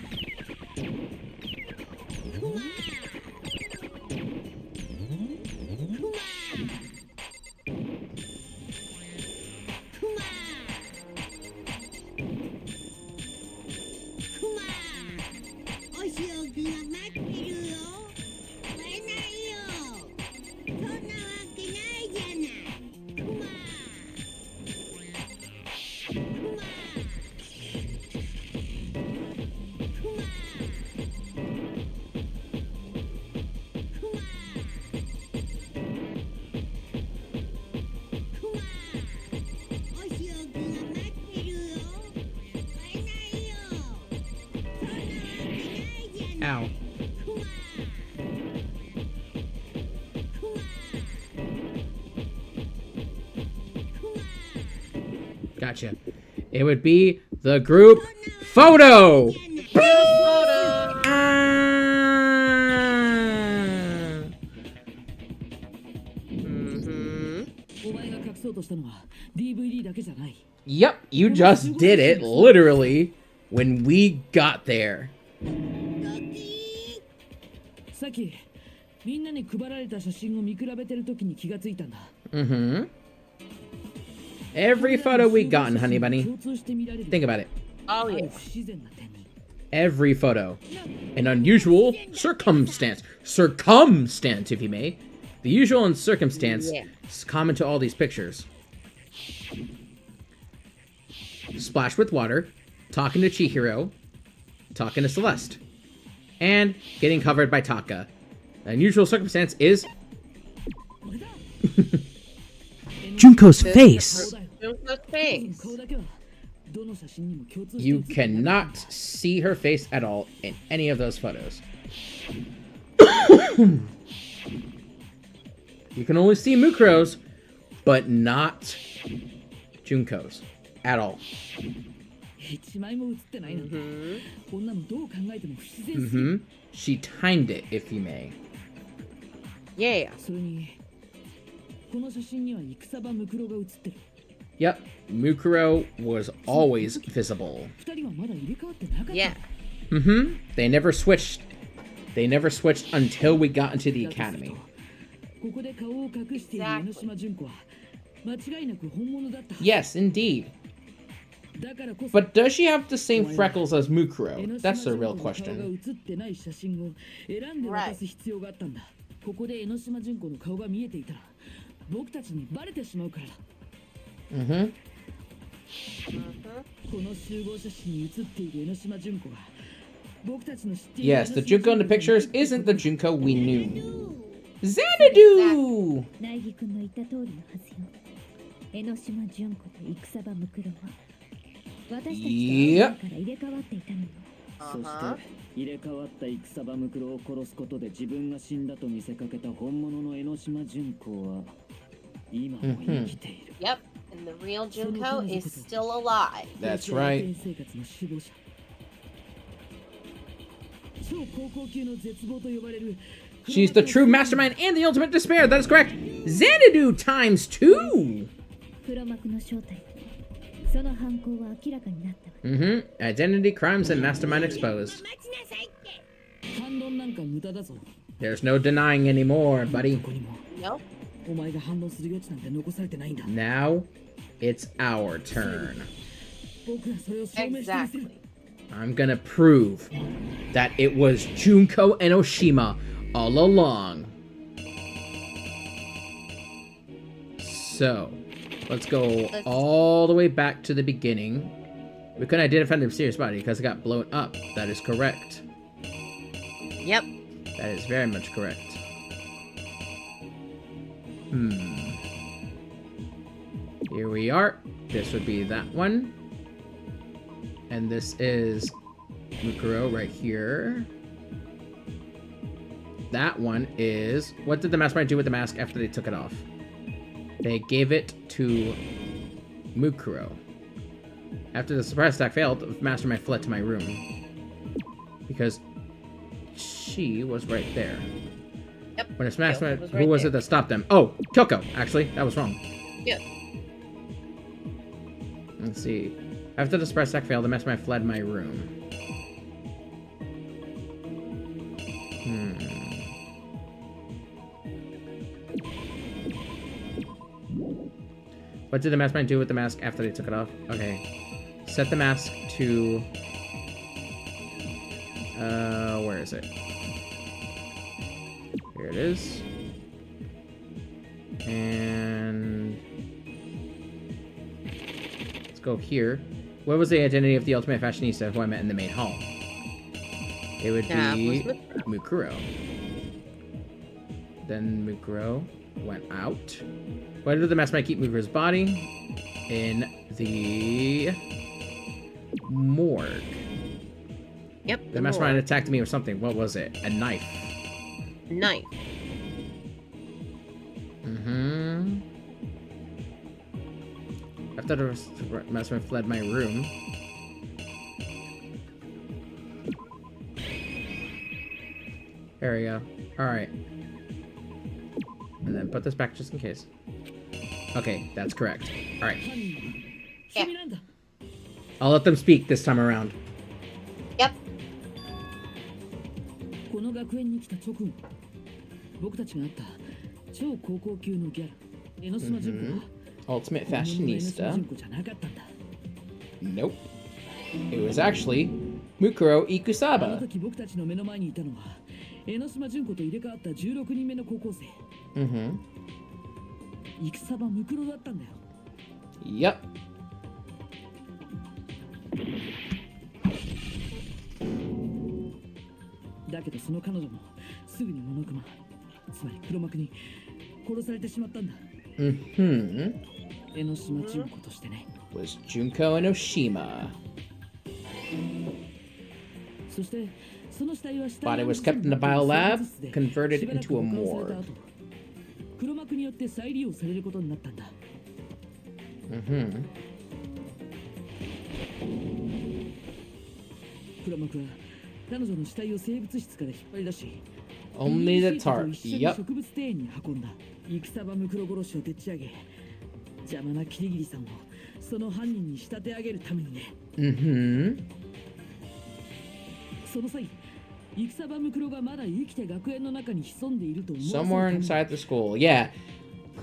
Ow. Gotcha. It would be the group photo. Yep, you just did it, literally, when we got there. さっきみんなに配られた写真を見比べてる時に気がついたんだ。Mm-hmm. Every photo we gotten, honey bunny. Think about it. Oh, yeah. Every photo. An unusual circumstance. Circumstance, if you may. The usual and circumstance is common to all these pictures. Splash with water, talking to Chihiro, talking to Celeste, and getting covered by Taka. An unusual circumstance is Junko's face. Junko's face. You cannot see her face at all in any of those photos. You can only see Mukuro's, but not Junko's at all. Mm-hmm. She timed it, if you may. Yeah. Yep, Mukuro was always visible. Yeah. Mm-hmm. They never switched. They never switched until we got into the academy. Yes, indeed. But does she have the same freckles as Mukuro? That's the real question. Right. Mm-hmm. Yes, the Junko in the pictures isn't the Junko we knew. Xanadu! Yep. そして入れ替わった戦場ムクロを殺すことで自分が死んだと見せかけた本物の江ノ島純子は今も生きている。Yep, and the real Junko is still alive. That's right. She's the true mastermind and the ultimate despair. That is correct. Xanadu times 2. Mm-hmm. Identity, crimes, and mastermind exposed. There's no denying anymore, buddy. Nope. Now, it's our turn. 僕がそれを証明してみせる Exactly. I'm gonna prove that it was Junko Enoshima all along. So, let's go all the way back to the beginning. We couldn't identify the mysterious body because it got blown up. That is correct. Yep. That is very much correct. Here we are. This would be that one. And this is Mukuro right here. That one is... What did the Mastermind do with the mask after they took it off? They gave it to Mukuro. After the surprise attack failed, the Mastermind fled to my room. Because she was right there. Yep. When it's Mastermind, was who right was there. it that stopped them? Oh, Kyoko, actually. That was wrong. Yep. Let's see. After the surprise attack failed, the Mastermind fled my room. What did the Mastermind do with the mask after they took it off? Okay. Set the mask to... where is it? Here it is. And... let's go here. What was the identity of the ultimate fashionista who I met in the main hall? It would That be was Mukuro. Then Mukuro went out. Why did the Mastermind keep Mukuro's body? In the morgue. Yep. The Mastermind attacked me with something. What was it? A knife. Knife. After the Mastermind fled my room. There we go. Alright. And then put this back just in case. Okay, that's correct. Alright. 君なんだ I'll let them speak this time around. Yep. この学園に来た直後僕たちが会った超高校級のギャル江ノ島純子は Ultimate 本物の江ノ島 fashionista. 純子じゃなかったんだ Nope. It was actually Mukuro あの Ikusaba. 時僕たちの目の前にいたのは江ノ島純子と入れ替わった16人目の高校生 Mm-hmm. 戦場ムクロだったんだよ Yep. だけどその彼女もすぐにモノクマつまり黒幕に殺されてしまったんだ Mm-hmm. 江ノ島純子としてね Was Junko Enoshima. そしてその死体は死 Body 体 was kept in the biolab, converted into a morgue. 黒幕によって再利用されることになったんだ Mm-hmm. 黒幕は彼女の死体を生物室から引っ張り出し Only the ビニールシートと tart. 一緒に Yep. 植物庭園に運んだ戦場ムクロ殺しをでっち上げ邪魔なキリギリさんをその犯人に仕立て上げるためにね Mm-hmm. その際戦場ムクロがまだ生きて学園の中に潜んでいると思わせるた Somewhere めに inside the school. Yeah.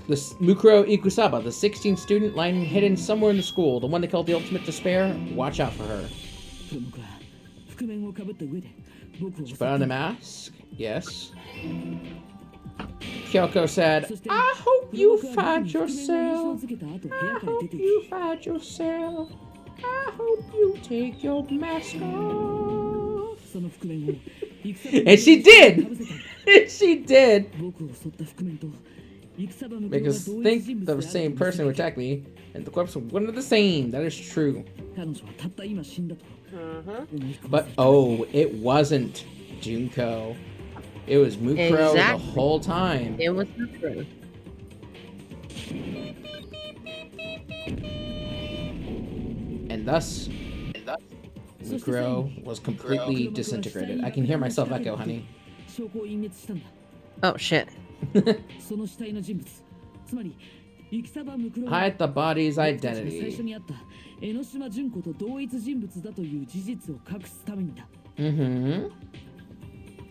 This Mukuro Ikusaba, the 16th student lying hidden somewhere in the school, the one they called the ultimate despair. Watch out for her. 黒幕は覆面をかぶった上で僕を襲 She っ put on a た mask. Yes. Kyoko said, I hope you find yourself. I hope you find yourself. I hope you take your mask off. その覆面を戦場 And she did! かぶせたんだ She did! 僕を襲った覆面と戦場ムク Make ロが us 同一 think 人物 the である same と見せ person who かけ attacked me, and the corpse was one of the same. That is true. 彼女はたった今死んだと Mm-hmm. 思い込ま But せた oh, it wasn't Junko. It was Mukuro the Exactly. whole time. It was the truth. And thus, Mukuro was completely disintegrated. I can hear myself echo, honey. 証拠を隠滅したんだ Oh shit. その死体の人物つまり戦場ムクロ Hide the body's 僕たちが最 identity. 初に会った江ノ島純子と同一人物だという事実を隠すためにだ Mm-hmm.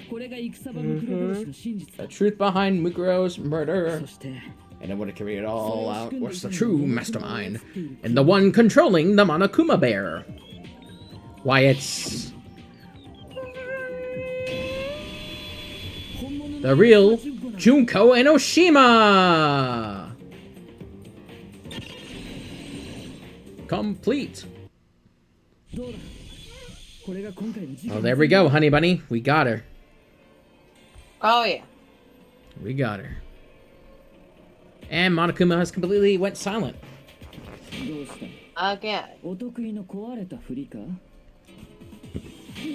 これが戦場ムクロ殺しの真実だ The truth behind Mukuro's murder. そして And it would have carried it all out was the true mastermind. And the one controlling the Monokuma bear. Why, it's... the real Junko Enoshima! Complete. Oh, there we go, honey bunny. We got her. Oh yeah. We got her. And Monokuma has completely went silent. Again. お得意の壊れたふりか逃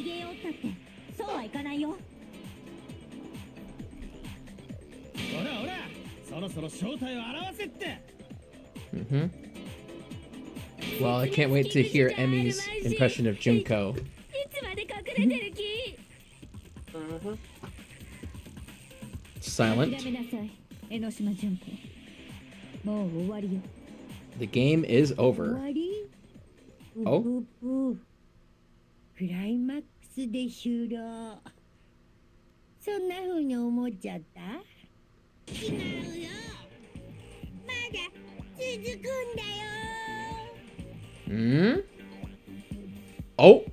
げようったってそうはいかないよ。ほらほら、そろそろ正体を表せって。Mm-hmm. Well, I can't wait to hear Emmy's impression of Junko. Silent. The game is over. Oh? クライマックスで終了。そんな風に思っちゃった？違うよ。まだ続くんだよ。Hmm? Oh!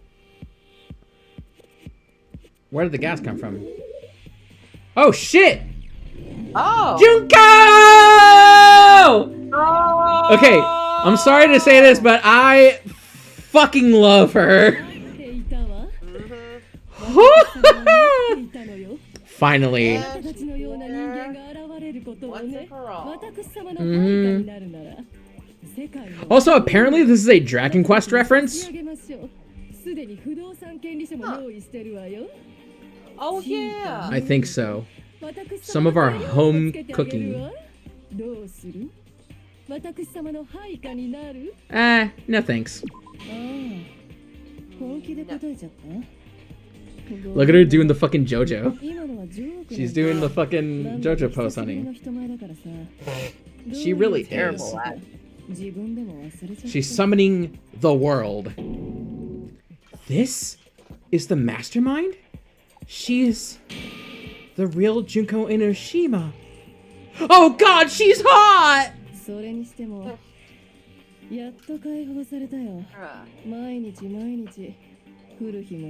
Where did the gas come from? Oh shit! Oh. Junko! Oh. Okay, I'm sorry to say this, but I fucking love her. Finally. Also, apparently this is a Dragon Quest reference. Oh yeah. I think so. Some of our home cooking. No thanks. Look at her doing the fucking JoJo. She's doing the fucking JoJo pose, honey. She really is. She's summoning the world. This is the Mastermind? She's the real Junko Enoshima. Oh god, she's hot!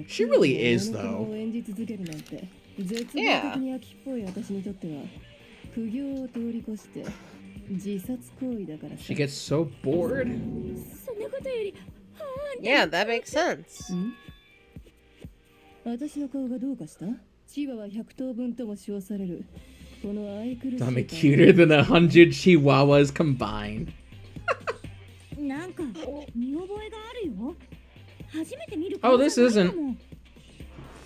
She really is, though. Yeah. She gets so bored. Yeah, that makes sense. I'm cuter than 100 chihuahuas combined. Oh, this isn't...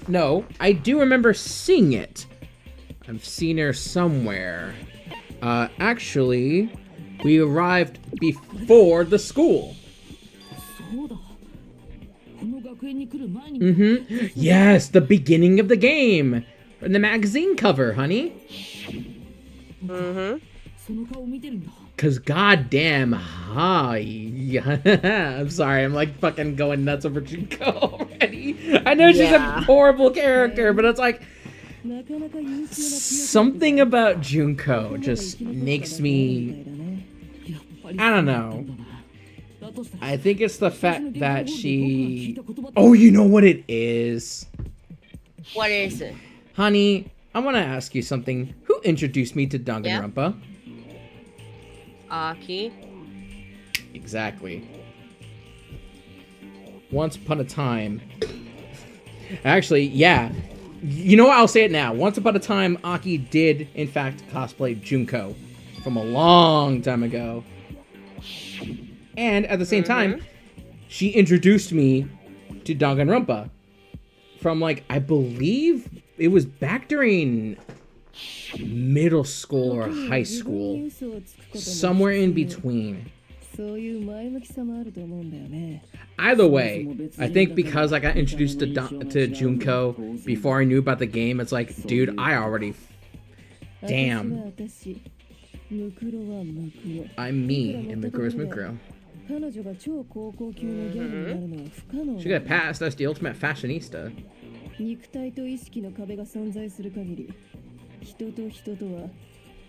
No, I do remember seeing it. I've seen her somewhere. Actually, we arrived before the school. Mm-hmm. Yes, the beginning of the game. In the magazine cover, honey. Mm-hmm. Cause goddamn, hi. I'm sorry, I'm like fucking going nuts over Junko already. I know she's a horrible character, but it's like something about Junko just makes me, I don't know. I think it's the fact that she... Oh, you know what it is? What is it? Honey, I want to ask you something. Who introduced me to Danganronpa? Aki. Exactly. Once upon a time... Actually, yeah. You know what? I'll say it now. Once upon a time, Aki did, in fact, cosplay Junko from a long time ago. And at the same time, she introduced me to Danganronpa. From, like, I believe it was back during middle school or high school. Somewhere in between. Either way, I think because I got introduced to Junko before I knew about the game, it's like, dude, I already... Damn. I'm me, and Mukuro's Mukuro. She got passed as the ultimate fashionista.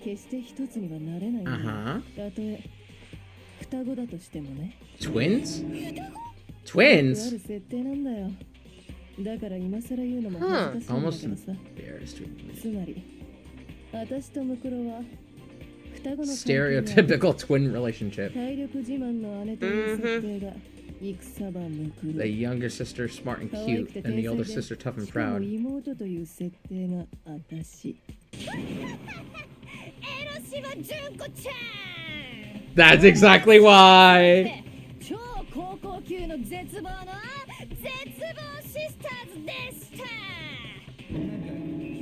決して一つにはなれないんだよ。 Uh-huh. たとえ双子だとしてもね。 Twins? ある Twins? 設定なんだよ。だから今更言うのも恥ずかしいんだ Almost けどさ。 embarrassed to admit. つまり私とムクロは双子の関係にある Stereotypical twin relationship. 体力自慢の姉という設定が戦場ムクロ。 The younger sister smart and cute, and the older sister tough and しかも proud. 妹という設定が私。That's exactly why! 超高校級の絶望の絶望シスターズでした。急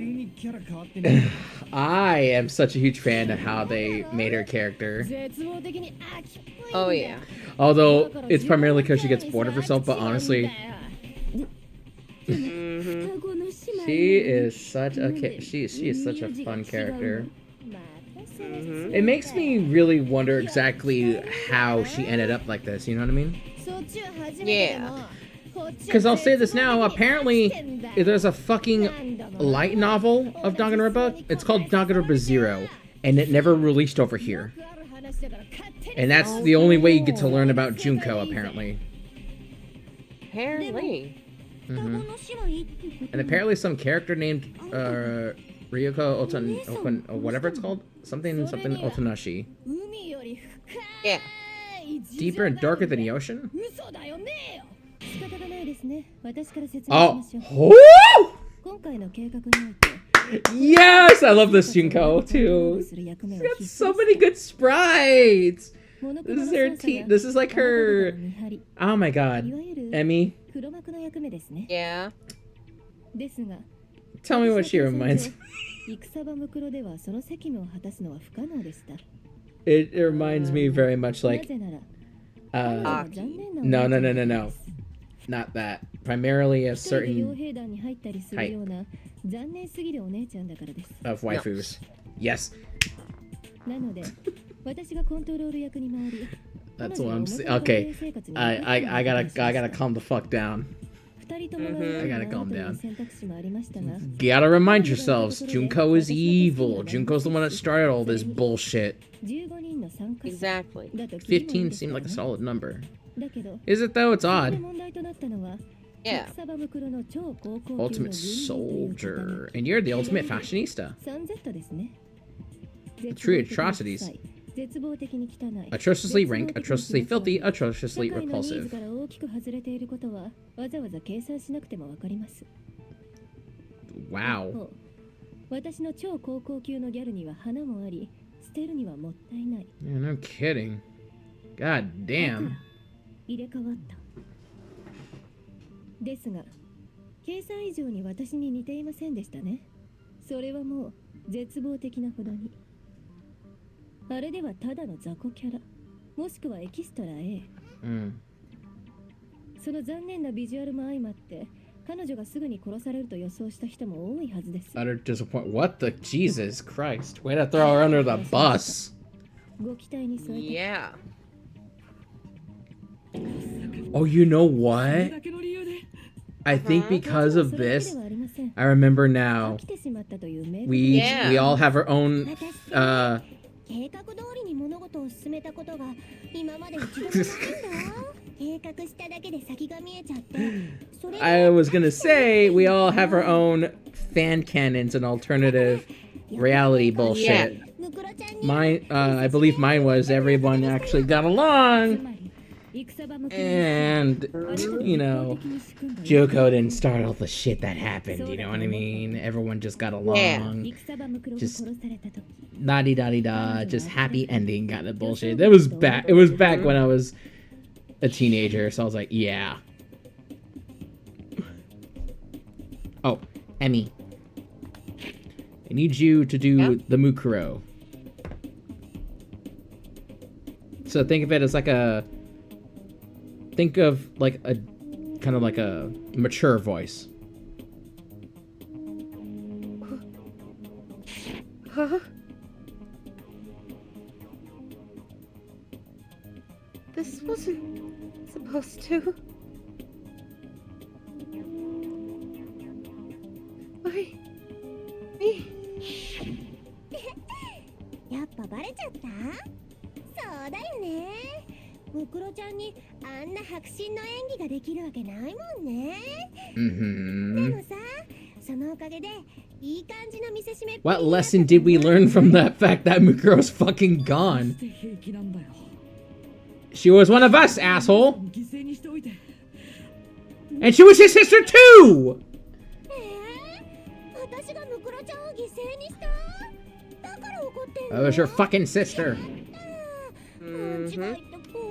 にキャラ変わってね。 I am such a huge fan of how they made her character. 絶望的に秋っぽいんだよ。 Oh yeah. Although it's primarily because she gets bored of herself, but honestly, she is such a she is such a fun character. It makes me really wonder exactly how she ended up like this. You know what I mean? Yeah. Because I'll say this now. Apparently, there's a fucking light novel of Danganronpa. It's called Danganronpa 0, and it never released over here. And that's the only way you get to learn about Junko, apparently. Apparently. And apparently some character named Ryoko Otan or whatever it's called, something Otonashi. Yeah. Deeper and darker than the ocean? 仕方がないですね。私から説明し Oh, ましょう。 oh! 今回の計画において Yes, I love this Junko too. She's got so many good sprites. This is her this is like her. Oh my god, Emmy. 黒幕の役目ですね。 Yeah. ですが、 Tell me what she reminds me. 戦場ムクロではその責務を果たすのは不可能でした。 It reminds me very much な like ぜなら、 no. Not that. Primarily a 一人で傭 certain 兵団に入ったりするような残念すぎるお姉ちゃんだからです。 of waifus. Yes, なので、私がコントロール役に回り、 that's what I'm saying. Okay, I gotta calm the fuck down. 二人ともが I gotta calm という down. 選択肢もありましたが、 Gotta remind yourselves, Junko is evil. Junko's the one that started all this bullshit. 15人の参加者 Exactly. だとキリもいい 15です seemed よ like a ね。 solid number. だけど、 Is it though? It's そこで odd. 問題となったのは、 Yeah. 戦場ムクロの超高校級の Ultimate 軍人という soldier. And you're the ultimate fashionista. 3Z ですね。 True atrocities. 絶望的に汚い。 Atrociously rank, atrociously filthy, atrociously 社会のニーズ repulsive. から大きく外れていることはわざわざ計算しなくてもわかります。 Wow. 一方私の超高校級のギャルには花もあり、捨てるにはもったいない。 Yeah, no kidding. God damn. 入れ替わった。ですが、計算以上に私に似ていませんでしたね。それはもう絶望的なほどに。あれではただの雑魚キャラ、もしくはエキストラ A。 Mm. その残念なビジュアルも相まって、彼女がすぐに殺されると予想した人も多いはずです。 Utter disappointment. What the Jesus Christ? Way to throw her under the bus. ご期待に添えて。 Yeah. Oh, you know what? I think because of それだけ this, ではありません。 I remember now. 飽きてしまったというメール We が Yeah. we all have our own 計画通りに物事を進めたことが今まで一度もないんだ。計画しただけで先が見えちゃって。それで I was gonna say we all have our own fan canons and alternative reality bullshit. ムクロちゃんに Mine, I believe mine was everyone actually got つ along, まり戦場向けに and you know, Joko didn't start all the shit that happened. You know what I mean? Everyone just got along. 戦場ムクロが Just 殺された時 La di da di da, just happy ending kind of bullshit. That was back. It was back when I was a teenager, so I was like, yeah. Oh, Emmy, I need you to do Yeah? the Mukuro. So think of it as like think of like a kind of like a mature voice. Huh? This wasn't supposed to. Why? Me? ちゃった？そうだよね。ムクロちゃんにあんな迫真の演技ができるわけないもんね。でもさ、そのおかげでいい感じの見せしめっぷり What lesson did we learn from that fact that Mukuro's fucking gone? She was one of us, asshole! And she was his sister too! 私がムクロちゃんを犠牲にした？だから怒ってんの？ That was your fucking sister. 間違いって怖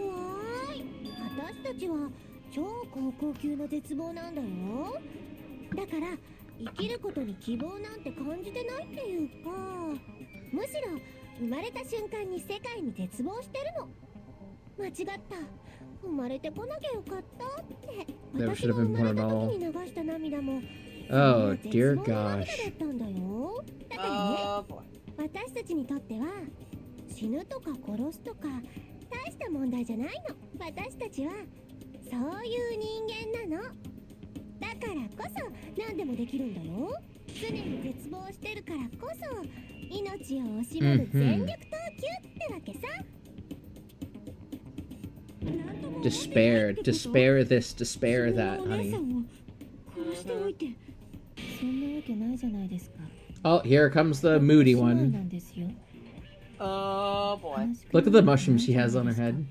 い。私たちは超高校級の絶望なんだよ。だから生きることに希望なんて感じてないっていうか、むしろ生まれた瞬間に世界に絶望してるの。間違った。生まれてこなきゃよかったって。 Never 私 should が have 生 been まれ born た at 時 all. に流した涙も Oh, 絶 dear 望の涙だ gosh. ったんだよ。だからね、 Oh boy. 私たちにとっては死ぬとか殺すとか大した問題じゃないの。私たちはそういう人間なの。だからこそ何でもできるんだよ。常に絶望してるからこそ命を惜しめる全力投球ってわけさ。 Despair. Despair this, despair that, honey. 殺しておいてそんなわけないじゃないですか。 Oh, here comes the moody one. なんですよ。 Oh boy. Look at the mushroom she has on her head.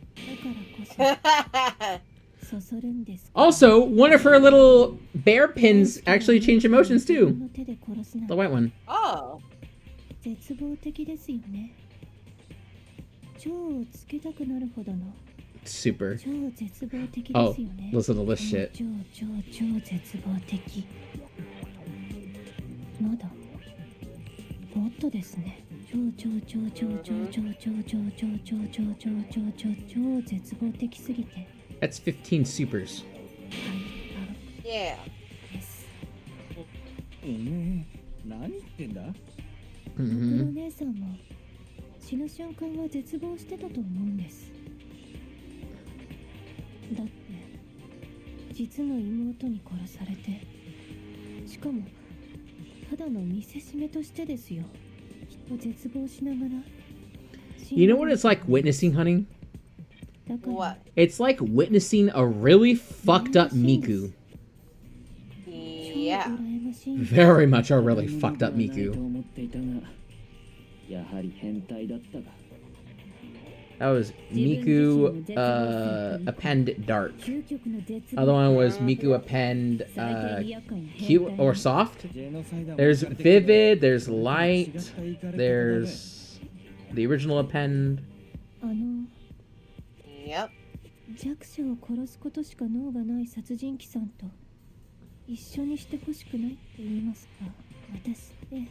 だからこそそそるんですか。 Also, one of her little bear pins actually changed emotions too. の手で殺すなん The て white one. Oh. 絶望的ですよね。超をつけたくなるほどの Super. 超絶望的で Oh, すよね。 listen to this shit. 超絶望的。まだもっとですね。超絶望的すぎて。 That's 15 supers. Yeah. おめえ何言ってんだ？僕の姉さんも死ぬ瞬間は絶望してたと思うんです。だって実の妹に殺されて、しかもただの見せしめとしてですよ。きっと絶望しながら。 You know what it's like witnessing, honey? だから What? It's like witnessing a really fucked up Miku. Yeah. 羨ましいんです Very much a really fucked up Miku. やはり変態だったが。 That was Miku append dark. 究極の絶望 Other one was Miku append cute or soft. There's vivid, there's light, there's the original append. あの Yep. 弱者を殺すことしか能がない殺人鬼さんと一緒にしてほしくないって言いますか。私って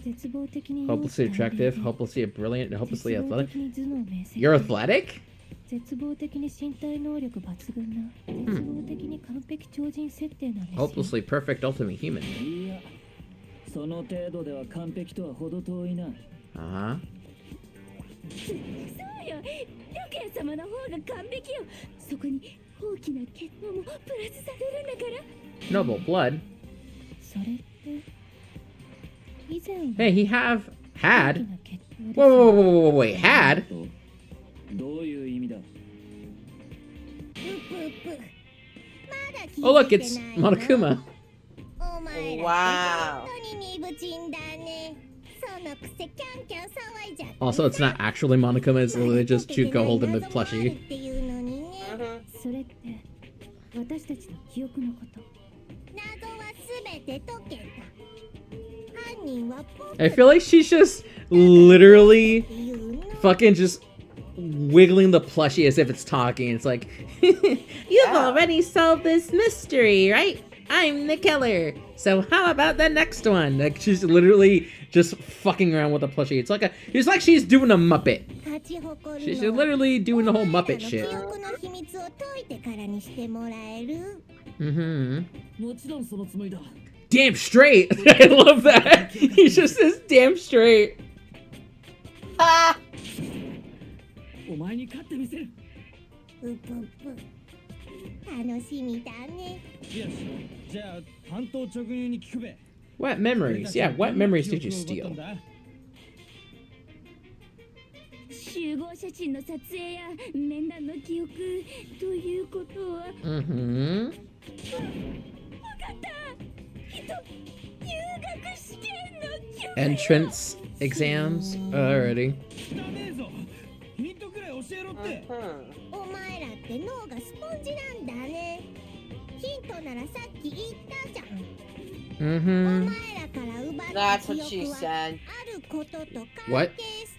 絶望的に Hopelessly attractive, hopelessly brilliant, and hopelessly 絶望 athletic. 的に頭脳明晰 You're athletic? 絶望的に身体能力抜群な絶望的に完璧超人設定なんですよ。 Hopelessly perfect ultimate human. いや、その程度では完璧とは程遠いな。Uh-huh. そうよ、白夜様の方が完璧よ。そこに大きな血統もプラスされるんだから。 Noble blood. それって以前は Hey, he had. 大きな血統です Whoa, wait, had? どういう意味だ？ Oh, look, it's Monokuma. お前ら Wow. 本当に鈍ちんだね。そのくせキャンキャン騒いじゃって Also, it's not actually Monokuma, it's literally just Chuko holding the plushie. っていうのにね。それって私たちの記憶のこと。謎はすべて解けた。犯人はポッ I feel like she's just literally fucking just wiggling the plushie as if it's talking. It's like, you've already solved this mystery, right? I'm the killer. So how about the next one? Like she's literally just fucking around with the plushie. It's like she's doing a Muppet. 勝ち誇る She's のは literally doing the whole お前ら Muppet の記 shit. 憶の秘密を解いてからにしてもらえる。 Mm-hmm. もちろんそのつもりだ。 Damn straight. I love that. He just says damn straight. Ah. お前に勝ってみせる。うぷぷ。楽しみだね。よし、じゃあ担当直入に聞くべ。 What memories? Yeah, what memories did you steal? 集合写真の撮影や面談の記憶ということは。Mm-hmm. わかった入学試験の Entrance exams. Alrighty. 汚ねえぞ。ヒントくらい教えろって。お前らって脳がスポンジなんだね。ヒントならさっき言ったじゃん。お Mm-hmm. 前らから奪った That's what 記 she 憶は said. あることと What? 関係す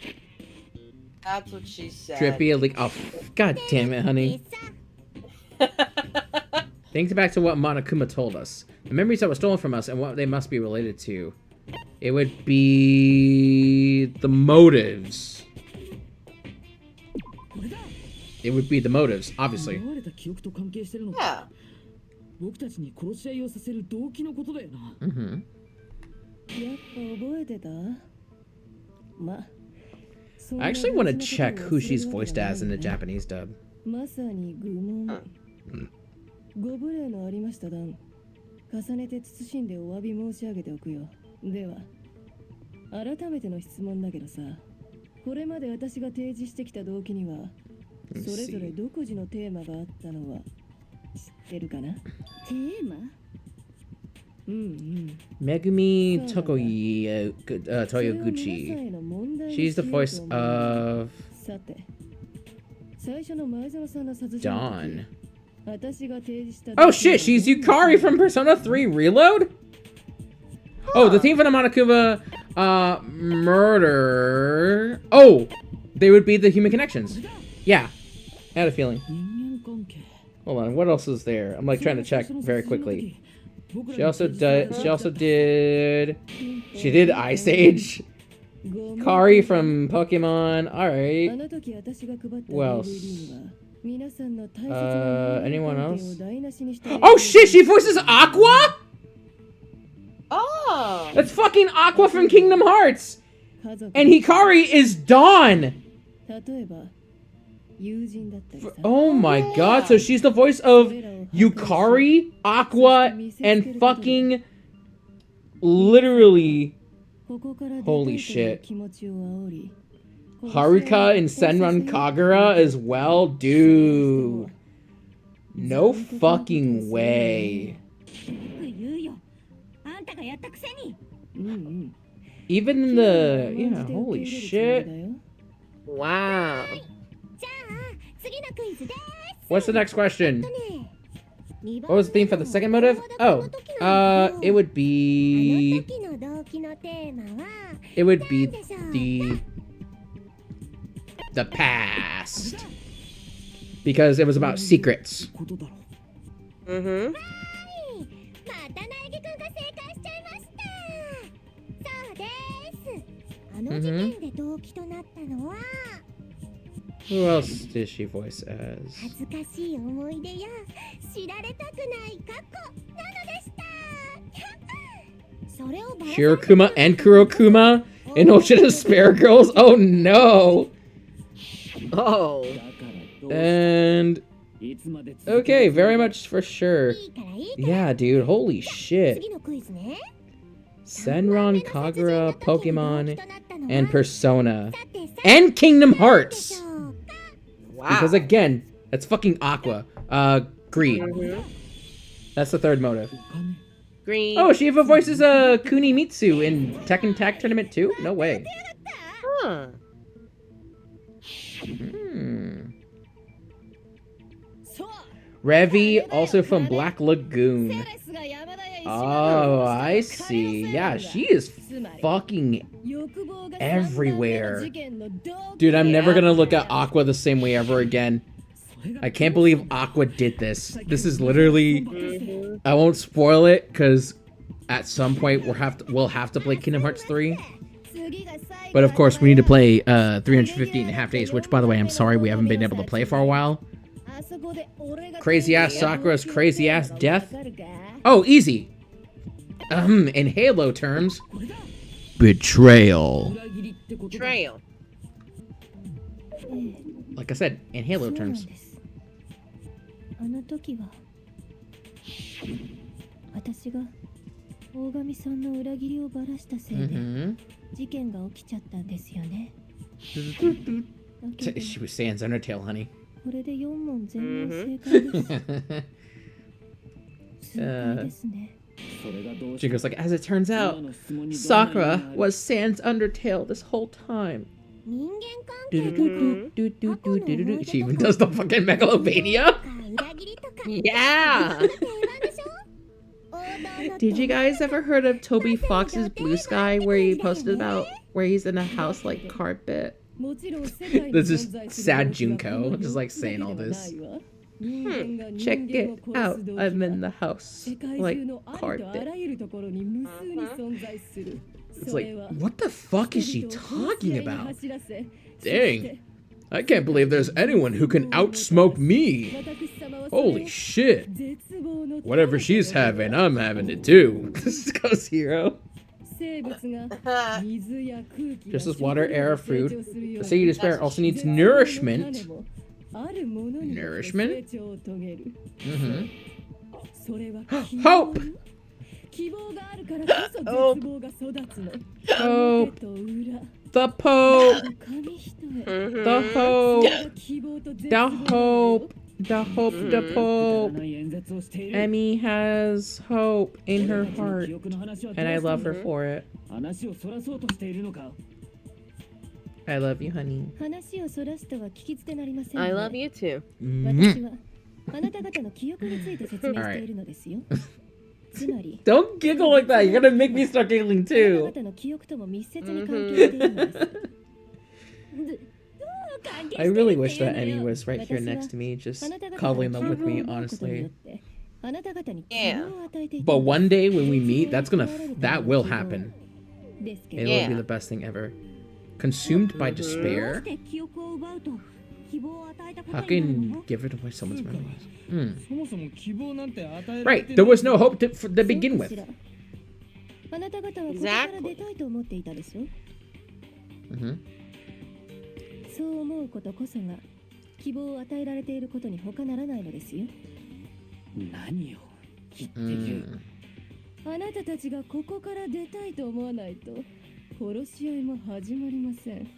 That's what she said. Drippy, like, oh, god damn it, honey. Think back to what Monokuma told us. The memories that were stolen from us and what they must be related to. It would be the motives. It would be the motives, obviously. 奪われた記憶と関係してるの Yeah. か。僕たちに殺し合いをさせる動機のことだよな。 Mm-hmm. やっぱ覚えてた。ま。 I actually want to check who she's voiced as in the Japanese dub. まさに愚問。ご無礼のありました段。重ねて慎んでお詫び申し上げておくよ。では、改めての質問だけどさ、これまで私が提示してきた動機には、それぞれ独自のテーマがあったのは知ってるかな？テーマ？うんうん。 Megumi Toyoguchi. She's the voice of さて、最初の前園さんの殺人。 Dawn. 私が提示した Oh shit, she's Yukari from Persona 3 Reload? Oh, the theme for the Monokuma murder. Oh, they would be the human connections. Yeah, I had a feeling. 人間関係。 Hold on, what else is there? I'm like trying to check very quickly. She also did. She did Ice Age. Kari from Pokemon. All right. Who else? Anyone else? Oh shit! She voices Aqua. Oh. That's fucking Aqua from Kingdom Hearts. And Hikari is Dawn. Oh my god! So she's the voice of Yukari, Aqua, and fucking literally. Holy shit. Haruka and Senran Kagura as well? Dude. No fucking way. Even in the... Yeah, holy shit. Wow. What's the next question? What was the theme for the second motive? Oh, it would be... It would be the past. Because it was about secrets. Mm-hmm. Who else did she voice as? Shirokuma and Kurokuma in Oshida Spare Girls? Oh no! Oh. And... Okay, very much for sure. Yeah, dude, holy shit. Senran, Kagura, Pokemon, and Persona. And Kingdom Hearts! Wow. Because again, that's fucking Aqua. Greed. Mhm. That's the third motive. Green. Oh, she even voices Kunimitsu in Tekken Tag Tournament 2? No way. Huh. Revi, also from Black Lagoon. Oh, I see. Yeah, she is fucking everywhere. Dude, I'm never gonna look at Aqua the same way ever again. I can't believe Aqua did this. This is literally... I won't spoil it, because at some point we'll have to play Kingdom Hearts 3. But of course, we need to play 350.5 days, which, by the way, I'm sorry we haven't been able to play for a while. Crazy ass Sakura's crazy ass death. Oh, easy. In Halo terms, betrayal. Betrayal. Like I said, in Halo terms. あの時は私が大神さんの裏切りをばらしたせいで事件が起きちゃったんですよね。She was Sans Undertale, honey. これで4問全問正解です。正解ですね。 Jingo's like, as it turns out, Sakura was Sans Undertale this whole time. 人間関係とか She even does the fucking Megalovania. 裏切りとか Yeah. 定番でしょ。王道の Did you guys ever heard of Toby Fox's Blue Sky, where he posted about where he's in a house like carpet? もちろん世界に This is 存在する sad 動物が Junko, この just like 世界 saying all だけでは this. ないわ。人間が人 Check 間 it を殺 out, す動機 I'm は in the house 世界 like 中のありとあ carpet. らゆるところに無数に存在する。 It's そ like, れは what the fuck is she 人々を talking 殺し合いに about? 走らせ、 Dang. I can't believe there's anyone who can outsmoke me. 私様はそれを Holy shit. 絶望の Whatever she's having, I'm having it too. This goes hero. 生物が水や空気 Just や as water, 食料 air, が成 food. 長するよう The に Sage Despair also needs 絶望の nourishment. 種もあるものによって Nourishment? 成長を遂げる。 Mm-hmm. それは Hope! 希望があるからこそ絶望が育つの。 Hope. 表と裏、 The Pope. 紙一重。 The それ Hope. が希望と絶 The 望なのよ。 Hope. The Hope. The Pope. 演説をしている Emmy has hope in her 俺たちの heart, 記憶の話はどう and I した love の her for it. 話をそらそうとしているのか I love you, honey. 話をそらすとは聞き捨てなりません、ね。 I love you too. 私はあなた方の記憶について説明しているのですよ。つまり、 Don't giggle like that. You're gonna make me start giggling あな too. た方の記憶とも密接に関係しているのです。どう関係して I いるっていうの really よ wish that Emmy was right here next to me, just あなた方 cuddling が them with 記憶を me, 奪うことによ honestly. ってあなた方に希望を与えていく But one day when we meet, that will happen. ですけ It ど will be the best thing ever. Consumed by どう despair? して記憶を奪うと希望を与えたこと How になる can の give it away someone's memories? Hmm. そもそも希望なんて与えられ Right, て there ない was no hope to begin そうかし with. らあなた方はここから出たいと思っていたでしょ Hmm. そう思うことこそが希望を与えられていることに他ならないのですよ。何を言っている Mm. あなたたちがここから出たいと思わないと殺し合いも始まりません。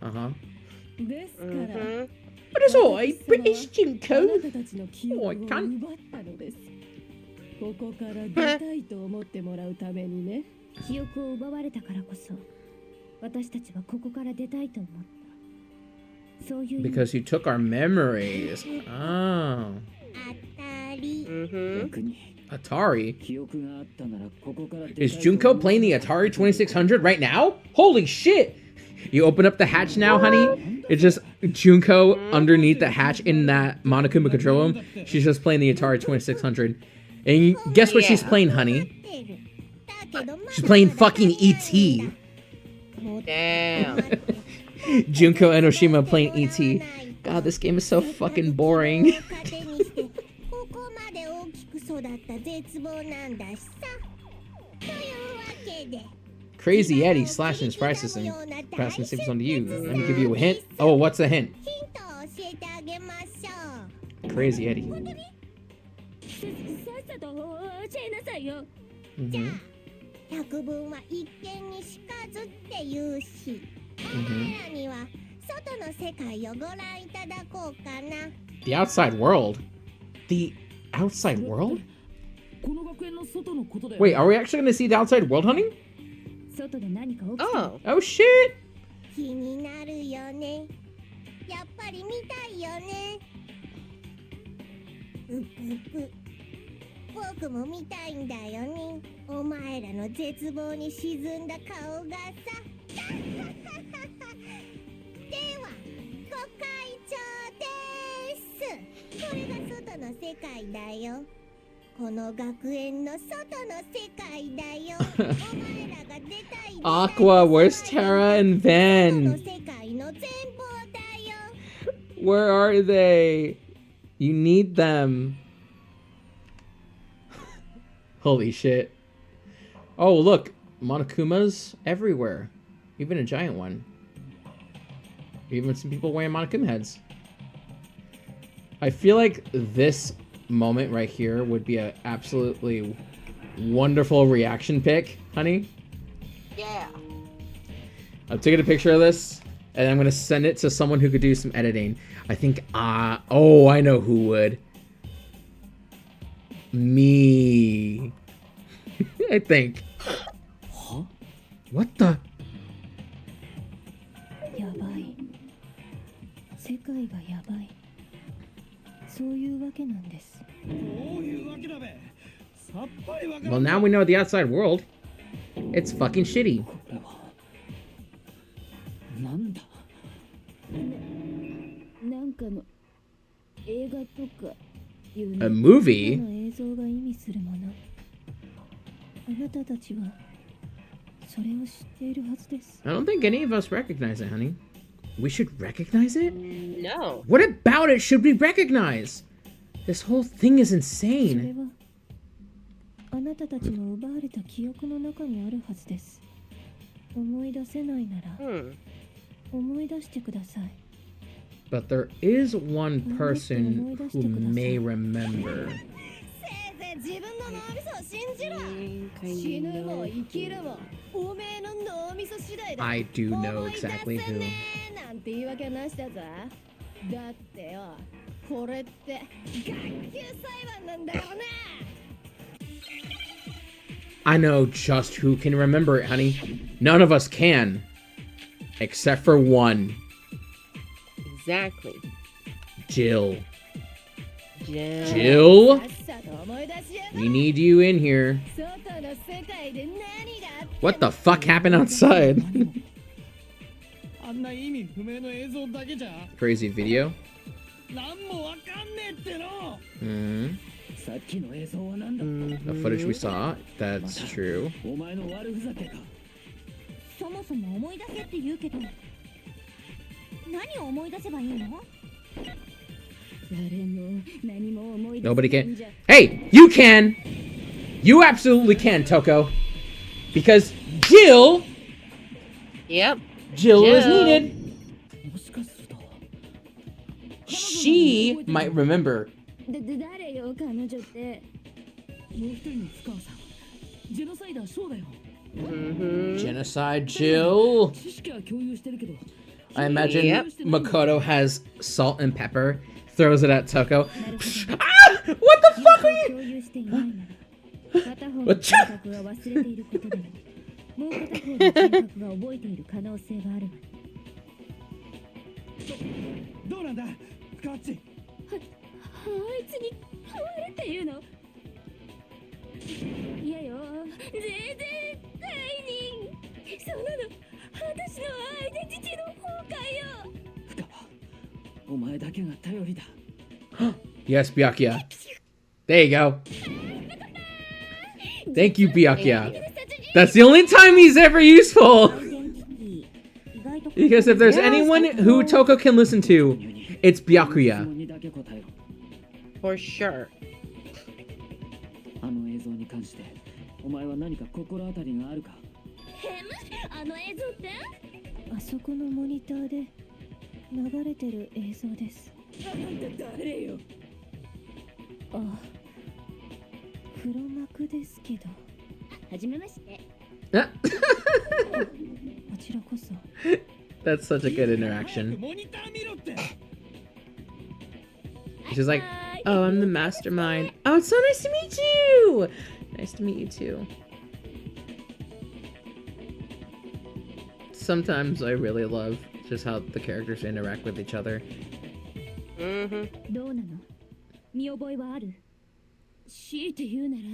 Uh-huh. ですから、 Mhm. What is all? I British あな Jinko? たたちの記憶を奪ったのです。ここから出たいと思ってもらうためにね。記憶を奪われたからこそ私たちはここから出たいと思った。そういう意味 Because you took our memories. Oh. あたり Mhm. 逆に Atari? 記憶があったならここから出たい Is と Junko 思う playing the Atari 2600 right now? Holy shit! You open up the hatch now, honey. It's just Junko underneath the hatch in that Monokuma control room. She's just playing the Atari 2600. And guess what she's playing, honey? だけど She's playing fucking E.T. Damn. Junko Enoshima playing E.T. God, this game is so fucking boring. ここまで大きく育った絶望なんだしさ。というわけで Crazy Eddie slashing his prices and passing the savings on to you. Let me give you a hint. Oh, what's the hint? ヒントを教えてあげましょう。 Crazy Eddie. さっさと教えなさいよ。 Mm-hmm. 百聞は一見にしかずって言うし、 Mm-hmm. お前らには外の世界をご覧いただこうかな。 The outside world? The outside world? この学園の外のことで。 Wait, are we actually gonna see the outside world, honey? 外で何か起きた Oh. Oh shit! 気になるよね。やっぱり見たいよね。うぷぷ。僕も見たいんだよね。お前らの絶望に沈んだ顔がさ。では、ご会長です。これが外の世界だよ。この学園の外の世界だよ。お前らが出たい。 Aqua, where's Terra and 外の Van? 世界の全貌だよ。 Where are they? You need them. Holy shit. Oh, look. Monokumas everywhere. Even a giant one. Even some people wearing Monokuma heads. I feel like this moment right here would be an absolutely wonderful reaction pic, honey. Yeah. I'm taking a picture of this. And I'm gonna send it to someone who could do some editing. I think, oh, I know who would. Me. I think. Huh? What the? やばい。世界がやばい。そういうわけなんです。どういうわけだべ。さっぱりわからん。 Well, now we know the outside world. It's fucking shitty. なんだ。なんかの映画とかいう A movie? の映像が意味するもの。あなたたちはそれを知っているはずです。 I don't think any of us recognize it, honey. We should recognize it? No. What about it should we recognize? This whole thing is それ insane. はあなたたちの奪われた記憶の中にあるはずです。思い出せないなら 思い出してください。 But there is one person who may remember. 自分の脳みそを信じろ。死ぬも生きるもおめえの脳みそ次第だ。 I do know exactly who. なんて言い訳なしだぞ。だってよ、これって学級裁判なんだよな。 I know just who can remember it, honey. None of us can. Except for one. Exactly. Jill. Jill. Jill? We need you in here. What the fuck happened outside? あんな意味不明の映像だけじゃ Crazy video. なんもわかんねえっての。 Mm. さっきの映像はなんだ。 The footage we saw, that's true. お前の悪ふざけか。そもそも思い出せって言うけど、何を思い出せばいいの？ Nobody can. Hey, you can! You absolutely can, Toko. Because Jill Yep. Jill is Jill. needed. もしかすると。 She might remember. 誰よ彼女って。もう一人の深川さん。ジェノサイダーショーだよ。 Genocide Jill. 知識は共有してるけど。 I imagine Yep. Makoto has salt and pepper, throws it at Toko. Ah! What the fuck are you? 共有していないなら、片方のわっちゃ感覚が忘れていることでも、もう片方の感覚が覚えている可能性がある。どうなんだカッチ。あいつに変われっていうの？いやよ、絶対にそんなの私のアイデンティティの崩壊よ。深川、お前だけが頼りだ。 Yes, Byakuya. There you go. Thank you, Byakuya. That's the only time he's ever useful. Because if there's anyone who Toko can listen to, it's Byakuya. にだけ答えろ。 For sure. あの映像に関してお前は何か心当たりがあるか。あの映像って？あそこのモニターで流れてる映像です。あんた誰よ？あ、黒幕ですけど。はじめまして。こちらこそ。 That's such a good interaction. モニター見ろって。 She's like, oh, I'm the mastermind. Oh, it's so nice to meet you. Nice to meet you too. Sometimes I really love just how the characters interact with each other. どうなの？見覚えはある？強いて言うなら。も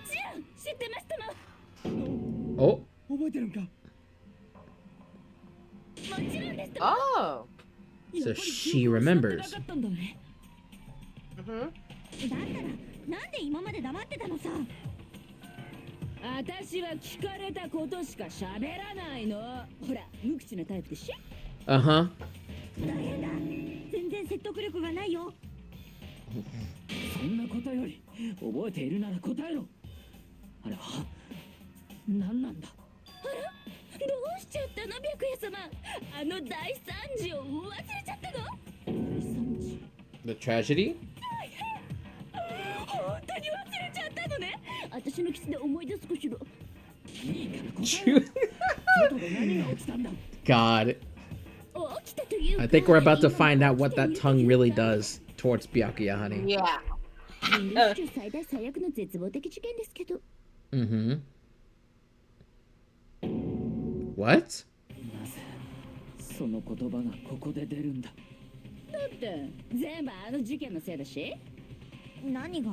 ちろん知ってましたもん。 Oh, 覚えてるんか。もちろんです。 Oh. so she remembers. なかったんだね。 Mm-hmm. だったらなんで今まで黙ってたのさ。私は聞かれたことしか喋らないの。ほら、無口なタイプでしょ。 Uh-huh. 大変だ。全然説得力がないよ。そんなことより覚えているなら答えろ。あれは何なんだ。あら、どうしちゃったの白夜様。あの大惨事を忘れちゃったの？大惨事。 The tragedy? 本当に忘れちゃったのね。私のキスで思い出すかしら。いいから答えろ。God. I think we're about to find out what that tongue really does towards Byakuya, honey. Yeah. Mm-hmm. What? その言葉がここで出るんだ。だって全部あの事件のせいだし。何が？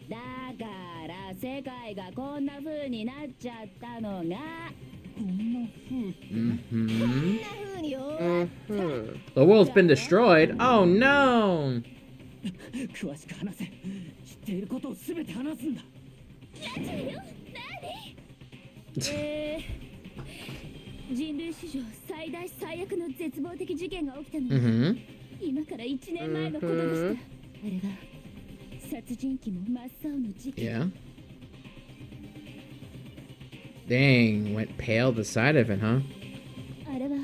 だから世界がこんな風になっちゃったのが。Mm-hmm. 風によ。The world's been destroyed. Oh no! 詳しく話せ。知っていることをすべて話すんだ。なんじゃよ。何？人類史上最大最悪の絶望的事件が起きたの。Mm-hmm. 今から1年前のことでした。あれが殺人鬼も真っ青の事件。Yeah. Dang, went pale the side of it, huh? あれは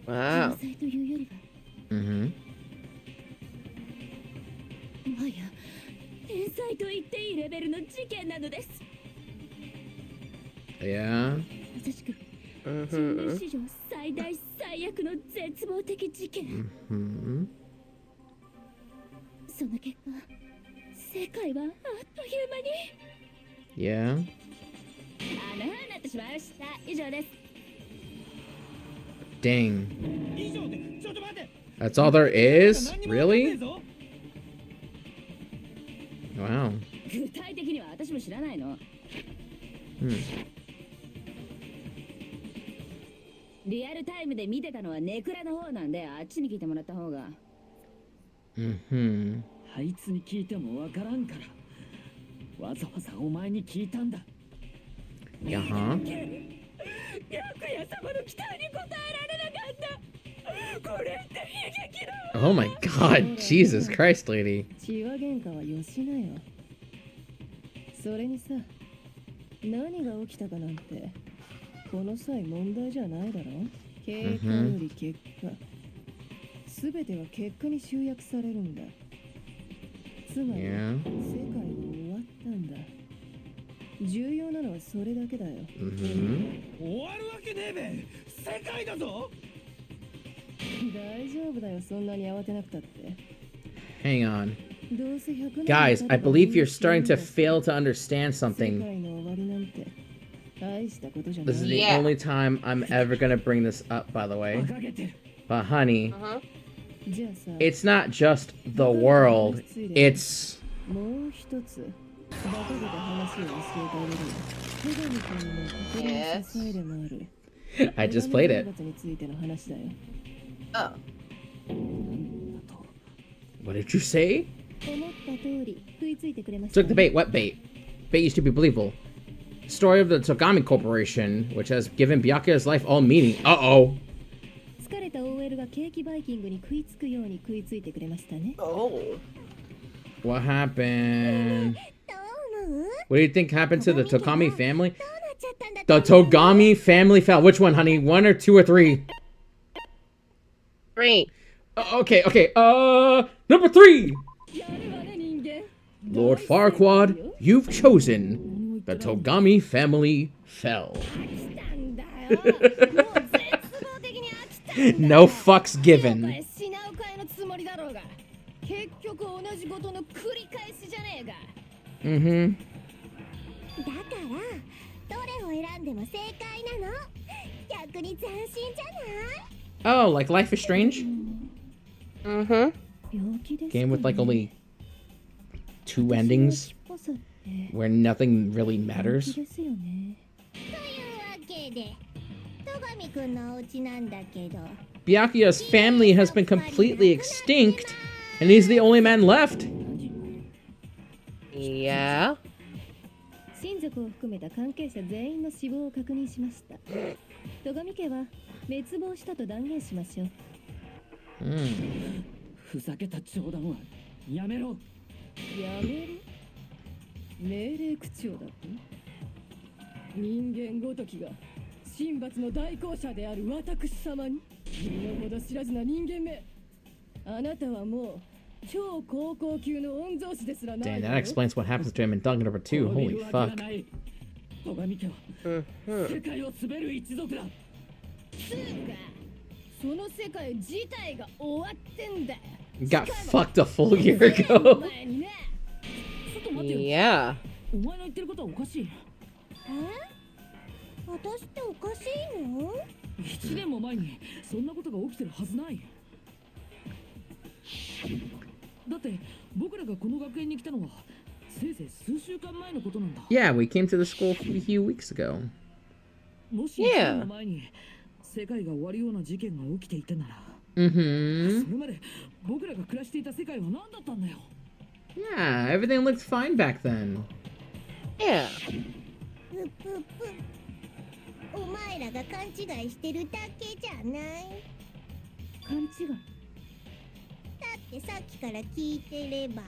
Wow. 天才というよりは Mm-hmm. もはや天才と言っていいレベルの事件なのです。 Yeah. まさしく人類史上最大最悪の絶望的事件。 Mm-hmm. その結果、世界はあっという間に Yeah. あの風になってしまいました。以上です。 Dang. 以上でちょっと待って。 That's all there is? 何もわかんねえ Really? ぞ。 Wow. 具体的には私も知らないの。 Hmm. リアルタイムで見てたのはネクラの方なんで、あっちに聞いてもらった方が。 Mm-hmm. あいつに聞いてもわからんから、わざわざお前に聞いたんだ。 Yeah, huh? 白夜様の期待に応えられなかった。これって悲劇だ。 Oh my god. Jesus Christ, lady. 血は喧嘩はよしなよ。それにさ、何が起きたかなんてこの際問題じゃないだろ。経過より結果、すべては結果に集約されるんだ。つまり、 Yeah. 世界は終わったんだ。重要なのはそれだけだよ。 Mm-hmm. 終わるわけねえべ。世界だぞ。大丈夫だよ、そんなに慌てなくたって。 Hang on. どうせ100年 Guys, I 経てば believe you're starting to fail to understand 世 something. 界の終わりなんて大したことじゃ This is ない。 the Yeah. only time I'm ever gonna bring this up, by the way. 馬鹿げてる。 But honey, Uh-huh. じゃあさ、 it's not just the world. It's もう一つバカげた話を教えてあげるよ。手紙君の心の支えでもある。 I just played it. 手紙についての話だよ。 Oh. What did you say? 思った通り食いついてくれました。 Took the bait. What bait? Bait used to be believable. Story of the Togami Corporation, which has given Byakuya's life all meaning. Uh-oh. 疲れた OL がケーキバイキングに食いつくように食いついてくれましたね。 Oh. What happened? どう思う？ What do you think happened to the Togami family? どうなっちゃったんだ The と思う？ Togami family fell. Which one, honey? 1 or 2 or 3? 3. Okay, okay. Number 3. やるわね人間。 Lord Farquaad, you've chosen. The Togami family fell. なんだよ。もう絶望的に飽きたんだよ。 No fucks お given. 前品を変えのつもりだろうが。結局同じことの繰り返しじゃねえか。 Mm-hmm. だからどれを選んでも正解なの。逆に斬新じゃない？ Oh, like Life is Strange? Mm-hmm. 病気ですか Game ね with like only 2 endings 私の尻尾さって where nothing really 病気 matters. ですよね。というわけで戸上くんのお家なんだけど Byakuya's family has been completely extinct, and he's the only man left. Yeah. 親族を含めた関係者全員の死亡を確認しました。戸上家は滅亡したと断言しましょう。 Hmm. ふざけた冗談はやめろ。やめる命令口調だと。人間ごときが神罰の代行者である私様に身の程知らずな人間め。あなたはもう超高校級の御曹司ですらない Dang, の that よ。 explains what happens to him in Danganronpa 2. Holy fuck. 鏡家は世界を滑る一族だ。つうか、その世界自体が終わってんだよ。 Got fucked a full year ago. 前にね。ちょっと待てよ。 Yeah. お前の言ってることはおかしい。私っておかしいの1年も前にそんなことが起きてるはずない。だって僕らがこの学園に来たのはせいぜい数週間前のことなんだ。 Yeah, we came to the school a few weeks ago. もし1年も前に世界が終わるような事件が起きていたなら、Mm-hmm. それまで僕らが暮らしていた世界は何だったんだよ。 Yeah, everything looked fine back then. Yeah. ぷぷぷ。お前らが勘違いしてるだけじゃない。勘違い。だってさっきから聞いてれば、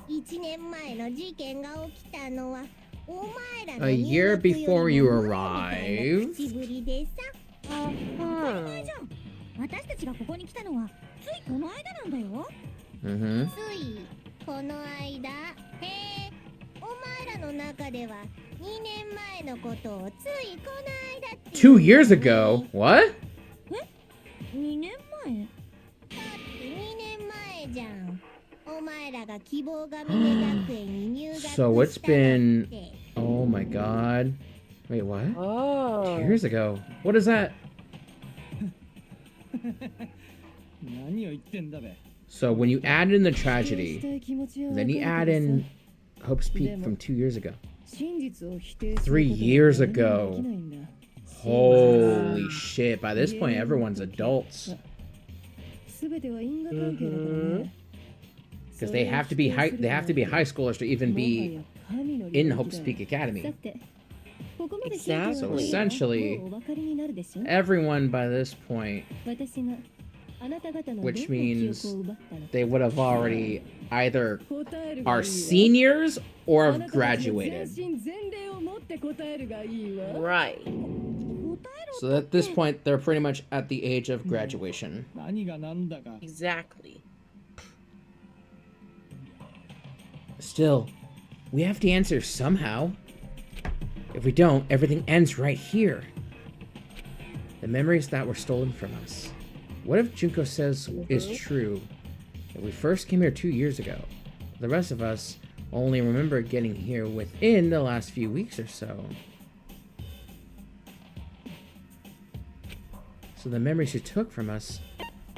1年前の事件が起きたのはお前らの A year 入学よりも before you 前みたいな arrived. 口ぶりでさ。当たり前じゃん。私たちがここに来たのはついこの間なんだよ。 Mm-hmm. ついこの間、へえ、お前らの中では2年前のことをついこの間っていう 2 years ago? What? 2年前。だって2年前じゃん。お前らが希望が峰学園に入学した So it's の been... って。 Oh my god. Wait, what? Oh. 2 years ago? What is that? 何を言ってんだべ。 So when you add in the 否定 tragedy, したい気持ちは then you わか add るけど in さ、 Hope's Peak from 2 years ago. 真実を否定す 3ることは years 誰にも ago. できないんだ。 Holy shit, by this point everyone's adults. 全ては因果関係だからね。 Because they have to be high schoolers to even be in Hope's Peak Academy. さて、ここまで Exactly. そう essentially, もうお分かりになるでしょ。 Everyone by this point, 私があなた方の which どんな記 means 憶を奪ったのか they would have already either 答えるがいい are わ。 seniors or あ have なたたちの graduated. 全身全霊を持って答えるがいいわ。 Right. 答えろ So at this point, they're pretty much at the age of graduation. 何が何だか。 Exactly. Still, we have to answer somehow. If we don't, everything ends right here. The memories that were stolen from us. What if Junko says is true? That we first came here 2 years ago. The rest of us only remember getting here within the last few weeks or so. So the memories she took from us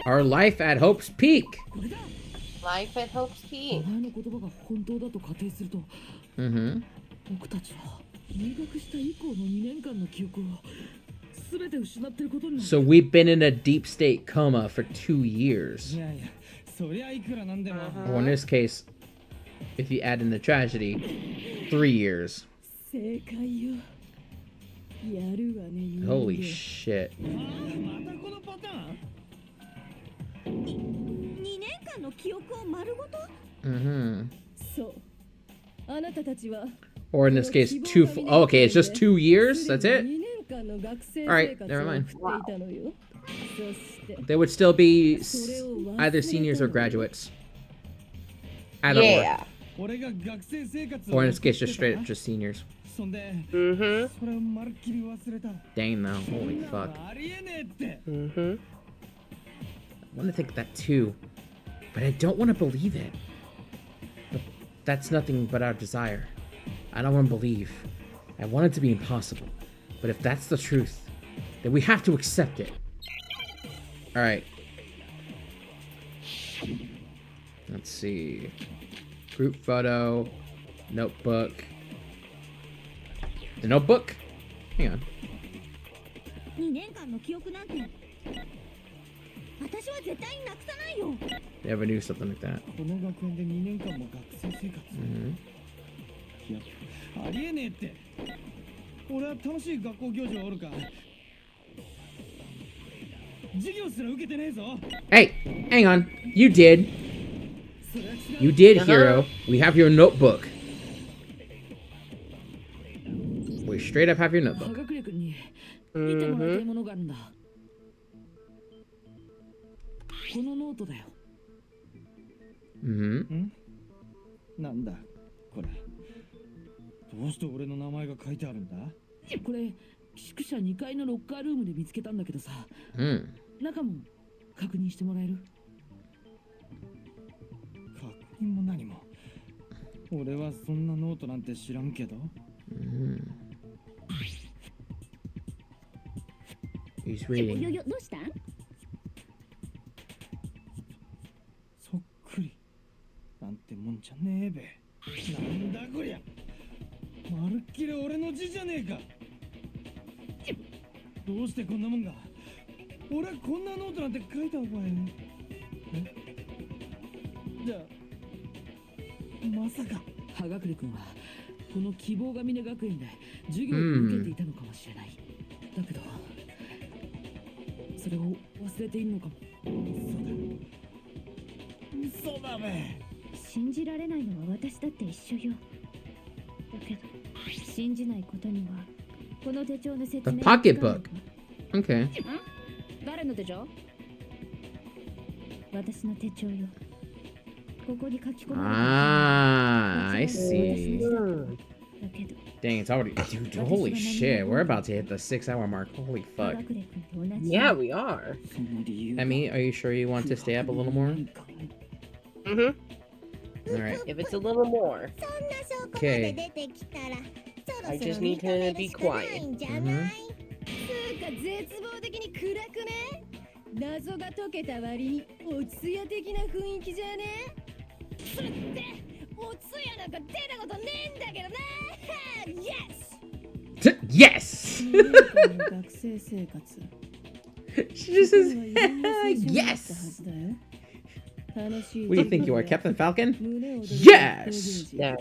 are life at Hope's Peak. これだ。 Life at Hope's お Peak. 前の言葉が本当だと仮定すると、 Mm-hmm. 僕たちは入学した以降の2年間の記憶を全て失ってることになる。 So we've been in a deep state coma for 2 years. いやいや、そりゃいくらなんでも。 Or in this case, if you add in the tragedy, 3 years. 正解よ。やるわね。人間 Holy shit. またこのパターン。 2年間の記憶を丸ごと Mm-hmm. そう。あなたたちは Or in this case, okay, it's just 2 years? That's it? 2年間の学生 Alright, 生活 never を mind. 送っていたのよ。そして、 They would still be either seniors or graduates. Either Yeah. 俺が学生生活 or. を Or in this case, just 送って straight た up just seniors. そんで、 Mm-hmm. それをまるっきり忘れた。 Dang though, holy fuck. ありえねえって。 Mm-hmm. I want to think that too, but I don't want to believe it. But that's nothing but our desire. I don't want to believe. I want it to be impossible. But if that's the truth, then we have to accept it. Alright. Let's see. Group photo. Notebook. The notebook? Hang on. 2年間の記憶なんて私は絶対になくさないよ。 They ever knew something like that. この学園で2年間も学生生活。 Mm-hmm. いや、ありえねえって。俺は楽しい学校行事はおるか。授業すら受けてねえぞ。 Hey, hang on. You did. それは違う。 You did, hero. We have your notebook. We straight up have your 葉 notebook. 隠れ君に見てもらいたいものがあるんだ。このノートだよ。 Mm-hmm. なんだこれ。どうして俺の名前が書いてあるんだ？これ宿舎2階のロッカールームで見つけたんだけどさ、中も確認してもらえる？確認も何も。俺はそんなノートなんて知らんけど。He's reading. どうしたん？そっくり。なんてもんじゃねえべ。なんだこりゃ。まるっきり俺の字じゃねえか。どうしてこんなもんが。俺はこんなノートなんて書いた覚え。じゃあまさか葉隠君はこの希望が峰学園で授業を受けていたのかもしれない。だけどそれを忘れているのかも。嘘だべ。信じられないのは私だって一緒よ。だけど信じないことにはこの手帳の説 The 明 pocketbook. Okay. 誰の手帳？私の手帳よ。ここに書き込まれている。I see. だけど Dang, it's already. Dude, holy shit. We're about to hit the 6-hour mark. Holy fuck. Yeah, we are. Emmy, are you sure you want to stay up a little more? Alright. If it's a little more. Okay. I just need to be quiet. 絶望的に暗くね。謎が解けた割におつや的な雰囲気じゃね。それっておつやなんか出たことねえんだけどね。Yes! 学生生活。 She just says, yes! What do you think you are, Captain Falcon? Yes! Yeah.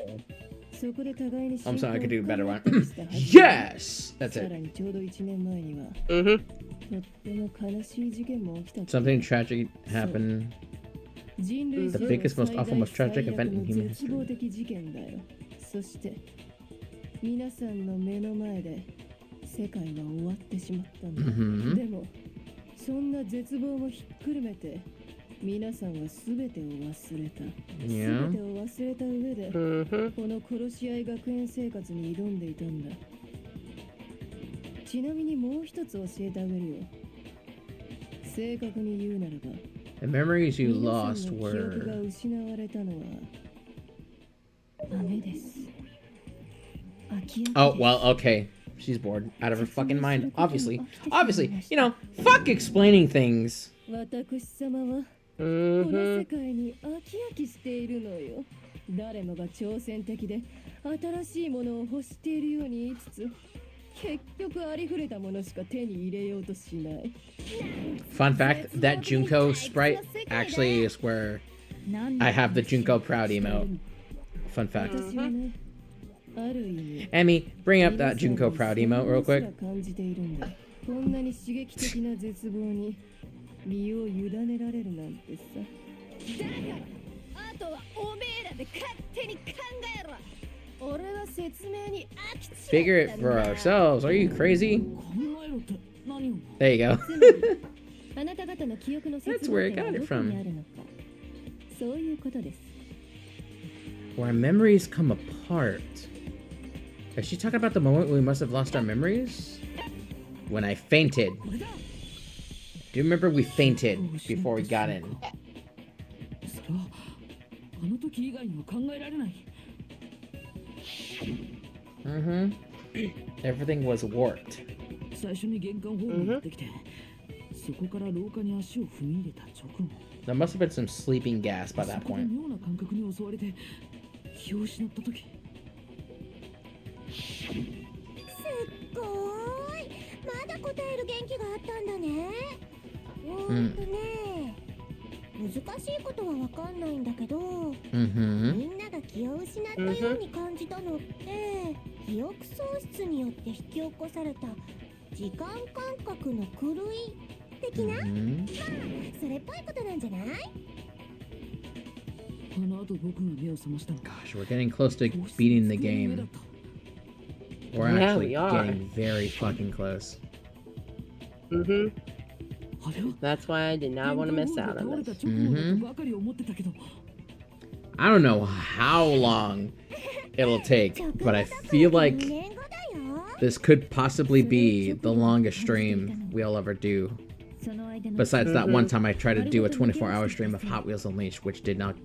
I'm sorry, I could do a better one. Yes! That's it. Something tragic happened. The biggest, most awful, most tragic event in human history. そして皆さんの目の前で世界は終わってしまったんだ。でもそんな絶望もひっくるめて皆さんは全てを忘れた。全てを忘れた上でこの殺し合い学園生活に挑んでいたんだ。ちなみにもう一つ教えてあげるよ。正確に言うならば The memories you lost 記憶が were... 失われたのは雨です。 Oh, well, okay. She's bored. Out of her fucking mind. Obviously. Obviously. You know, fuck explaining things. 私様はこの世界に飽き飽きしているのよ。誰もが挑戦的で新しいものを欲しているように言いつつ結局ありふれたものしか手に入れようとしない。 Fun fact, that Junko sprite actually is where I have the Junko Proud emote. Fun fact. Emmy, bring up that Junko Proud emote real quick. こんなに刺激的な絶望に身を委ねられるなんてさ。だからあとはおめえらで勝手に考えろ。俺は説明に飽きちゃったんだ。 Figure it for ourselves. Are you crazy? There you go. あなた方の記憶の That's where I got it from. そういうことです。 Where memories come apart. Is she talking about the moment we must have lost our memories? When I fainted. Do you remember we fainted before we got in? Everything was warped. There must have been some sleeping gas by that point. すっごーい。まだ答える元気があったんだね。難しいことはわかんないんだけど、みんなが気を失ったように感じたのって、記憶喪失によって引き起こされた時間感覚の狂い的な、それっぽいことなんじゃない？ Gosh, we're getting close to beating the game. We're actually getting very fucking close. That's why I did not want to miss out on this. I don't know how long it'll take, but I feel like this could possibly be the longest stream we'll ever do. Besides that one time I tried to do a 24-hour stream of Hot Wheels Unleashed, which did not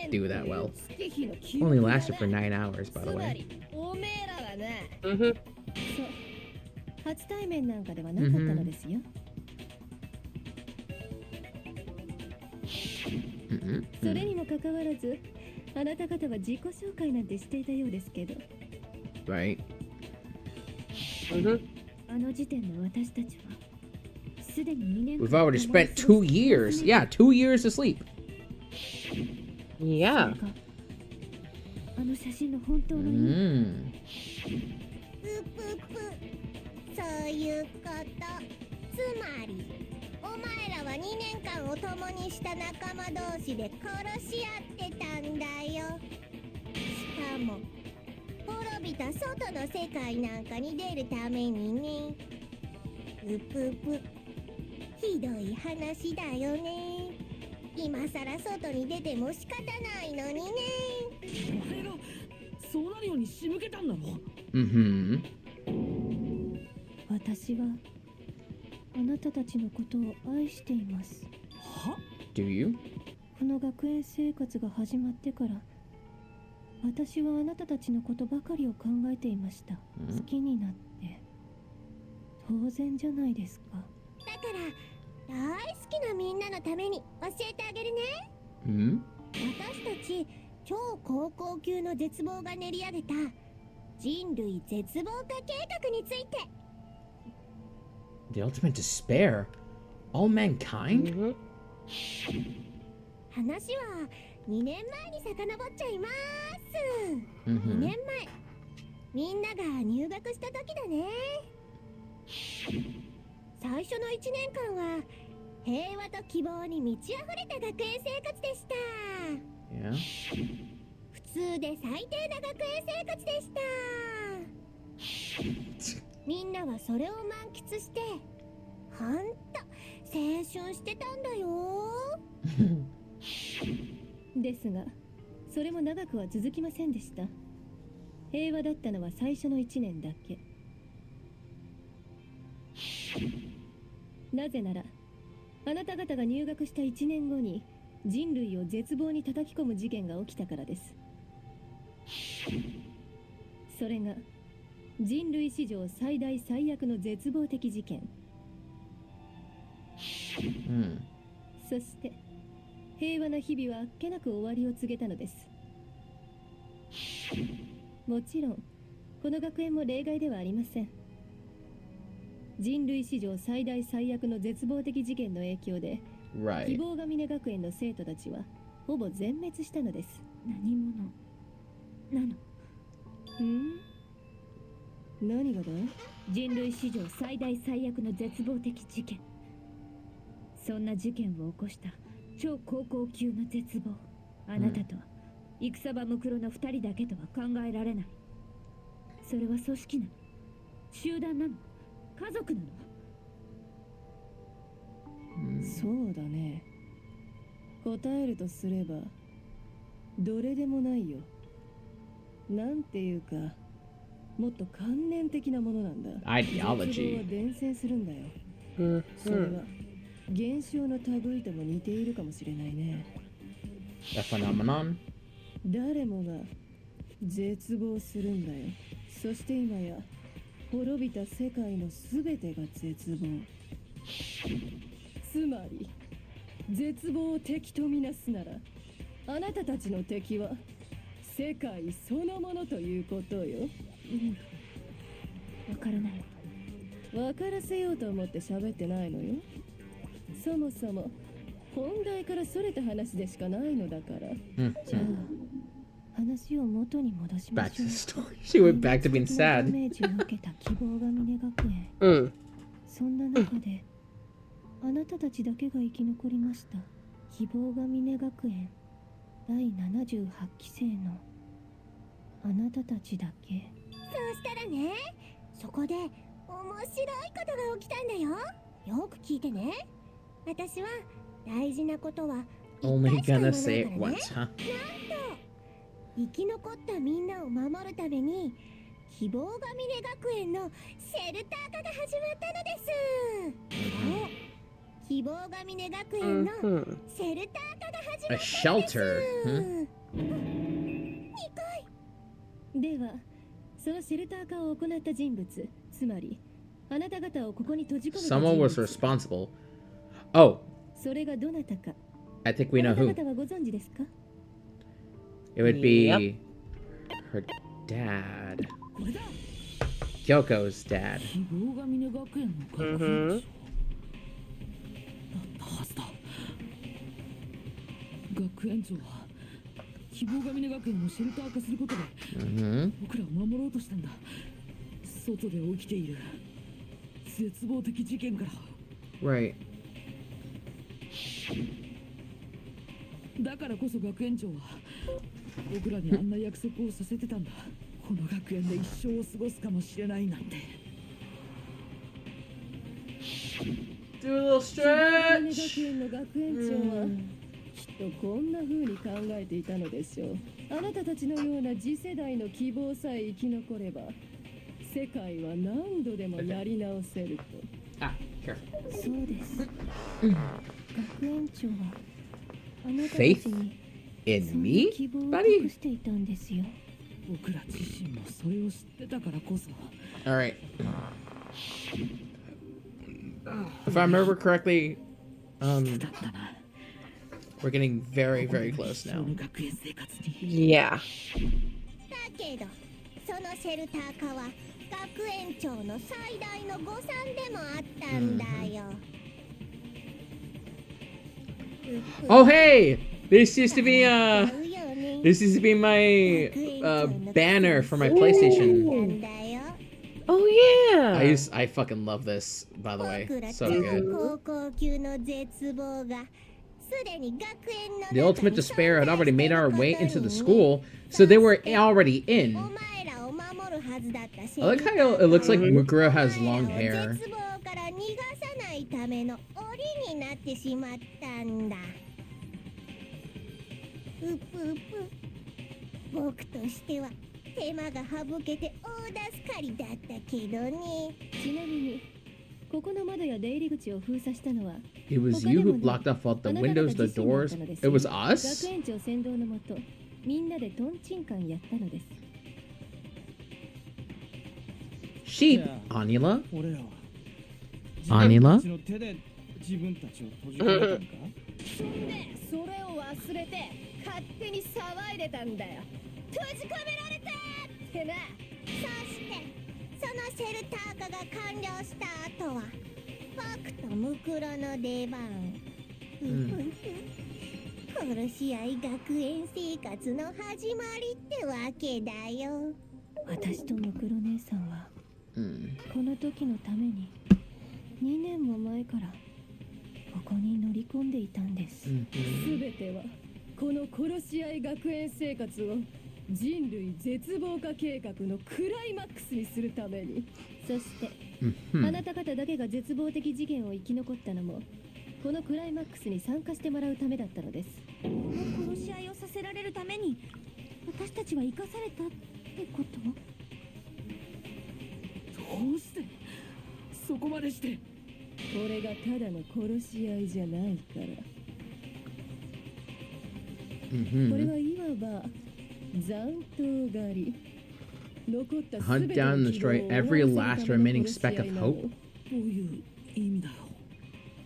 do that well. Only lasted for 9 hours, by the way. 初対面なんかではなかったのですよ。それにもかかわらず、あなた方は自己紹介なんてしていたようですけど。Right. あの時点の私たちはすでに2年。 We've already spent 2 years. Yeah, 2 years asleep. Yeah. あの写真の本当の意味。そういうこと。つまりお前らは2年間を共にした仲間同士で殺し合ってたんだよ。しかも滅びた外の世界なんかに出るためにね。ひどい話だよね。今さら外に出ても仕方ないのにね。お前がそうなるように仕向けたんだろ。私はあなたたちのことを愛しています。は？ Do you? この学園生活が始まってから私はあなたたちのことばかりを考えていました。好きになって当然じゃないですか。だから大好きなみんなのために教えてあげるね。私たち超高校級の絶望が練り上げた人類絶望化計画について。The ultimate despair? All mankind? 話は2年前に遡っちゃいます。2年前、みんなが入学した時だね。最初の1年間は平和と希望に満ち溢れた学園生活でした。Yeah. 普通で最低な学園生活でした。みんなはそれを満喫してほんと青春してたんだよ。ですがそれも長くは続きませんでした。平和だったのは最初の1年だけ。なぜならあなた方が入学した1年後に人類を絶望に叩き込む事件が起きたからです。それが人類史上最大最悪の絶望的事件。そして平和な日々はあっけなく終わりを告げたのです。もちろんこの学園も例外ではありません。人類史上最大最悪の絶望的事件の影響で、希望が峰学園の生徒たちはほぼ全滅したのです。何者なの？何がだ？人類史上最大最悪の絶望的事件。そんな事件を起こした超高校級の絶望。あなたと戦場ムクロの2人だけとは考えられない。それは組織なの？集団なの？家族なの？そうだね。答えるとすればどれでもないよ。なんていうかもっと観念的なものなんだ。絶望は伝染するんだよ。それは現象の類とも似ているかもしれないね。The phenomenon? 誰もが絶望するんだよ。そして今や滅びた世界のすべてが絶望。つまり絶望を敵とみなすなら、あなたたちの敵は世界そのものということよ。わからない。わからせようと思って喋ってないのよ。そもそも本題からそれた話でしかないのだから。じゃあ話を元に戻しましょう。Back to the story. She went back to being sad. ダメージを受けた希望が峰学園。そんな中であなたたちだけが生き残りました。希望が峰学園第78期生のあなたたちだけ。そうしたらね、そこで面白いことが起きたんだよ。よく聞いてね。私は大事なことは Only gonna say it once, huh? なんと生き残ったみんなを守るために希望が峰学園のシェルター化が始まったのです。そう希望が峰学園のシェルター化が始まったのです。 A shelter. 2回ではそのシェルター化を行った人物、つまりあなた方をここに閉じ込めた人 Someone 物 was responsible. Oh, それがどなたか I think we あ know な who. た方はご存知ですか？ It would be her dad. これだ Kyoko's dad. 希望が峰学園の学園長だったはずだ。学園長は希望が峰学園をシェルター化することで Mm-hmm. 僕らを守ろうとしたんだ。外で起きている絶望的事件から。 Right. だからこそ学園長は僕らにあんな約束をさせてたんだ。この学園で一生を過ごすかもしれないなんて。 Do a little 希望が峰 stretch. 学園の学園長はきっとこんな風に考えていたのでしょう。あなたたちのような次世代の希望さえ生き残れば世界は何度でもやり直せると。 Ah, careful. そうです。学園長はあなたたち Faith に in そんな me, 希望を buddy? 託していたんですよ。僕ら自身もそれを知ってたからこそ。 All right. If I remember correctly, だったな。 we're getting very, very close そ now. の学園生活に。 Yeah. だけどそのシェルター化は学園長の最大の誤算でもあったんだよ。 Oh, hey! This used to be だよね this used to be my banner for my PlayStation. なんだよ。 Oh yeah. I fucking love this, by the way. 僕ら So と good. 高校級の絶望がすでに学園の The ultimate despair had already made our way into the school, so they were already お in. 前らを守るはずだったシ I ェ like ルタ how ー it looks like 化 Mukuro は has お前 long らを hair. 絶望から逃がさないための檻になってしまったんだ。うぷうぷ僕としては手間が省けて大助かりだったけどね。ちなみにここの窓や出入り口を封鎖したのは It was you who blocked off all the windows, the doors. It was 学 us? 園長先導のもとみんなでトンチンカンやったのです。 Sheep, Anila? 俺らはアニラ自分たちの手で自分たちを閉じ込めたんか。そんでそれを忘れて勝手に騒いでたんだよ。閉じ込められたってな。そしてそのシェルター化が完了した後は僕とムクロの出番。殺し合い学園生活の始まりってわけだよ。私とムクロ姉さんは Mm. この時のために2年も前からここに乗り込んでいたんです。す Mhm. べてはこの殺し合い学園生活を人類絶望化計画のクライマックスにするために。そして、あ Mhm. なた方だけが絶望的事件を生き残ったのもこのクライマックスに参加してもらうためだったのです。この殺し合いをさせられるために私たちは生かされたってこと？どうしてそこまでして。これがただの殺し合いじゃないから。これ Mhm. はいわば残党狩り。残った Hunt 全て down の and 希望を destroy 終わ every らせ last るための remaining 殺し speck 合 of いな hope. の。どういう意味だよ。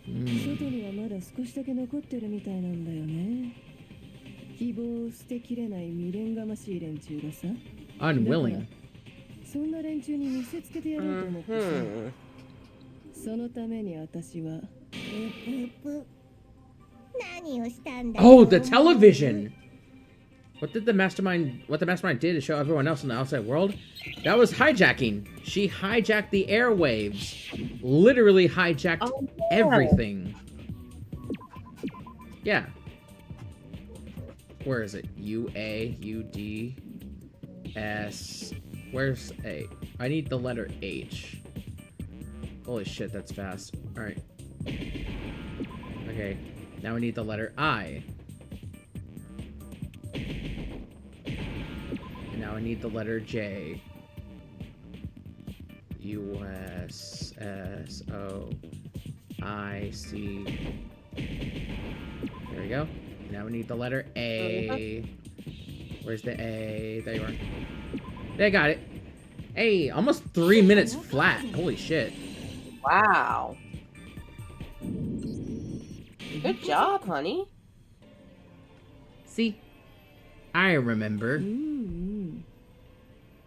Mm. 外にはまだ少しだけ残ってるみたいなんだよね。希望を捨てきれない未練がましい連中がさ。 Unwilling. そんな連中に見せつけてやろうと思ってさ。そのために私は何をしたんだ？ Oh, the television! What the mastermind did to show everyone else in the outside world? That was hijacking. She hijacked the airwaves. Literally hijacked everything. Yeah. Where is it? U-A, U-D, S. Where's A? I need the letter H. Holy shit, that's fast. Alright. Okay. Now we need the letter I. Now I need the letter J. U-S-S-O-I-C. There we go. Now we need the letter A. Where's the A? There you are. There, I got it. Hey, almost 3 minutes flat. Holy shit. Wow. Good job, honey. See? I remember.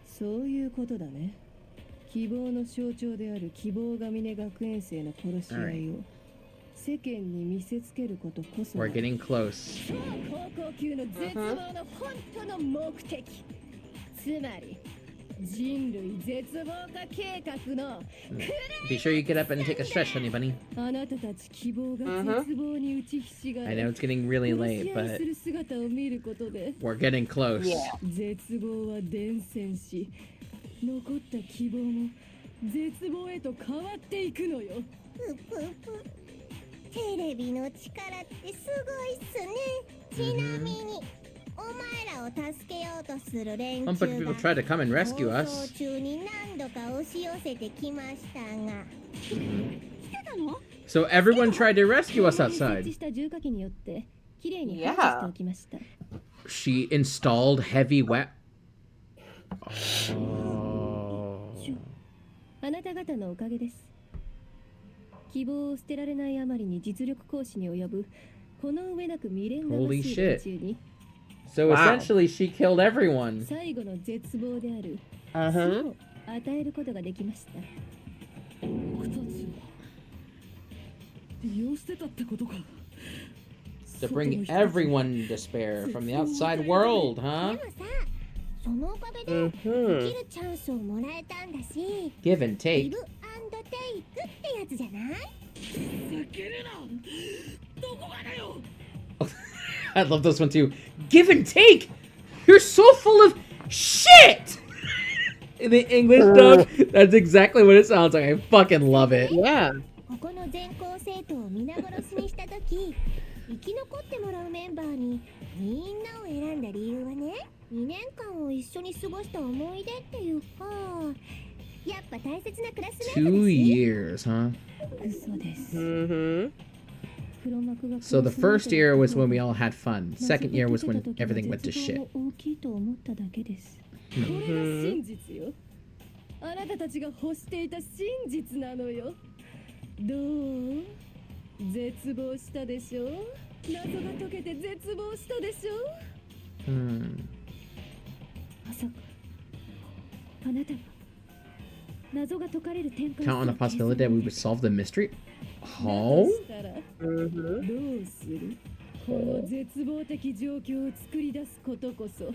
そういうことだね。希望の象徴である希望が峰学園生の殺し合いを世間に見せつけることこそ We're getting close. 超高校級の絶望の本当の目的。つまり人類絶望化計画の Be sure you get up and take a stretch, honey bunny. あなたたち希望が絶望に打ちひしが I know it's getting really 殺 late, し合い but する姿を見ることで we're getting close. 絶望は伝染し残った希望も絶望へと変わっていくのよ。ぷぷぷ。テレビの力ってすごいっすね。ちなみに、お前らを助けようとする連 Some 中 people が try to come and rescue 放 us. 送中に何度か押し寄せてきましたが。来てたの？ So everyone tried to rescue us 設置 outside. した重火器によってきれいに排除しておきました。She installed heavy wet. Oh. あなた方のおかげです。希望を捨てられないあまりに実力行使に及ぶこの上なく未練がまし Holy い shit. 連中に So Wow. essentially, she killed everyone. 最後の絶望である Uh-huh. 死を与えることができました。僕たちを利用してたってことか。 To bring everyone to despair from the outside world, で huh? もさ、そのおかげで生きるチャンスをもらえたんだし、 Give and ギ take. ブアンドテイクってやつじゃない？叫るな。どこがだよ。 I love this one too. Give and take. You're so full of shit. In the English dub, that's exactly what it sounds like. I fucking love it. Yeah. ここの全校生徒を皆殺しにしたとき、生き残ってもらうメンバーにみんなを選んだ理由はね、2年間を一緒に過ごした思い出っていうか、やっぱ大切なクラスメート 2だし。 years, huh? 嘘です。 Mm-hmm. 黒幕が So the first year was when we all had fun. なぜ Second か year 解 was けた when 時の everything went to 絶 shit. 望を大きいと思っただけです。これが真実よ。あなたたちが欲していた真実なのよ。どう？絶望したでしょ？謎が解けて絶望したでしょ？ Hmm. まさかあなたが謎が解かれる展開 Count on the possibility that we would solve the mystery? Oh? どうする？この絶望的状況を作り出すことこそ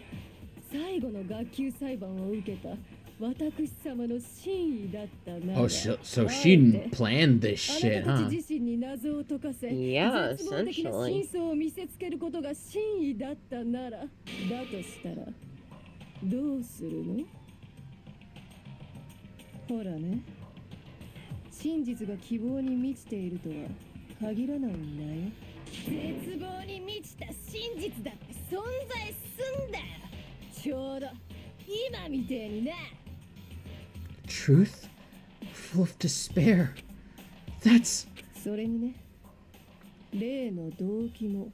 最後の学級裁判を受けた私様の真意だったなら Oh, so she planned this あな shit, たた huh? ち自身に謎を解かせ Yeah, 絶望的な essentially. 真相を見せつけることが真意だったならだとしたらどうするの？ほらね、真実が希望に満ちているとは限らないんだよ。絶望に満ちた真実だって存在すんだよ。ちょうど今みてえにな。 Truth? Full of despair. That's... それにね、例の動機も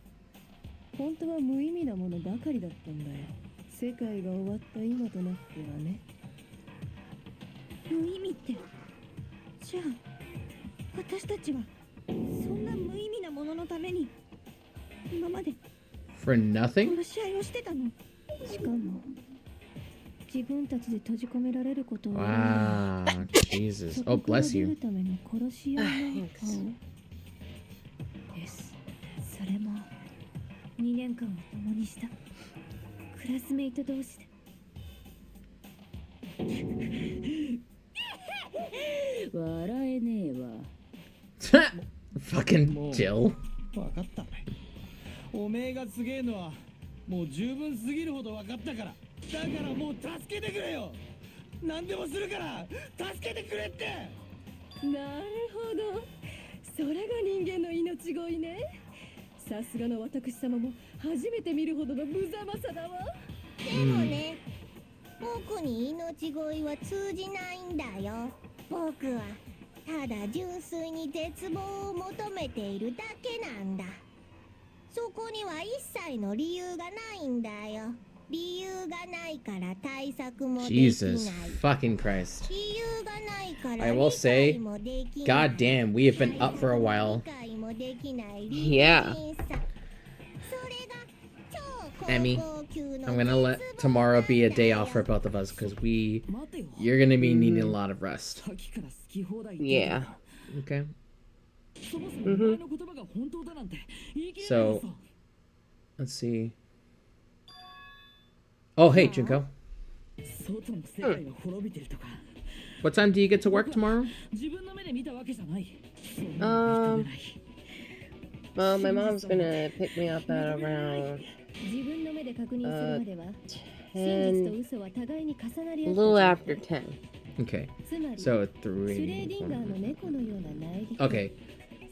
本当は無意味なものばかりだったんだよ。世界が終わった今となってはね。無意味って。じゃあ、私たちはそんな無意味なもののために今まで For nothing? 殺し合いをしてたの。しかも自分たちで閉じ込められることを Wow, Jesus. そ Oh, こから bless 出 you. るための殺し合いなんかをです。それも2年間を共にしたクラスメイト同士で。笑えねえわ。Fucking Jill. 分かったおめえがすげえのはもう十分すぎるほど分かったからだからもう助けてくれよ何でもするから助けてくれってなるほど。それが人間の命乞いね。さすがの私様も初めて見るほどの無様さだわ。でもね、僕に命乞いは通じないんだよ。僕はただ純粋に絶望を求めているだけなんだ。そこには一切の理由がないんだよ。理由がないから対策もできない。Jesus fucking Christ. 理由がないから I will say, 理解もできない。 God damn, we have been up for a while. 理解もできない理 Yeah. 不尽さ。それが超 Emmy, 高級の I'm gonna let 絶望 tomorrow be a なんだ day よ。 off for both of us because待てよ。 you're gonna be needing a lot of rest. さっきから好き放題言ってる Yeah. けど Okay. そもそもお前の言葉が本当だなんて言い切れないよ So, let's see. Oh, hey, Junko. 外の世界が滅びてるとか What time do you get to work tomorrow? 自分の目で見たわけじゃない。そんなの認めない。 Well, my mom's gonna pick me up at around 自分の目で確認するまでは 10, 真実と嘘は互いに重なり a 合 little って after 10. Okay. つまり So, シュレーディンガーの 3. 猫のような内力 Okay.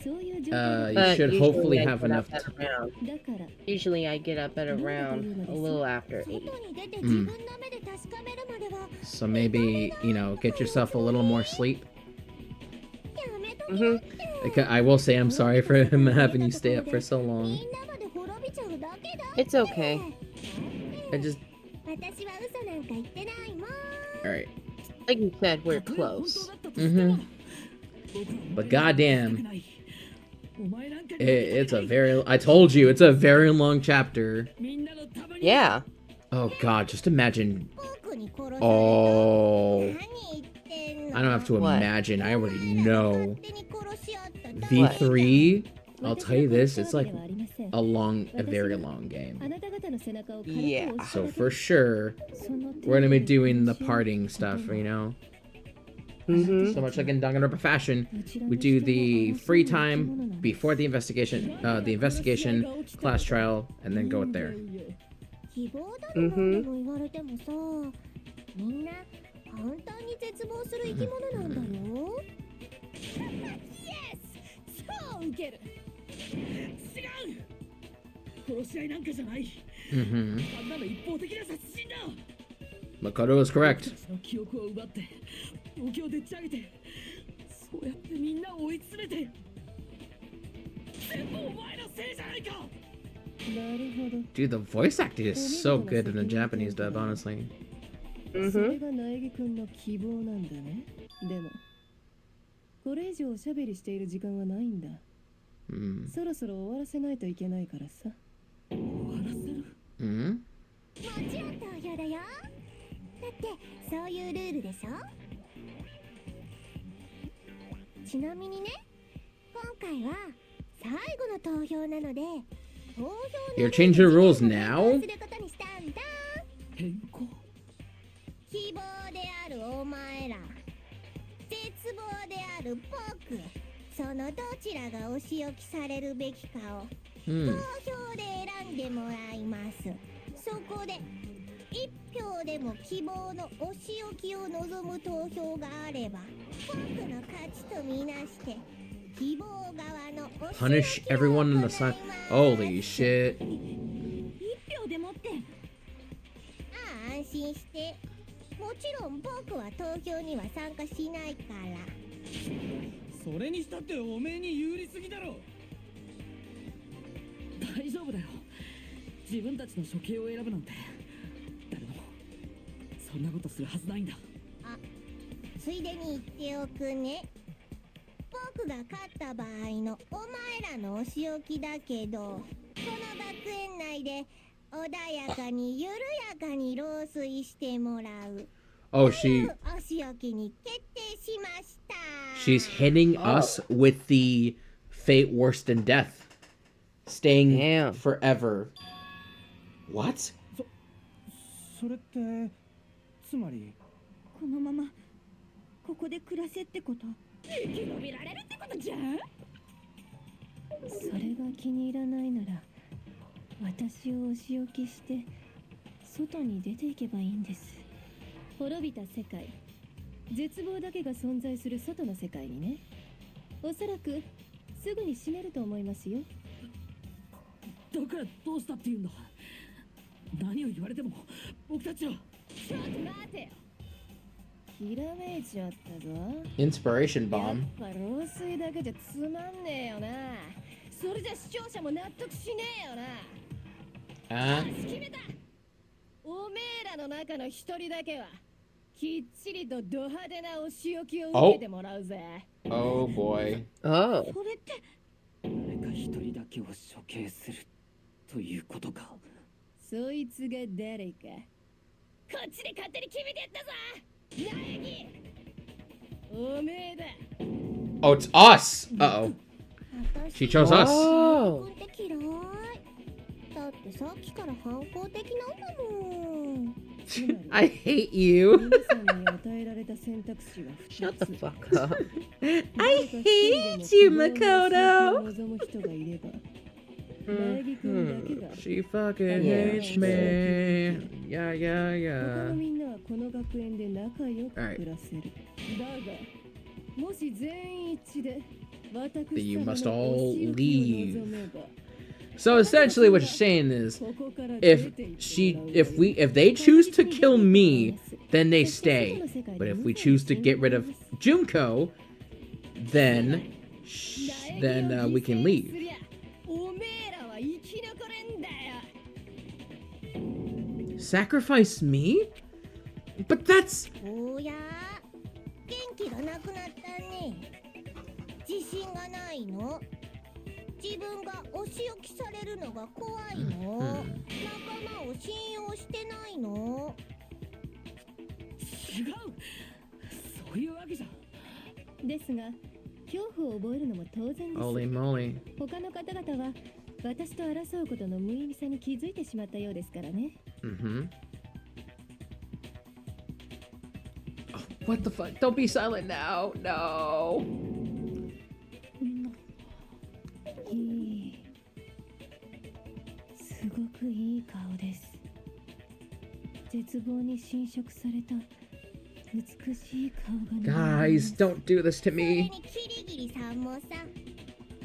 そういう状 You 況 But should usually hopefully I have get enough. up at around. だから Usually I get up at around a little after 8. 外に出て自分の目で確かめるまでは So maybe, get yourself a little more sleep. やめとき Mm-hmm. なって。 I will say I'm sorry for him having you stay up for so み long. んなまで滅びちゃうだけだ。 It's okay. I just, 私は嘘なんか言ってないもん。 alright. Like you said, we're たとえ本 close. 当だったとしても Mhm. But goddamn, it's a very, I told you, it's a very long chapter. Yeah. Oh god, just imagine. 僕に殺された。 Oh, 何言ってんの。 I don't have to What? imagine, I already know. 勝手に殺し合っただけ V3, I'll tell you this, it's like 私は殺したわけではありません a very long game. あなた方の背中を軽く Yeah. 押した So だけ for sure, その程度 we're gonna be で doing the 話を parting stuff, Mm-hmm. So much like in Danganronpa fashion, どちら we として do も the 争う free 生き物 time なんです before the investigation, class trial, and then go it there. 希望だのなんとも言われてもさ、みんな簡単に絶望する生き物なんだよ。超ウケる違う殺し合いなんかじゃない Mm-hmm. あんなの一方的な殺人だ Makoto is correct. その記憶を奪って東京をでっち上げてそうやってみんなを追い詰めて全部お前のせいじゃないかなるほど Dude, the voice acting is so good in the Japanese dub, honestly. それが苗木くんの希望なんだねでもこれ以上おしゃべりしている時間はないんだ Mm. そろそろ終わらせないといけないからさ終わらせる Mm? もちろん投票だよ。だってそういうルールでしょ。ちなみにね、今回は最後の投票なので、投票の You're changing the rules す now? ることにしたんだ。変更希望であるお前ら、絶望である僕、そのどちらがお仕置きされるべきかを投 Hmm. 票で選んでもらいます。そこで一票でも希望のお仕置きを望む投票があれば僕の勝ちとみなして希望側のお仕置 Punish きを everyone in 行 the い side. ます。 Holy shit. 一票でもってああ安心してもちろん僕は投票には参加しないからそれにしたっておめえに有利すぎだろ。大丈夫だよ自分たちの処刑を選ぶなんて誰もそんなことするはずないんだついでに言っておくね僕が勝った場合のお前らのお仕置きだけどこの学園内で穏やかに緩やかに老衰してもらう Oh, というお仕置きに決定しました she's hitting us with the fate worse than death. Staying Damn. forever. What? それってつまりこのままここで暮らせってこと生き延びられるってことじゃんそれが気に入らないなら私をお仕置きして外に出ていけばいいんです滅びた世界絶望だけが存在する外の世界にねおそらくすぐに死ねると思いますよだからどうしたって言うんだ何を言われても僕たちはちょっと待ひらめいちゃったぞ。 Inspiration やっ bomb. ぱ漏水だけじゃつまんねえよな。それじゃ視聴者も納得しねえよな。 Huh? 決めた。おめえらの中の一人だけはきっちりとド派手なお仕置きを受けてもらうぜ。 Oh boy. Oh. それって。誰か一人だけを処刑するということか。そいつが誰か。こっちで勝手に決めてやったぞ。苗木。おめえだ。 Oh, it's us. Uh-oh. She chose us. Oh. 嫌い。だってさっきから反抗的なんだもん。 I hate you. 皆さんに与えられた選択肢は Shut the 2つ。 fuck up. I hate you, Makoto. 望む人がいれば、苗木君だけが。 She fucking Yeah, hates she me. Yeah, 他の yeah, みんなはこの学園で仲良く暮らせる。だが、もし全員一致で、私 Then you 様の must お all 仕置きを leave. 望めば、 So essentially what you're saying is ここから出 if て行って she もらう if they choose to kill me, then they stay. But if we choose to get rid of Junko, then we can leave. おめえらは生き残れんだよ。 Sacrifice me? But that's おや元気がなくなったね。自信がないの。自分がお仕置きされるのが怖いの。仲間を信用してないの。違う、そういうわけじゃ。ですが、恐怖を覚えるのも当然です。 holy moly. 他の方々は私と争うことの無意味さに気づいてしまったようですからね。 Mm-hmm. Oh, what the fuck? Don't be silent now. No. いい。すごくいい顔です。絶望に侵食された美しい顔が。 Guys, don't do this to それ me. にキリギリさんもさ、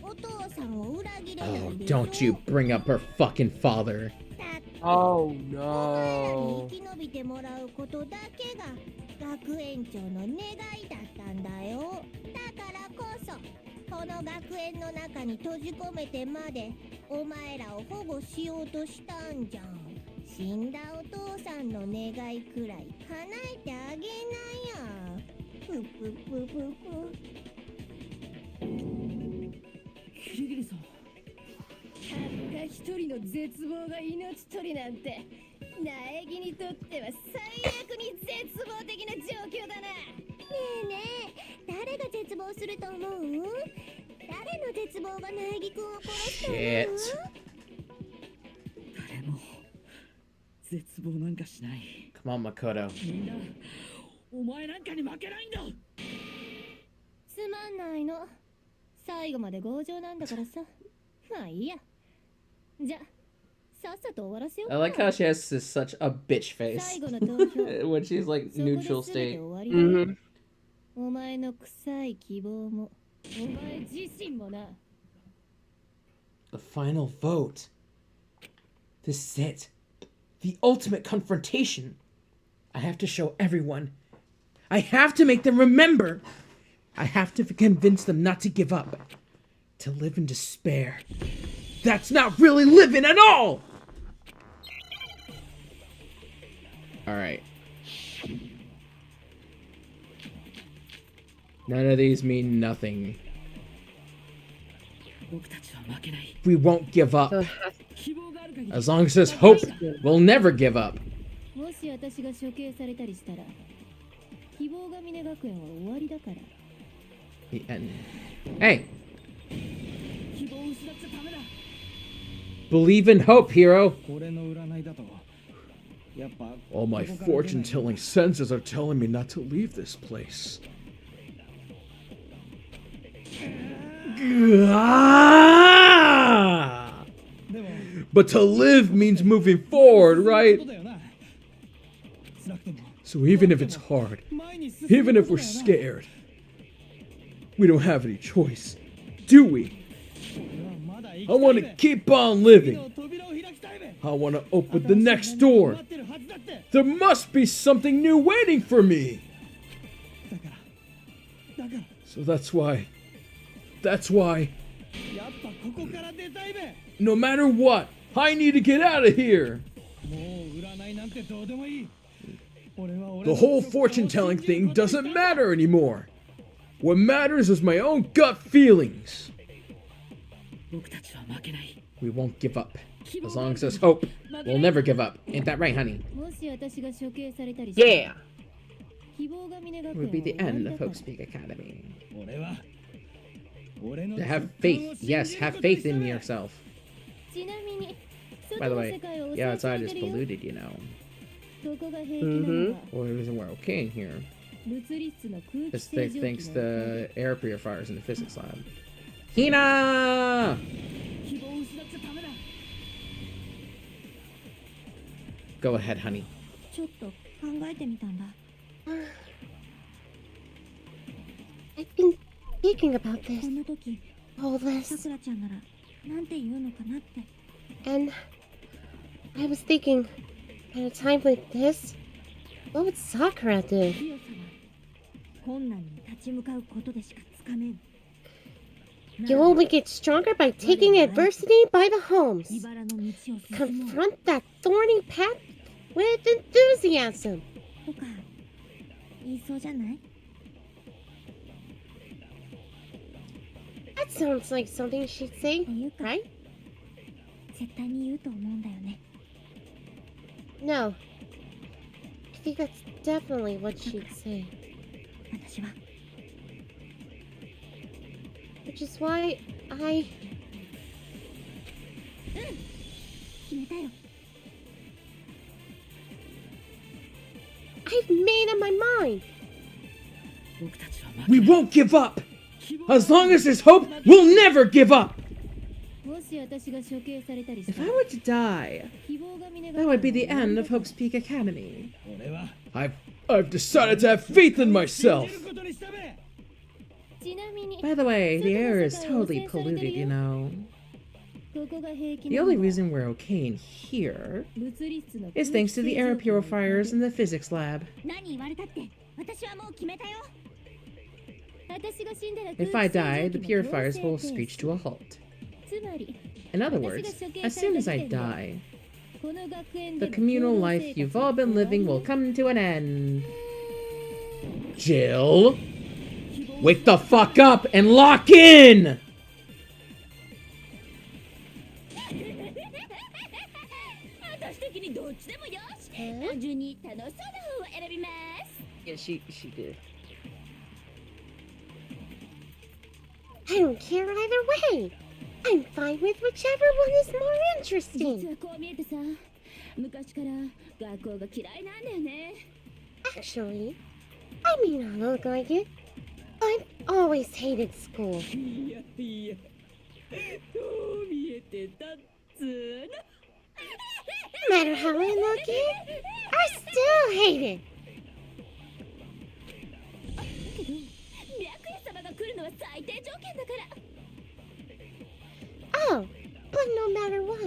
お父さんを裏切れない Oh, でしょ。 don't you bring up her fucking father. だって Oh お前らに no. 生き延びてもらうことだけが学園長の願いだったんだよ。だからこそこの学園の中に閉じ込めてまでお前らを保護しようとしたんじゃん。死んだお父さんの願いくらい叶えてあげなよ。ふふふふふ。キリギリさん、たった一人の絶望が命取りなんて、苗木にとっては最悪に絶望的な状況だな。ねえねえ、誰が絶望すると思う？誰の絶望が苗木くんを殺したの？ Shit. 誰も絶望なんかしない。 Come on, Makoto. みんな、お前なんかに負けないんだ。つまんないの。最後まで強情なんだからさ。まあいいや。じゃ、さっさと終わらせようか。 I like how she has such a bitch face 最後の投票。 when she's like そこで neutral 全て state. 終わりだよ。 Mm-hmm. お前の臭い希望も、お前自身もな。 The final vote. This is it. The ultimate confrontation. I have to show everyone. I have to make them remember. I have to convince them not to give up. To live in despair. That's not really living at all! Alright. None of these mean nothing. 僕たちは負けない。 We won't give up. So, 希望がある限り。 As long as there's hope, we'll never give up. もし私が処刑されたりしたら、希望が峰学園は終わりだから。 Hey, 希望を失っちゃダメだ。 believe in hope, hero. 俺の占いだとやっぱ All my ここから出ない fortune-telling senses are telling me not to leave this place. Ah! でも But to live means moving forward, こ right? とだよな辛くても So even if it's hard, 前に進む even if こ we're とだよな scared, we don't have any choice, do we? 俺はまだ生き I want to たいべ keep on 次 living. の扉を開きたいべ I want to open the next door. 待ってるはずだったって。 There must be something new waiting for me. だから So that's why. やっぱここから出たいべ。 No matter what, I need to get out of here. もう占いなんてどうでもいい。俺は俺 The の whole 直感を信じ fortune る telling こと thing にした doesn't んだ。 matter anymore. What matters is my own gut feelings. 僕たちは負けない。 We won't give up. As long as there's hope, we'll never give up. Ain't that right, honey? もし私が処刑されたり Yeah. 希望が峰 It 学 would be 園 the は終わ end り of だから Hope Speak Academy. 俺は俺の To 直 have 感を faith. 信じる Yes, こ have とに faith した in べ。 yourself. ちなみに By 外 the の way, 世界は yeah, 抑え outside て is るよ polluted, you know. ここが平気なのは Well, the reason we're okay in here 物理室の空気 is 清 th- 浄 thanks 機の to air purifiers in the physics lab. Hina! 希望を失っちゃダメだ。 Go ahead, honey. ちょっと考えてみたんだ I've been thinking about こ this, の時 all さ this, くらちゃんならなんて言うのかなって and I was thinking, at a time like this, what would Sakura do? 強さは困難に立ち向かうことでしかつかめん You only get stronger by taking adversity by the homes. 茨の道を進もう Confront that thorny path with enthusiasm. とか言いそうじゃない That sounds like something she'd say, 言うか right? 絶対に言うと思うんだよね No. I think that's definitely what she'd say. 私は Which is why I... 決めたよ I've made up my mind. 僕たちは負け We ない。 won't give up! As long as there's hope, we'll never give up! もし私が処刑されたりし If た I ら were to die, 希望が峰 that would be the end of Hope's Peak Academy. 俺は I've decided to have faith in 信 myself. じることにしたべ。ちなみに By the way, the air is totally polluted, you know. ここが平気 The な only のは reason we're okay in here 物理室の is thanks to the air purifiers in the physics lab. 何言われたって私はもう決めたよ If I die, the purifiers will screech to a halt. In other words, as soon as I die, the communal life you've all been living will come to an end. Jill? Wake the fuck up and lock in! 私的にどっちでもよし単純に楽しそうな方を選びます Yeah, she did. I don't care either way. I'm fine with whichever one is more 実 interesting. はこう見えてさ昔から学校が嫌いなんだよね Actually, I may not look like it. I've always hated school. いやいや、どう見えてたっつーの No matter how I look at, I still hate it. けど白夜様が来るのは最低条件だから Oh, but no matter what,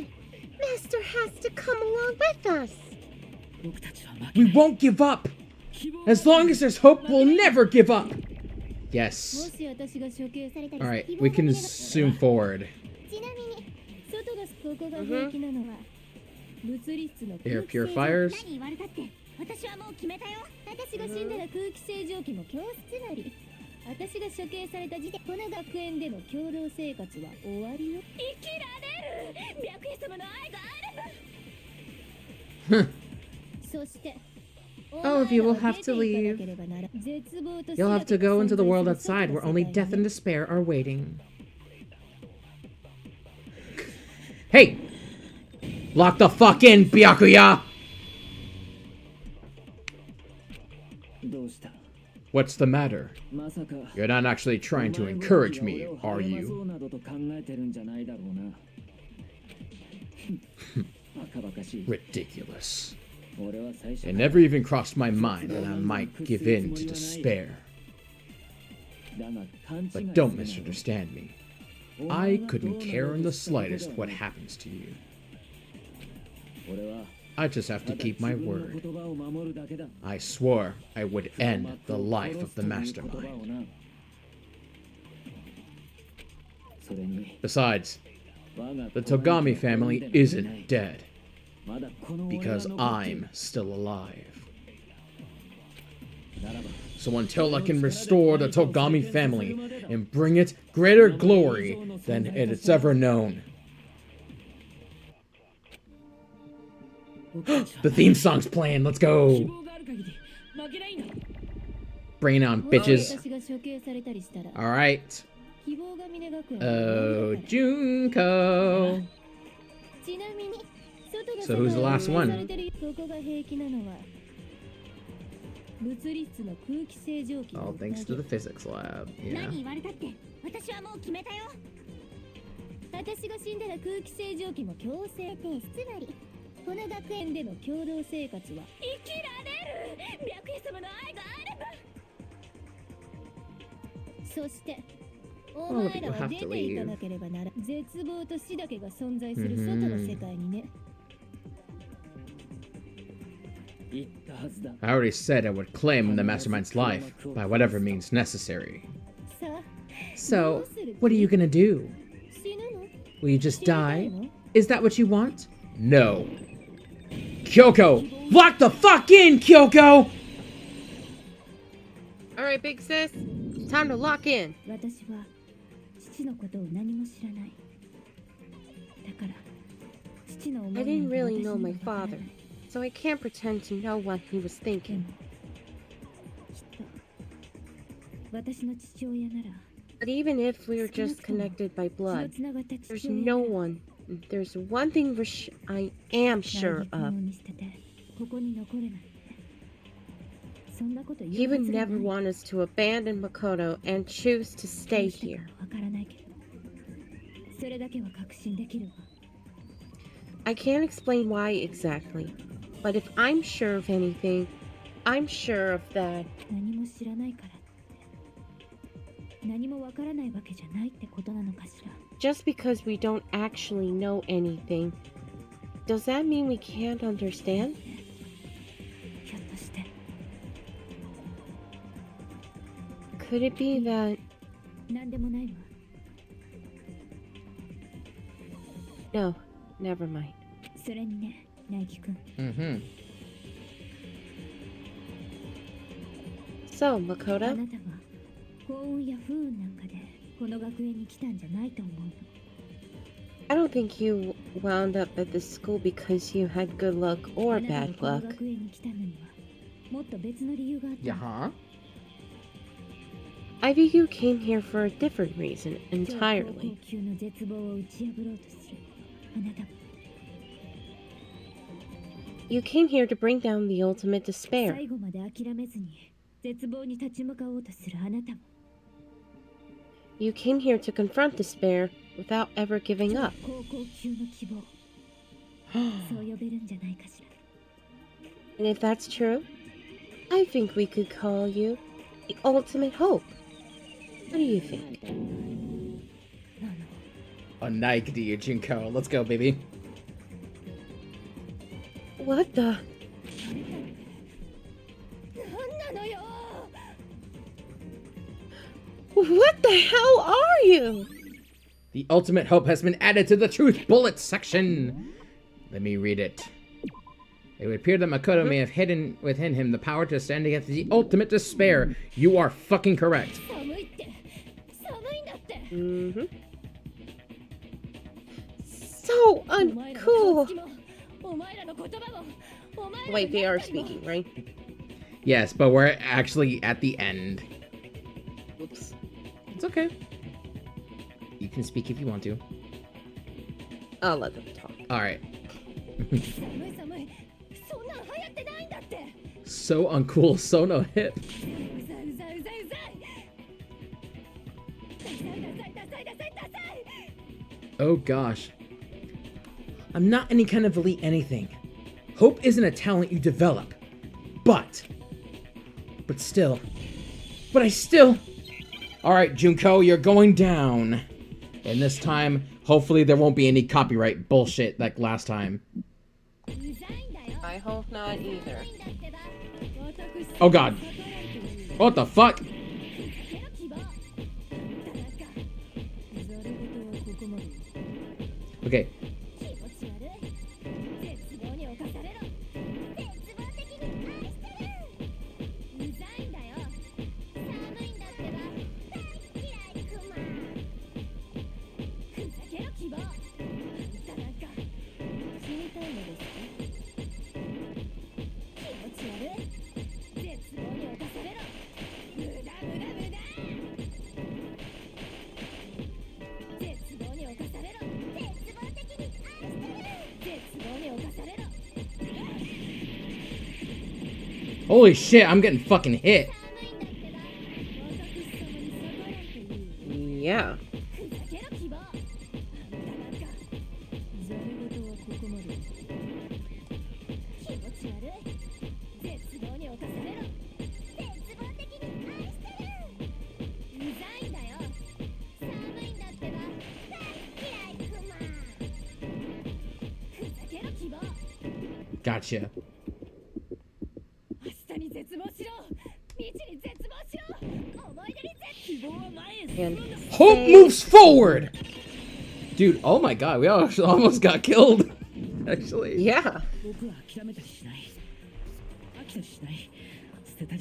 Master has to come along with us. 僕たちは負け We ない。 won't give up! As long as there's hope, we'll nenever give up! Yes. もし私が処刑されたり Alright, we can zoom forward. ちなみに外がここが平気なのは物理室の Air 空気清浄 purifiers. 何言われたって私はもう決めたよ私が死んだら空気清浄機も教室なり私が処刑された時点この学園での共同生活は終わりよ生きられる白夜様の愛があればそして All of you will have to leave. You'll have to go into the world outside where only death and despair are waiting. Hey! Lock the fuck in, Byakuya! どうした What's the matter? まさか You're not actually trying to encourage me, are そ you? うなどと考えてるんじゃないだろうなバカバカしい Ridiculous. 俺は最初 It never even crossed my mind that I might give in to despair. だが勘違いす But る don't な misunderstand me. I couldn't care in the slightest what happens to you. 俺は I just have to keep my ただ自分の word. 言葉を守るだけだ I swore I would end the life of the Mastermind. それに Besides, 我が the Togami family isn't dead まだこの俺が because 残ってる I'm still alive. ならば So until I can restore the Togami family and bring it greater glory than it's ever known. The theme song's playing. Let's 希 go. 望がある限り負けないんだ Bring it on, bitches. 私が処刑されたりしたら All right. 希望が峰学園 Oh, Junko. ちなみに外が So who's the last one? されてるそこが平気なのは物理室の空気清浄機 All thanks to the physics lab. Yeah. 何言われたって私はもう決めたよ。私が死んだら空気清浄機も強制停止。つまりこの学園での共同生活は生きられる。白衣様の愛があれば。そしてお前らは出ていかなければなら絶望と死だけが存在する外の世界にね。言ったはずだ I already said I would claim the Mastermind's life by whatever means necessary. さあ So, what are you gonna do? 死ぬの Will you just 死にた die? いの Is that what you want? No. Kyoko! Lock the fuck in, Kyoko! Alright, big sis. Time to lock in. 私は父のことを何も知らない。だから父の思い I なん didn't て really 私に know は my わからない father, so I can't pretend to know what he was で thinking. もきっと私の父親なら But even if we were just connected by 血の blood, つながった there's 父親 no one. There's one thing I am sure なる of. べくに捨ててここに残れないってそんなこと He 言うは would ずが never ない want us to abandon Makoto and choose to ど stay うしてか here. わからないけどそれだけは確信できるわ I can't explain why exactly, but if I'm sure of anything, I'm sure of that. 何も知らないからって何もわからないわけじゃないってことなのかしら Just because we don't actually know anything, does that mean we can't understand? ひょっとして Could it be that 何でもないわ no, never mind. それにねナイキくん Mm-hmm. So, あ Makoto, なたは幸運や不運なんかでこの学園に来たんじゃないと思うの I don't think you wound up at this school because you had good luck あ or なたが bad この luck. 学園に来たのにはもっと別の理由があった Yeah, huh? I think you came here for a different reason 超高 entirely. 級の絶望を打ち破ろうとするあなたも You came here to bring down the ultimate despair. 最後まで諦めずに絶望に立ち向かおうとするあなたも You came here to confront despair without ever giving up. 超高級の希望そう呼べるんじゃないかしら And if that's true, I think we could call you the ultimate hope. What do you think? A Nike to you, Junko. Let's go, baby. What the? なんなのよ What the hell are you? The ultimate hope has been added to the truth bullet section. Let me read it. It would appear that Makoto may have hidden within him the power to stand against the ultimate despair. You are fucking correct. 寒いって寒いんだって Mm-hmm. So お前らの顔 uncool. つきもお前らの言葉もお前らの Wait, they are やったりも speaking, right? Yes, but we're actually at the end. Oops. It's okay. You can speak if you want to. I'll let them talk. Alright. 寒い寒いそんなん流行ってないんだって So uncool, so no hip. うざいうざいうざいうざいダサいダサいダサいダサいダサい Oh gosh. I'm not any kind of elite anything. Hope isn't a talent you develop. But still. But I still. Alright, Junko, you're going down. And this time, hopefully there won't be any copyright bullshit like last time. うざいんだよ I hope not either. Oh god. What the fuck? Okay. Holy shit, I'm getting fucking hit. Yeah. Gotcha. And Hope moves forward! Dude, oh my god, we almost got killed. Actually. yeah.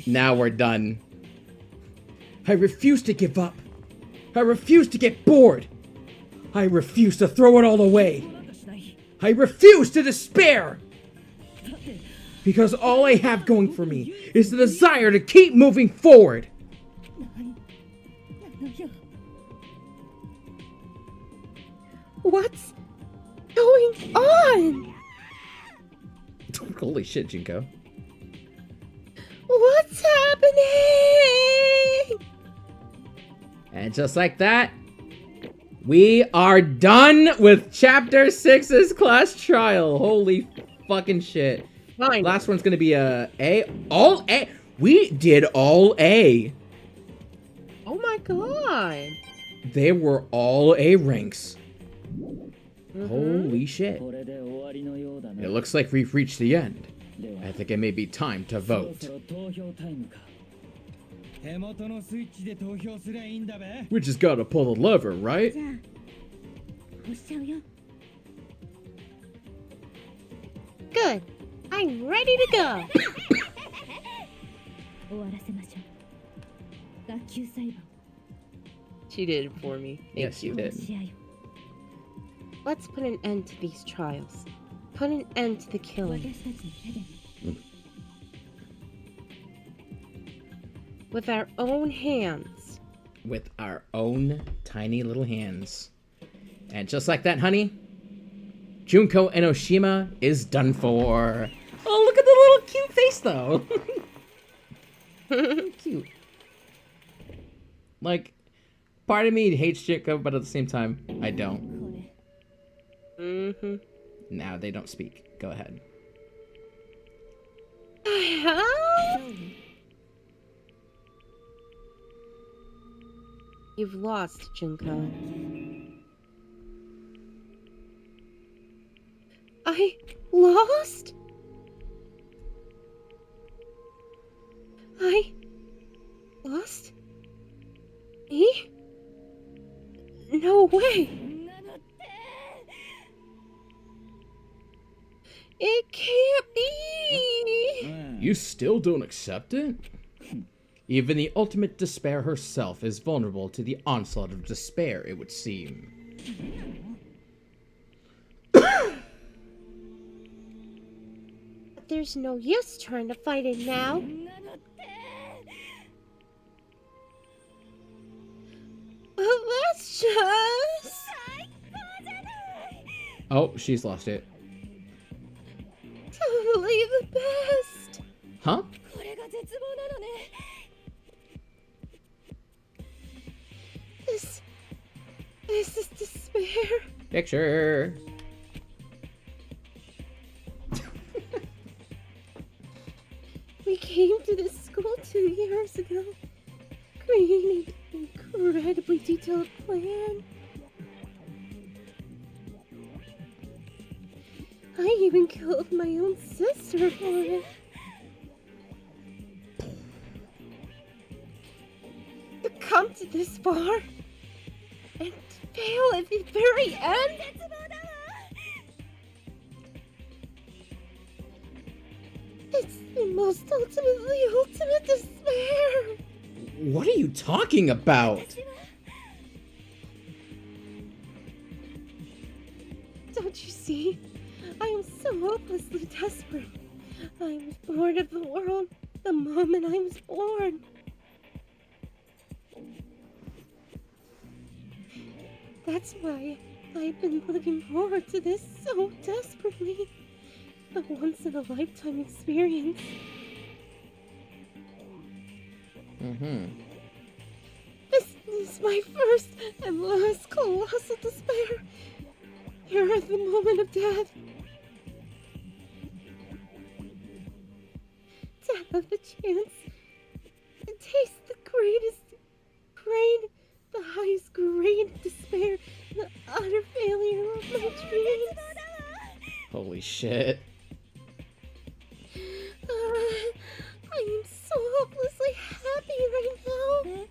Now we're done. I refuse to give up. I refuse to get bored. I refuse to throw it all away. I refuse to despair. Because all I have going for me is the desire to keep moving forward. What's going on? Holy shit, Junko. What's happening? And just like that, we are done with Chapter 6's class trial. Holy fucking shit. Fine. Last one's gonna be a A. All A. We did all A. Oh my god. They were all A ranks. Holy shit. It looks like we've reached the end. I think it may be time to vote. We just gotta pull the lever, right? Good. I'm ready to go. She did it for me. Thank Yes, you did. Let's put an end to these trials. Put an end to the killing. With our own hands. With our own tiny little hands. And just like that, honey, Junko Enoshima is done for. Oh, look at the little cute face, though. Cute. Like, part of me hates Junko, but at the same time, I don't. Mm-hmm. Now they don't speak. Go ahead. You've lost, Junko. I lost? I lost? Me? No way! It can't be! You still don't accept it? Even the ultimate despair herself is vulnerable to the onslaught of despair, it would seem. But there's no use trying to fight it now. But let's just... Oh, she's lost it. Totally the best! Huh? This is despair. Picture. We came to this school 2 years ago, creating an incredibly detailed plan. I even killed my own sister for it. To come to this far and fail at the very end? It's the most ultimate despair. What are you talking about? Don't you see? I am so hopelessly desperate. I was bored of the world the moment I was born. That's why I've been looking forward to this so desperately. A once-in-a-lifetime experience. This is my first and last colossal despair. Here at the moment of death. To have the chance to taste the highest grade of despair, the utter failure of my dreams. Holy shit. I am so hopelessly happy right now.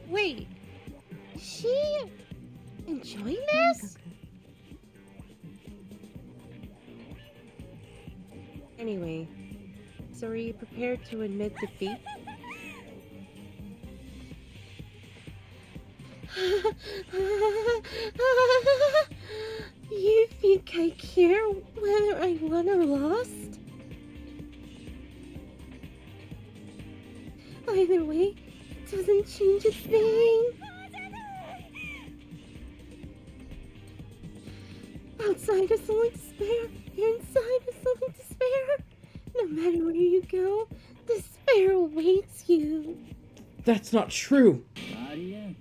Wait, is she enjoying this? Anyway, so are you prepared to admit defeat? You think I care whether I won or lost? Either way, it doesn't change a thing. Outside is only despair, inside is only despair. No matter where you go, despair awaits you. That's not true.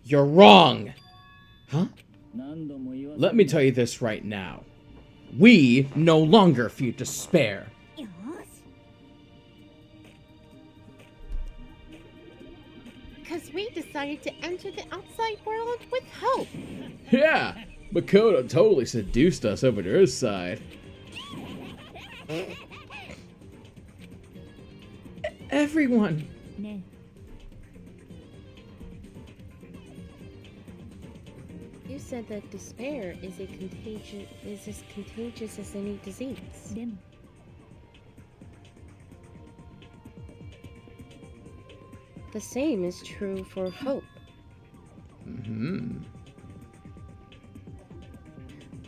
You're wrong. Huh? Let me tell you this right now. We no longer fear despair. Because we decided to enter the outside world with hope. Yeah, Makoto totally seduced us over to her side. Everyone. You said that despair is as contagious as any disease. The same is true for hope.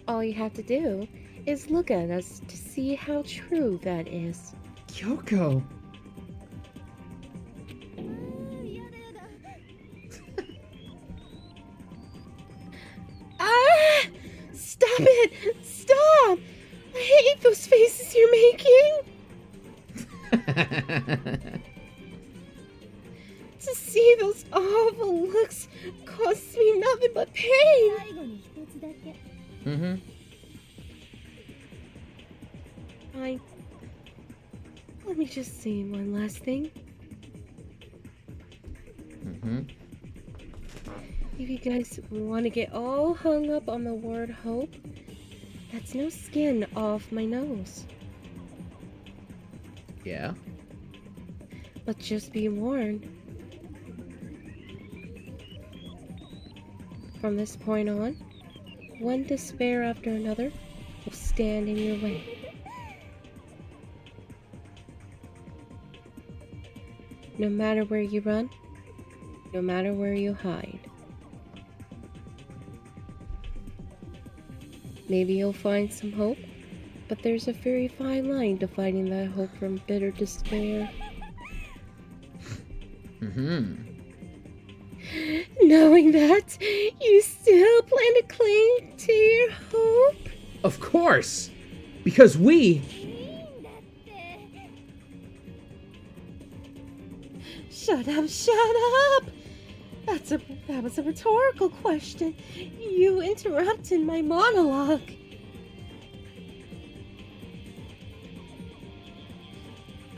All you have to do is look at us to see how true that is. Kyoko. Stop it! Stop! I hate those faces you're making! To see those awful looks causes me nothing but pain! Fine. Let me just say one last thing. If you guys want to get all hung up on the word hope, that's no skin off my nose. Yeah? But just be warned. From this point on, one despair after another will stand in your way. No matter where you run, no matter where you hide. Maybe you'll find some hope, but there's a very fine line to finding that hope from bitter despair. Knowing that, you still plan to cling to your hope? Of course! Because we... Shut up, shut up! That was a rhetorical question. You interrupted my monologue.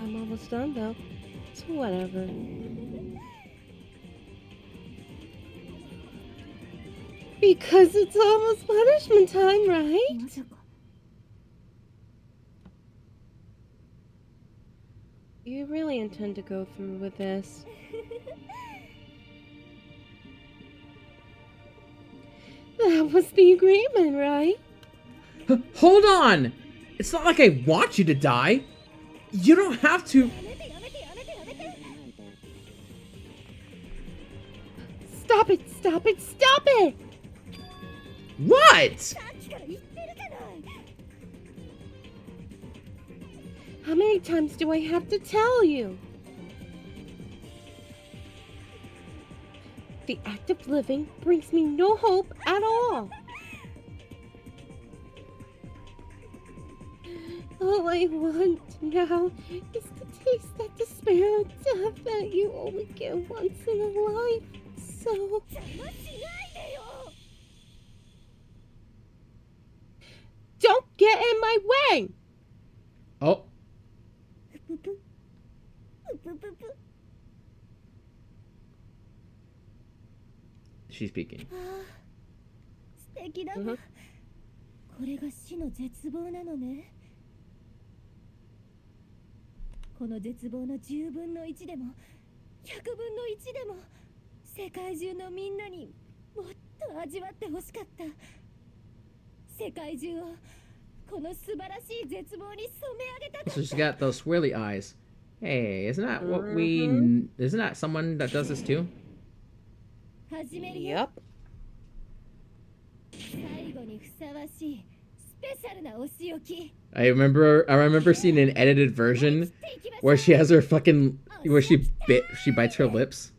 I'm almost done though, so whatever. Because it's almost punishment time, right? まさか You really intend to go through with this? That was the agreement, right? Hold on! It's not like I want you to die. You don't have to. Stop it! Stop it! Stop it! What? How many times do I have to tell you? The act of living brings me no hope at all. All I want now is to taste that despair of death that you only get once in a life. So... Don't get in my way! Oh. She's speaking. 素敵だわ。これが死の絶望なのね。この絶望の10分の1でも100分の1でも世界中のみんなにもっと味わってほしかった。世界中をこの素晴らしい絶望に染め上げたかった。 So she's got those swirly eyes. Hey, isn't that what we... Isn't that someone that does this too? 始めるよ。 Yep. 最後にふさわしいスペシャルなお仕置き。 I remember seeing an edited version where she has her fucking... Where she bites her lips.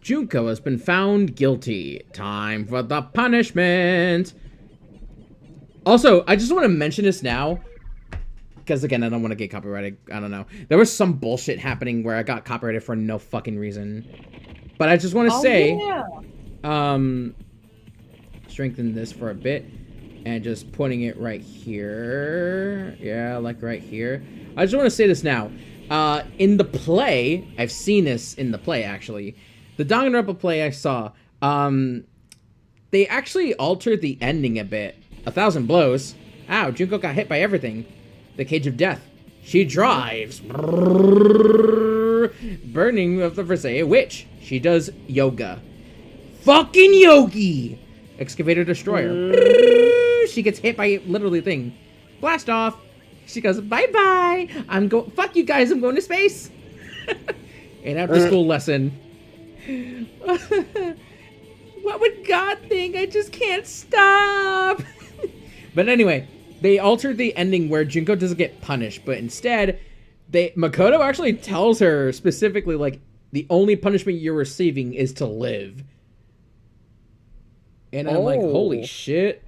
Junko has been found guilty. Time for the punishment. Also, I just want to mention this now. Because, again, I don't want to get copyrighted. I don't know. There was some bullshit happening where I got copyrighted for no fucking reason. But I just want to say... Yeah. Strengthen this for a bit. And just putting it right here. Yeah, like right here. I just want to say this now. In the play... I've seen this in the play, actually. The Danganronpa play I saw. They actually altered the ending a bit. 1,000 blows. Ow, Junko got hit by everything. The cage of death. She drives. Burning of the Versailles witch. She does yoga. Fucking yogi! Excavator destroyer. She gets hit by literally thing. Blast off. She goes, bye-bye. Fuck you guys, I'm going to space. An after school lesson. What would God think? I just can't stop. But anyway, they altered the ending where Junko doesn't get punished, but instead, Makoto actually tells her specifically, like, the only punishment you're receiving is to live. And I'm like, holy shit.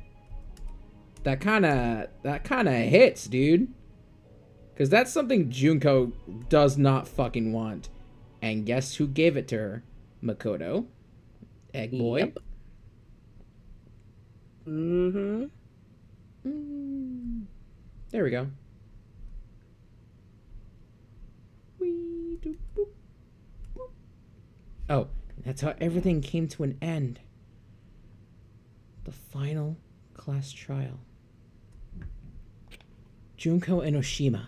That kind of hits, dude. Because that's something Junko does not fucking want. And guess who gave it to her? Makoto. Egg boy. Yep. Mm-hmm. There we go. Oh, that's how everything came to an end. The final class trial. Junko and Oshima.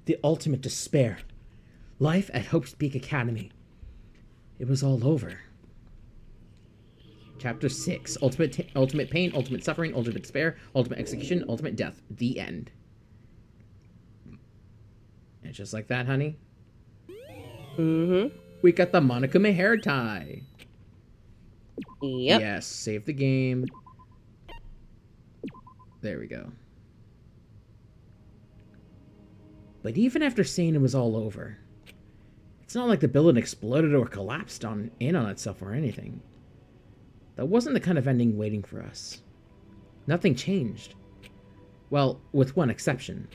The ultimate despair. Life at Hope's Peak Academy. It was all over. Chapter 6. Ultimate pain, ultimate suffering, ultimate despair, ultimate execution, ultimate death. The end. And just like that, honey. Mm-hmm. We got the Monokuma hair tie. Yep. Yes, save the game. There we go. But even after saying it was all over, it's not like the building exploded or collapsed in on itself or anything. That wasn't the kind of ending waiting for us. Nothing changed. Well, with one exception.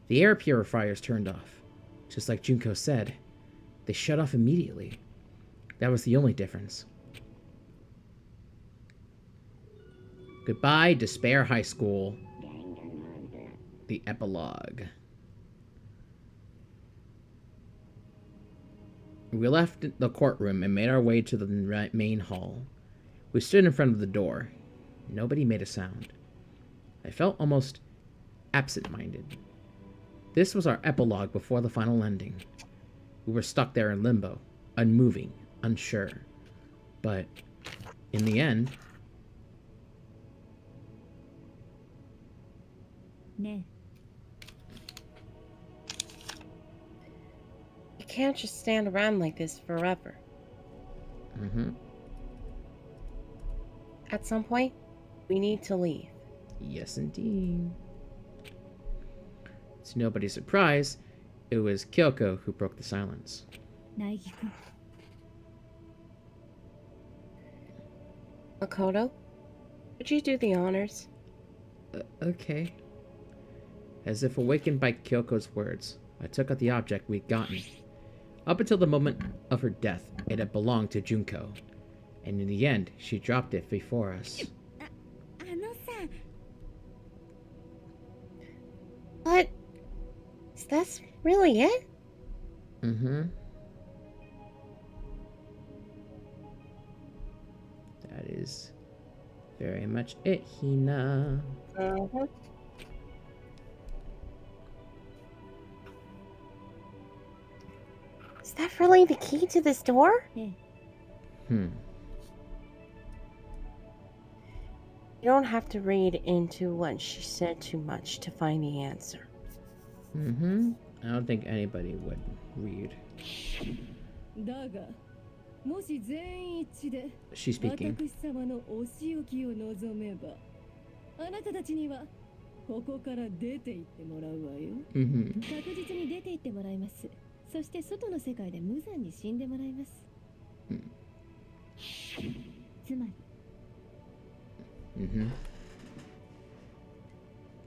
The air purifiers turned off. Just like Junko said, they shut off immediately. That was the only difference. Goodbye, Despair High School. The epilogue. We left the courtroom and made our way to the main hall. We stood in front of the door. Nobody made a sound. I felt almost absent-minded. This was our epilogue before the final ending. We were stuck there in limbo, unmoving, unsure. But in the end... You can't just stand around like this forever. At some point, we need to leave. Yes, indeed. To nobody's surprise, it was Kyoko who broke the silence. Makoto, would you do the honors? Okay. As if awakened by Kyoko's words, I took out the object we'd gotten. Up until the moment of her death, it had belonged to Junko. And in the end, she dropped it before us. But... is that really it? That is very much it, Hina. Is that really the key to this door? You don't have to read into what she said too much to find the answer. I don't think anybody would read. She's speaking.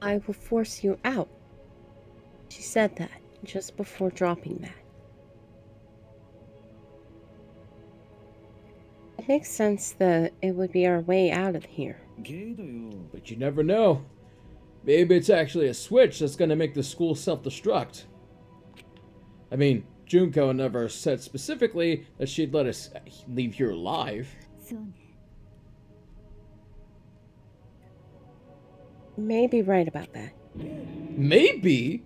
I will force you out. She said that just before dropping that. It makes sense that it would be our way out of here. But you never know. Maybe it's actually a switch that's gonna make the school self-destruct. I mean, Junko never said specifically that she'd let us leave here alive. You may be right about that. Maybe?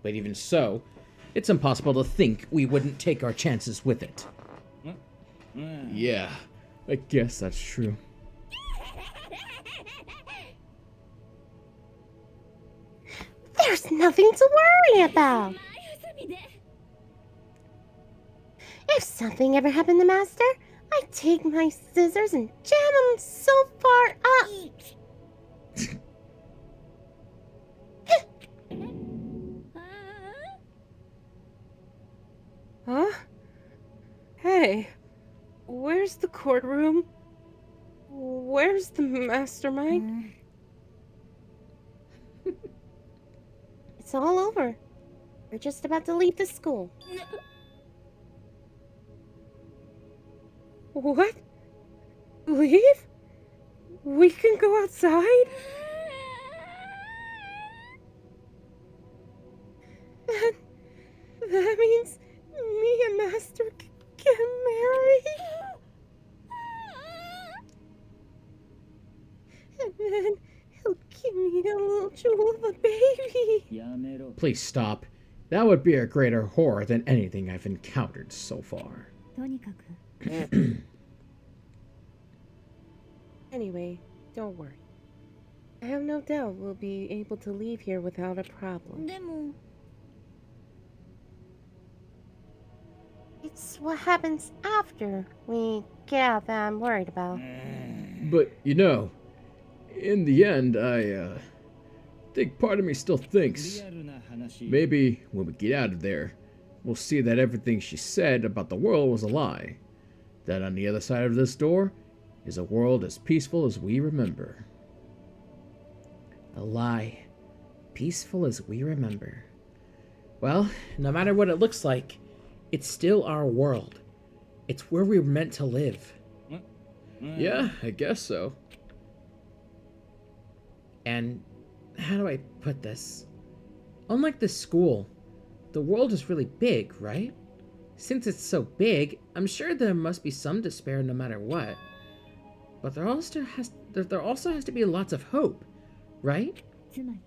But even so, it's impossible to think we wouldn't take our chances with it. Yeah, I guess that's true. There's nothing to worry about. If something ever happened to Master, I'd take my scissors and jam them so far up. Huh? Hey, where's the courtroom? Where's the mastermind? It's all over. We're just about to leave the school. What? Leave? We can go outside? That means me and Master get married? And then he'll give me a little jewel of a baby. Please stop. That would be a greater horror than anything I've encountered so far. Anyway, don't worry. I have no doubt we'll be able to leave here without a problem. It's what happens after we get out that I'm worried about. But, you know, in the end, I think part of me still thinks maybe when we get out of there, we'll see that everything she said about the world was a lie. That on the other side of this door is a world as peaceful as we remember. A lie. Peaceful as we remember. Well, no matter what it looks like, it's still our world. It's where we were meant to live. Yeah, I guess so. And how do I put this? Unlike the school, the world is really big, right? Since it's so big, I'm sure there must be some despair no matter what. But there also has to be lots of hope, right? つまり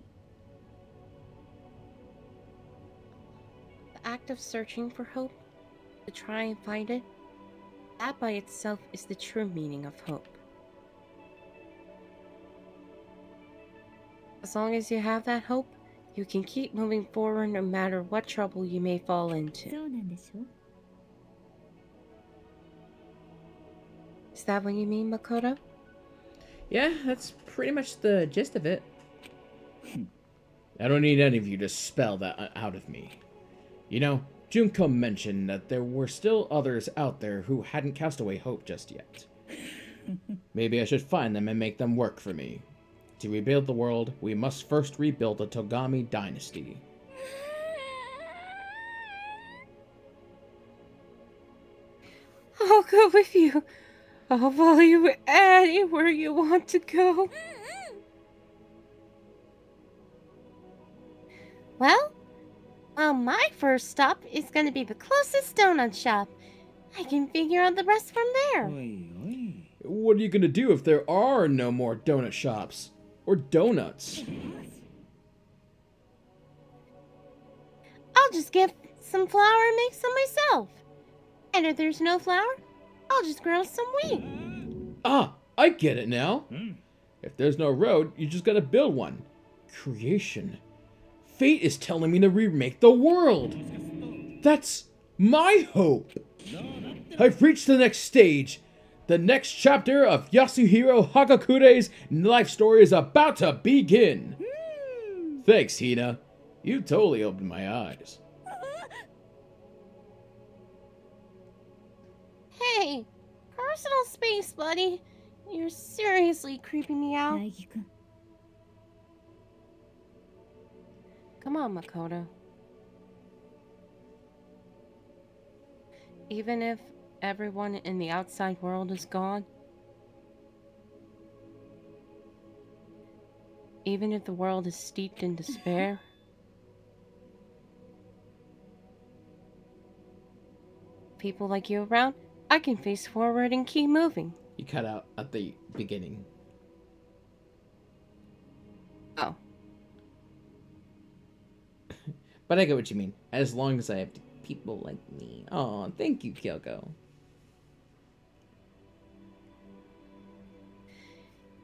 The act of searching for hope, to try and find it, that by itself is the true meaning of hope. As long as you have that hope, you can keep moving forward no matter what trouble you may fall そ into. うなんでしょ Is that what you mean, Makoto? Yeah, that's pretty much the gist of it. I don't need any of you to spell that out of me. You know, Junko mentioned that there were still others out there who hadn't cast away hope just yet. Maybe I should find them and make them work for me. To rebuild the world, we must first rebuild the Togami dynasty. I'll go with you. I'll follow you anywhere you want to go. Well, my first stop is going to be the closest donut shop. I can figure out the rest from there. What are you gonna do if there are no more donut shops? Or donuts? I'll just get some flour and make some myself. And if there's no flour, I'll just grow some wheat. Ah, I get it now. If there's no road, you just gotta build one. Creation. Fate is telling me to remake the world. That's my hope. I've reached the next stage. The next chapter of Yasuhiro Hagakure's life story is about to begin. Thanks, Hina. You totally opened my eyes. Hey, personal space, buddy. You're seriously creeping me out. 大輝くん Come on, Makoto. Even if everyone in the outside world is gone, even if the world is steeped in despair, people like you around, I can face forward and keep moving. You cut out at the beginning. Oh. But I get what you mean. As long as I have people like me. Oh, thank you, Kyoko.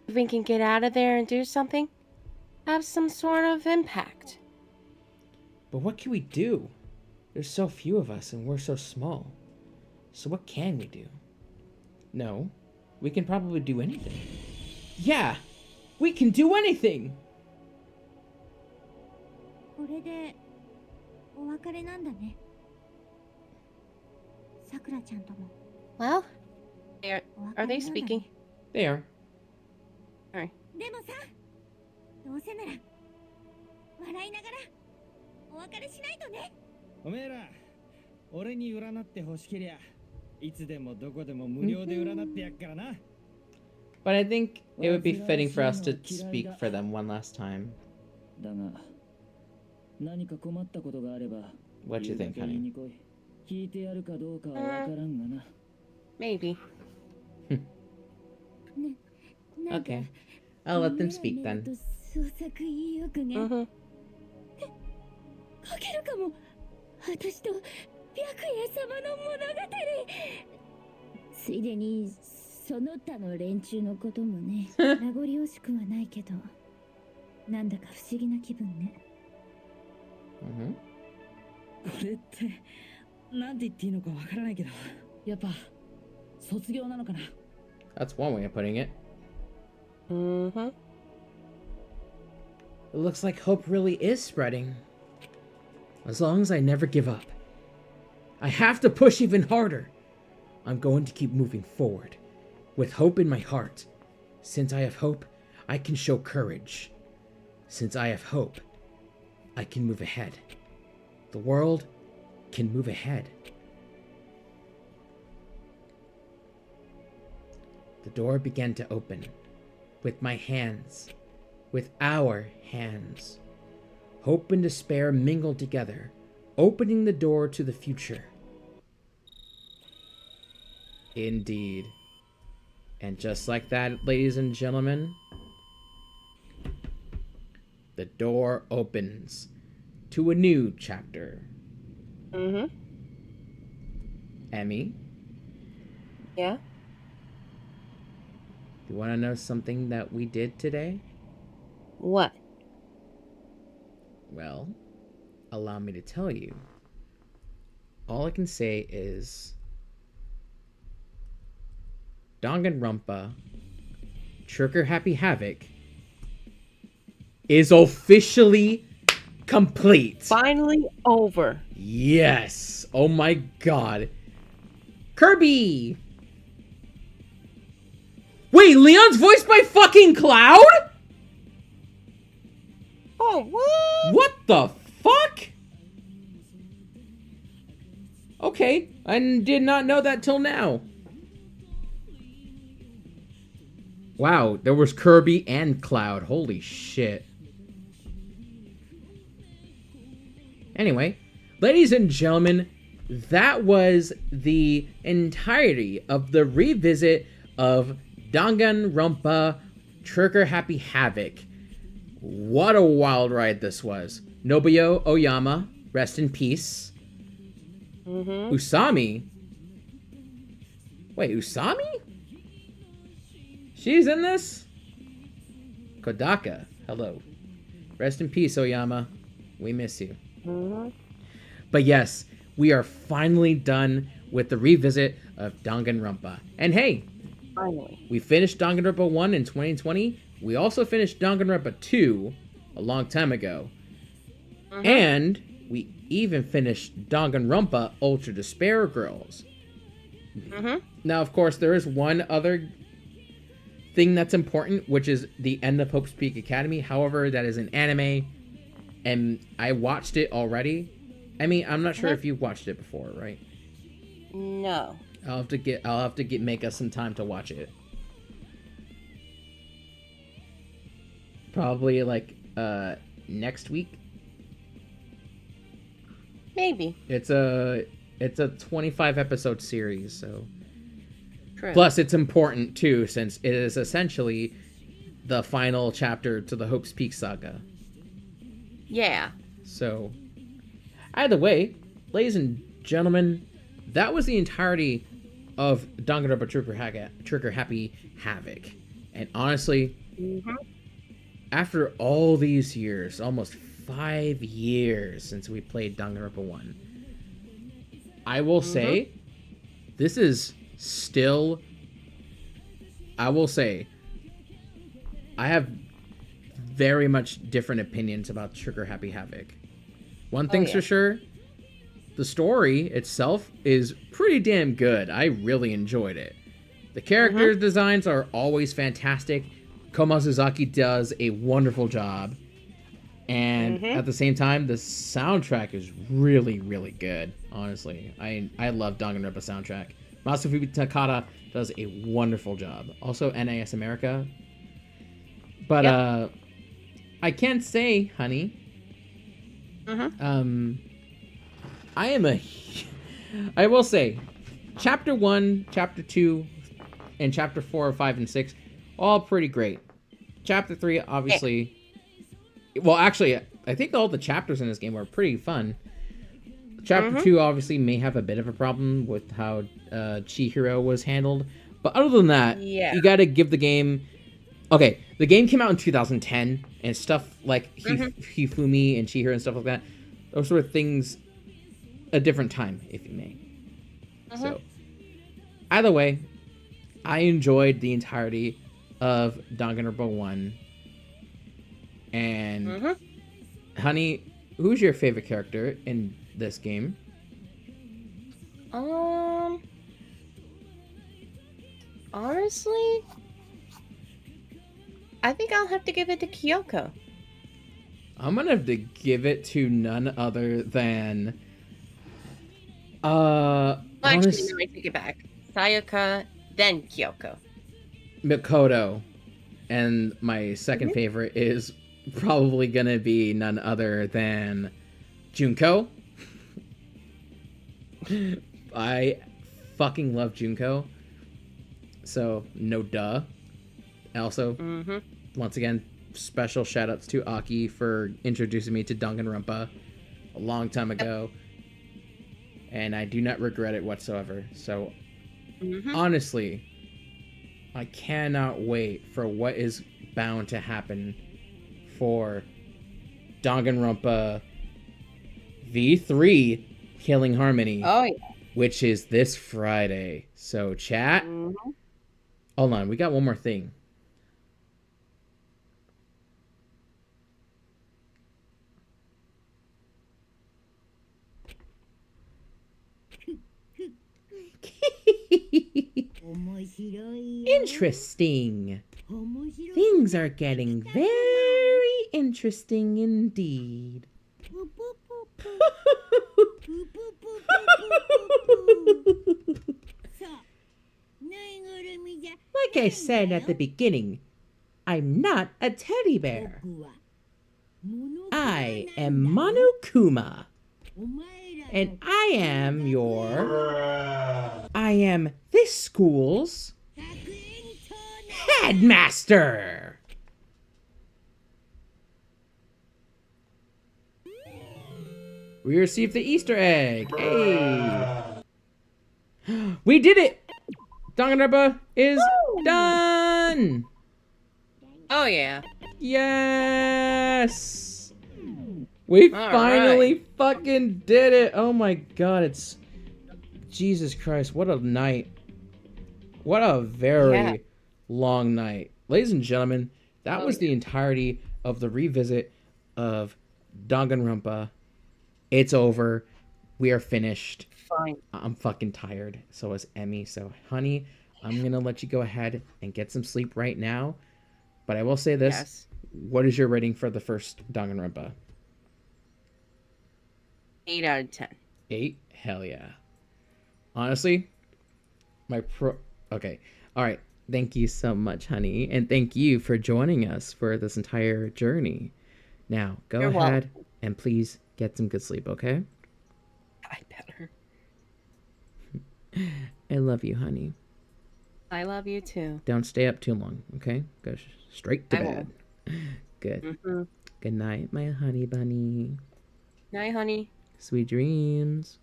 If we can get out of there and do something, have some sort of impact. But what can we do? There's so few of us and we're so small. So what can we do? No, we can probably do anything. Yeah! We can do anything! これでお別れなんだねさくらちゃんとも Well, are お別れ they なんだね speaking? They are. でもさどうせなら笑いながらお別れしないとねおめえら俺に占って欲しけりゃいつでもどこでも無料で占ってやっからな But I think it would be fitting for us to speak for them one last time. だが何か困ったことがあれば What do you think, 言うだけ言い honey? に来い聞いてやるかどうかはわからんがな Maybe. なんか Okay. I'll let them speak メラメラ then. と創作意欲が Mm-hmm. 書けるかも私と白夜様の物語ついでにその他の連中のこともね名残惜しくはないけどなんだか不思議な気分ね Mm-hmm. これってなんて言っていいのかわからないけどやっぱ卒業なのかな That's one way of putting it. Mm-hmm. It looks like hope really is spreading. As long as I never give up. I have to push even harder. I'm going to keep moving forward. With hope in my heart. Since I have hope, I can show courage. Since I have hope, I can move ahead. The world can move ahead. The door began to open. With my hands. With our hands. Hope and despair mingled together, opening the door to the future. Indeed. And just like that, ladies and gentlemen, the door opens to a new chapter. Mm-hmm. Emmy, Yeah? you want to know something that we did today? What? Well, allow me to tell you. All I can say is Danganronpa Trigger Happy Havoc is officially complete. Finally over. Yes. Oh my god. Kirby! Wait, Leon's voiced by fucking Cloud? Oh, what? What the fuck? Okay, I did not know that till now. Wow, there was Kirby and Cloud. Holy shit. Anyway, ladies and gentlemen, that was the entirety of the revisit of Danganronpa Trigger Happy Havoc. What a wild ride this was. Nobuo Oyama, rest in peace. Mm-hmm. Usami? Wait, Usami? She's in this? Kodaka, hello. Rest in peace, Oyama. We miss you. Mm-hmm. But yes, we are finally done with the revisit of Danganronpa. And hey, Finally. we finished Danganronpa 1 in 2020. We also finished Danganronpa 2 a long time ago. Mm-hmm. And we even finished Danganronpa Ultra Despair Girls. Mm-hmm. Now, of course, there is one other thing that's important, which is the end of Hope's Peak Academy. However, that is an anime, and I watched it already. I mean, I'm not sure if you watched it before, right? No. I'll have to make us some time to watch it. Probably like next week. Maybe. It's a 25 episode series, so True. plus it's important too, since it is essentially the final chapter to the Hope's Peak saga. Yeah. So either way, ladies and gentlemen, that was the entirety of Danganronpa Trigger Happy Havoc. And honestly, Mm-hmm. after all these years, almost 5 years since we played Danganronpa 1, I will say, this is still, I will say, I have very much different opinions about Trigger Happy Havoc. One thing's for sure, the story itself is pretty damn good. I really enjoyed it. The character designs are always fantastic. Koma Suzaki does a wonderful job. And at the same time, the soundtrack is really, really good. Honestly, I love Danganronpa soundtrack. Masafuku Takada does a wonderful job. Also, NAS America. But I can't say, honey. I will say, Chapter 1, Chapter 2, and Chapter 4, 5, and 6, all pretty great. Chapter 3, obviously... Well, actually, I think all the chapters in this game are pretty fun. Chapter 2 obviously may have a bit of a problem with how Chihiro was handled. But other than that, you gotta give the game... Okay, the game came out in 2010, and stuff like Hifumi and Chihiro and stuff like that, those were things a different time, if you may. So, either way, I enjoyed the entirety of Danganronpa 1. And, honey, who's your favorite character in this game? Honestly, I think I'll have to give it to Kyoko. I'm gonna have to give it to none other than... Actually, no, I take it back. Sayaka, then Kyoko. Mikoto. And my second favorite is probably gonna be none other than Junko. I fucking love Junko. so no duh. Also, once again, special shout outs to Aki for introducing me to Danganronpa a long time ago. And I do not regret it whatsoever. So, honestly, I cannot wait for what is bound to happen for Danganronpa V3 Killing Harmony. Oh, yeah. Which is this Friday. So, chat. Hold on, we got one more thing. Interesting. Things are getting very interesting indeed. Like I said at the beginning, I'm not a teddy bear. I am Monokuma. And I am this school's Headmaster. We received the Easter egg. Hey. We did it. Danganronpa is done. Oh, yeah. Yes. We finally fucking did it. Oh my god, it's... Jesus Christ, what a night. What a very long night. Ladies and gentlemen, that was the entirety of the revisit of Danganronpa. It's over. We are finished. Fine. I'm fucking tired. So is Emmy. So, honey, I'm going to let you go ahead and get some sleep right now. But I will say this. Yes. What is your rating for the first Danganronpa? 8 out of 10. 8? Hell yeah. Honestly, okay. All right. Thank you so much, honey. And thank you for joining us for this entire journey. Now, go ahead and please get some good sleep, okay? I better. I love you, honey. I love you too. Don't stay up too long, okay? Go straight to bed. Good. Good night, my honey bunny. Night, honey. Sweet dreams.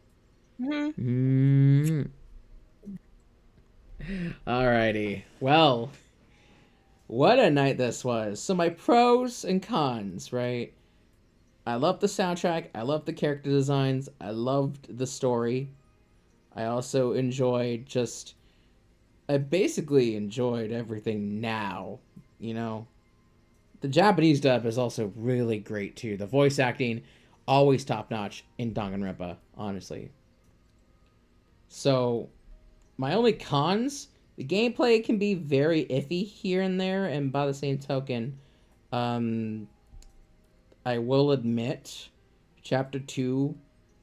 Alrighty. Well, what a night this was. So my pros and cons, right? I loved the soundtrack. I loved the character designs. I loved the story. I also enjoyed I basically enjoyed everything now, you know? The Japanese dub is also really great too. The voice acting, always top notch in Danganronpa, honestly. So, my only cons, the gameplay can be very iffy here and there, and by the same token, I will admit, Chapter 2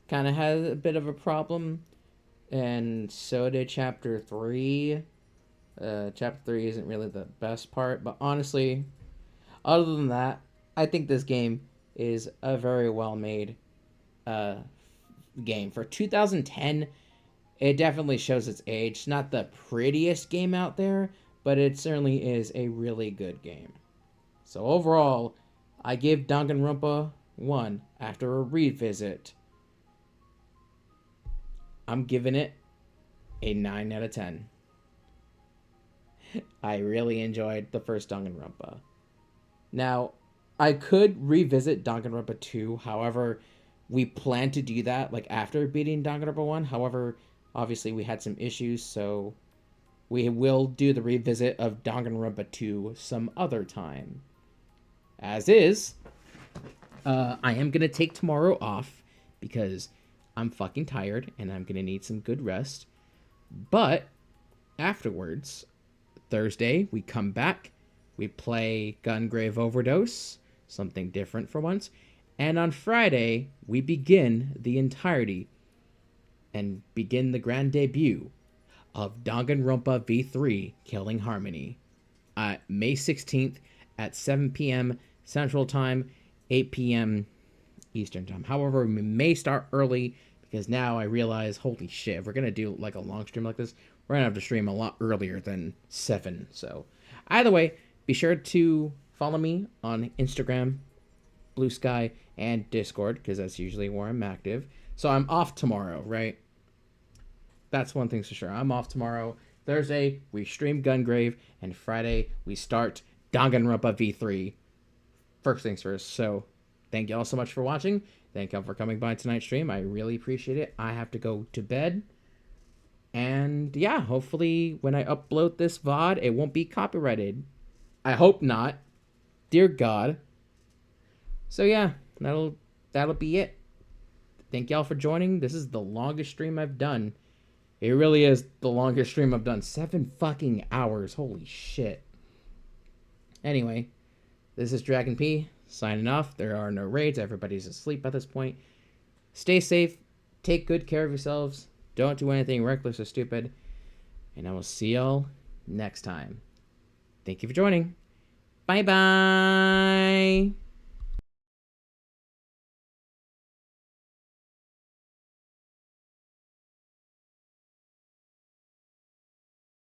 kind of has a bit of a problem, and so did Chapter 3. Chapter 3 isn't really the best part, but honestly, other than that, I think this game is a very well-made game. For 2010, it definitely shows its age. It's not the prettiest game out there, but it certainly is a really good game. So overall, I give Danganronpa 1 after a revisit. I'm giving it a 9 out of 10. I really enjoyed the first Danganronpa. Now, I could revisit Danganronpa 2, however, we plan to do that after beating Danganronpa 1. However, obviously we had some issues, so we will do the revisit of Danganronpa 2 some other time. As is, I am going to take tomorrow off because I'm fucking tired and I'm going to need some good rest. But afterwards, Thursday, we come back, we play Gungrave Overdose, something different for once. And on Friday, we begin the entirety and begin the grand debut of Danganronpa V3 Killing Harmony. May 16th at 7 p.m. Central Time, 8 p.m. Eastern Time. However, we may start early because now I realize, holy shit, if we're going to do a long stream like this, we're we're gonna have to stream a lot earlier than 7. So either way, be sure to follow me on Instagram, Blue Sky, and Discord, because that's usually where I'm active. So I'm off tomorrow, right? That's one thing's for sure. I'm off tomorrow. Thursday, we stream Gungrave, and Friday, we start Danganronpa V3. First things first. So thank you all so much for watching. Thank you all for coming by tonight's stream. I really appreciate it. I have to go to bed. And yeah, hopefully when I upload this VOD, it won't be copyrighted. I hope not. Dear God. So yeah, that'll be it. Thank y'all for joining. This is the longest stream I've done. It really is the longest stream I've done. 7 fucking hours. Holy shit. Anyway, this is Dragon P signing off. There are no raids. Everybody's asleep at this point. Stay safe. Take good care of yourselves. Don't do anything reckless or stupid. And I will see y'all next time. Thank you for joining. Bye-bye.